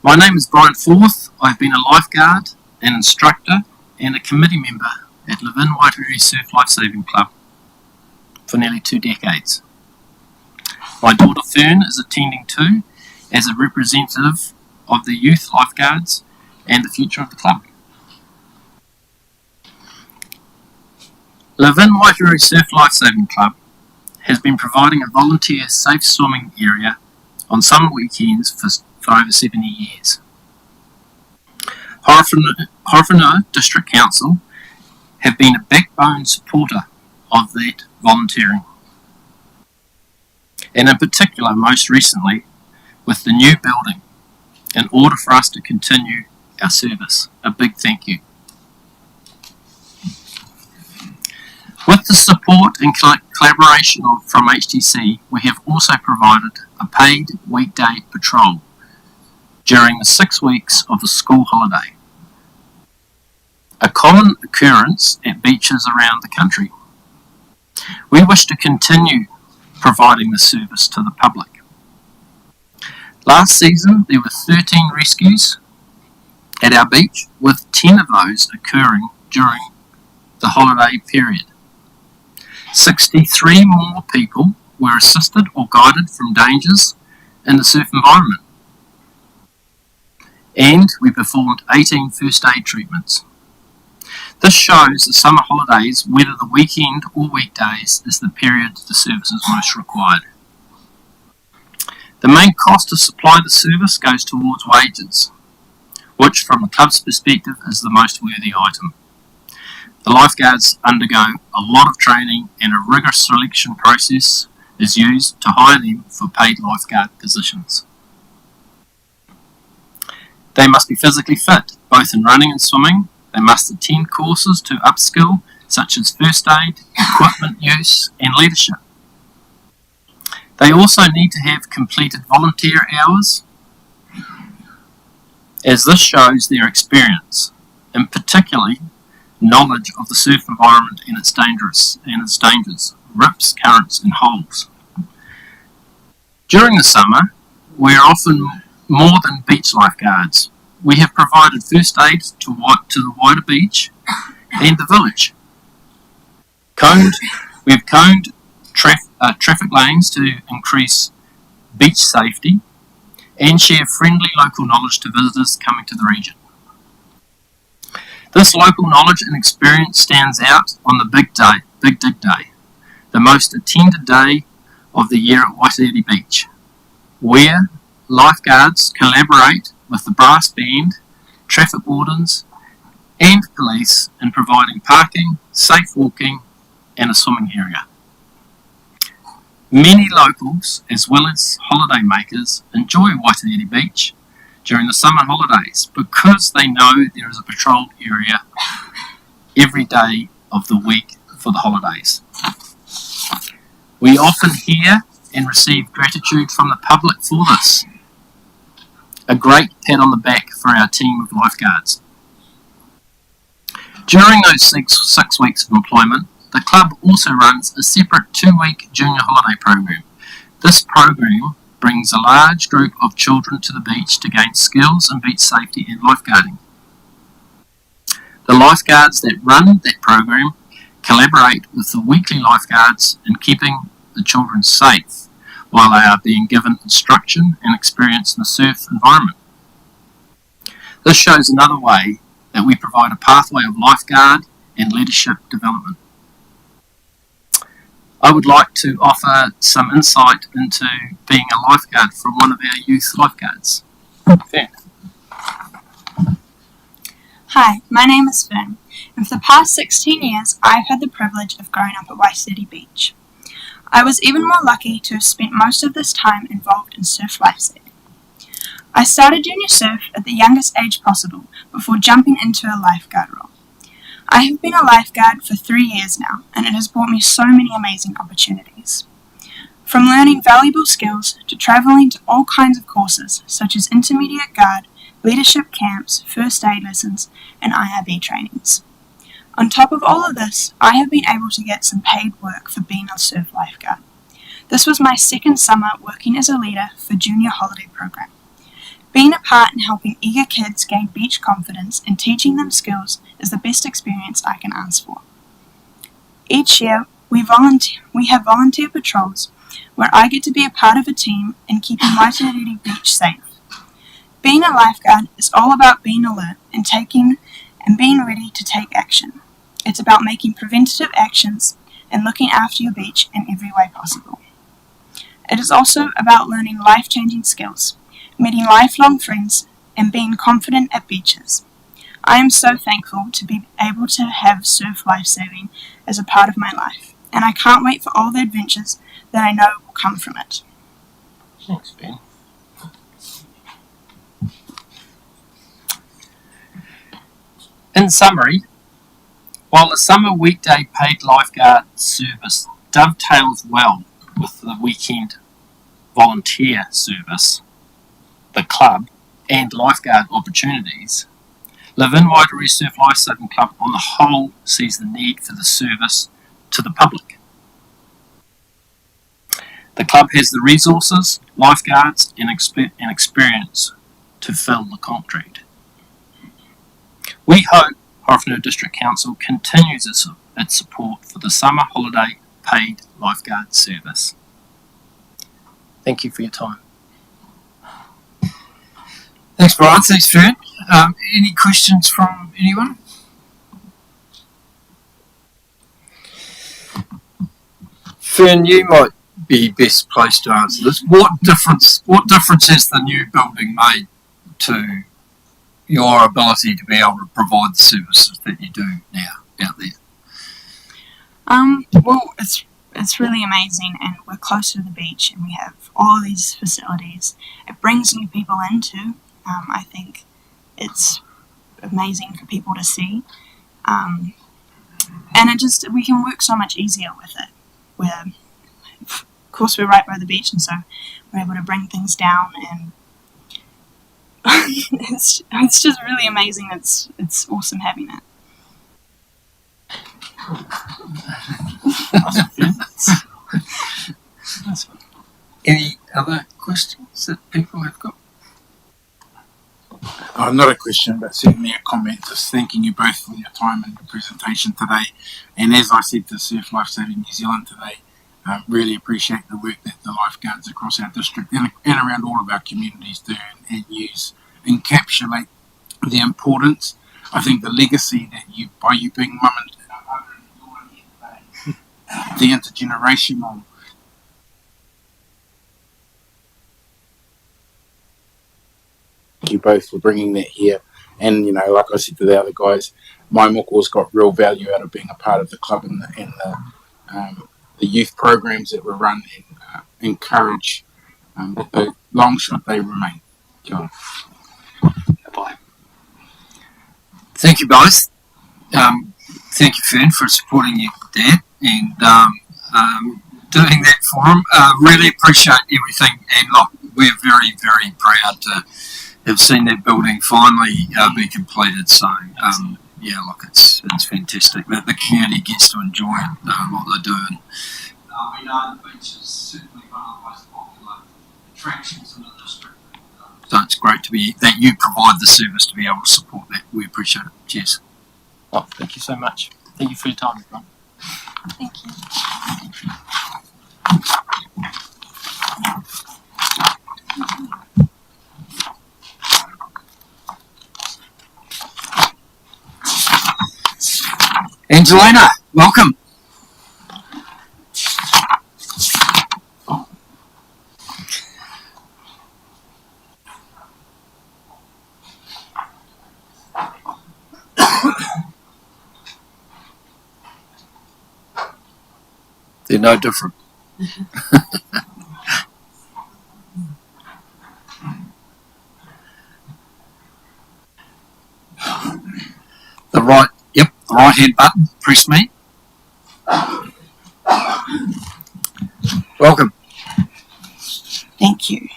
My name is Brian Forth. I've been a lifeguard, an instructor and a committee member at Levin Wairariri Surf Life Saving Club for nearly 2 decades. My daughter Fern is attending too as a representative of the youth lifeguards and the future of the club. Levin Wairariri Surf Life Saving Club has been providing a volunteer safe swimming area on summer weekends for over 70 years. Horowhenua District Council have been a backbone supporter of that volunteering, and in particular most recently with the new building, in order for us to continue our service. A big thank you. With the support and collaboration from HTC, we have also provided a paid weekday patrol during the 6 weeks of the school holiday, a common occurrence at beaches around the country. We wish to continue providing this service to the public. Last season, there were 13 rescues at our beach, with 10 of those occurring during the holiday period. 63 more people were assisted or guided from dangers in the surf environment. And we performed 18 first aid treatments. This shows the summer holidays, whether the weekend or weekdays, is the period the service is most required. The main cost to supply the service goes towards wages, which from a club's perspective is the most worthy item. The lifeguards undergo a lot of training, and a rigorous selection process is used to hire them for paid lifeguard positions. They must be physically fit, both in running and swimming. They must attend courses to upskill such as first aid, equipment use, and leadership. They also need to have completed volunteer hours, as this shows their experience, and particularly knowledge of the surf environment and its dangers, rips, currents, and holes. During the summer, we are often more than beach lifeguards. We have provided first aid to the wider beach and the village. We have coned traffic lanes to increase beach safety and share friendly local knowledge to visitors coming to the region. This local knowledge and experience stands out on the Big Dig Day, the most attended day of the year at Waitangi Beach, where lifeguards collaborate with the brass band, traffic wardens, and police in providing parking, safe walking, and a swimming area. Many locals, as well as holiday makers, enjoy Waitangi Beach during the summer holidays because they know there is a patrolled area every day of the week for the holidays. We often hear and receive gratitude from the public for this. A great pat on the back for our team of lifeguards. During those six weeks of employment, the club also runs a separate 2-week junior holiday program. This program brings a large group of children to the beach to gain skills in beach safety and lifeguarding. The lifeguards that run that program collaborate with the weekly lifeguards in keeping the children safe while they are being given instruction and experience in the surf environment. This shows another way that we provide a pathway of lifeguard and leadership development. I would like to offer some insight into being a lifeguard from one of our youth lifeguards. Fern. Hi, my name is Fern, and for the past 16 years I've had the privilege of growing up at Waitangi Beach. I was even more lucky to have spent most of this time involved in surf lifesaving. I started junior surf at the youngest age possible before jumping into a lifeguard role. I have been a lifeguard for 3 years now, and it has brought me so many amazing opportunities. From learning valuable skills to travelling to all kinds of courses such as intermediate guard, leadership camps, first aid lessons, and IRB trainings. On top of all of this, I have been able to get some paid work for being a surf lifeguard. This was my second summer working as a leader for Junior Holiday Program. Being a part in helping eager kids gain beach confidence and teaching them skills is the best experience I can ask for. Each year, we have volunteer patrols where I get to be a part of a team in keeping Waitangi Beach safe. Being a lifeguard is all about being alert and being ready to take action. It's about making preventative actions and looking after your beach in every way possible. It is also about learning life-changing skills, meeting lifelong friends, and being confident at beaches. I am so thankful to be able to have surf lifesaving as a part of my life, and I can't wait for all the adventures that I know will come from it. Thanks, Ben. In summary, while the summer weekday paid lifeguard service dovetails well with the weekend volunteer service, the club, and lifeguard opportunities, Live in Waitangi Surf Lifesaving Club on the whole sees the need for the service to the public. The club has the resources, lifeguards, and experience to fill the contract. We hope Horowhenua District Council continues its support for the summer holiday paid lifeguard service. Thank you for your time. Thanks, Brian. Thanks, Fern. Any questions from anyone? Fern, you might be best placed to answer this. What difference has the new building made to your ability to be able to provide the services that you do now out there? Well, it's really amazing, and we're close to the beach, and we have all these facilities. It brings new people in too. I think it's amazing for people to see. and we can work so much easier with it. Of course, we're right by the beach, and so we're able to bring things down, and it's just really amazing. It's awesome having it. Any other questions that people have got? Not a question, but certainly a comment. Just thanking you both for your time and your presentation today. And as I said to Surf Life Saving New Zealand today, really appreciate the work that the lifeguards across our district and around all of our communities do and use, encapsulate the importance. I think the legacy that by you being mum and the intergenerational you both for bringing that here. And, like I said to the other guys, my moko's got real value out of being a part of the club and the youth programs that were run and encourage that long shot they remain. Kia ora. Thank you both. Thank you, Fern, for supporting your dad and doing that for him. Really appreciate everything, and look, we're very, very proud to have seen that building finally be completed. So, it's fantastic that the community gets to enjoy what they're doing. We know the beach is certainly one of the most popular attractions in the district. So it's great that you provide the service to be able to support that. We appreciate it. Cheers. Oh, thank you so much. Thank you for your time, everyone. Thank you. Angelina, welcome. They're no different. The right hand button, press me. Welcome. Thank you.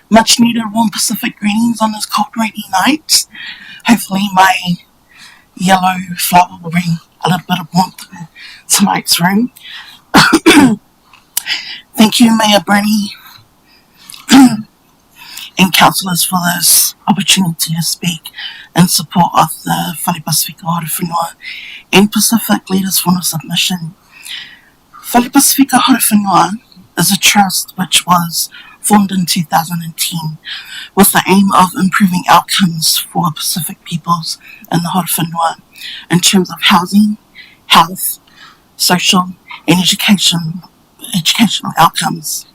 Much needed warm Pacific greetings on this cold rainy night. Hopefully my yellow flower will bring a little bit of warmth to tonight's room. Thank you, Mayor Bernie and councillors for this opportunity to speak in support of the Whare Pasifika Horowhenua and Pacific Leaders for submission. Whare Pasifika Horowhenua is a trust which was formed in 2010 with the aim of improving outcomes for Pacific peoples in the Horowhenua in terms of housing, health, social and educational outcomes.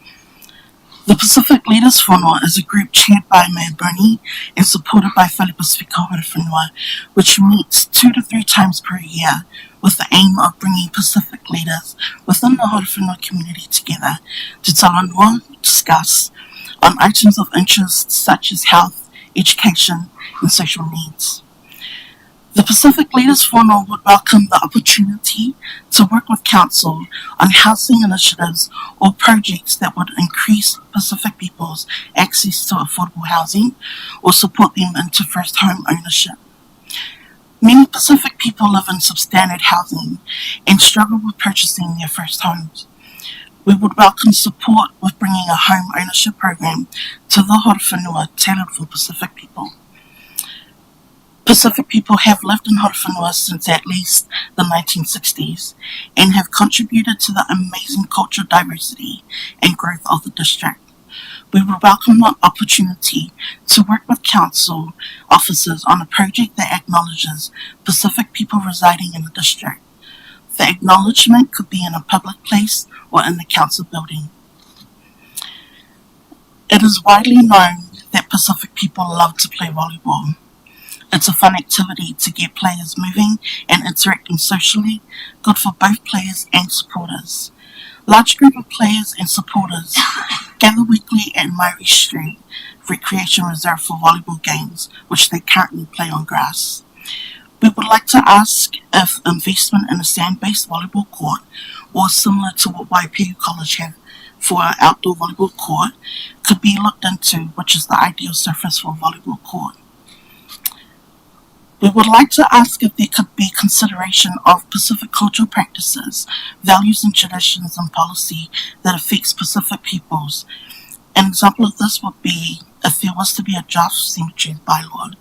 The Pacific Leaders Whanua is a group chaired by Mayor Bernie and supported by Whare Pasifika Horowhenua, which meets 2 to 3 times per year with the aim of bringing Pacific leaders within the Horowhenua community together to talanua, discuss on items of interest such as health, education and social needs. The Pacific Leaders Whanua would welcome the opportunity to work with Council on housing initiatives or projects that would increase Pacific people's access to affordable housing or support them into first home ownership. Many Pacific people live in substandard housing and struggle with purchasing their first homes. We would welcome support with bringing a home ownership program to the Horowhenua tailored for Pacific people. Pacific people have lived in Horowhenua since at least the 1960s and have contributed to the amazing cultural diversity and growth of the district. We would welcome the opportunity to work with council officers on a project that acknowledges Pacific people residing in the district. The acknowledgement could be in a public place or in the council building. It is widely known that Pacific people love to play volleyball. It's a fun activity to get players moving and interacting socially, good for both players and supporters. Large group of players and supporters gather weekly at Murray Street recreation reserve for volleyball games, which they currently play on grass. We would like to ask if investment in a sand-based volleyball court, or similar to what Waipehu College have for an outdoor volleyball court, could be looked into, which is the ideal surface for a volleyball court. We would like to ask if there could be consideration of Pacific cultural practices, values and traditions and policy that affects Pacific peoples. An example of this would be if there was to be a draft cemetery bylaw.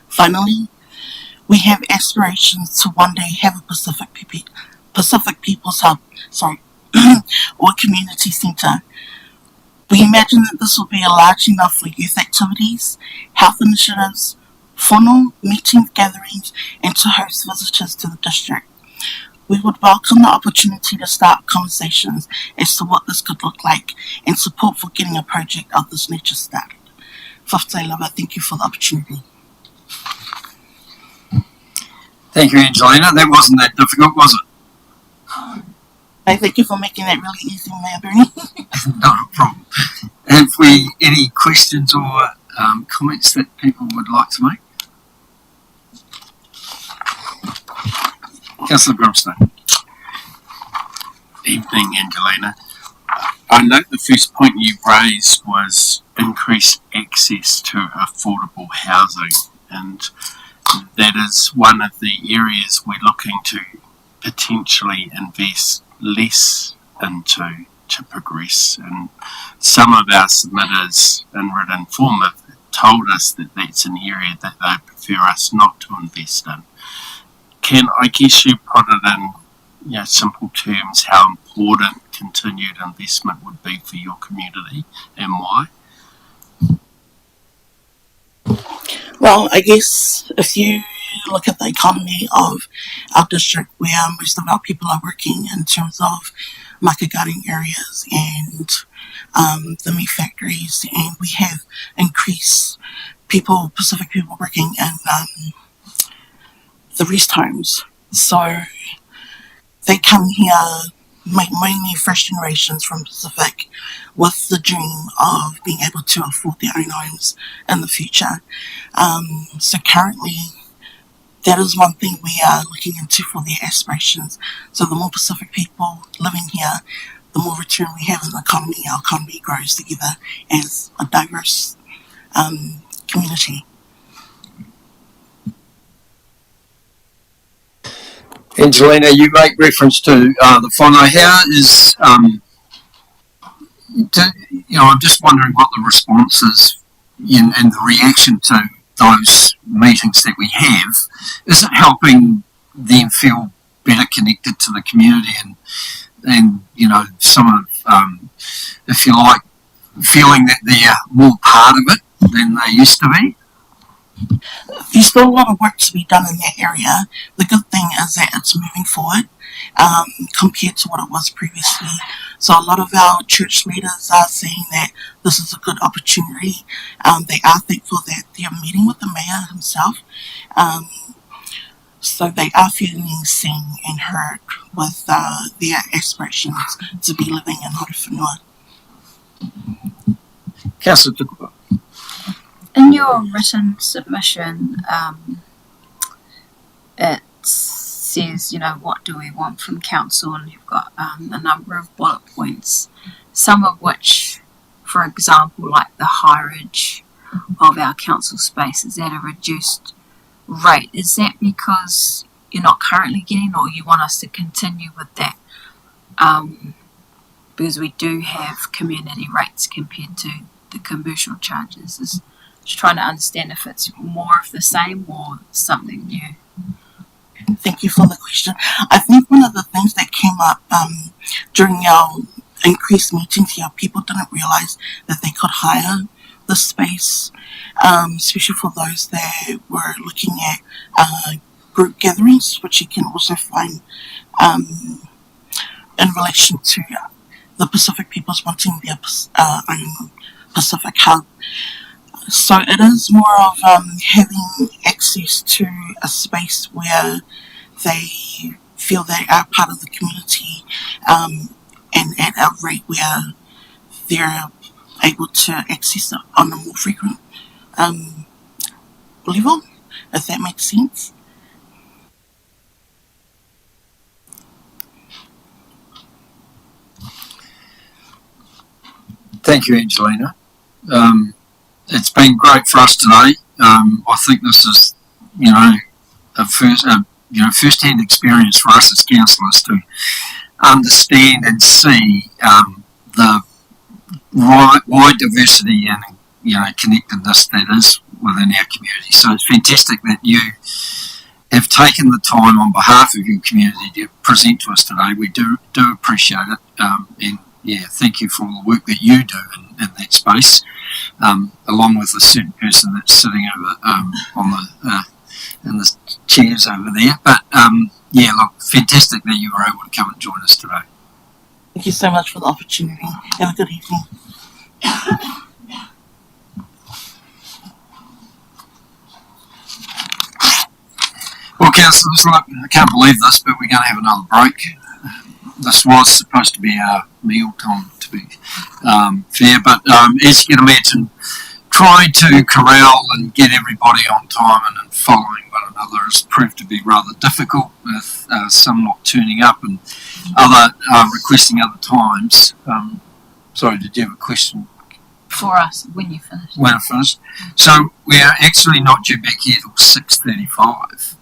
Finally, we have aspirations to one day have a Pacific People's Hub, or community centre. We imagine that this will be large enough for youth activities, health initiatives, whānau, meetings, gatherings, and to host visitors to the district. We would welcome the opportunity to start conversations as to what this could look like and support for getting a project of this nature started. Whawhati lava, thank you for the opportunity. Thank you, Angelina. That wasn't that difficult, was it? I thank you for making that really easy, Mayor Bernie. Not a problem. Have we any questions or comments that people would like to make? Councillor Grimstone. Evening, Angelina. I note the first point you raised was increased access to affordable housing, and that is one of the areas we're looking to potentially invest less into to progress. And some of our submitters in written form have told us that that's an area that they prefer us not to invest in. Can I guess you put it in simple terms how important continued investment would be for your community and why? Well, I guess if you look at the economy of our district where most of our people are working in terms of market garden areas and the meat factories, and we have increased Pacific people working in the rest homes. So they come here, mainly first generations from Pacific, with the dream of being able to afford their own homes in the future. So currently, that is one thing we are looking into for their aspirations. So the more Pacific people living here, the more return we have in the economy. Our economy grows together as a diverse community. Angelina, you make reference to the whānau. How is, I'm just wondering what the response is and the reaction to those meetings that we have. Is it helping them feel better connected to the community and some of, if you like, feeling that they're more part of it than they used to be? There's still a lot of work to be done in that area. The good thing is that it's moving forward compared to what it was previously. So a lot of our church leaders are saying that this is a good opportunity. They are thankful that they're meeting with the mayor himself. So they are feeling seen and heard with their aspirations to be living in Horowhenua. Councillor Tukupa. In your written submission, it says, what do we want from council, and you've got a number of bullet points, some of which, for example, like the hireage of our council spaces at a reduced rate. Is that because you're not currently getting, or you want us to continue with that? Because we do have community rates compared to the commercial charges. Just trying to understand if it's more of the same or something new. Thank you for the question. I think one of the things that came up during our increased meetings here, people didn't realize that they could hire the space, especially for those that were looking at group gatherings, which you can also find in relation to the Pacific peoples wanting their own Pacific hub. So it is more of having access to a space where they feel they are part of the community and at a rate where their able to access it on a more frequent level, if that makes sense. Thank you, Angelina. It's been great for us today. I think this is, a first-hand experience for us as councillors to understand and see the wide diversity and connectedness that is within our community. So it's fantastic that you have taken the time on behalf of your community to present to us today. We do appreciate it, and thank you for all the work that you do in that space, along with the certain person that's sitting over on the in the chairs over there. But look, fantastic that you were able to come and join us today. Thank you so much for the opportunity. Have a good evening. Well, councillors, look, I can't believe this, but we're going to have another break. This was supposed to be our meal time, to be fair, but as you can imagine, trying to corral and get everybody on time and following one another has proved to be rather difficult, with some not turning up and other requesting other times. Sorry, did you have a question? For us, when you finish. When I finished. So we are actually not due back here till 6:35.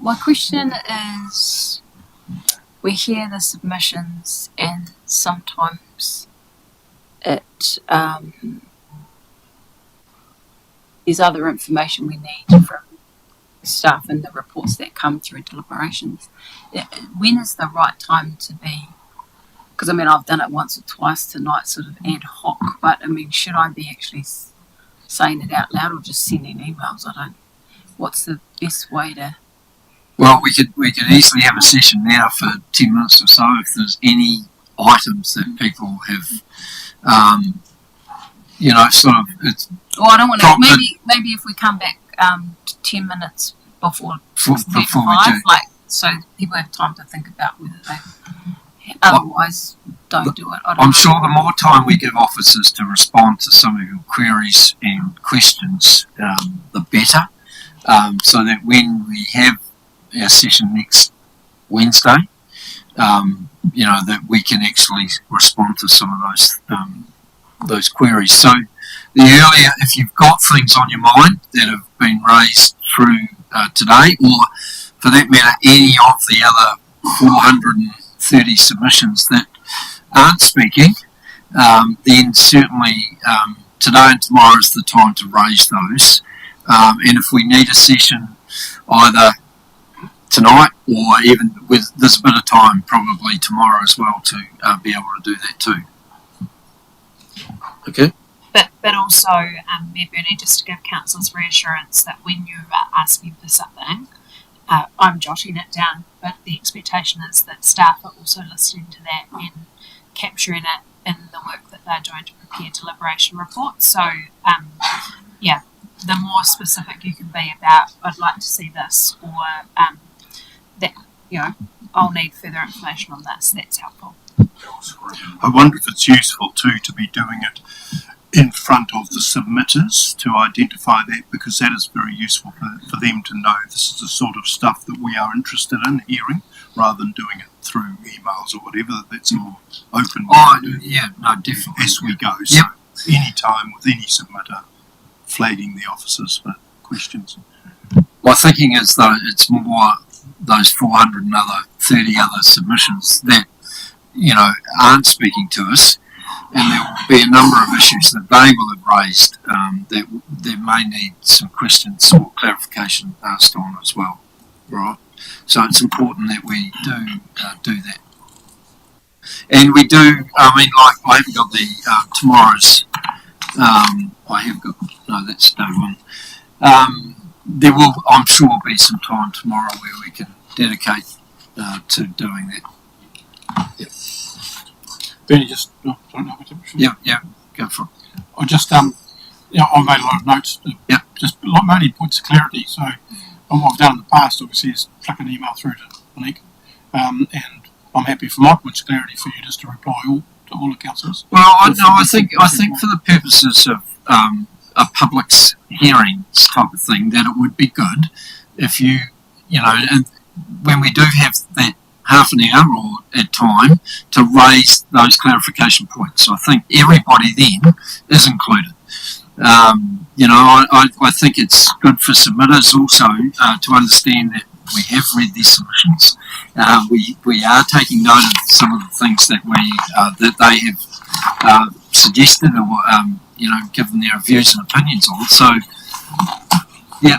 My question is, we hear the submissions and sometimes it there's other information we need from staff and the reports that come through deliberations. When is the right time to be? Because I've done it once or twice tonight, sort of ad hoc, but should I be actually saying it out loud or just sending emails? What's the best way to? Well, we could easily have a session now for 10 minutes or so if there's any items that people have, sort of. Well, I don't want to. Maybe if we come back 10 minutes before 6:35, so people have time to think about whether they. Otherwise, don't do it. I'm sure the more time we give officers to respond to some of your queries and questions, the better. So that when we have our session next Wednesday, that we can actually respond to some of those queries. So the earlier, if you've got things on your mind that have been raised through today, or for that matter, any of the other 430 submissions that aren't speaking, then certainly today and tomorrow is the time to raise those. And if we need a session either tonight or even there's a bit of time probably tomorrow as well to be able to do that too. Okay. But also, Mayor Bernie, just to give councillors reassurance that when you are asking for something, I'm jotting it down, but the expectation is that staff are also listening to that and capturing it in the work that they're doing to prepare deliberation reports. So, the more specific you can be about, I'd like to see this, or that, I'll need further information on this, that's helpful. I wonder if it's useful too to be doing it in front of the submitters to identify that, because that is very useful for them to know this is the sort of stuff that we are interested in hearing, rather than doing it through emails or whatever. That's more open. Definitely. As we go. So any time with any submitter, flagging the officers for questions. My thinking is though it's more those 430 other submissions that aren't speaking to us, and there will be a number of issues that they will have raised that they may need some questions or clarification asked on as well, right? So it's important that we do that. And we do, I haven't got the tomorrow's, that's day one. There will, I'm sure, be some time tomorrow where we can dedicate to doing that. Yep. Bernie, Go for it. I just, I made a lot of notes, just mainly points of clarity. So, what I've done in the past, obviously, is flick an email through to Monique, and I'm happy for my points of clarity for you just to reply to all the councillors. Well, I think for the purposes of a public's hearings type of thing, that it would be good if you know, and when we do have that half an hour or at time to raise those clarification points. So I think everybody then is included. You know, I think it's good for submitters also to understand that we have read these submissions. We are taking note of some of the things that that they have suggested or you know, given their views and opinions on. So yeah,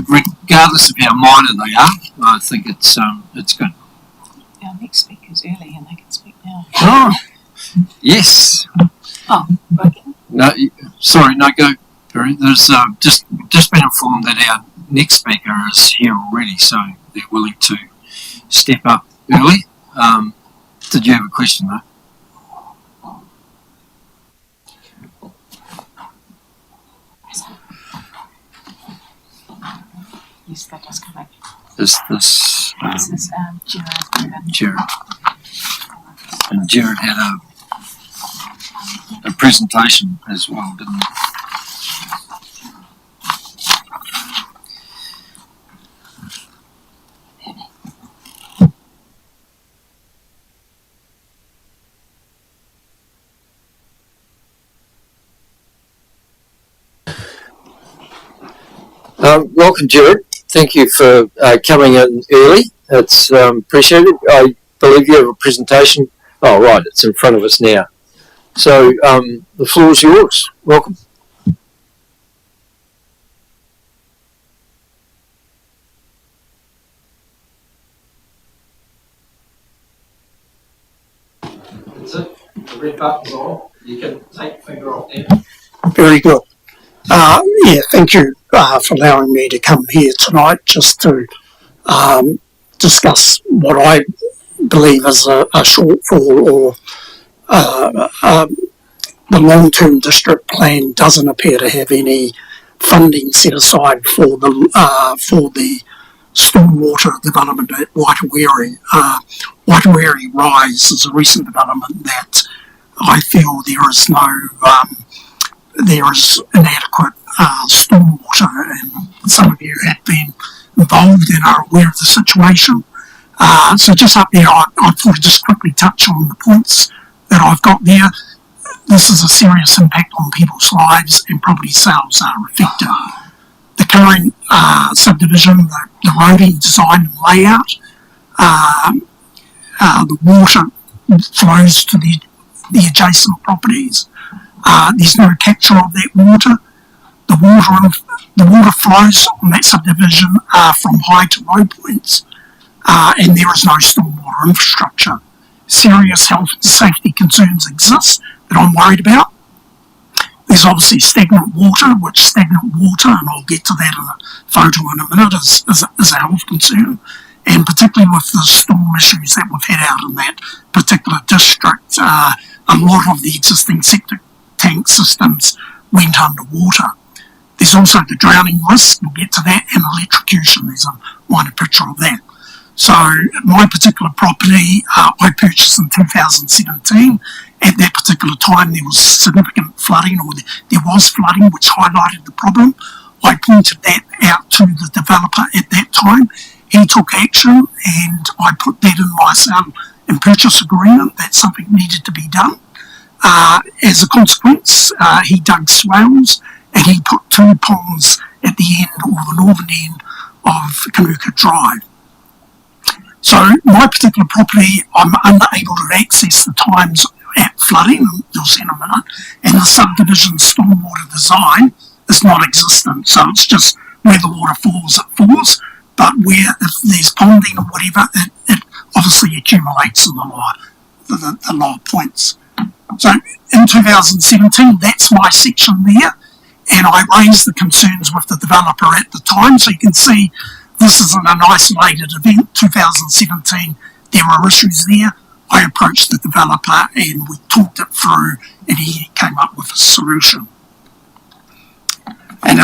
regardless of how minor they are, I think it's good. Our next speaker's early and they can speak now. Oh, yes. Oh, okay. No, sorry, no, go, Perry. There's just been informed that our next speaker is here already, so they're willing to step up early. Did you have a question, though? Yes, that does come back. This is Jared. And Jared had a presentation as well, didn't he? Welcome, Jared. Thank you for coming in early. It's appreciated. I believe you have a presentation. Oh, right, it's in front of us now. So the floor is yours. Welcome. That's it. The red button's on. You can take your finger off there. Very good. Yeah, thank you for allowing me to come here tonight just to discuss what I believe is a shortfall, or the long-term district plan doesn't appear to have any funding set aside for the stormwater development at Waitawere. Waitawere Rise is a recent development that I feel there is inadequate stormwater, and some of you have been involved and are aware of the situation. So just up there, I thought I'd just quickly touch on the points that I've got there. This is a serious impact on people's lives, and property sales are affected. The current subdivision, the roading design and layout, the water flows to the adjacent properties. There's no capture of that water. The water flows on that subdivision from high to low points, and there is no stormwater infrastructure. Serious health and safety concerns exist that I'm worried about. There's obviously stagnant water, and I'll get to that in a photo in a minute, is a health concern, and particularly with the storm issues that we've had out in that particular district, a lot of the existing septic tank systems went underwater. There's also the drowning risk, we'll get to that, and electrocution. There's a minor picture of that. So my particular property I purchased in 2017. At that particular time there was significant flooding, or there was flooding, which highlighted the problem. I pointed that out to the developer at that time. He took action, and I put that in my sale and purchase agreement. That's something needed to be done. As a consequence, he dug swales, and he put 2 ponds at the end, or the northern end, of Kanuka Drive. So my particular property, I'm unable to access the times at flooding, and you'll see in a minute, and the subdivision stormwater design is not existent. So it's just where the water falls, it falls, but where, if there's ponding or whatever, it obviously accumulates in the lower points. So in 2017, that's my section there, and I raised the concerns with the developer at the time. So you can see this isn't an isolated event. 2017, there were issues there. I approached the developer and we talked it through, and he came up with a solution. And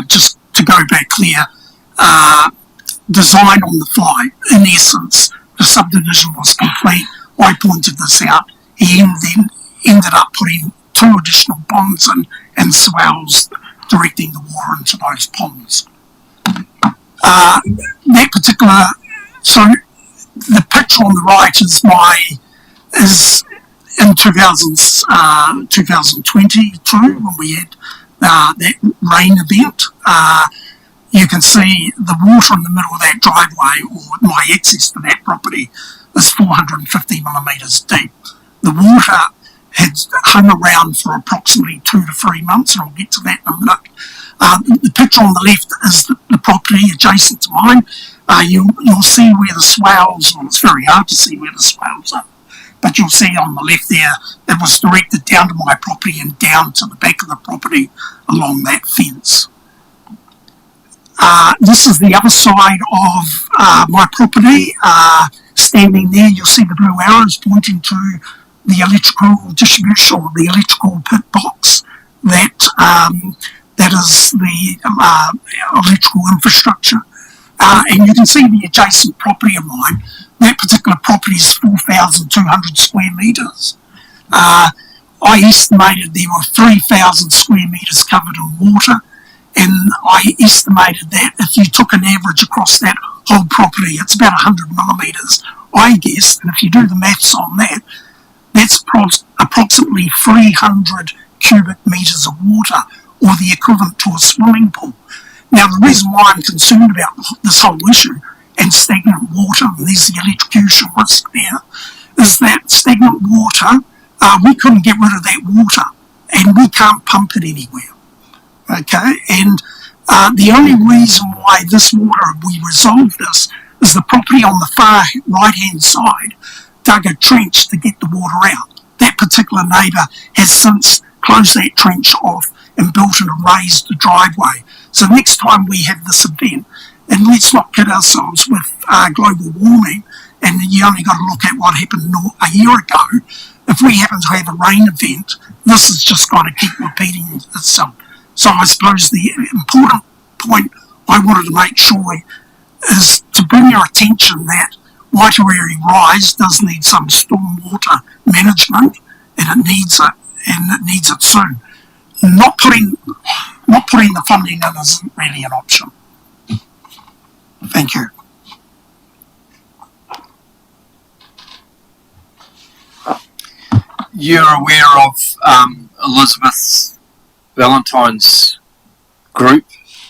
just to go back there, design on the fly. In essence, the subdivision was complete, I pointed this out. He then ended up putting 2 additional ponds and swales directing the water into those ponds. That particular, so the picture on the right is in 2022 when we had that rain event. You can see the water in the middle of that driveway, or my access to that property, is 450 millimetres deep. The water had hung around for approximately 2 to 3 months, and I'll get to that in a minute. The picture on the left is the property adjacent to mine. You'll see where the swales, well, it's very hard to see where the swales are, but you'll see on the left there, it was directed down to my property and down to the back of the property along that fence. This is the other side of my property. Standing there, you'll see the blue arrows pointing to the electrical distribution, or the electrical pit box. That is the electrical infrastructure. And you can see the adjacent property of mine. That particular property is 4,200 square metres. I estimated there were 3,000 square metres covered in water, and I estimated that if you took an average across that whole property, it's about 100 millimetres, I guess, and if you do the maths on that, that's approximately 300 cubic metres of water, or the equivalent to a swimming pool. Now, the reason why I'm concerned about this whole issue and stagnant water, and there's the electrocution risk there, is that stagnant water, we couldn't get rid of that water, and we can't pump it anywhere. Okay, and the only reason why this water, we resolved this, is the property on the far right-hand side dug a trench to get the water out. That particular neighbour has since closed that trench off and built a raised driveway. So next time we have this event, and let's not kid ourselves with global warming, and you only got to look at what happened a year ago. If we happen to have a rain event, this is just going to keep repeating itself. So I suppose the important point I wanted to make sure is to bring your attention that Wairariri Rise does need some stormwater management, and it needs it soon. Not putting the funding in isn't really an option. Thank you. You're aware of Elizabeth Valentine's group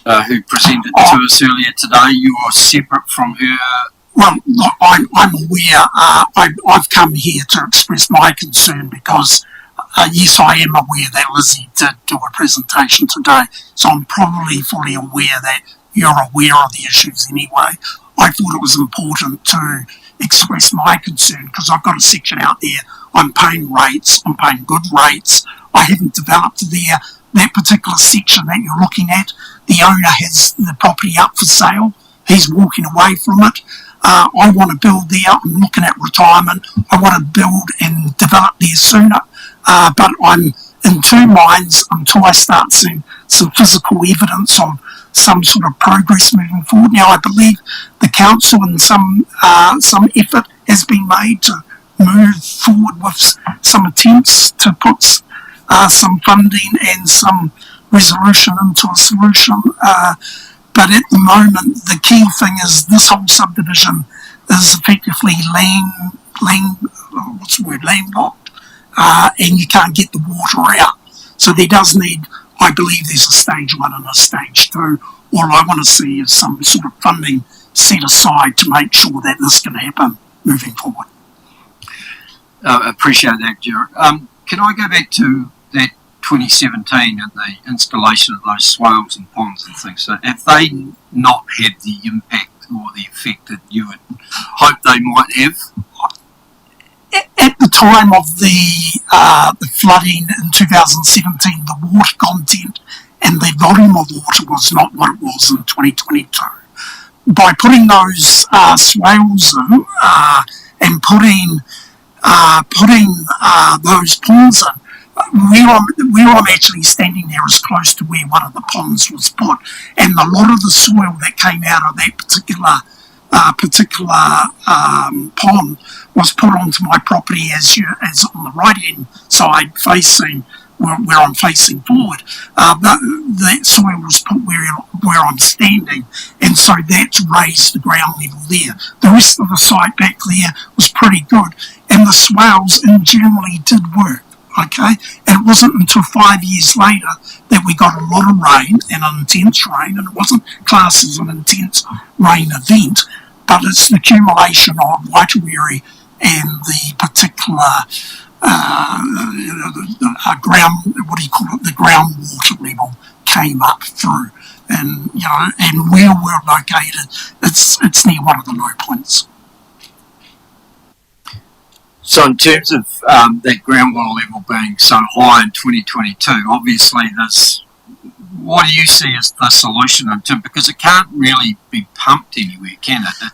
who presented to us earlier today. You are separate from her. Well, I'm aware. I've come here to express my concern because, yes, I am aware that Lizzie did do a presentation today, so I'm probably fully aware that you're aware of the issues anyway. I thought it was important to express my concern because I've got a section out there. I'm paying rates. I'm paying good rates. I haven't developed there. That particular section that you're looking at, the owner has the property up for sale. He's walking away from it. I want to build there. I'm looking at retirement. I want to build and develop there sooner. But I'm in two minds until I start seeing some physical evidence of some sort of progress moving forward. Now, I believe the council and some effort has been made to move forward with some attempts to put some funding and some resolution into a solution. But at the moment, the key thing is this whole subdivision is effectively landlocked, and you can't get the water out. So there does need, I believe there's a stage 1 and a stage 2. All I want to see is some sort of funding set aside to make sure that this can happen moving forward. Appreciate that, Gerard. Can I go back to that 2017 and the installation of those swales and ponds and things? So have they not had the impact or the effect that you would hope they might have? At the time of the flooding in 2017, the water content and the volume of water was not what it was in 2022. By putting those swales in and putting those ponds in, where I'm actually standing there is close to where one of the ponds was put, and a lot of the soil that came out of that particular particular pond was put onto my property as on the right hand side facing where I'm facing forward. That soil was put where I'm standing, and so that's raised the ground level there. The rest of the site back there was pretty good, and the swales generally did work. Okay, and it wasn't until 5 years later that we got a lot of rain, and an intense rain, and it wasn't classed as an intense rain event, but it's the accumulation of Waitawiri and the particular the groundwater level came up through, and and where we're located, it's near one of the low points. So in terms of that groundwater level being so high in 2022, obviously what do you see as the solution in terms, because it can't really be pumped anywhere, can it?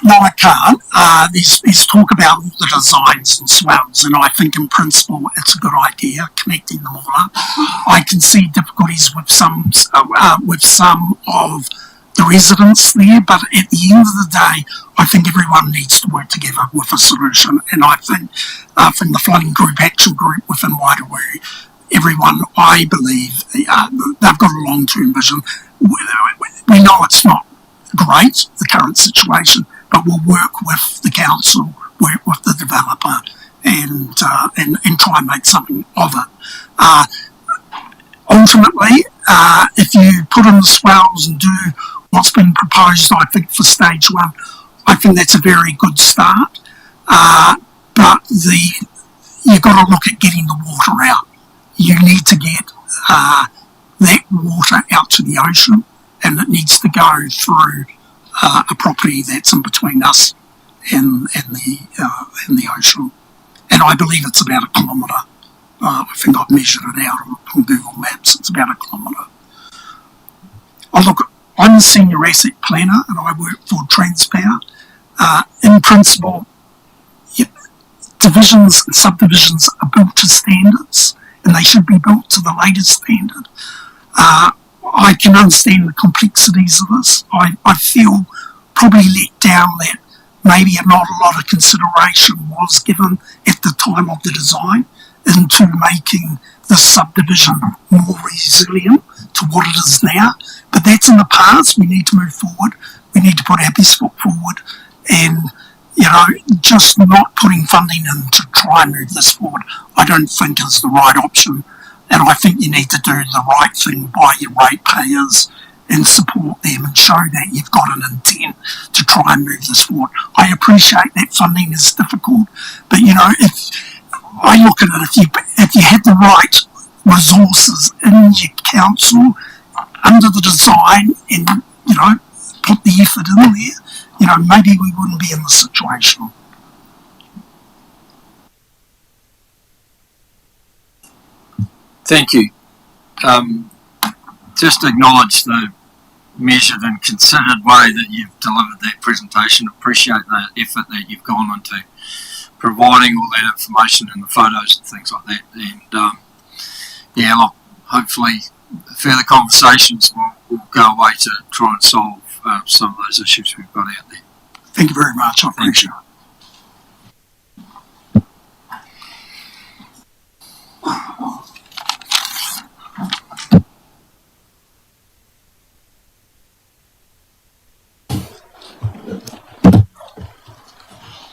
No, I can't. There's talk about all the designs and swells, and I think in principle it's a good idea, connecting them all up. I can see difficulties with some of the residents there, but at the end of the day, I think everyone needs to work together with a solution, and I think from the Flooding Group Action Group within Waitawiri, everyone, I believe, they've got a long-term vision. We know it's not great, the current situation, but we'll work with the council, work with the developer, and try and make something of it. Ultimately, if you put in the swells and do what's been proposed, I think for stage one, I think that's a very good start. But you've got to look at getting the water out. You need to get that water out to the ocean, and it needs to go through a property that's in between us and the ocean. And I believe it's about 1 kilometre. I think I've measured it out on Google Maps. It's about 1 kilometre. I'm a senior asset planner, and I work for Transpower. In principle, divisions and subdivisions are built to standards, and they should be built to the latest standard. I can understand the complexities of this. I feel probably let down that maybe not a lot of consideration was given at the time of the design into making the subdivision more resilient to what it is now. But that's in the past. We need to move forward. We need to put our best foot forward, and just not putting funding in to try and move this forward, I don't think is the right option. And I think you need to do the right thing by your ratepayers and support them and show that you've got an intent to try and move this forward. I appreciate that funding is difficult, but if I look at it, if you had the right resources in your council under the design and put the effort in there, maybe we wouldn't be in this situation. Thank you. Just acknowledge the measured and considered way that you've delivered that presentation. Appreciate the effort that you've gone into providing all that information and the photos and things like that. And hopefully further conversations will go away to try and solve some of those issues we've got out there. Thank you very much. I appreciate it.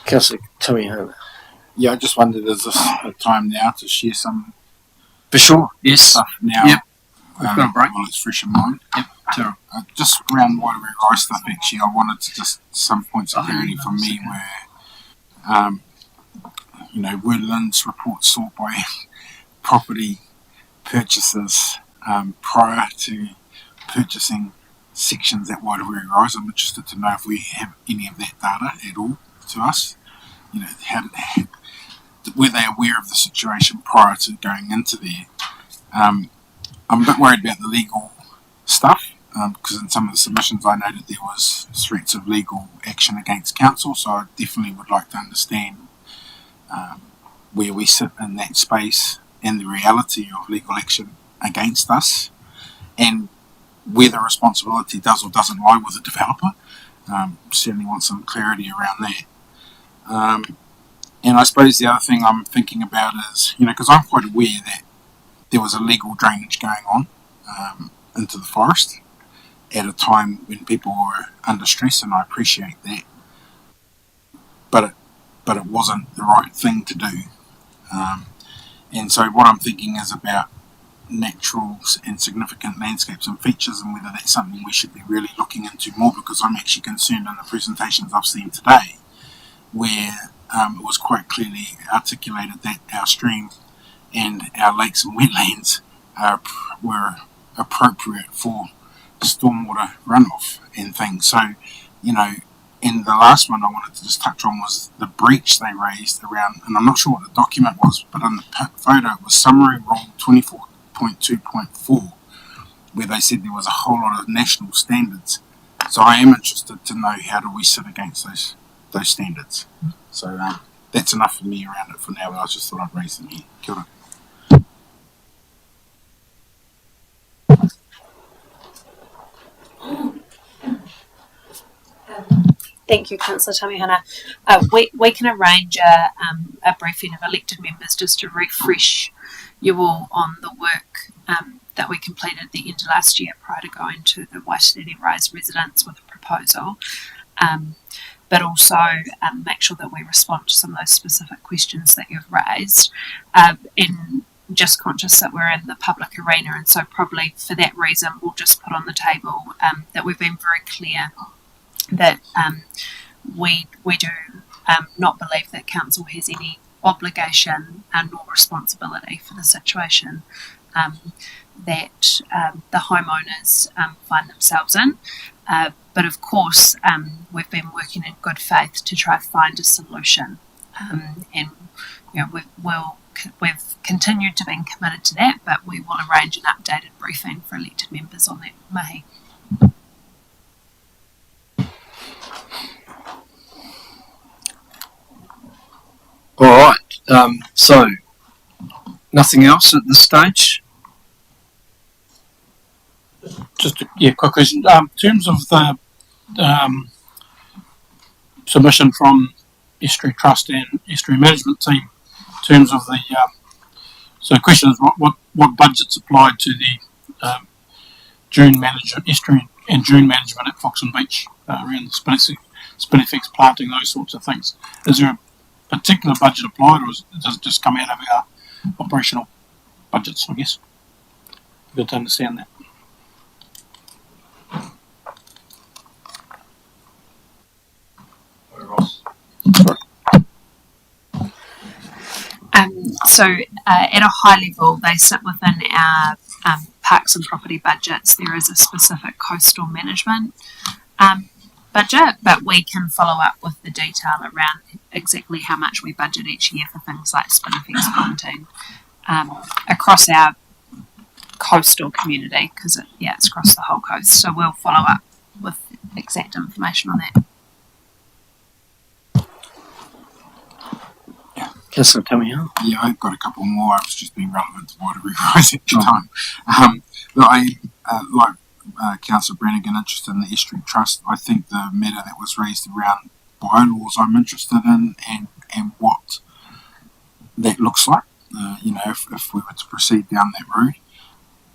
Councillor Tommy Homer. Yeah, I just wondered, is this a time now to share some For sure, yes. stuff now? Yep. We've got a break. While it's fresh in mind. Yep, terrible. Just around Waitawiri Rice stuff, actually, I wanted to just some points of clarity from me where, were Lynn's report sought by property purchasers prior to purchasing sections at Waitawiri Rise? I'm interested to know if we have any of that data at all to us. Were they aware of the situation prior to going into there? I'm a bit worried about the legal stuff because in some of the submissions I noted there was threats of legal action against council, so I definitely would like to understand where we sit in that space and the reality of legal action against us, and where the responsibility does or doesn't lie with the developer. Certainly want some clarity around that. And I suppose the other thing I'm thinking about is, because I'm quite aware that there was illegal drainage going on into the forest at a time when people were under stress, and I appreciate that. But it wasn't the right thing to do. And so what I'm thinking is about natural and significant landscapes and features, and whether that's something we should be really looking into more, because I'm actually concerned in the presentations I've seen today where it was quite clearly articulated that our stream and our lakes and wetlands were appropriate for stormwater runoff and things. So, and the last one I wanted to just touch on was the breach they raised around, and I'm not sure what the document was, but in the photo it was Summary Rule 24.2.4, where they said there was a whole lot of national standards. So I am interested to know, how do we sit against those standards? So that's enough for me around it for now, but I just thought I'd raise them here. Kia ora. Thank you, Councillor Tamihana. We can arrange a briefing of elected members just to refresh you all on the work that we completed at the end of last year prior to going to the Waitanere Rise residents with a proposal, but also make sure that we respond to some of those specific questions that you've raised. And just conscious that we're in the public arena, and so probably for that reason we'll just put on the table that we've been very clear that we do not believe that council has any obligation nor responsibility for the situation that the homeowners find themselves in. But of course, we've been working in good faith to try to find a solution, and we've continued to be committed to that. But we will arrange an updated briefing for elected members on that mahi. All right. So, nothing else at this stage? Just a quick question. In terms of the submission from Estuary Trust and Estuary Management Team, in terms of the so the question is what budgets applied to the dune management, estuary and dune management at Fox and Beach around the spinifex planting, those sorts of things. Is there a particular budget applied, or does it just come out of our operational budgets, I guess? Good to understand that. So at a high level, they sit within our parks and property budgets. There is a specific coastal management budget, but we can follow up with the detail around exactly how much we budget each year for things like spinifex planting across our coastal community, because it's across the whole coast. So we'll follow up with exact information on that. Councillor Tamihana. Yeah, I've got a couple more. I was just being relevant to what we raised at the time. Look, like Councillor Brannigan, interested in the Estuary Trust. I think the matter that was raised around bylaws I'm interested in, and what that looks like, if we were to proceed down that road.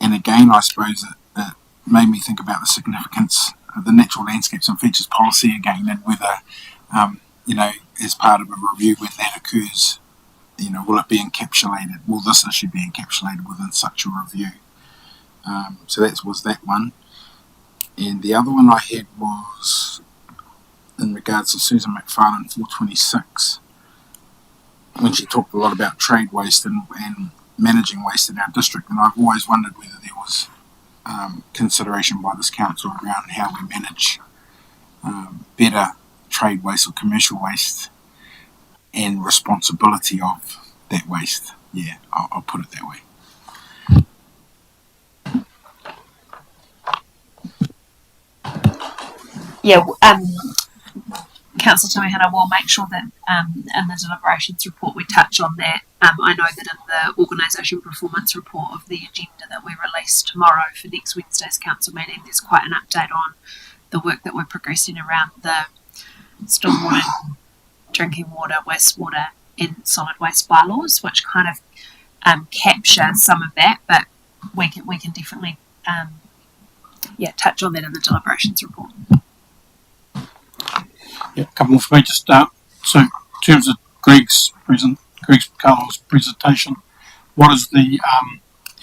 And again, I suppose it made me think about the significance of the natural landscapes and features policy again, and whether, as part of a review when that occurs, will it be encapsulated? Will this issue be encapsulated within such a review? So that was that one. And the other one I had was in regards to Susan McFarlane 426, when she talked a lot about trade waste and managing waste in our district. And I've always wondered whether there was consideration by this council around how we manage better trade waste or commercial waste and responsibility of that waste. Yeah, I'll put it that way. Yeah, Councillor Tamihana will make sure that in the deliberations report we touch on that. I know that in the organisation performance report of the agenda that we release tomorrow for next Wednesday's council meeting, there's quite an update on the work that we're progressing around the stormwater, drinking water, wastewater, and solid waste bylaws, which kind of capture some of that, but we can definitely touch on that in the deliberations report. Yeah, a couple more for me to start. So, in terms of Greg's Carlo's presentation, what is the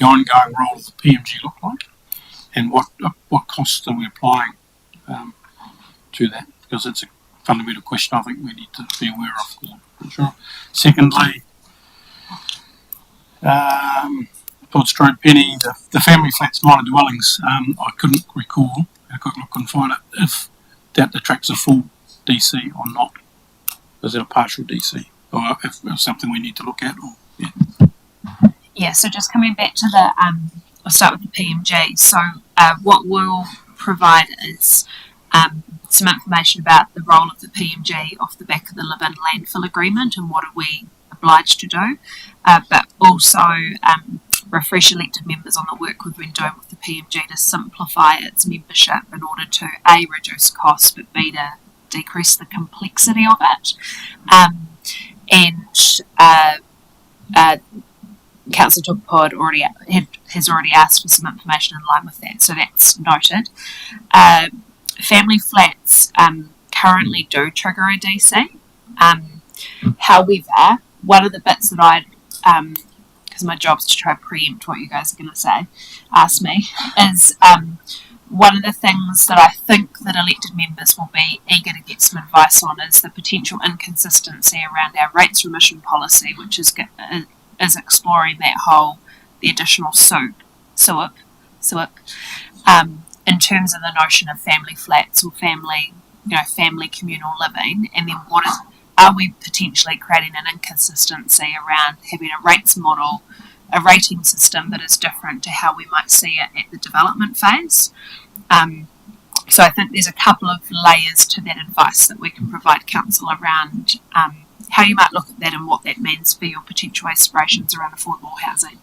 ongoing role of the PMG look like, and what costs are we applying to that? Because it's a fundamental question I think we need to be aware of. Sure. Secondly, Todd Stroke Penny, the family flats minor dwellings. I couldn't recall, I couldn't find it, if that attracts a full DC or not. Is it a partial DC, or if it's something we need to look at? Or Yeah, so just coming back to the, I'll start with the PMG. So what we'll provide is some information about the role of the PMG off the back of the live-in landfill agreement and what are we obliged to do, but also refresh elected members on the work we've been doing with the PMG to simplify its membership in order to A, reduce costs, but B, to decrease the complexity of it. Councillor Tupapau has already asked for some information in line with that, so that's noted. Family flats currently do trigger a DC. However, one of the bits that I, because my job is to try to preempt what you guys are going to ask me, is one of the things that I think that elected members will be eager to get some advice on is the potential inconsistency around our rates remission policy, which is exploring that whole, the additional SUP, in terms of the notion of family flats or family communal living, and then are we potentially creating an inconsistency around having a rates model, a rating system that is different to how we might see it at the development phase. So I think there's a couple of layers to that advice that we can provide council around how you might look at that and what that means for your potential aspirations around affordable housing.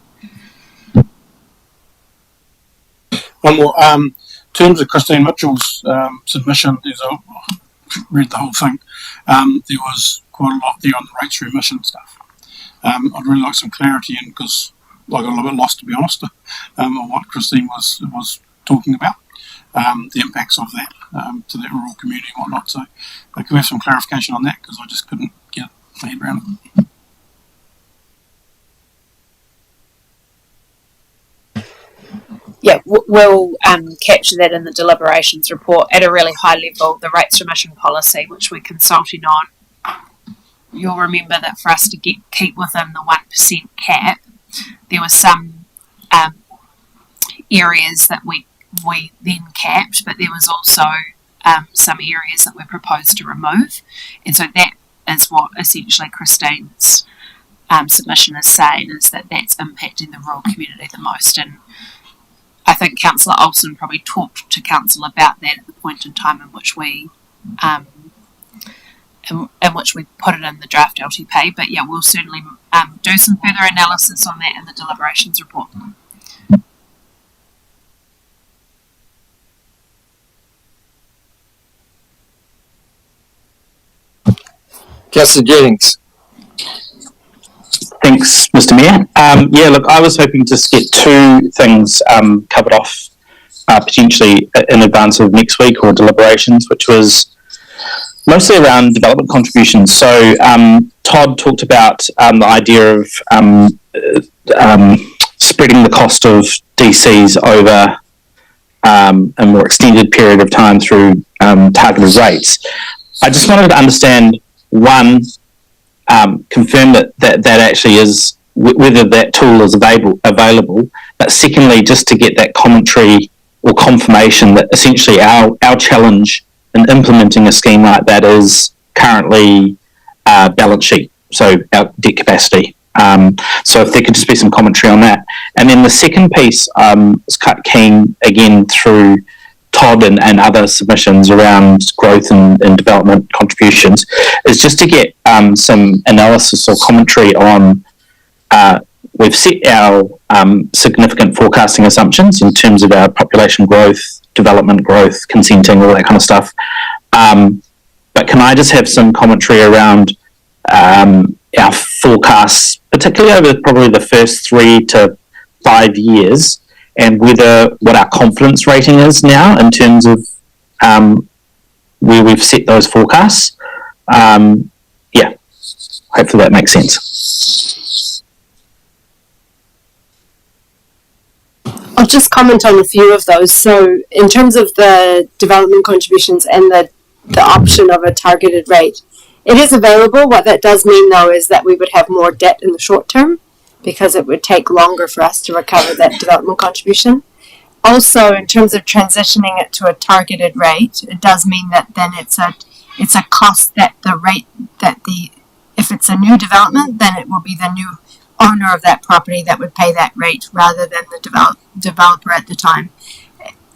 one more. In terms of Christine Mitchell's submission, read the whole thing. There was quite a lot there on the rates remission stuff. I'd really like some clarity in, because I got a little bit lost, to be honest, on what Christine was talking about, the impacts of that to the rural community and whatnot. So can we have some clarification on that, because I just couldn't get my head around it. Yeah, we'll capture that in the deliberations report at a really high level. The rates remission policy, which we're consulting on, you'll remember that for us to keep within the 1% cap, there were some areas that we then capped, but there was also some areas that we proposed to remove. And so that is what essentially Christine's submission is saying, is that that's impacting the rural community the most. And I think Councillor Olsen probably talked to Council about that at the point in time in which we put it in the draft LTP. But yeah, we'll certainly do some further analysis on that in the deliberations report. Councillor Jennings. Thanks, Mr. Mayor. Yeah, look, I was hoping to get two things covered off potentially in advance of next week or deliberations, which was mostly around development contributions. So Todd talked about the idea of spreading the cost of DCs over a more extended period of time through targeted rates. I just wanted to understand, one, confirm that actually is, whether that tool is available, but secondly, just to get that commentary or confirmation that essentially our challenge in implementing a scheme like that is currently balance sheet, so our debt capacity. So if there could just be some commentary on that. And then the second piece is quite keen, again, through Todd and other submissions around growth and development contributions, is just to get some analysis or commentary on, we've set our significant forecasting assumptions in terms of our population growth development, growth, consenting, all that kind of stuff. But can I just have some commentary around our forecasts, particularly over probably the first 3 to 5 years, and what our confidence rating is now in terms of where we've set those forecasts? Yeah, hopefully that makes sense. I'll just comment on a few of those. So in terms of the development contributions and the option of a targeted rate, it is available. What that does mean, though, is that we would have more debt in the short term because it would take longer for us to recover that development contribution. Also, in terms of transitioning it to a targeted rate, it does mean that then it's a cost that if it's a new development, then it will be the new owner of that property that would pay that rate rather than the developer at the time.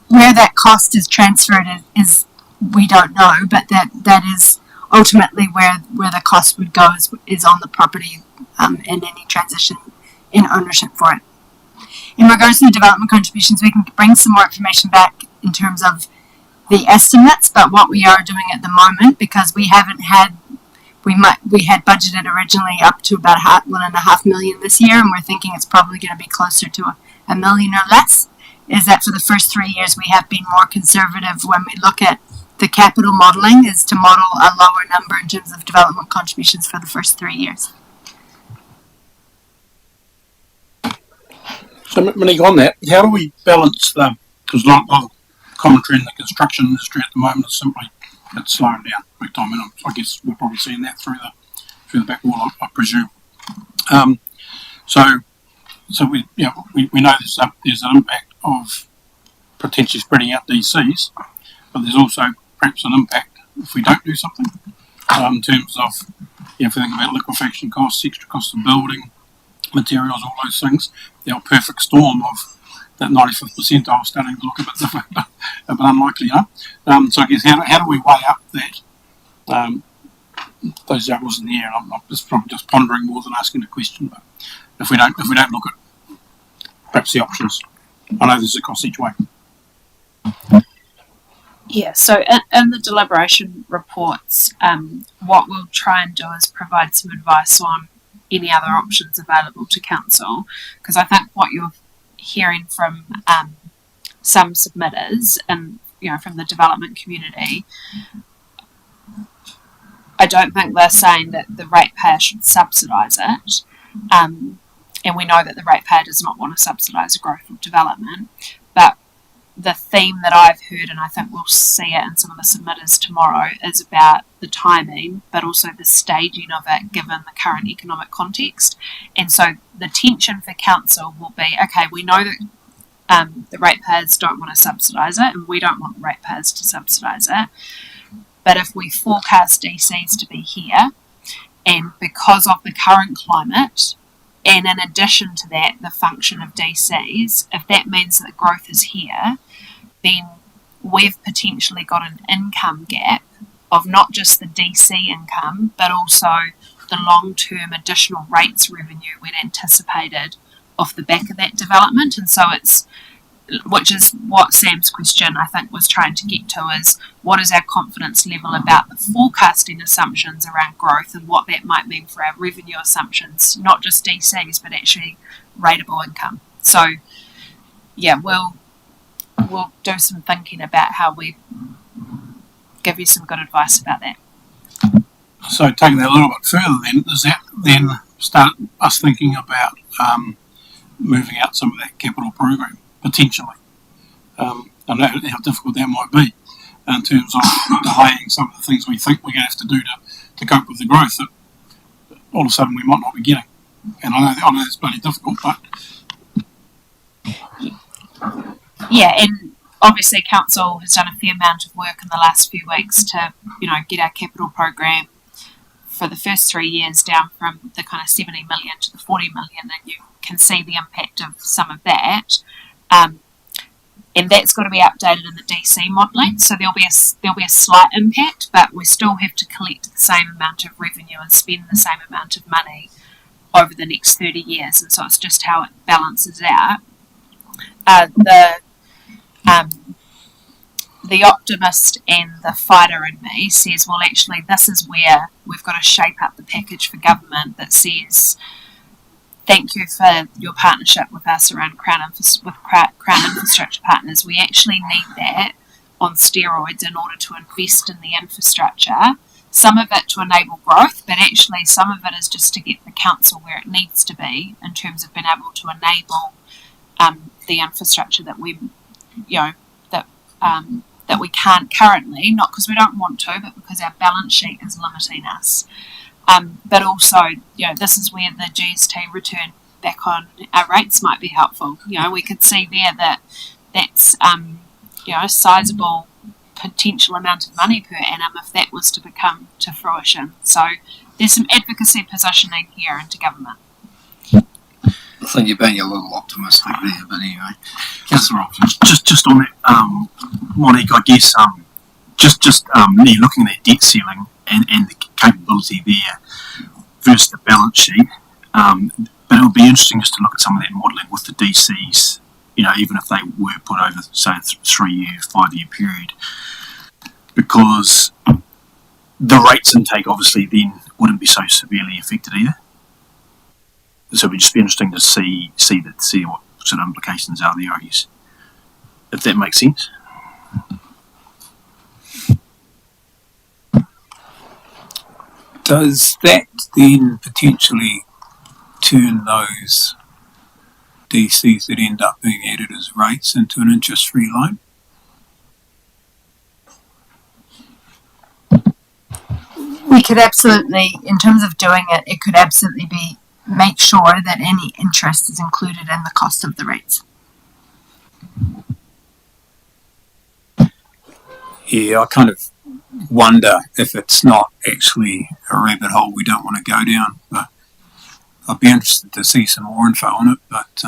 Where that cost is transferred is we don't know, but that is ultimately where the cost would go is on the property and any transition in ownership for it. In regards to the development contributions, we can bring some more information back in terms of the estimates, but what we are doing at the moment, because we had budgeted originally up to about $1.5 million this year, and we're thinking it's probably going to be closer to $1 million or less, is that for the first 3 years we have been more conservative when we look at the capital modelling, is to model a lower number in terms of development contributions for the first 3 years. So, Monique, on that, how do we balance because a lot of commentary in the construction industry at the moment is simply it's slowing down big time, and I guess we're probably seeing that through the back wall, I presume. So we know there's an impact of potentially spreading out DCs, but there's also perhaps an impact if we don't do something in terms of if we think about liquefaction costs, extra costs of building, materials, all those things. Our perfect storm of that 95th percentile starting to look a bit different, a bit unlikely, So I guess how do we weigh up that those juggles in the air? I'm probably just pondering more than asking a question, but if we don't look at perhaps the options, I know there's a cost each way. Yeah, so in the deliberation reports, what we'll try and do is provide some advice on any other options available to council, because I think what you're hearing from some submitters and from the development community, I don't think they're saying that the ratepayer should subsidise it, and we know that the ratepayer does not want to subsidise the growth of development, but the theme that I've heard, and I think we'll see it in some of the submitters tomorrow, is about the timing, but also the staging of it given the current economic context. And so the tension for council will be, okay, we know that the ratepayers don't want to subsidise it, and we don't want the ratepayers to subsidise it. But if we forecast DCs to be here, and because of the current climate, and in addition to that, the function of DCs, if that means that growth is here, then we've potentially got an income gap of not just the DC income, but also the long-term additional rates revenue we'd anticipated off the back of that development. And so which is what Sam's question, I think, was trying to get to, is what is our confidence level about the forecasting assumptions around growth and what that might mean for our revenue assumptions, not just DCs, but actually rateable income. So, yeah, we'll do some thinking about how we give you some good advice about that. So taking that a little bit further then, does that then start us thinking about moving out some of that capital program, potentially? I know how difficult that might be in terms of delaying some of the things we think we're going to have to do to cope with the growth that all of a sudden we might not be getting. And I know it's bloody difficult, but... Yeah, and obviously council has done a fair amount of work in the last few weeks to, get our capital program for the first 3 years down from the kind of 70 million to the 40 million, and you can see the impact of some of that. And that's got to be updated in the DC modelling, so there'll be a slight impact, but we still have to collect the same amount of revenue and spend the same amount of money over the next 30 years, and so it's just how it balances out. the optimist and the fighter in me says, well, actually, this is where we've got to shape up the package for government that says, thank you for your partnership with us around Crown Infrastructure Partners. We actually need that on steroids in order to invest in the infrastructure. Some of it to enable growth, but actually some of it is just to get the council where it needs to be in terms of being able to enable the infrastructure that we, that we can't currently, not because we don't want to, but because our balance sheet is limiting us. But also, this is where the GST return back on our rates might be helpful. We could see there that that's, a sizable potential amount of money per annum if that was to become to fruition. So there's some advocacy positioning here into government. I think you're being a little optimistic there, but anyway. Councillor Roberts, just on that, Monique, I guess, looking at that debt ceiling and the capability there versus the balance sheet, but it would be interesting just to look at some of that modelling with the DCs, even if they were put over, say, a 3-year, 5-year period, because the rates intake obviously then wouldn't be so severely affected either. So it'd just be interesting to see what sort of implications are there, I guess, if that makes sense. Does that then potentially turn those DCs that end up being added as rates into an interest-free loan? We could absolutely, in terms of doing it, it could absolutely be make sure that any interest is included in the cost of the rates. Yeah, I kind of wonder if it's not actually a rabbit hole we don't want to go down, but I'd be interested to see some more info on it, but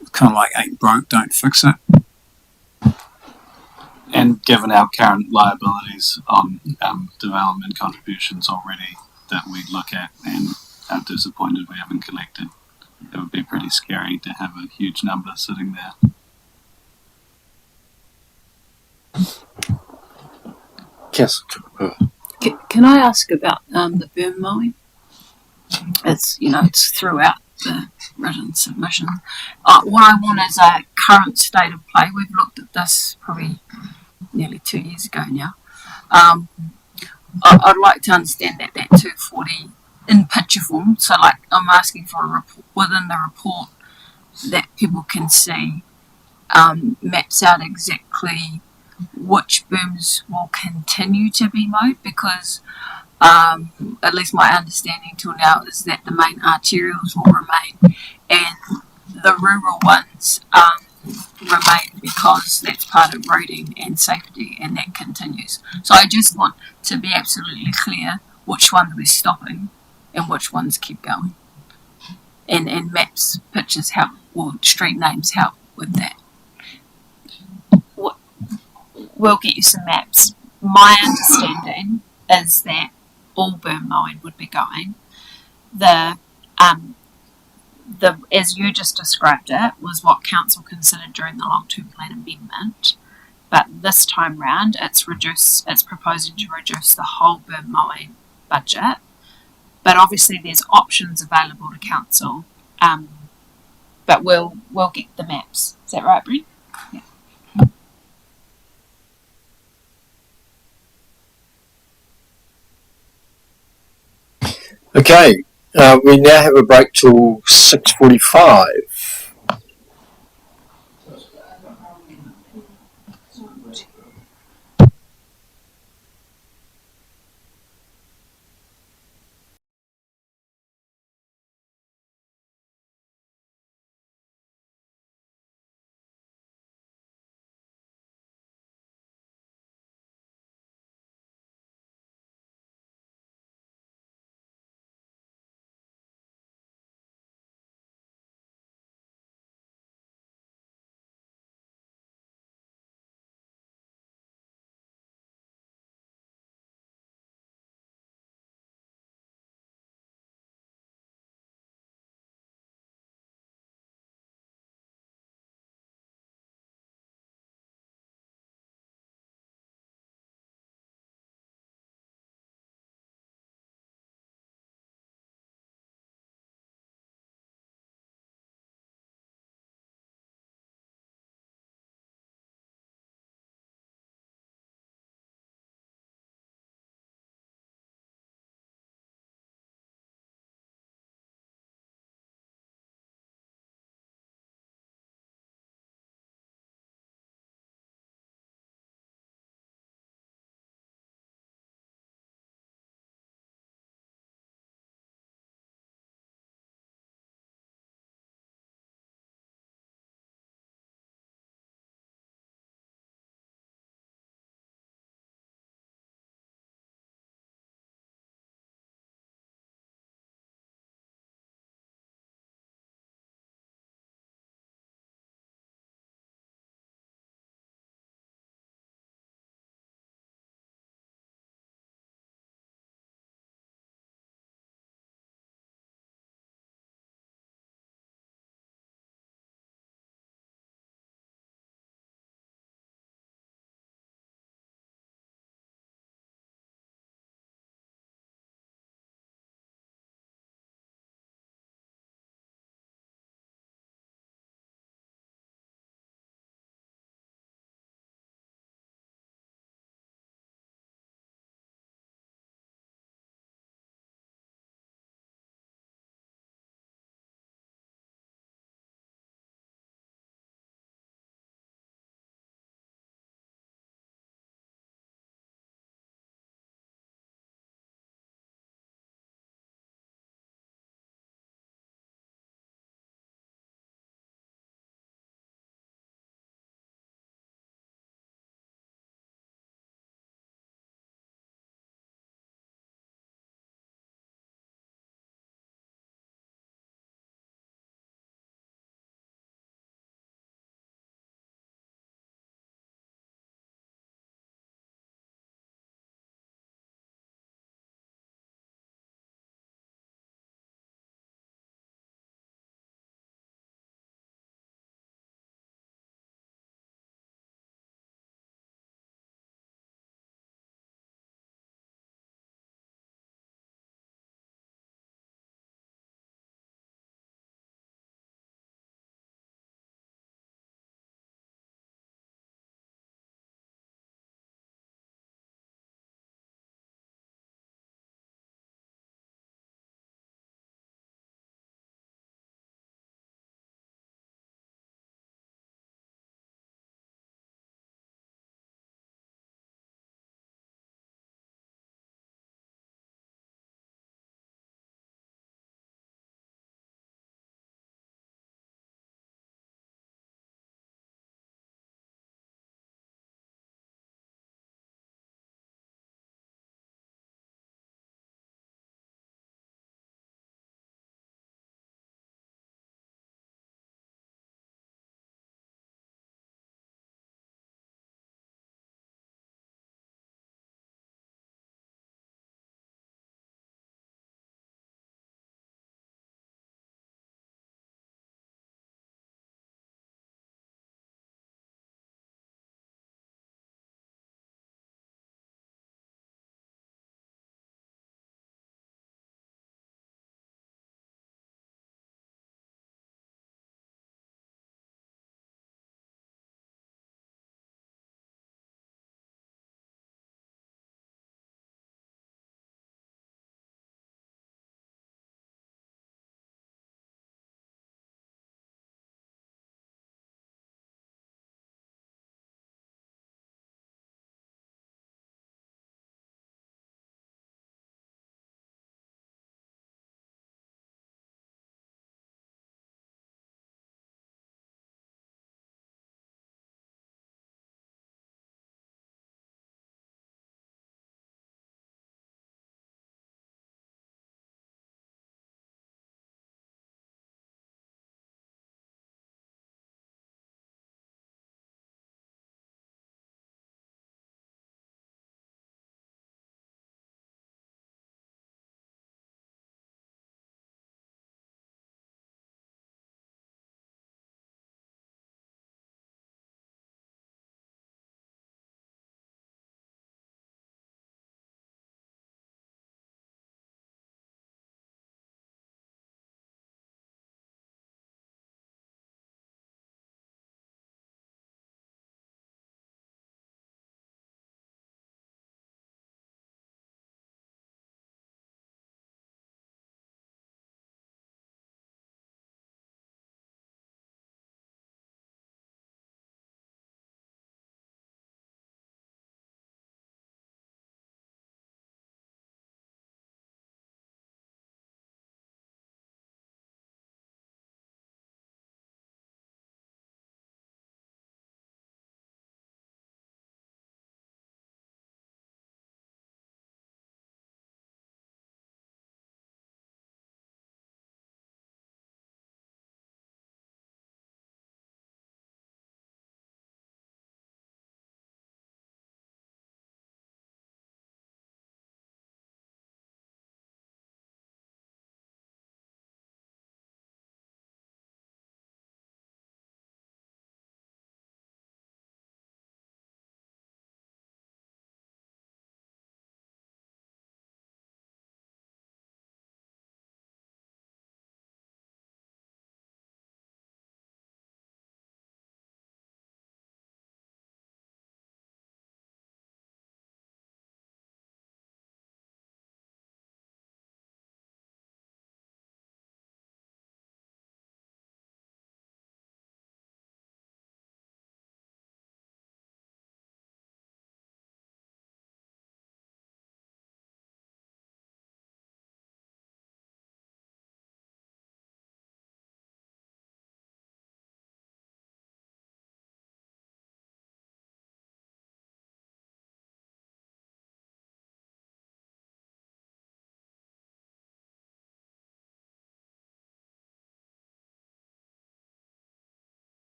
it's kind of like ain't broke, don't fix it. And given our current liabilities on development contributions already that we look at and are disappointed we haven't collected, it would be pretty scary to have a huge number sitting there. Yes. Can I ask about the berm mowing? It's it's throughout the written submission. What I want is a current state of play. We've looked at this probably nearly 2 years ago now. I'd like to understand that 240 in picture form. So, like, I'm asking for a report within the report that people can see, maps out exactly which berms will continue to be mowed, because at least my understanding till now is that the main arterials will remain and the rural ones remain because that's part of roading and safety, and that continues. So I just want to be absolutely clear which ones we're stopping and which ones keep going. And maps, pictures help, or street names help with that. We'll get you some maps. My understanding is that all berm mowing would be going. The as you just described it was what council considered during the long-term plan amendment, but this time round it's proposing to reduce the whole berm mowing budget. But obviously there's options available to council. But we'll get the maps. Is that right, Brent? Yeah. Okay, we now have a break till 6:45.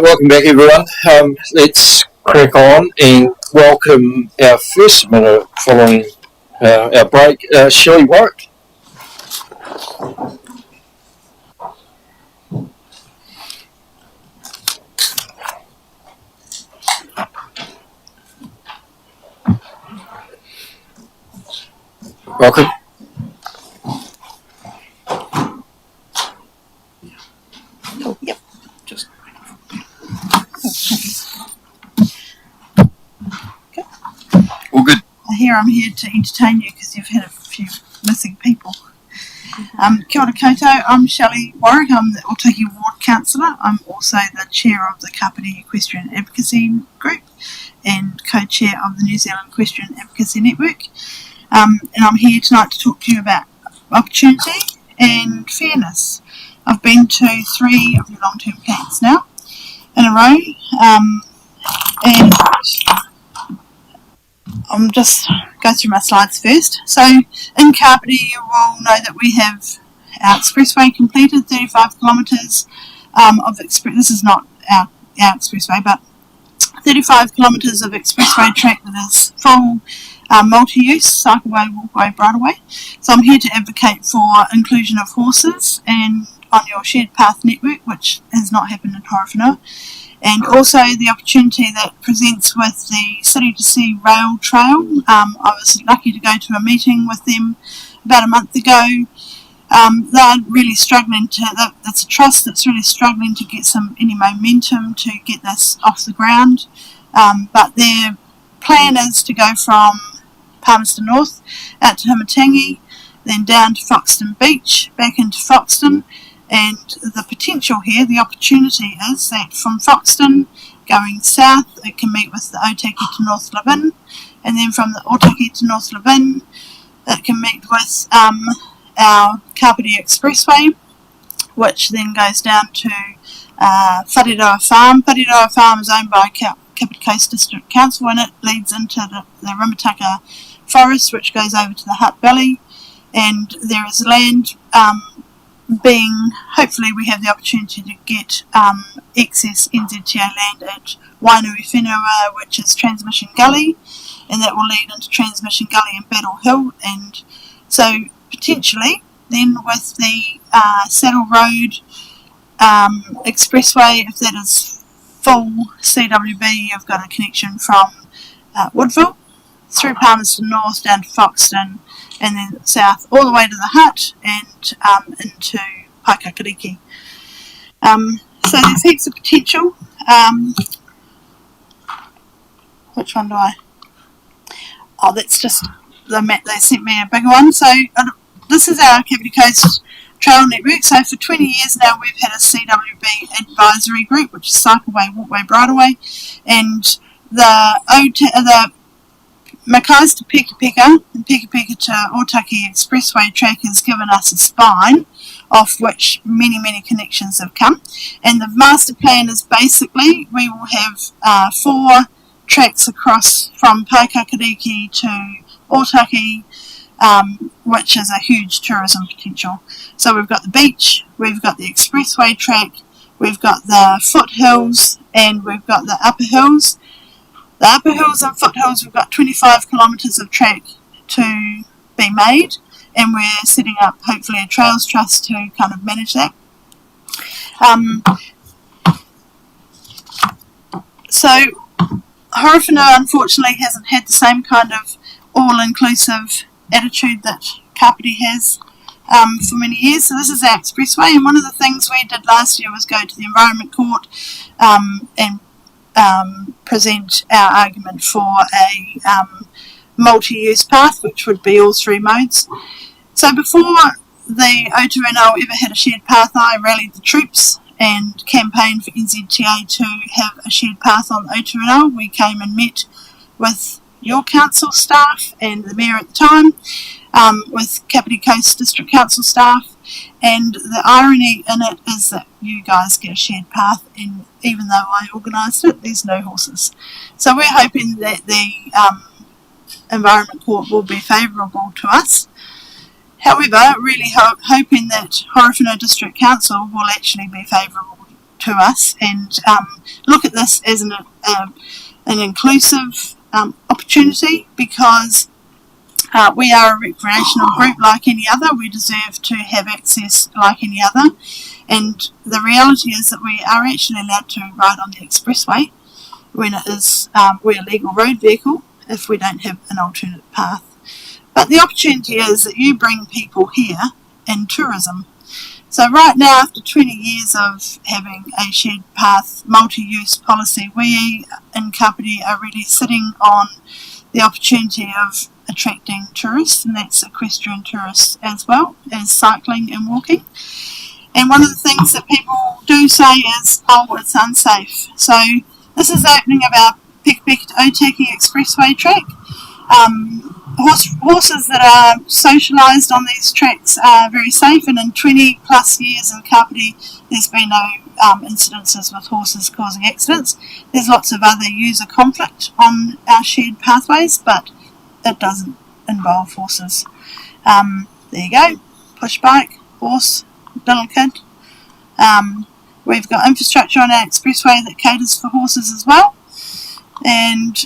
Welcome back, everyone. Let's crack on and welcome our first submitter following our break, Shelley Warwick. Welcome. Oh, yep. Just. Okay. All good. I'm here to entertain you because you've had a few missing people. Kia ora koutou, I'm Shelley Warwick, I'm the Otaki Ward Councillor. I'm also the Chair of the Kapiti Equestrian Advocacy Group and Co-Chair of the New Zealand Equestrian Advocacy Network. And I'm here tonight to talk to you about opportunity and fairness. I've been to 3 of your long-term plans now in a row, and I'm just go through my slides first. So in Kapiti, you will know that we have our expressway completed, 35 kilometres of this is not our expressway, but 35 kilometres of expressway track that is full multi-use, cycleway, walkway, bridleway. So I'm here to advocate for inclusion of horses and on your shared path network, which has not happened in Horowhenua. And also the opportunity that presents with the City to Sea Rail Trail. I was lucky to go to a meeting with them about a month ago. They're really struggling it's a trust that's really struggling to get any momentum to get this off the ground. But their plan is to go from Palmerston North out to Himatangi, then down to Foxton Beach, back into Foxton. And the potential here, the opportunity is that from Foxton going south, it can meet with the Otaki to North Levin, and then from the Otaki to North Levin, it can meet with our Kapiti Expressway, which then goes down to Whareroa Farm. Whareroa Farm is owned by Kapiti Coast District Council, and it leads into the Rimataka Forest, which goes over to the Hutt Valley, and there is land hopefully we have the opportunity to get excess NZTA land at Horowhenua, which is Transmission Gully, and that will lead into Transmission Gully and Battle Hill. And so potentially then with the Saddle Road Expressway, if that is full CWB, you've got a connection from Woodville through Palmerston North down to Foxton, and then south all the way to the Hutt and into Paikakariki. So there's heaps of potential. Which one do I? Oh, that's just the map. They sent me a bigger one. So this is our Kapiti Coast Trail Network. So for 20 years now we've had a CWB advisory group, which is cycleway, walkway, bridleway, and the Mackay's to Peka Peka and Peka Peka to Otaki Expressway track has given us a spine off which many connections have come, and the master plan is basically we will have 4 tracks across from Paikakariki to Otaki, which is a huge tourism potential. So we've got the beach, we've got the expressway track, we've got the foothills, and we've got the upper hills. The upper hills and foothills, we've got 25 kilometres of track to be made, and we're setting up hopefully a Trails Trust to kind of manage that. So Horowhenua unfortunately hasn't had the same kind of all-inclusive attitude that Kapiti has for many years. So this is our expressway, and one of the things we did last year was go to the Environment Court and present our argument for a multi-use path, which would be all 3 modes. So before the Oturanau ever had a shared path, I rallied the troops and campaigned for NZTA to have a shared path on the Oturanau. We came and met with your council staff and the mayor at the time, with Kapiti Coast District Council staff, and the irony in it is that you guys get a shared path, and even though I organised it, there's no horses. So we're hoping that the Environment Court will be favourable to us. However, really hoping that Horowhenua District Council will actually be favourable to us and look at this as an inclusive opportunity, because we are a recreational group like any other. We deserve to have access like any other, and the reality is that we are actually allowed to ride on the expressway when it is we're a legal road vehicle if we don't have an alternate path. But the opportunity is that you bring people here in tourism. So right now, after 20 years of having a shared path multi-use policy, we in Kapiti are really sitting on the opportunity of attracting tourists, and that's equestrian tourists as well as cycling and walking. And one of the things that people do say is, oh, it's unsafe. So this is the opening of our Pekapeka to Otaki Expressway track. Horses that are socialised on these tracks are very safe, and in 20 plus years in Kapiti there's been no incidences with horses causing accidents. There's lots of other user conflict on our shared pathways, but it doesn't involve horses. There you go, push bike, horse, little kid. We've got infrastructure on our expressway that caters for horses as well. And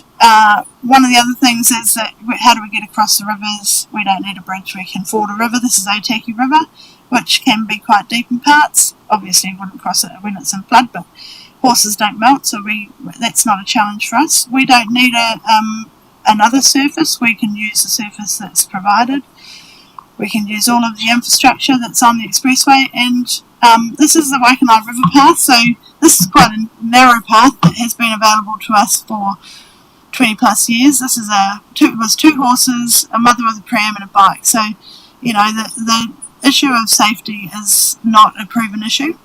one of the other things is that how do we get across the rivers? We don't need a bridge, we can ford a river. This is Otaki River, which can be quite deep in parts. Obviously we wouldn't cross it when it's in flood, but horses don't melt, so that's not a challenge for us. We don't need another surface. We can use the surface that's provided. We can use all of the infrastructure that's on the expressway, and this is the Waikanae River Path, so this is quite a narrow path that has been available to us for 20 plus years. This is was two horses, a mother with a pram and a bike, so you know the issue of safety is not a proven issue.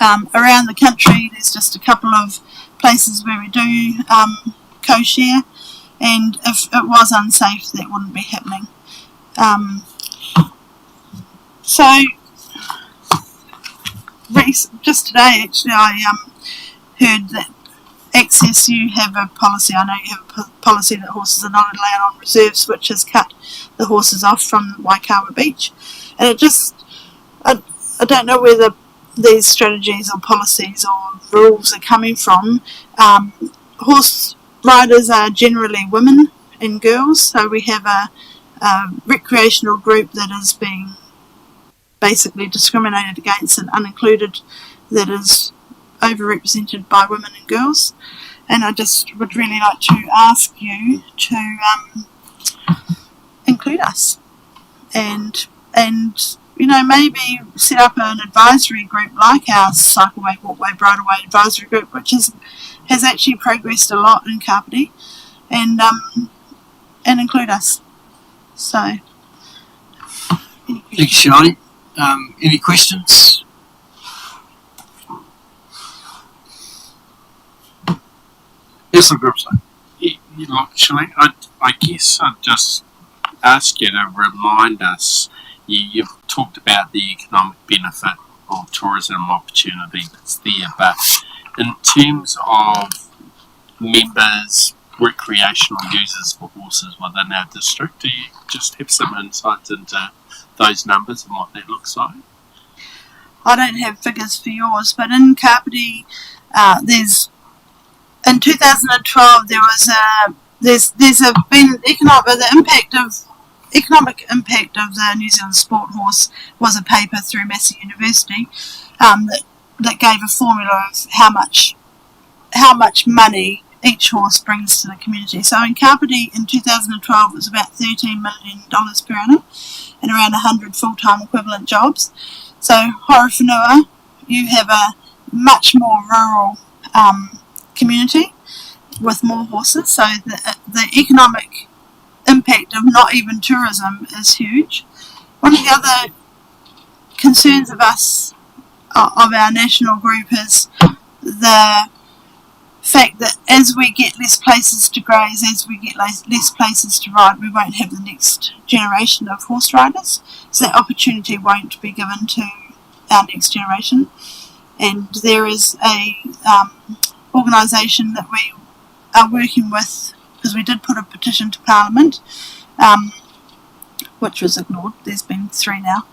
Around the country there's just a couple of places where we do co-share, and if it was unsafe that wouldn't be happening. So just today actually I heard that Access, you have a policy, I know you have a policy that horses are not allowed on reserves, which has cut the horses off from Waikawa Beach, and it just I don't know whether these strategies or policies or rules are coming from. Horse riders are generally women and girls, so we have a recreational group that is being basically discriminated against and unincluded, that is overrepresented by women and girls, and I just would really like to ask you to include us and you know, maybe set up an advisory group like our Cycleway, Walkway, Bridleway advisory group, which has actually progressed a lot in Kapiti, and include us. So, thank you, Shani. Any questions? Yes, of course. Shani, I guess I'd just ask you to remind us. You've talked about the economic benefit or tourism opportunity that's there, but in terms of members, recreational users for horses within our district, do you just have some insight into those numbers and what that looks like? I don't have figures for yours, but in Kapiti, in 2012 there's been economic impact of the New Zealand sport horse was a paper through Massey University that gave a formula of how much money each horse brings to the community. So in Kapiti in 2012 it was about $13 million per annum and around 100 full-time equivalent jobs. So Horowhenua, you have a much more rural community with more horses, so the economic impact of not even tourism is huge. One of the other concerns of us, of our national group, is the fact that as we get less places to graze, as we get less places to ride, we won't have the next generation of horse riders, so that opportunity won't be given to our next generation. And there is a organisation that we are working with, because we did put a petition to Parliament which was ignored. There's been 3 now.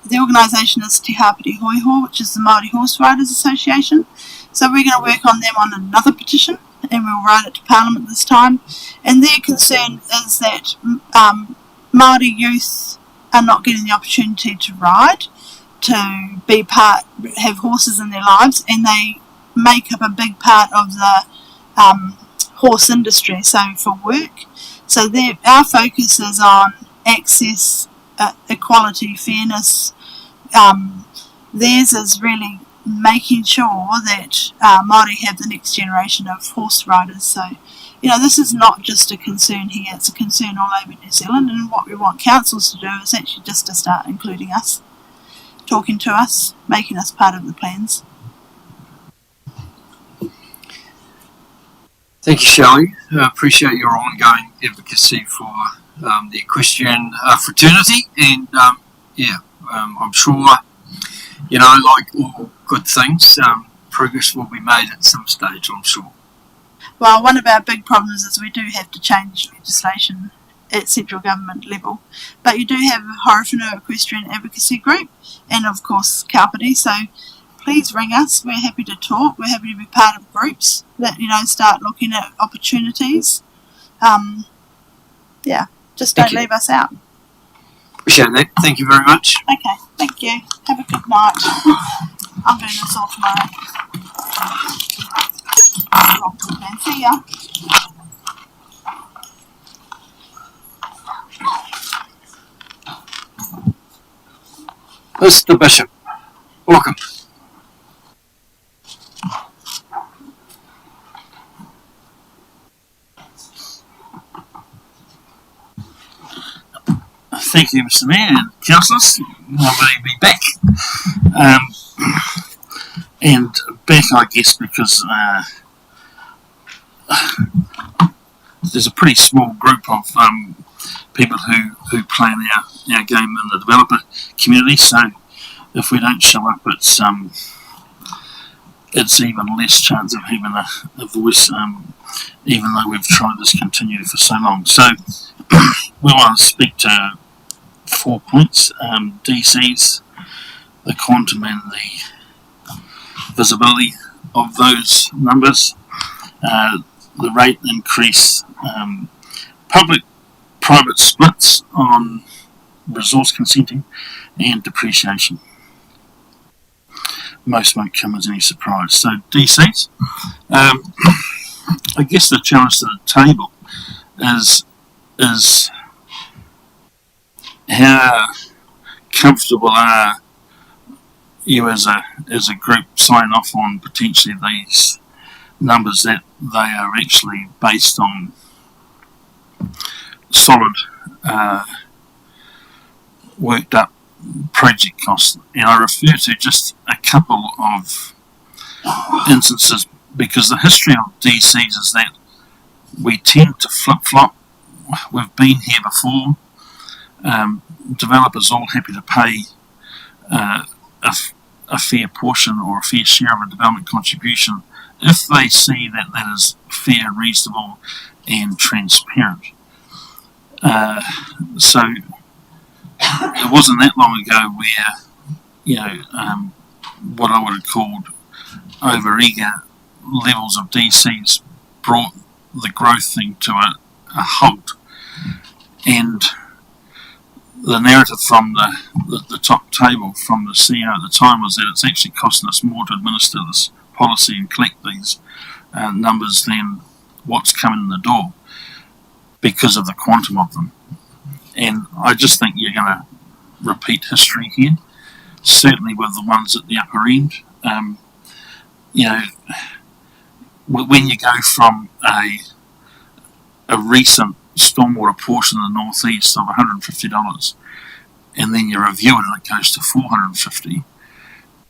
The organisation is Te Hapiti Hoiho, which is the Māori Horse Riders Association. So we're going to work on them on another petition, and we'll write it to Parliament this time. And their concern is that Māori youth are not getting the opportunity to ride, to be have horses in their lives, and they make up a big part of the horse industry, so for work. So our focus is on access, equality, fairness. Theirs is really making sure that Māori have the next generation of horse riders. So, this is not just a concern here, it's a concern all over New Zealand, and what we want councils to do is actually just to start including us, talking to us, making us part of the plans. Thank you, Shelley. I appreciate your ongoing advocacy for the equestrian fraternity, and I'm sure, like all good things, progress will be made at some stage, I'm sure. Well, one of our big problems is we do have to change legislation at central government level, but you do have a Horowhenua Equestrian Advocacy Group, and of course Kapiti, so please ring us. We're happy to talk. We're happy to be part of groups that, start looking at opportunities. Just don't leave us out. Appreciate that. Thank you very much. Okay, thank you. Have a good night. I'm doing this all tomorrow. See ya. Mr. Bishop, welcome. Thank you, Mr. Mayor and councillors. Lovely to be back. And back, I guess, because there's a pretty small group of people who play in our game in the developer community. So if we don't show up, it's even less chance of having a voice, even though we've tried this continually for so long. So we want to speak to 4 points: DCs, the quantum and the visibility of those numbers, the rate increase, public-private splits on resource consenting, and depreciation. Most won't come as any surprise. So DCs, I guess the challenge to the table is how comfortable are you as a group sign off on potentially these numbers, that they are actually based on solid worked up project costs. And I refer to just a couple of instances, because the history of DCs is that we tend to flip-flop. We've been here before. Developers all happy to pay a fair portion or a fair share of a development contribution if they see that that is fair, reasonable and transparent. So it wasn't that long ago where, what I would have called over-eager levels of DCs brought the growth thing to a halt. And the narrative from the top table from the CEO at the time was that it's actually costing us more to administer this policy and collect these numbers than what's coming in the door because of the quantum of them. And I just think you're going to repeat history here, certainly with the ones at the upper end. When you go from a recent stormwater portion in the northeast of $150, and then you review it and it goes to $450,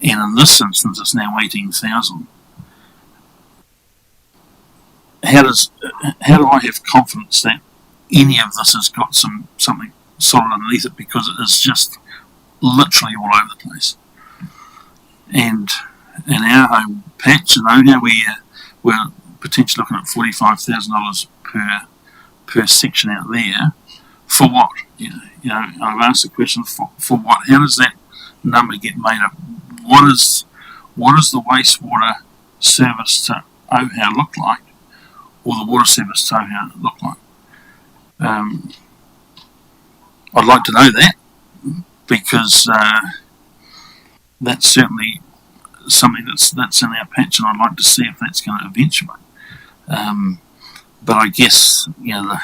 and in this instance it's now $18,000. How do I have confidence that any of this has got something solid underneath it, because it is just literally all over the place? And in our home patch in Horowhenua, we're potentially looking at $45,000 per section out there For what? You know, I've asked the question, for what? How does that number get made up? What is the wastewater service to Ohau look like, or the water service to Ohau look like? I'd like to know that, because that's certainly something that's in our patch, and I'd like to see if that's going to eventuate. But I guess, you know,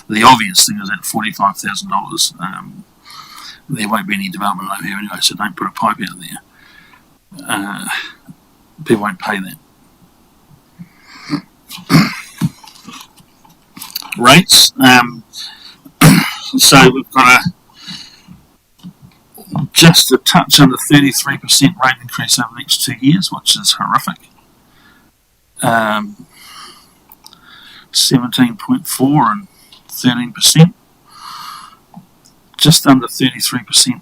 the obvious thing is that $45,000, there won't be any development over here anyway, so don't put a pipe out there. People won't pay that. Rates. So we've got just a touch under 33% rate increase over the next 2 years, which is horrific. 17.4 and 13%, just under 33%.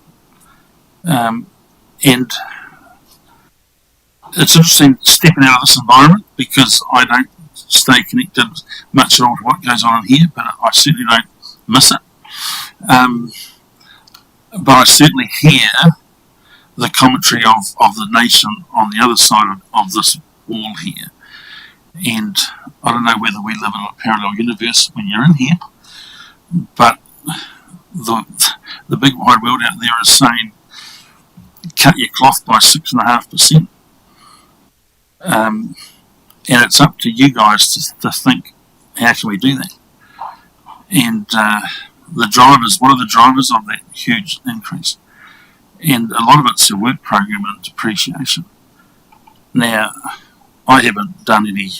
And it's interesting stepping out of this environment, because I don't stay connected much at all to what goes on in here, but I certainly don't miss it. But I certainly hear the commentary of the nation on the other side of this wall here. And I don't know whether we live in a parallel universe when you're in here, but the big wide world out there is saying, cut your cloth by 6.5%. And it's up to you guys to think, how can we do that? And the drivers, what are the drivers of that huge increase? And a lot of it's the work program and depreciation. Now, I haven't done any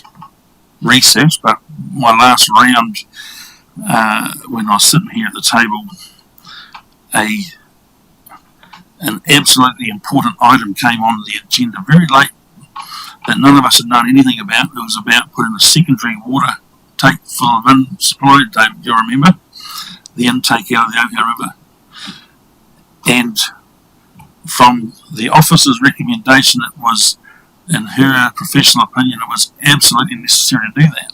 research, but my last round, when I was sitting here at the table, an absolutely important item came on the agenda very late that none of us had known anything about. It was about putting a secondary water take for the Vin supply. David, you remember? The intake out of the Ohau River. And from the officer's recommendation, it was, in her professional opinion, it was absolutely necessary to do that.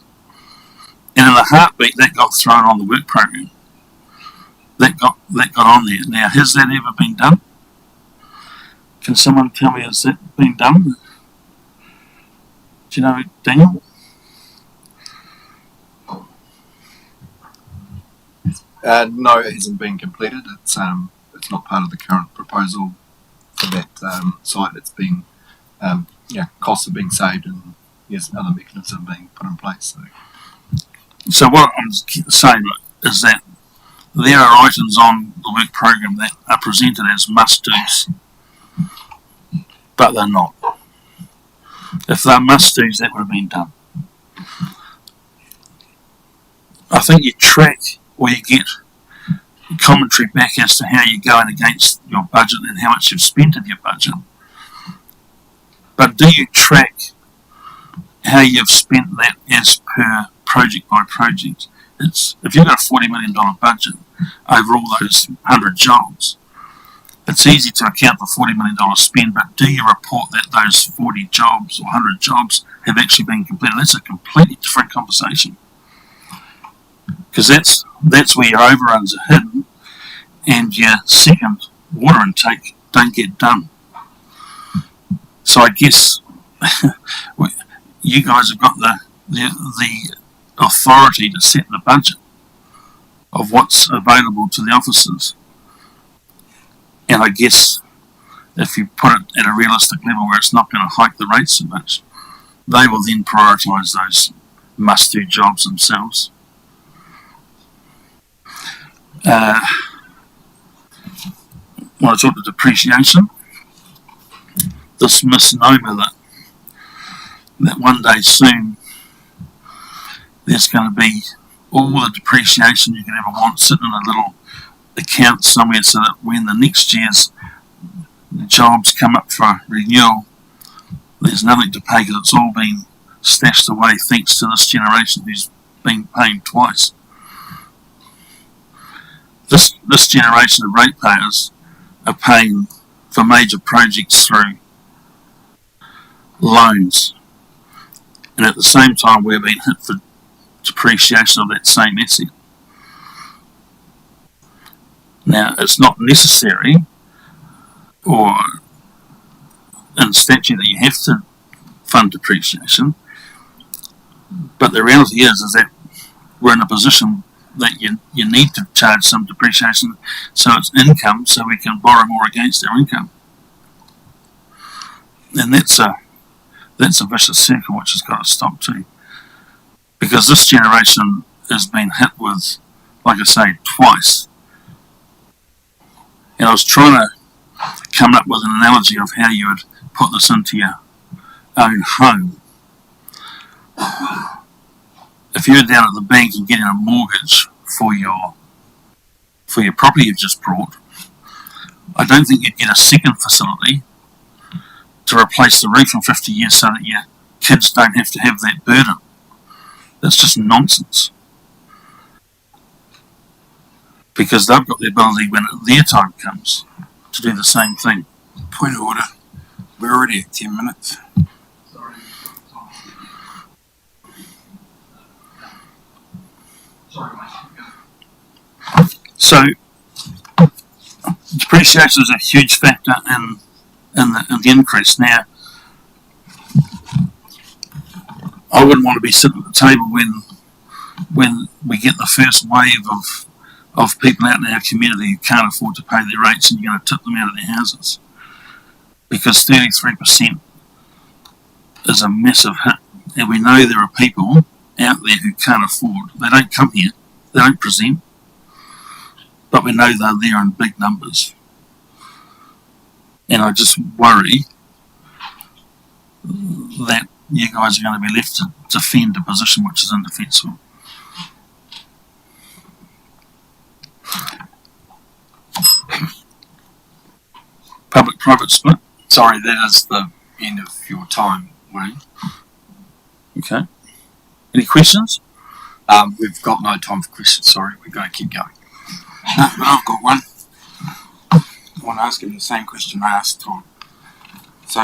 And in a heartbeat, that got thrown on the work program. That got on there. Now, has that ever been done? Can someone tell me, has that been done? Do you know, Daniel? No, it hasn't been completed. It's not part of the current proposal for that site. It's being, costs are being saved, and yes, another mechanism being put in place. So what I'm saying is that there are items on the work program that are presented as must-dos, but they're not. If they're must-dos, that would have been done. I think you track, or you get commentary back as to how you're going against your budget and how much you've spent in your budget. But do you track how you've spent that as per project by project? If you've got a $40 million budget over all those 100 jobs, it's easy to account for $40 million spend, but do you report that those 40 jobs or 100 jobs have actually been completed? That's a completely different conversation. Because that's where your overruns are hidden, and your second water intake don't get done. So I guess you guys have got the authority to set the budget of what's available to the officers. And I guess if you put it at a realistic level where it's not going to hike the rates so much, they will then prioritise those must-do jobs themselves. When I talk to depreciation, this misnomer that one day soon there's going to be all the depreciation you can ever want sitting in a little account somewhere, so that when the next year's jobs come up for renewal, there's nothing to pay because it's all been stashed away thanks to this generation who's been paying twice. This generation of ratepayers are paying for major projects through loans, and at the same time we're being hit for depreciation of that same asset. Now, it's not necessary or in statute that you have to fund depreciation, but the reality is that we're in a position that you need to charge some depreciation so it's income, so we can borrow more against our income. And that's a vicious circle which has got to stop too. Because this generation has been hit with, like I say, twice. And I was trying to come up with an analogy of how you would put this into your own home. If you're down at the bank and getting a mortgage for your property you've just bought, I don't think you'd get a second facility to replace the roof in 50 years so that your kids don't have to have that burden. That's just nonsense. Because they've got the ability when their time comes to do the same thing. Point of order. We're already at 10 minutes. So, depreciation is a huge factor in the increase. Now, I wouldn't want to be sitting at the table when we get the first wave of people out in our community who can't afford to pay their rates and you're going to tip them out of their houses. Because 33% is a massive hit. And we know there are people out there who can't afford. They don't come here. They don't present. But we know they're there in big numbers. And I just worry that you guys are going to be left to defend a position which is indefensible. Public-private split. Sorry, that is the end of your time, Wayne. Okay. Any questions? We've got no time for questions, sorry. We're going to keep going. No, but I've got one. I want to ask him the same question I asked Todd. So,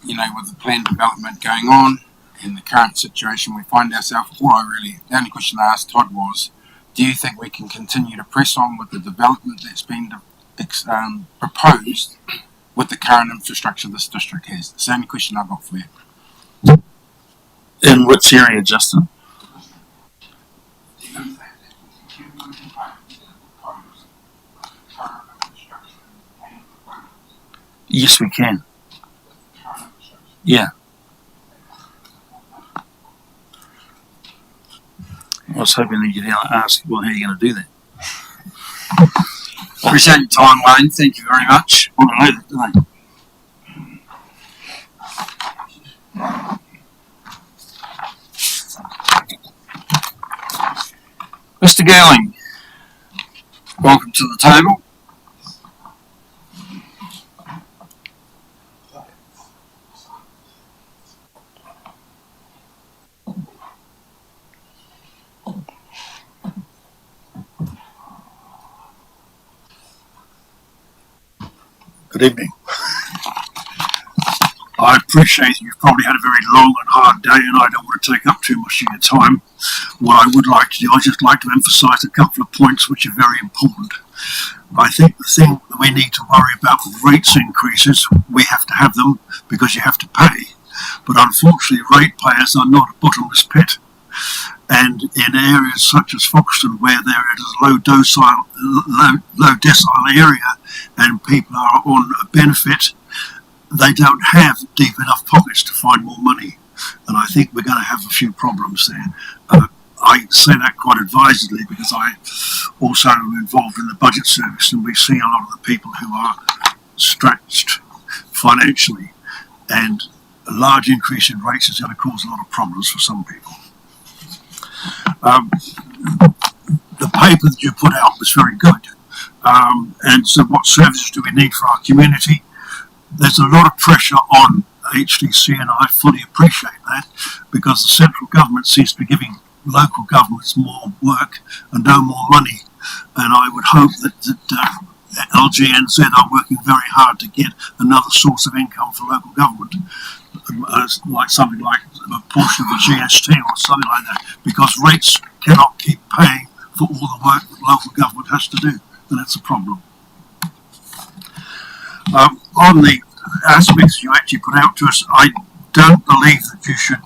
you know, with the planned development going on, in the current situation we find ourselves, the only question I asked Todd was, do you think we can continue to press on with the development that's been proposed with the current infrastructure this district has? That's the only question I've got for you. In which area, Justin? Yes, we can. Yeah. I was hoping that you'd ask, well, how are you going to do that? Appreciate your time, Wayne. Thank you very much. I don't know that, do they? Mr. Gerling, welcome to the table. Good evening. I appreciate you've probably had a very long and hard day and I don't want to take up too much of your time. What I would like to do, I'd just like to emphasise a couple of points which are very important. I think the thing that we need to worry about with rates increases, we have to have them because you have to pay. But unfortunately, ratepayers are not a bottomless pit. And in areas such as Foxton, where there is a low decile area and people are on a benefit, they don't have deep enough pockets to find more money. And I think we're going to have a few problems there. I say that quite advisedly because I also am involved in the budget service and we see a lot of the people who are stretched financially, and a large increase in rates is going to cause a lot of problems for some people. The paper that you put out was very good. And so what services do we need for our community? There's a lot of pressure on HDC and I fully appreciate that because the central government seems to be giving local governments more work and no more money. And I would hope that LGNZ are working very hard to get another source of income for local government, like something like a portion of the GST or something like that, because rates cannot keep paying for all the work that local government has to do, and that's a problem. On the aspects you actually put out to us, I don't believe that you should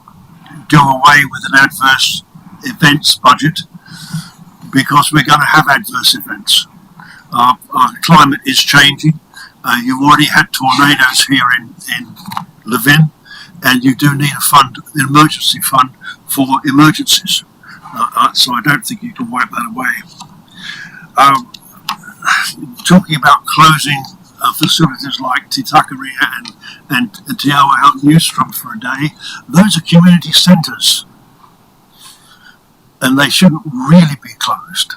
do away with an adverse events budget, because we're going to have adverse events. Our climate is changing. You've already had tornadoes here in Levin, and you do need an emergency fund for emergencies. So I don't think you can wipe that away. Talking about closing facilities like Te Takari and Te Awa out in Newstrom for a day, those are community centres, and they shouldn't really be closed.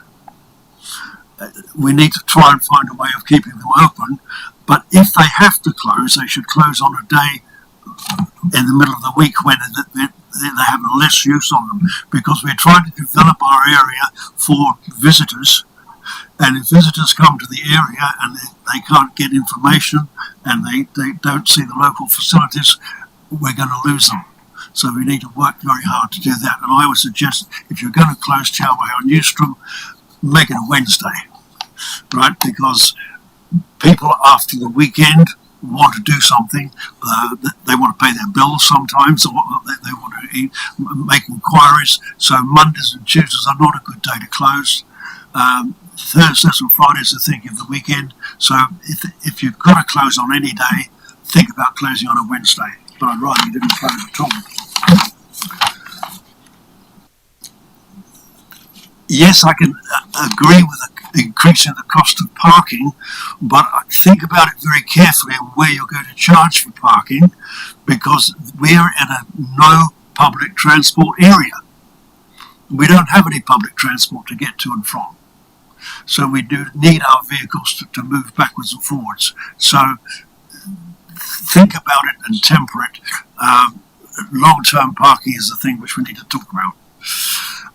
We need to try and find a way of keeping them open, but if they have to close, they should close on a day in the middle of the week when they have less use on them, because we're trying to develop our area for visitors, and if visitors come to the area and they can't get information and they don't see the local facilities, we're going to lose them. So we need to work very hard to do that, and I would suggest if you're going to close Te Awa and Newstrom, make it a Wednesday, right? Because people after the weekend want to do something. They want to pay their bills sometimes, or they want to make inquiries. So Mondays and Tuesdays are not a good day to close. Thursdays and Fridays are thinking of the weekend. So if you've got to close on any day, think about closing on a Wednesday. But I'd rather you didn't close at all. Yes, I can agree with increasing the cost of parking, but think about it very carefully on where you're going to charge for parking, because we're in a no public transport area. We don't have any public transport to get to and from. So we do need our vehicles to move backwards and forwards. So think about it and temper it. Long-term parking is the thing which we need to talk about.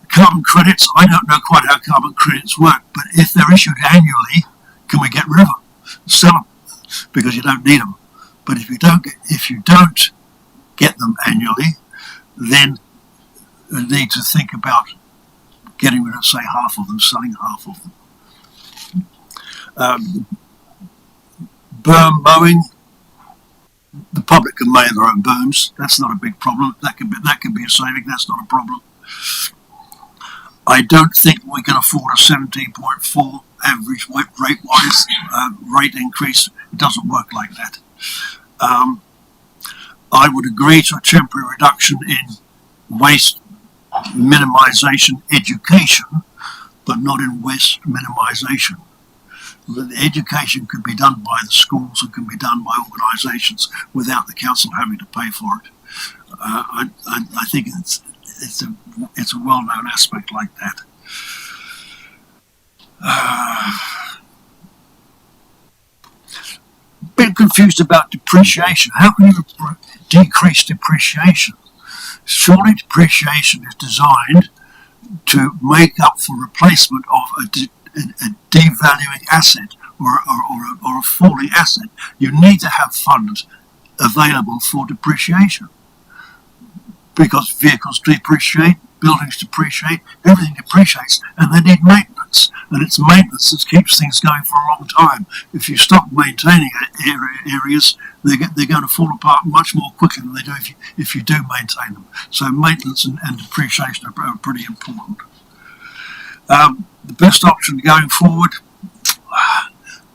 Carbon credits, I don't know quite how carbon credits work, but if they're issued annually, can we get rid of them? Sell them, because you don't need them. But if you don't get them annually, then you need to think about getting rid of, say, half of them, selling half of them. Berm mowing, the public can mow their own berms. That's not a big problem. That can be a saving. That's not a problem. I don't think we can afford a 17.4 average rate-wise rate increase. It doesn't work like that. I would agree to a temporary reduction in waste minimisation education, but not in waste minimisation. The education can be done by the schools and can be done by organisations without the council having to pay for it. I think it's a well-known aspect like that. Bit confused about depreciation. How can you decrease depreciation? Surely depreciation is designed to make up for replacement of a devaluing asset or a falling asset. You need to have funds available for depreciation, because vehicles depreciate, buildings depreciate, everything depreciates, and they need maintenance. And it's maintenance that keeps things going for a long time. If you stop maintaining areas, they're going to fall apart much more quickly than they do if you do maintain them. So maintenance and depreciation are pretty important. The best option going forward,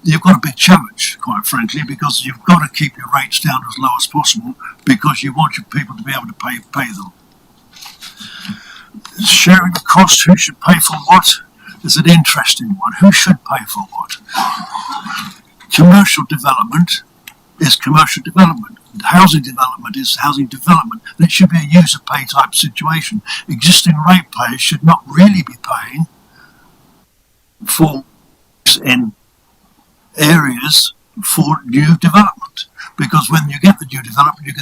you've got a big challenge, quite frankly, because you've got to keep your rates down as low as possible, because you want your people to be able to pay them. Sharing the cost, who should pay for what, is an interesting one. Who should pay for what? Commercial development is commercial development. Housing development is housing development. And it should be a user pay type situation. Existing ratepayers should not really be paying for in areas for new development, because when you get the new development, you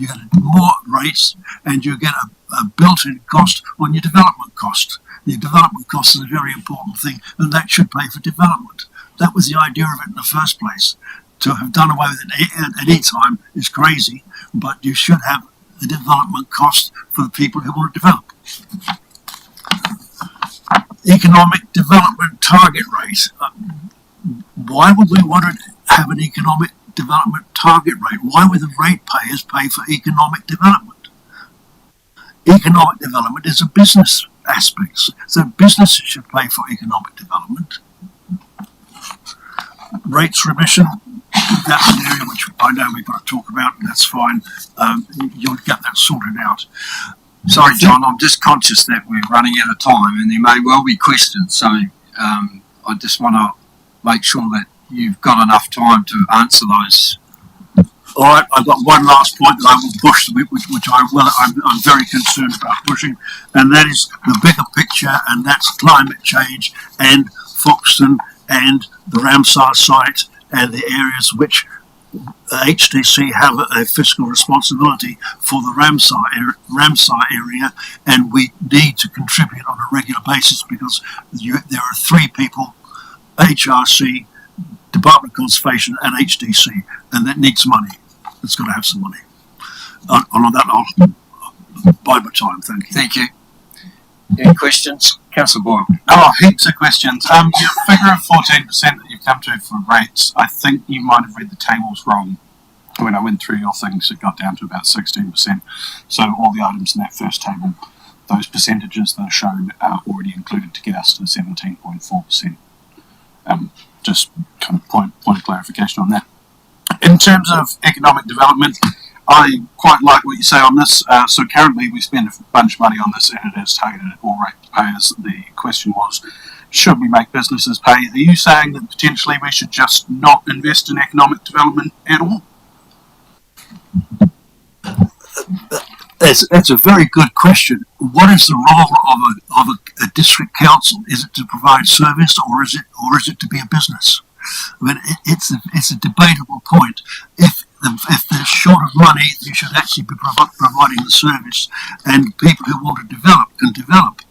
get more rates, and you get a built-in cost on your development cost. The development cost is a very important thing, and that should pay for development. That was the idea of it in the first place. To have done away with it at any time is crazy, but you should have the development cost for the people who want to develop. Economic development target rate. Why would we want to have an economic development target rate? Why would the ratepayers pay for economic development? Economic development is a business aspect, so businesses should pay for economic development. Rates remission, that's an area which I know we've got to talk about, and that's fine. You'll get that sorted out. Sorry, John, I'm just conscious that we're running out of time and there may well be questions, so I just want to make sure that you've got enough time to answer those. All right, I've got one last point that I will push, which I'm very concerned about pushing, and that is the bigger picture, and that's climate change and Foxton and the Ramsar site and the areas which HDC have a fiscal responsibility for the Ramsar area, and we need to contribute on a regular basis because there are three people, HRC, Department of Conservation and HDC, and that needs money. It's got to have some money. On that, I'll buy my time. Thank you. Thank you. Any questions? Councillor Boyle. Oh, heaps of questions. Your figure of 14% that you've come to for rates, I think you might have read the tables wrong. When I went through your things, it got down to about 16%. So all the items in that first table, those percentages that are shown are already included to get us to the 17.4%. Just kind of point of clarification on that. In terms of economic development, I quite like what you say on this. So currently we spend a bunch of money on this and it is targeted at all ratepayers. The question was, should we make businesses pay? Are you saying that potentially we should just not invest in economic development at all? That's a very good question. What is the role of a district council? Is it to provide service, or is it to be a business? I mean, it's a debatable point. If they're short of money, they should actually be providing the service, and people who want to develop can develop.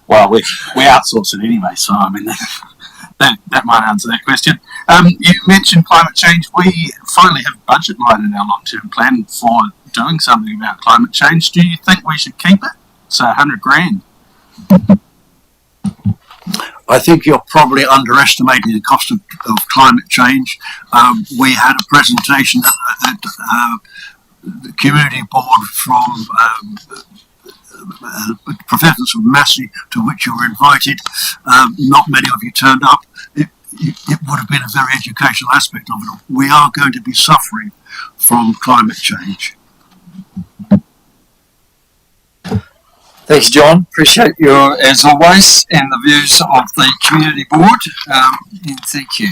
Well, we outsource it anyway, so I mean that might answer that question. You mentioned climate change. We finally have a budget line in our long-term plan for doing something about climate change. Do you think we should keep it? It's $100,000. I think you're probably underestimating the cost of climate change. We had a presentation at the community board from professors from Massey, to which you were invited. Not many of you turned up. It would have been a very educational aspect of it. We are going to be suffering from climate change. Thanks, John. Appreciate your, as always, and the views of the community board. And thank you.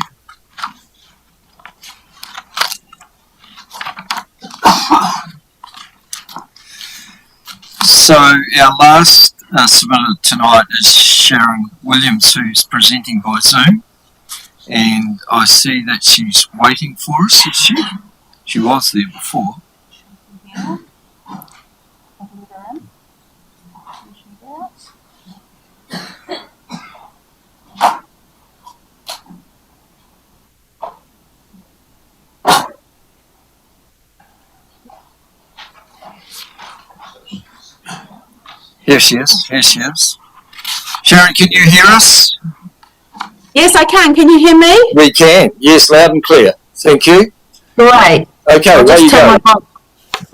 So our last submitted tonight is Sharon Williams, who's presenting by Zoom, and I see that she's waiting for us. Is she? She was there before. Yeah. Here she is. Here she is. Sharon, can you hear us? Yes, I can. Can you hear me? We can. Yes, loud and clear. Thank you. Great. Okay, I'll there you just turn go. my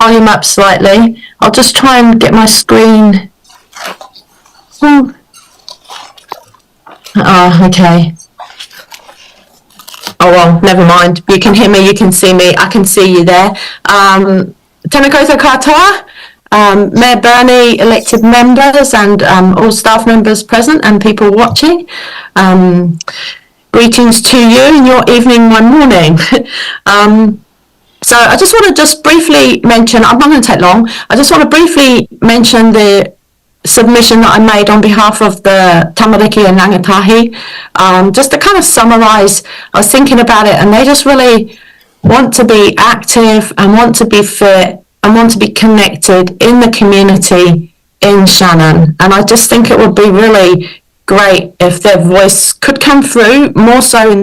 volume up slightly. I'll just try and get my screen. Oh, okay. Oh well, never mind. You can hear me, you can see me, I can see you there. Tēnā koutou katoa, Mayor Burney, elected members and all staff members present and people watching. Greetings to you in your evening, my morning. So I just want to briefly mention, I'm not going to take long, I just want to briefly mention the submission that I made on behalf of the Tamariki and Rangatahi. Just to kind of summarise, I was thinking about it and they just really want to be active and want to be fit and want to be connected in the community in Shannon. And I just think it would be really great if their voice could come through more so in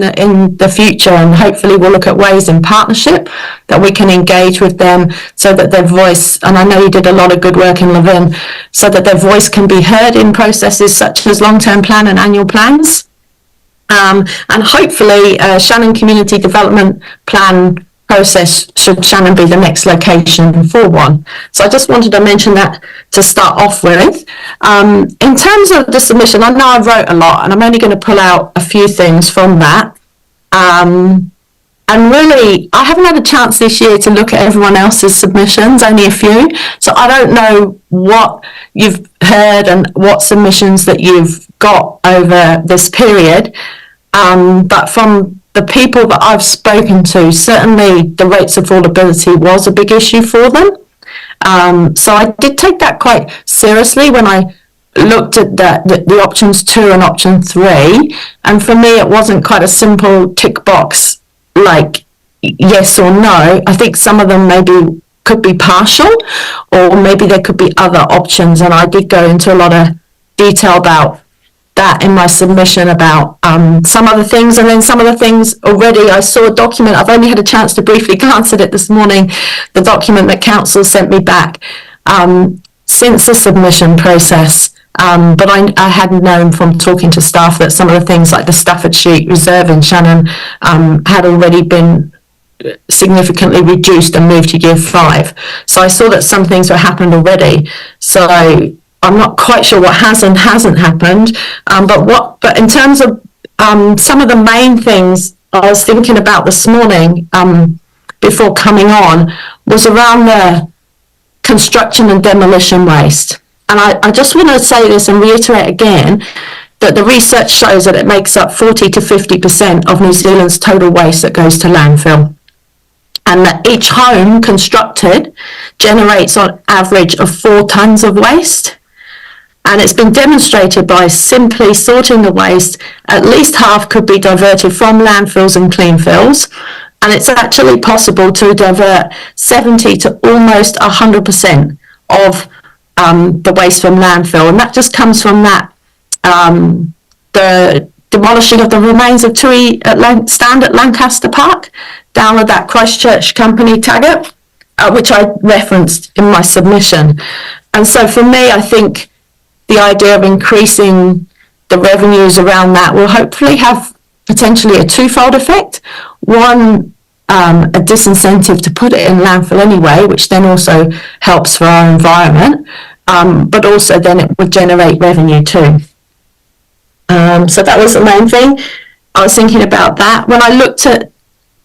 the future, and hopefully we'll look at ways in partnership that we can engage with them so that their voice, and I know you did a lot of good work in Levin, so that their voice can be heard in processes such as long-term plan and annual plans. And hopefully Shannon Community Development Plan process should Shannon be the next location for one. So I just wanted to mention that to start off with. In terms of the submission, I know I wrote a lot and I'm only going to pull out a few things from that. And really, I haven't had a chance this year to look at everyone else's submissions, only a few. So I don't know what you've heard and what submissions that you've got over this period. But from the people that I've spoken to, certainly the rates of affordability was a big issue for them. So I did take that quite seriously when I looked at the options 2 and option 3. And for me, it wasn't quite a simple tick box like yes or no. I think some of them maybe could be partial, or maybe there could be other options. And I did go into a lot of detail about that in my submission about some other things, and then some of the things already I saw a document. I've only had a chance to briefly glance at it this morning, the document that council sent me back since the submission process. But I had known from talking to staff that some of the things like the Staffordshire Reserve in Shannon had already been significantly reduced and moved to year 5. So I saw that some things were happened already. So I'm not quite sure what has and hasn't happened. But in terms of some of the main things I was thinking about this morning before coming on was around the construction and demolition waste. And I just want to say this and reiterate again that the research shows that it makes up 40 to 50% of New Zealand's total waste that goes to landfill. And that each home constructed generates on average of 4 tonnes of waste. And it's been demonstrated by simply sorting the waste, at least half could be diverted from landfills and clean fills. And it's actually possible to divert 70 to almost 100% of the waste from landfill, and that just comes from that the demolishing of the remains of Tui stand at Lancaster Park down at that Christchurch company Taggart, which I referenced in my submission. And so for me, I think the idea of increasing the revenues around that will hopefully have potentially a twofold effect. One, a disincentive to put it in landfill anyway, which then also helps for our environment, but also then it would generate revenue too. So that was the main thing. I was thinking about that. When I looked at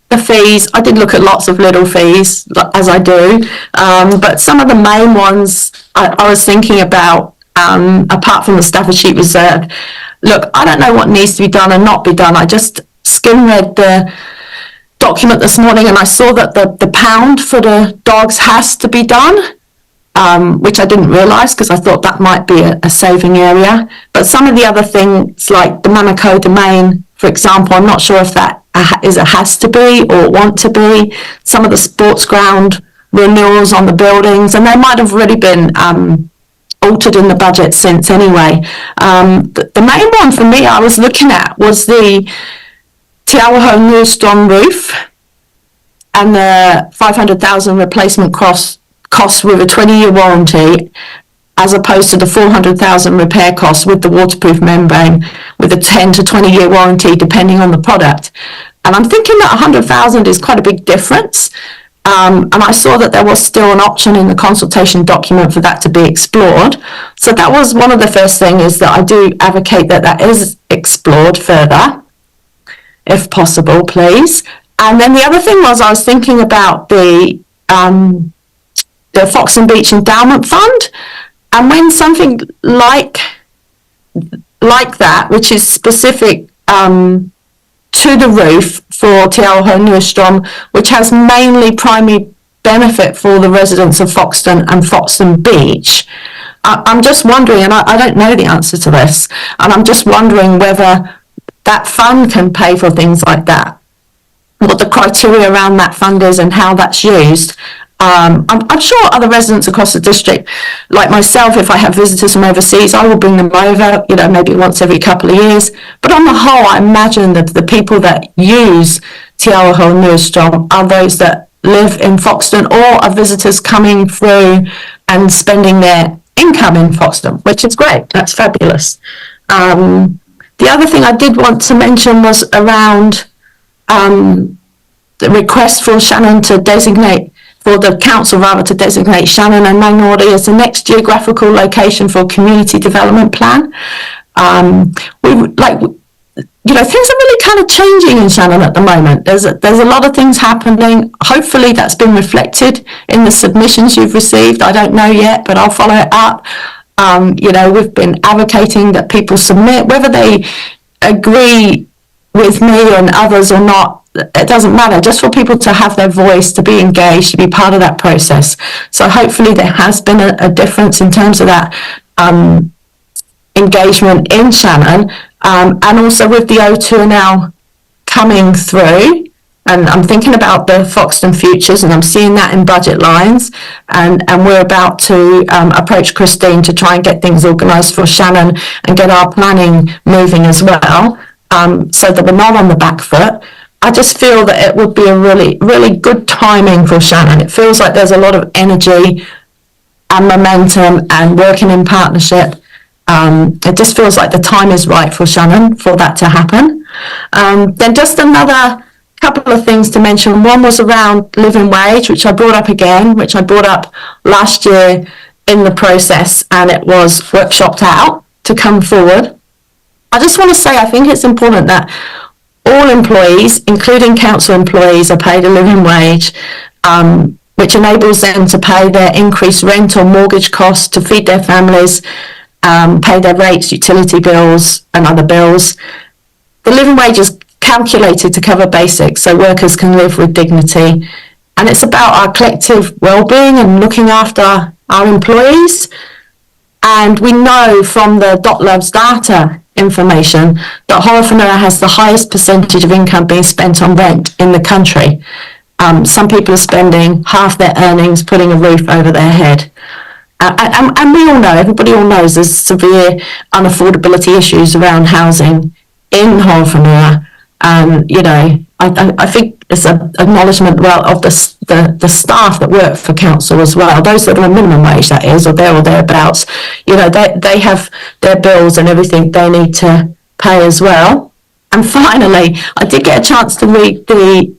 the fees, I did look at lots of little fees, as I do, but some of the main ones I was thinking about, apart from the Staffordshire Reserve. Look, I don't know what needs to be done and not be done. I just skim read the document this morning and I saw that the pound for the dogs has to be done, which I didn't realise because I thought that might be a saving area. But some of the other things like the Manukau domain, for example, I'm not sure if that is a has to be or want to be. Some of the sports ground renewals on the buildings, and they might have already been altered in the budget since anyway. The main one for me I was looking at was the Te Horowhenua Storm roof and the 500,000 replacement cost with a 20-year warranty, as opposed to the 400,000 repair costs with the waterproof membrane with a 10 to 20-year warranty depending on the product. And I'm thinking that 100,000 is quite a big difference. And I saw that there was still an option in the consultation document for that to be explored. So that was one of the first things, is that I do advocate that that is explored further, if possible, please. And then the other thing was I was thinking about the Foxton Beach Endowment Fund. And when something like that, which is specific to the roof for Te Horowhenua Storm, which has mainly primary benefit for the residents of Foxton and Foxton Beach, I'm just wondering, and I don't know the answer to this, and I'm just wondering whether that fund can pay for things like that, what the criteria around that fund is and how that's used. I'm sure other residents across the district, like myself, if I have visitors from overseas, I will bring them over, maybe once every couple of years. But on the whole, I imagine that the people that use Te Horowhenua Storm are those that live in Foxton or are visitors coming through and spending their income in Foxton, which is great. That's fabulous. The The other thing I did want to mention was around the request for Shannon to designate, for the council rather, to designate Shannon and Mangori as the next geographical location for community development plan. Things are really kind of changing in Shannon at the moment. There's a lot of things happening. Hopefully that's been reflected in the submissions you've received. I don't know yet, but I'll follow it up. We've been advocating that people submit, whether they agree with me and others or not, it doesn't matter, just for people to have their voice, to be engaged, to be part of that process. So hopefully there has been a difference in terms of that engagement in Shannon, and also with the O2 now coming through, and I'm thinking about the Foxton Futures, and I'm seeing that in budget lines, and we're about to approach Christine to try and get things organised for Shannon and get our planning moving as well, so that we're not on the back foot. I just feel that it would be a really, really good timing for Shannon. It feels like there's a lot of energy and momentum and working in partnership. It just feels like the time is right for Shannon for that to happen. Then just another couple of things to mention. One was around living wage, which I brought up again, which I brought up last year in the process, and it was workshopped out to come forward. I just want to say I think it's important that all employees, including council employees, are paid a living wage, which enables them to pay their increased rent or mortgage costs, to feed their families, pay their rates, utility bills and other bills. The living wage is calculated to cover basics so workers can live with dignity, and it's about our collective well-being and looking after our employees. And we know from the .loves data information that Horowhenua has the highest percentage of income being spent on rent in the country. Some people are spending half their earnings putting a roof over their head. And we all know, everybody all knows, there's severe unaffordability issues around housing in Horowhenua. I think it's an acknowledgement of the staff that work for council as well, those that are on minimum wage, that is, or there or thereabouts. They have their bills and everything they need to pay as well. And finally, I did get a chance to read the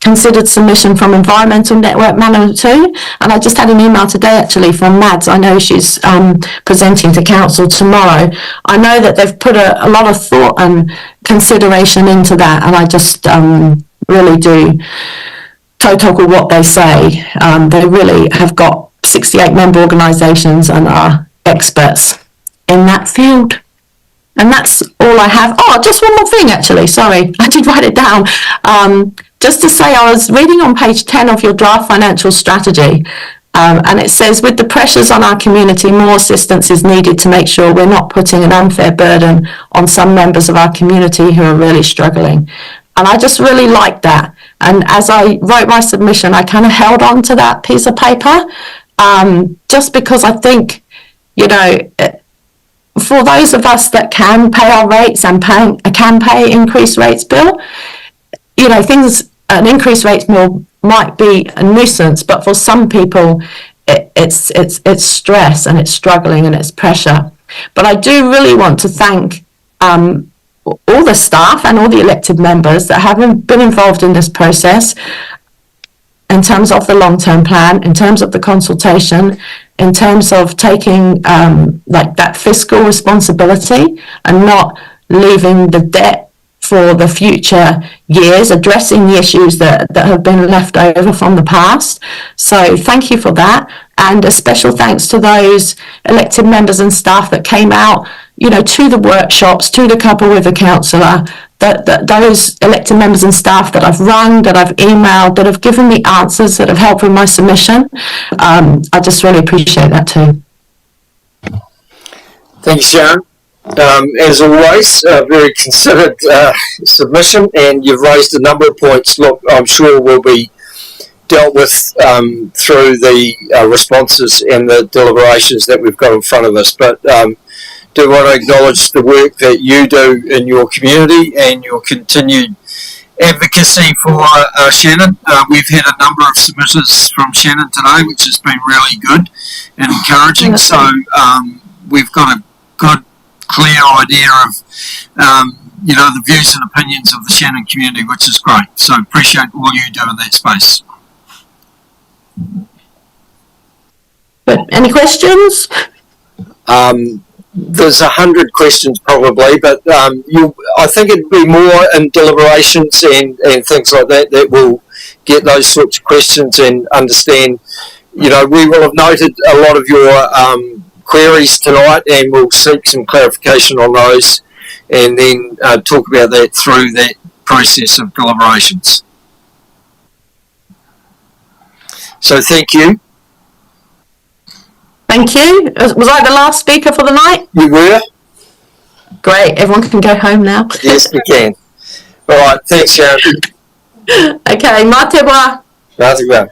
considered submission from Environmental Network Manawatu, and I just had an email today actually from Mads. I know she's presenting to council tomorrow. I know that they've put a lot of thought and consideration into that, and I just really do tautoko what they say. They really have got 68 member organisations and are experts in that field. And that's all I have. Oh, just one more thing actually, sorry, I did write it down. Just to say, I was reading on page 10 of your draft financial strategy, and it says, with the pressures on our community, more assistance is needed to make sure we're not putting an unfair burden on some members of our community who are really struggling. And I just really liked that. And as I wrote my submission, I kind of held on to that piece of paper, just because I think, for those of us that can pay our rates and can pay increased rates bill, an increased rates bill might be a nuisance, but for some people it's stress and it's struggling and it's pressure. But I do really want to thank all the staff and all the elected members that have been involved in this process, in terms of the long-term plan, in terms of the consultation, in terms of taking that fiscal responsibility and not leaving the debt for the future years, addressing the issues that have been left over from the past. So thank you for that. And a special thanks to those elected members and staff that came out, to the workshops, to the couple with the councillor, those elected members and staff that I've rung, that I've emailed, that have given me answers, that have helped with my submission. I just really appreciate that too. Thank you, Sharon. As always, very considered submission, and you've raised a number of points. Look, I'm sure will be dealt with through the responses and the deliberations that we've got in front of us. But do want to acknowledge the work that you do in your community and your continued advocacy for Shannon. We've had a number of submissions from Shannon today, which has been really good and encouraging. So we've got a good clear idea of, the views and opinions of the Shannon community, which is great. So appreciate all you do in that space. Good. Any questions? There's 100 questions probably, but I think it'd be more in deliberations and things like that will get those sorts of questions and understand. We will have noted a lot of your queries tonight, and we'll seek some clarification on those, and then talk about that through that process of deliberations. So thank you. Thank you. Was I the last speaker for the night? You were. Great. Everyone can go home now. Yes, we can. All right. Thanks, Sharon. Okay. Mā te wā. Mā te wā.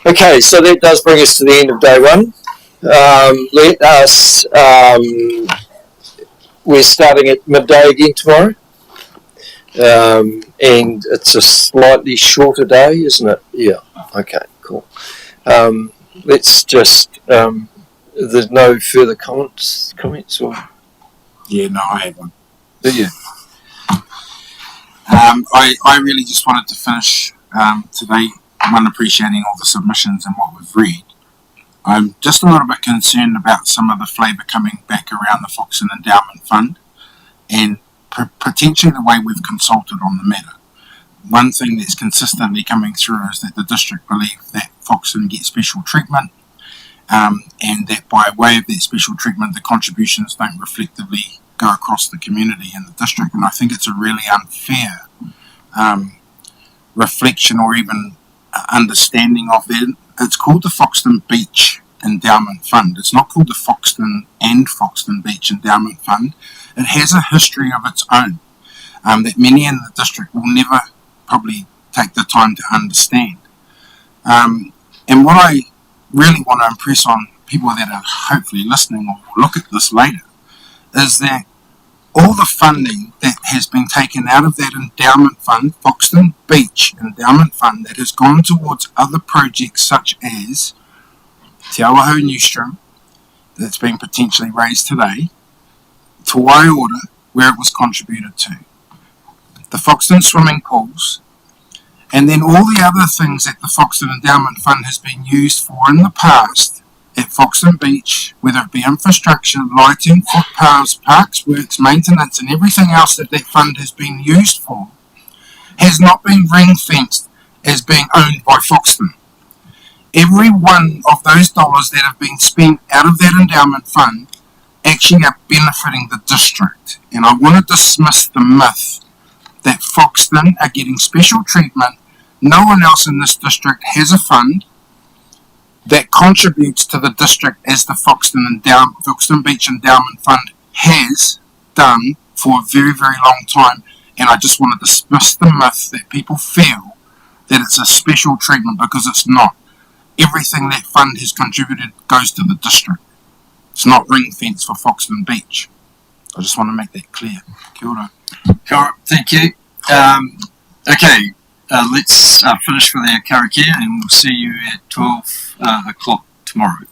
Okay, so that does bring us to the end of day one. Let us. We're starting at midday again tomorrow. And it's a slightly shorter day, isn't it? Yeah. Okay, cool. Let's just, there's no further comments or? Yeah, no, I have one. Do you? I really just wanted to finish today, one, appreciating all the submissions and what we've read. I'm just a little bit concerned about some of the flavour coming back around the Foxton Endowment Fund and potentially the way we've consulted on the matter. One thing that's consistently coming through is that the district believe that Foxton gets special treatment, and that by way of that special treatment, the contributions don't reflectively go across the community and the district. And I think it's a really unfair reflection or even understanding of that. It's called the Foxton Beach Endowment Fund. It's not called the Foxton and Foxton Beach Endowment Fund. It has a history of its own that many in the district will never probably take the time to understand. And what I really want to impress on people that are hopefully listening or will look at this later is that all the funding that has been taken out of that endowment fund, Foxton Beach Endowment Fund, that has gone towards other projects such as Te Awaho Newstrom, that's been potentially raised today, to Waiora, where it was contributed to, the Foxton swimming pools, and then all the other things that the Foxton Endowment Fund has been used for in the past at Foxton Beach, whether it be infrastructure, lighting, footpaths, parks, works, maintenance, and everything else that that fund has been used for, has not been ring-fenced as being owned by Foxton. Every one of those dollars that have been spent out of that endowment fund actually are benefiting the district. And I want to dismiss the myth that Foxton are getting special treatment. No one else in this district has a fund that contributes to the district as the Foxton Beach Endowment Fund has done for a very, very long time. And I just want to dismiss the myth that people feel that it's a special treatment, because it's not. Everything that fund has contributed goes to the district. It's not ring fence for Foxton Beach. I just want to make that clear. Kia ora. Thank you. Okay, let's finish with our karakia, and we'll see you at 12 o'clock tomorrow.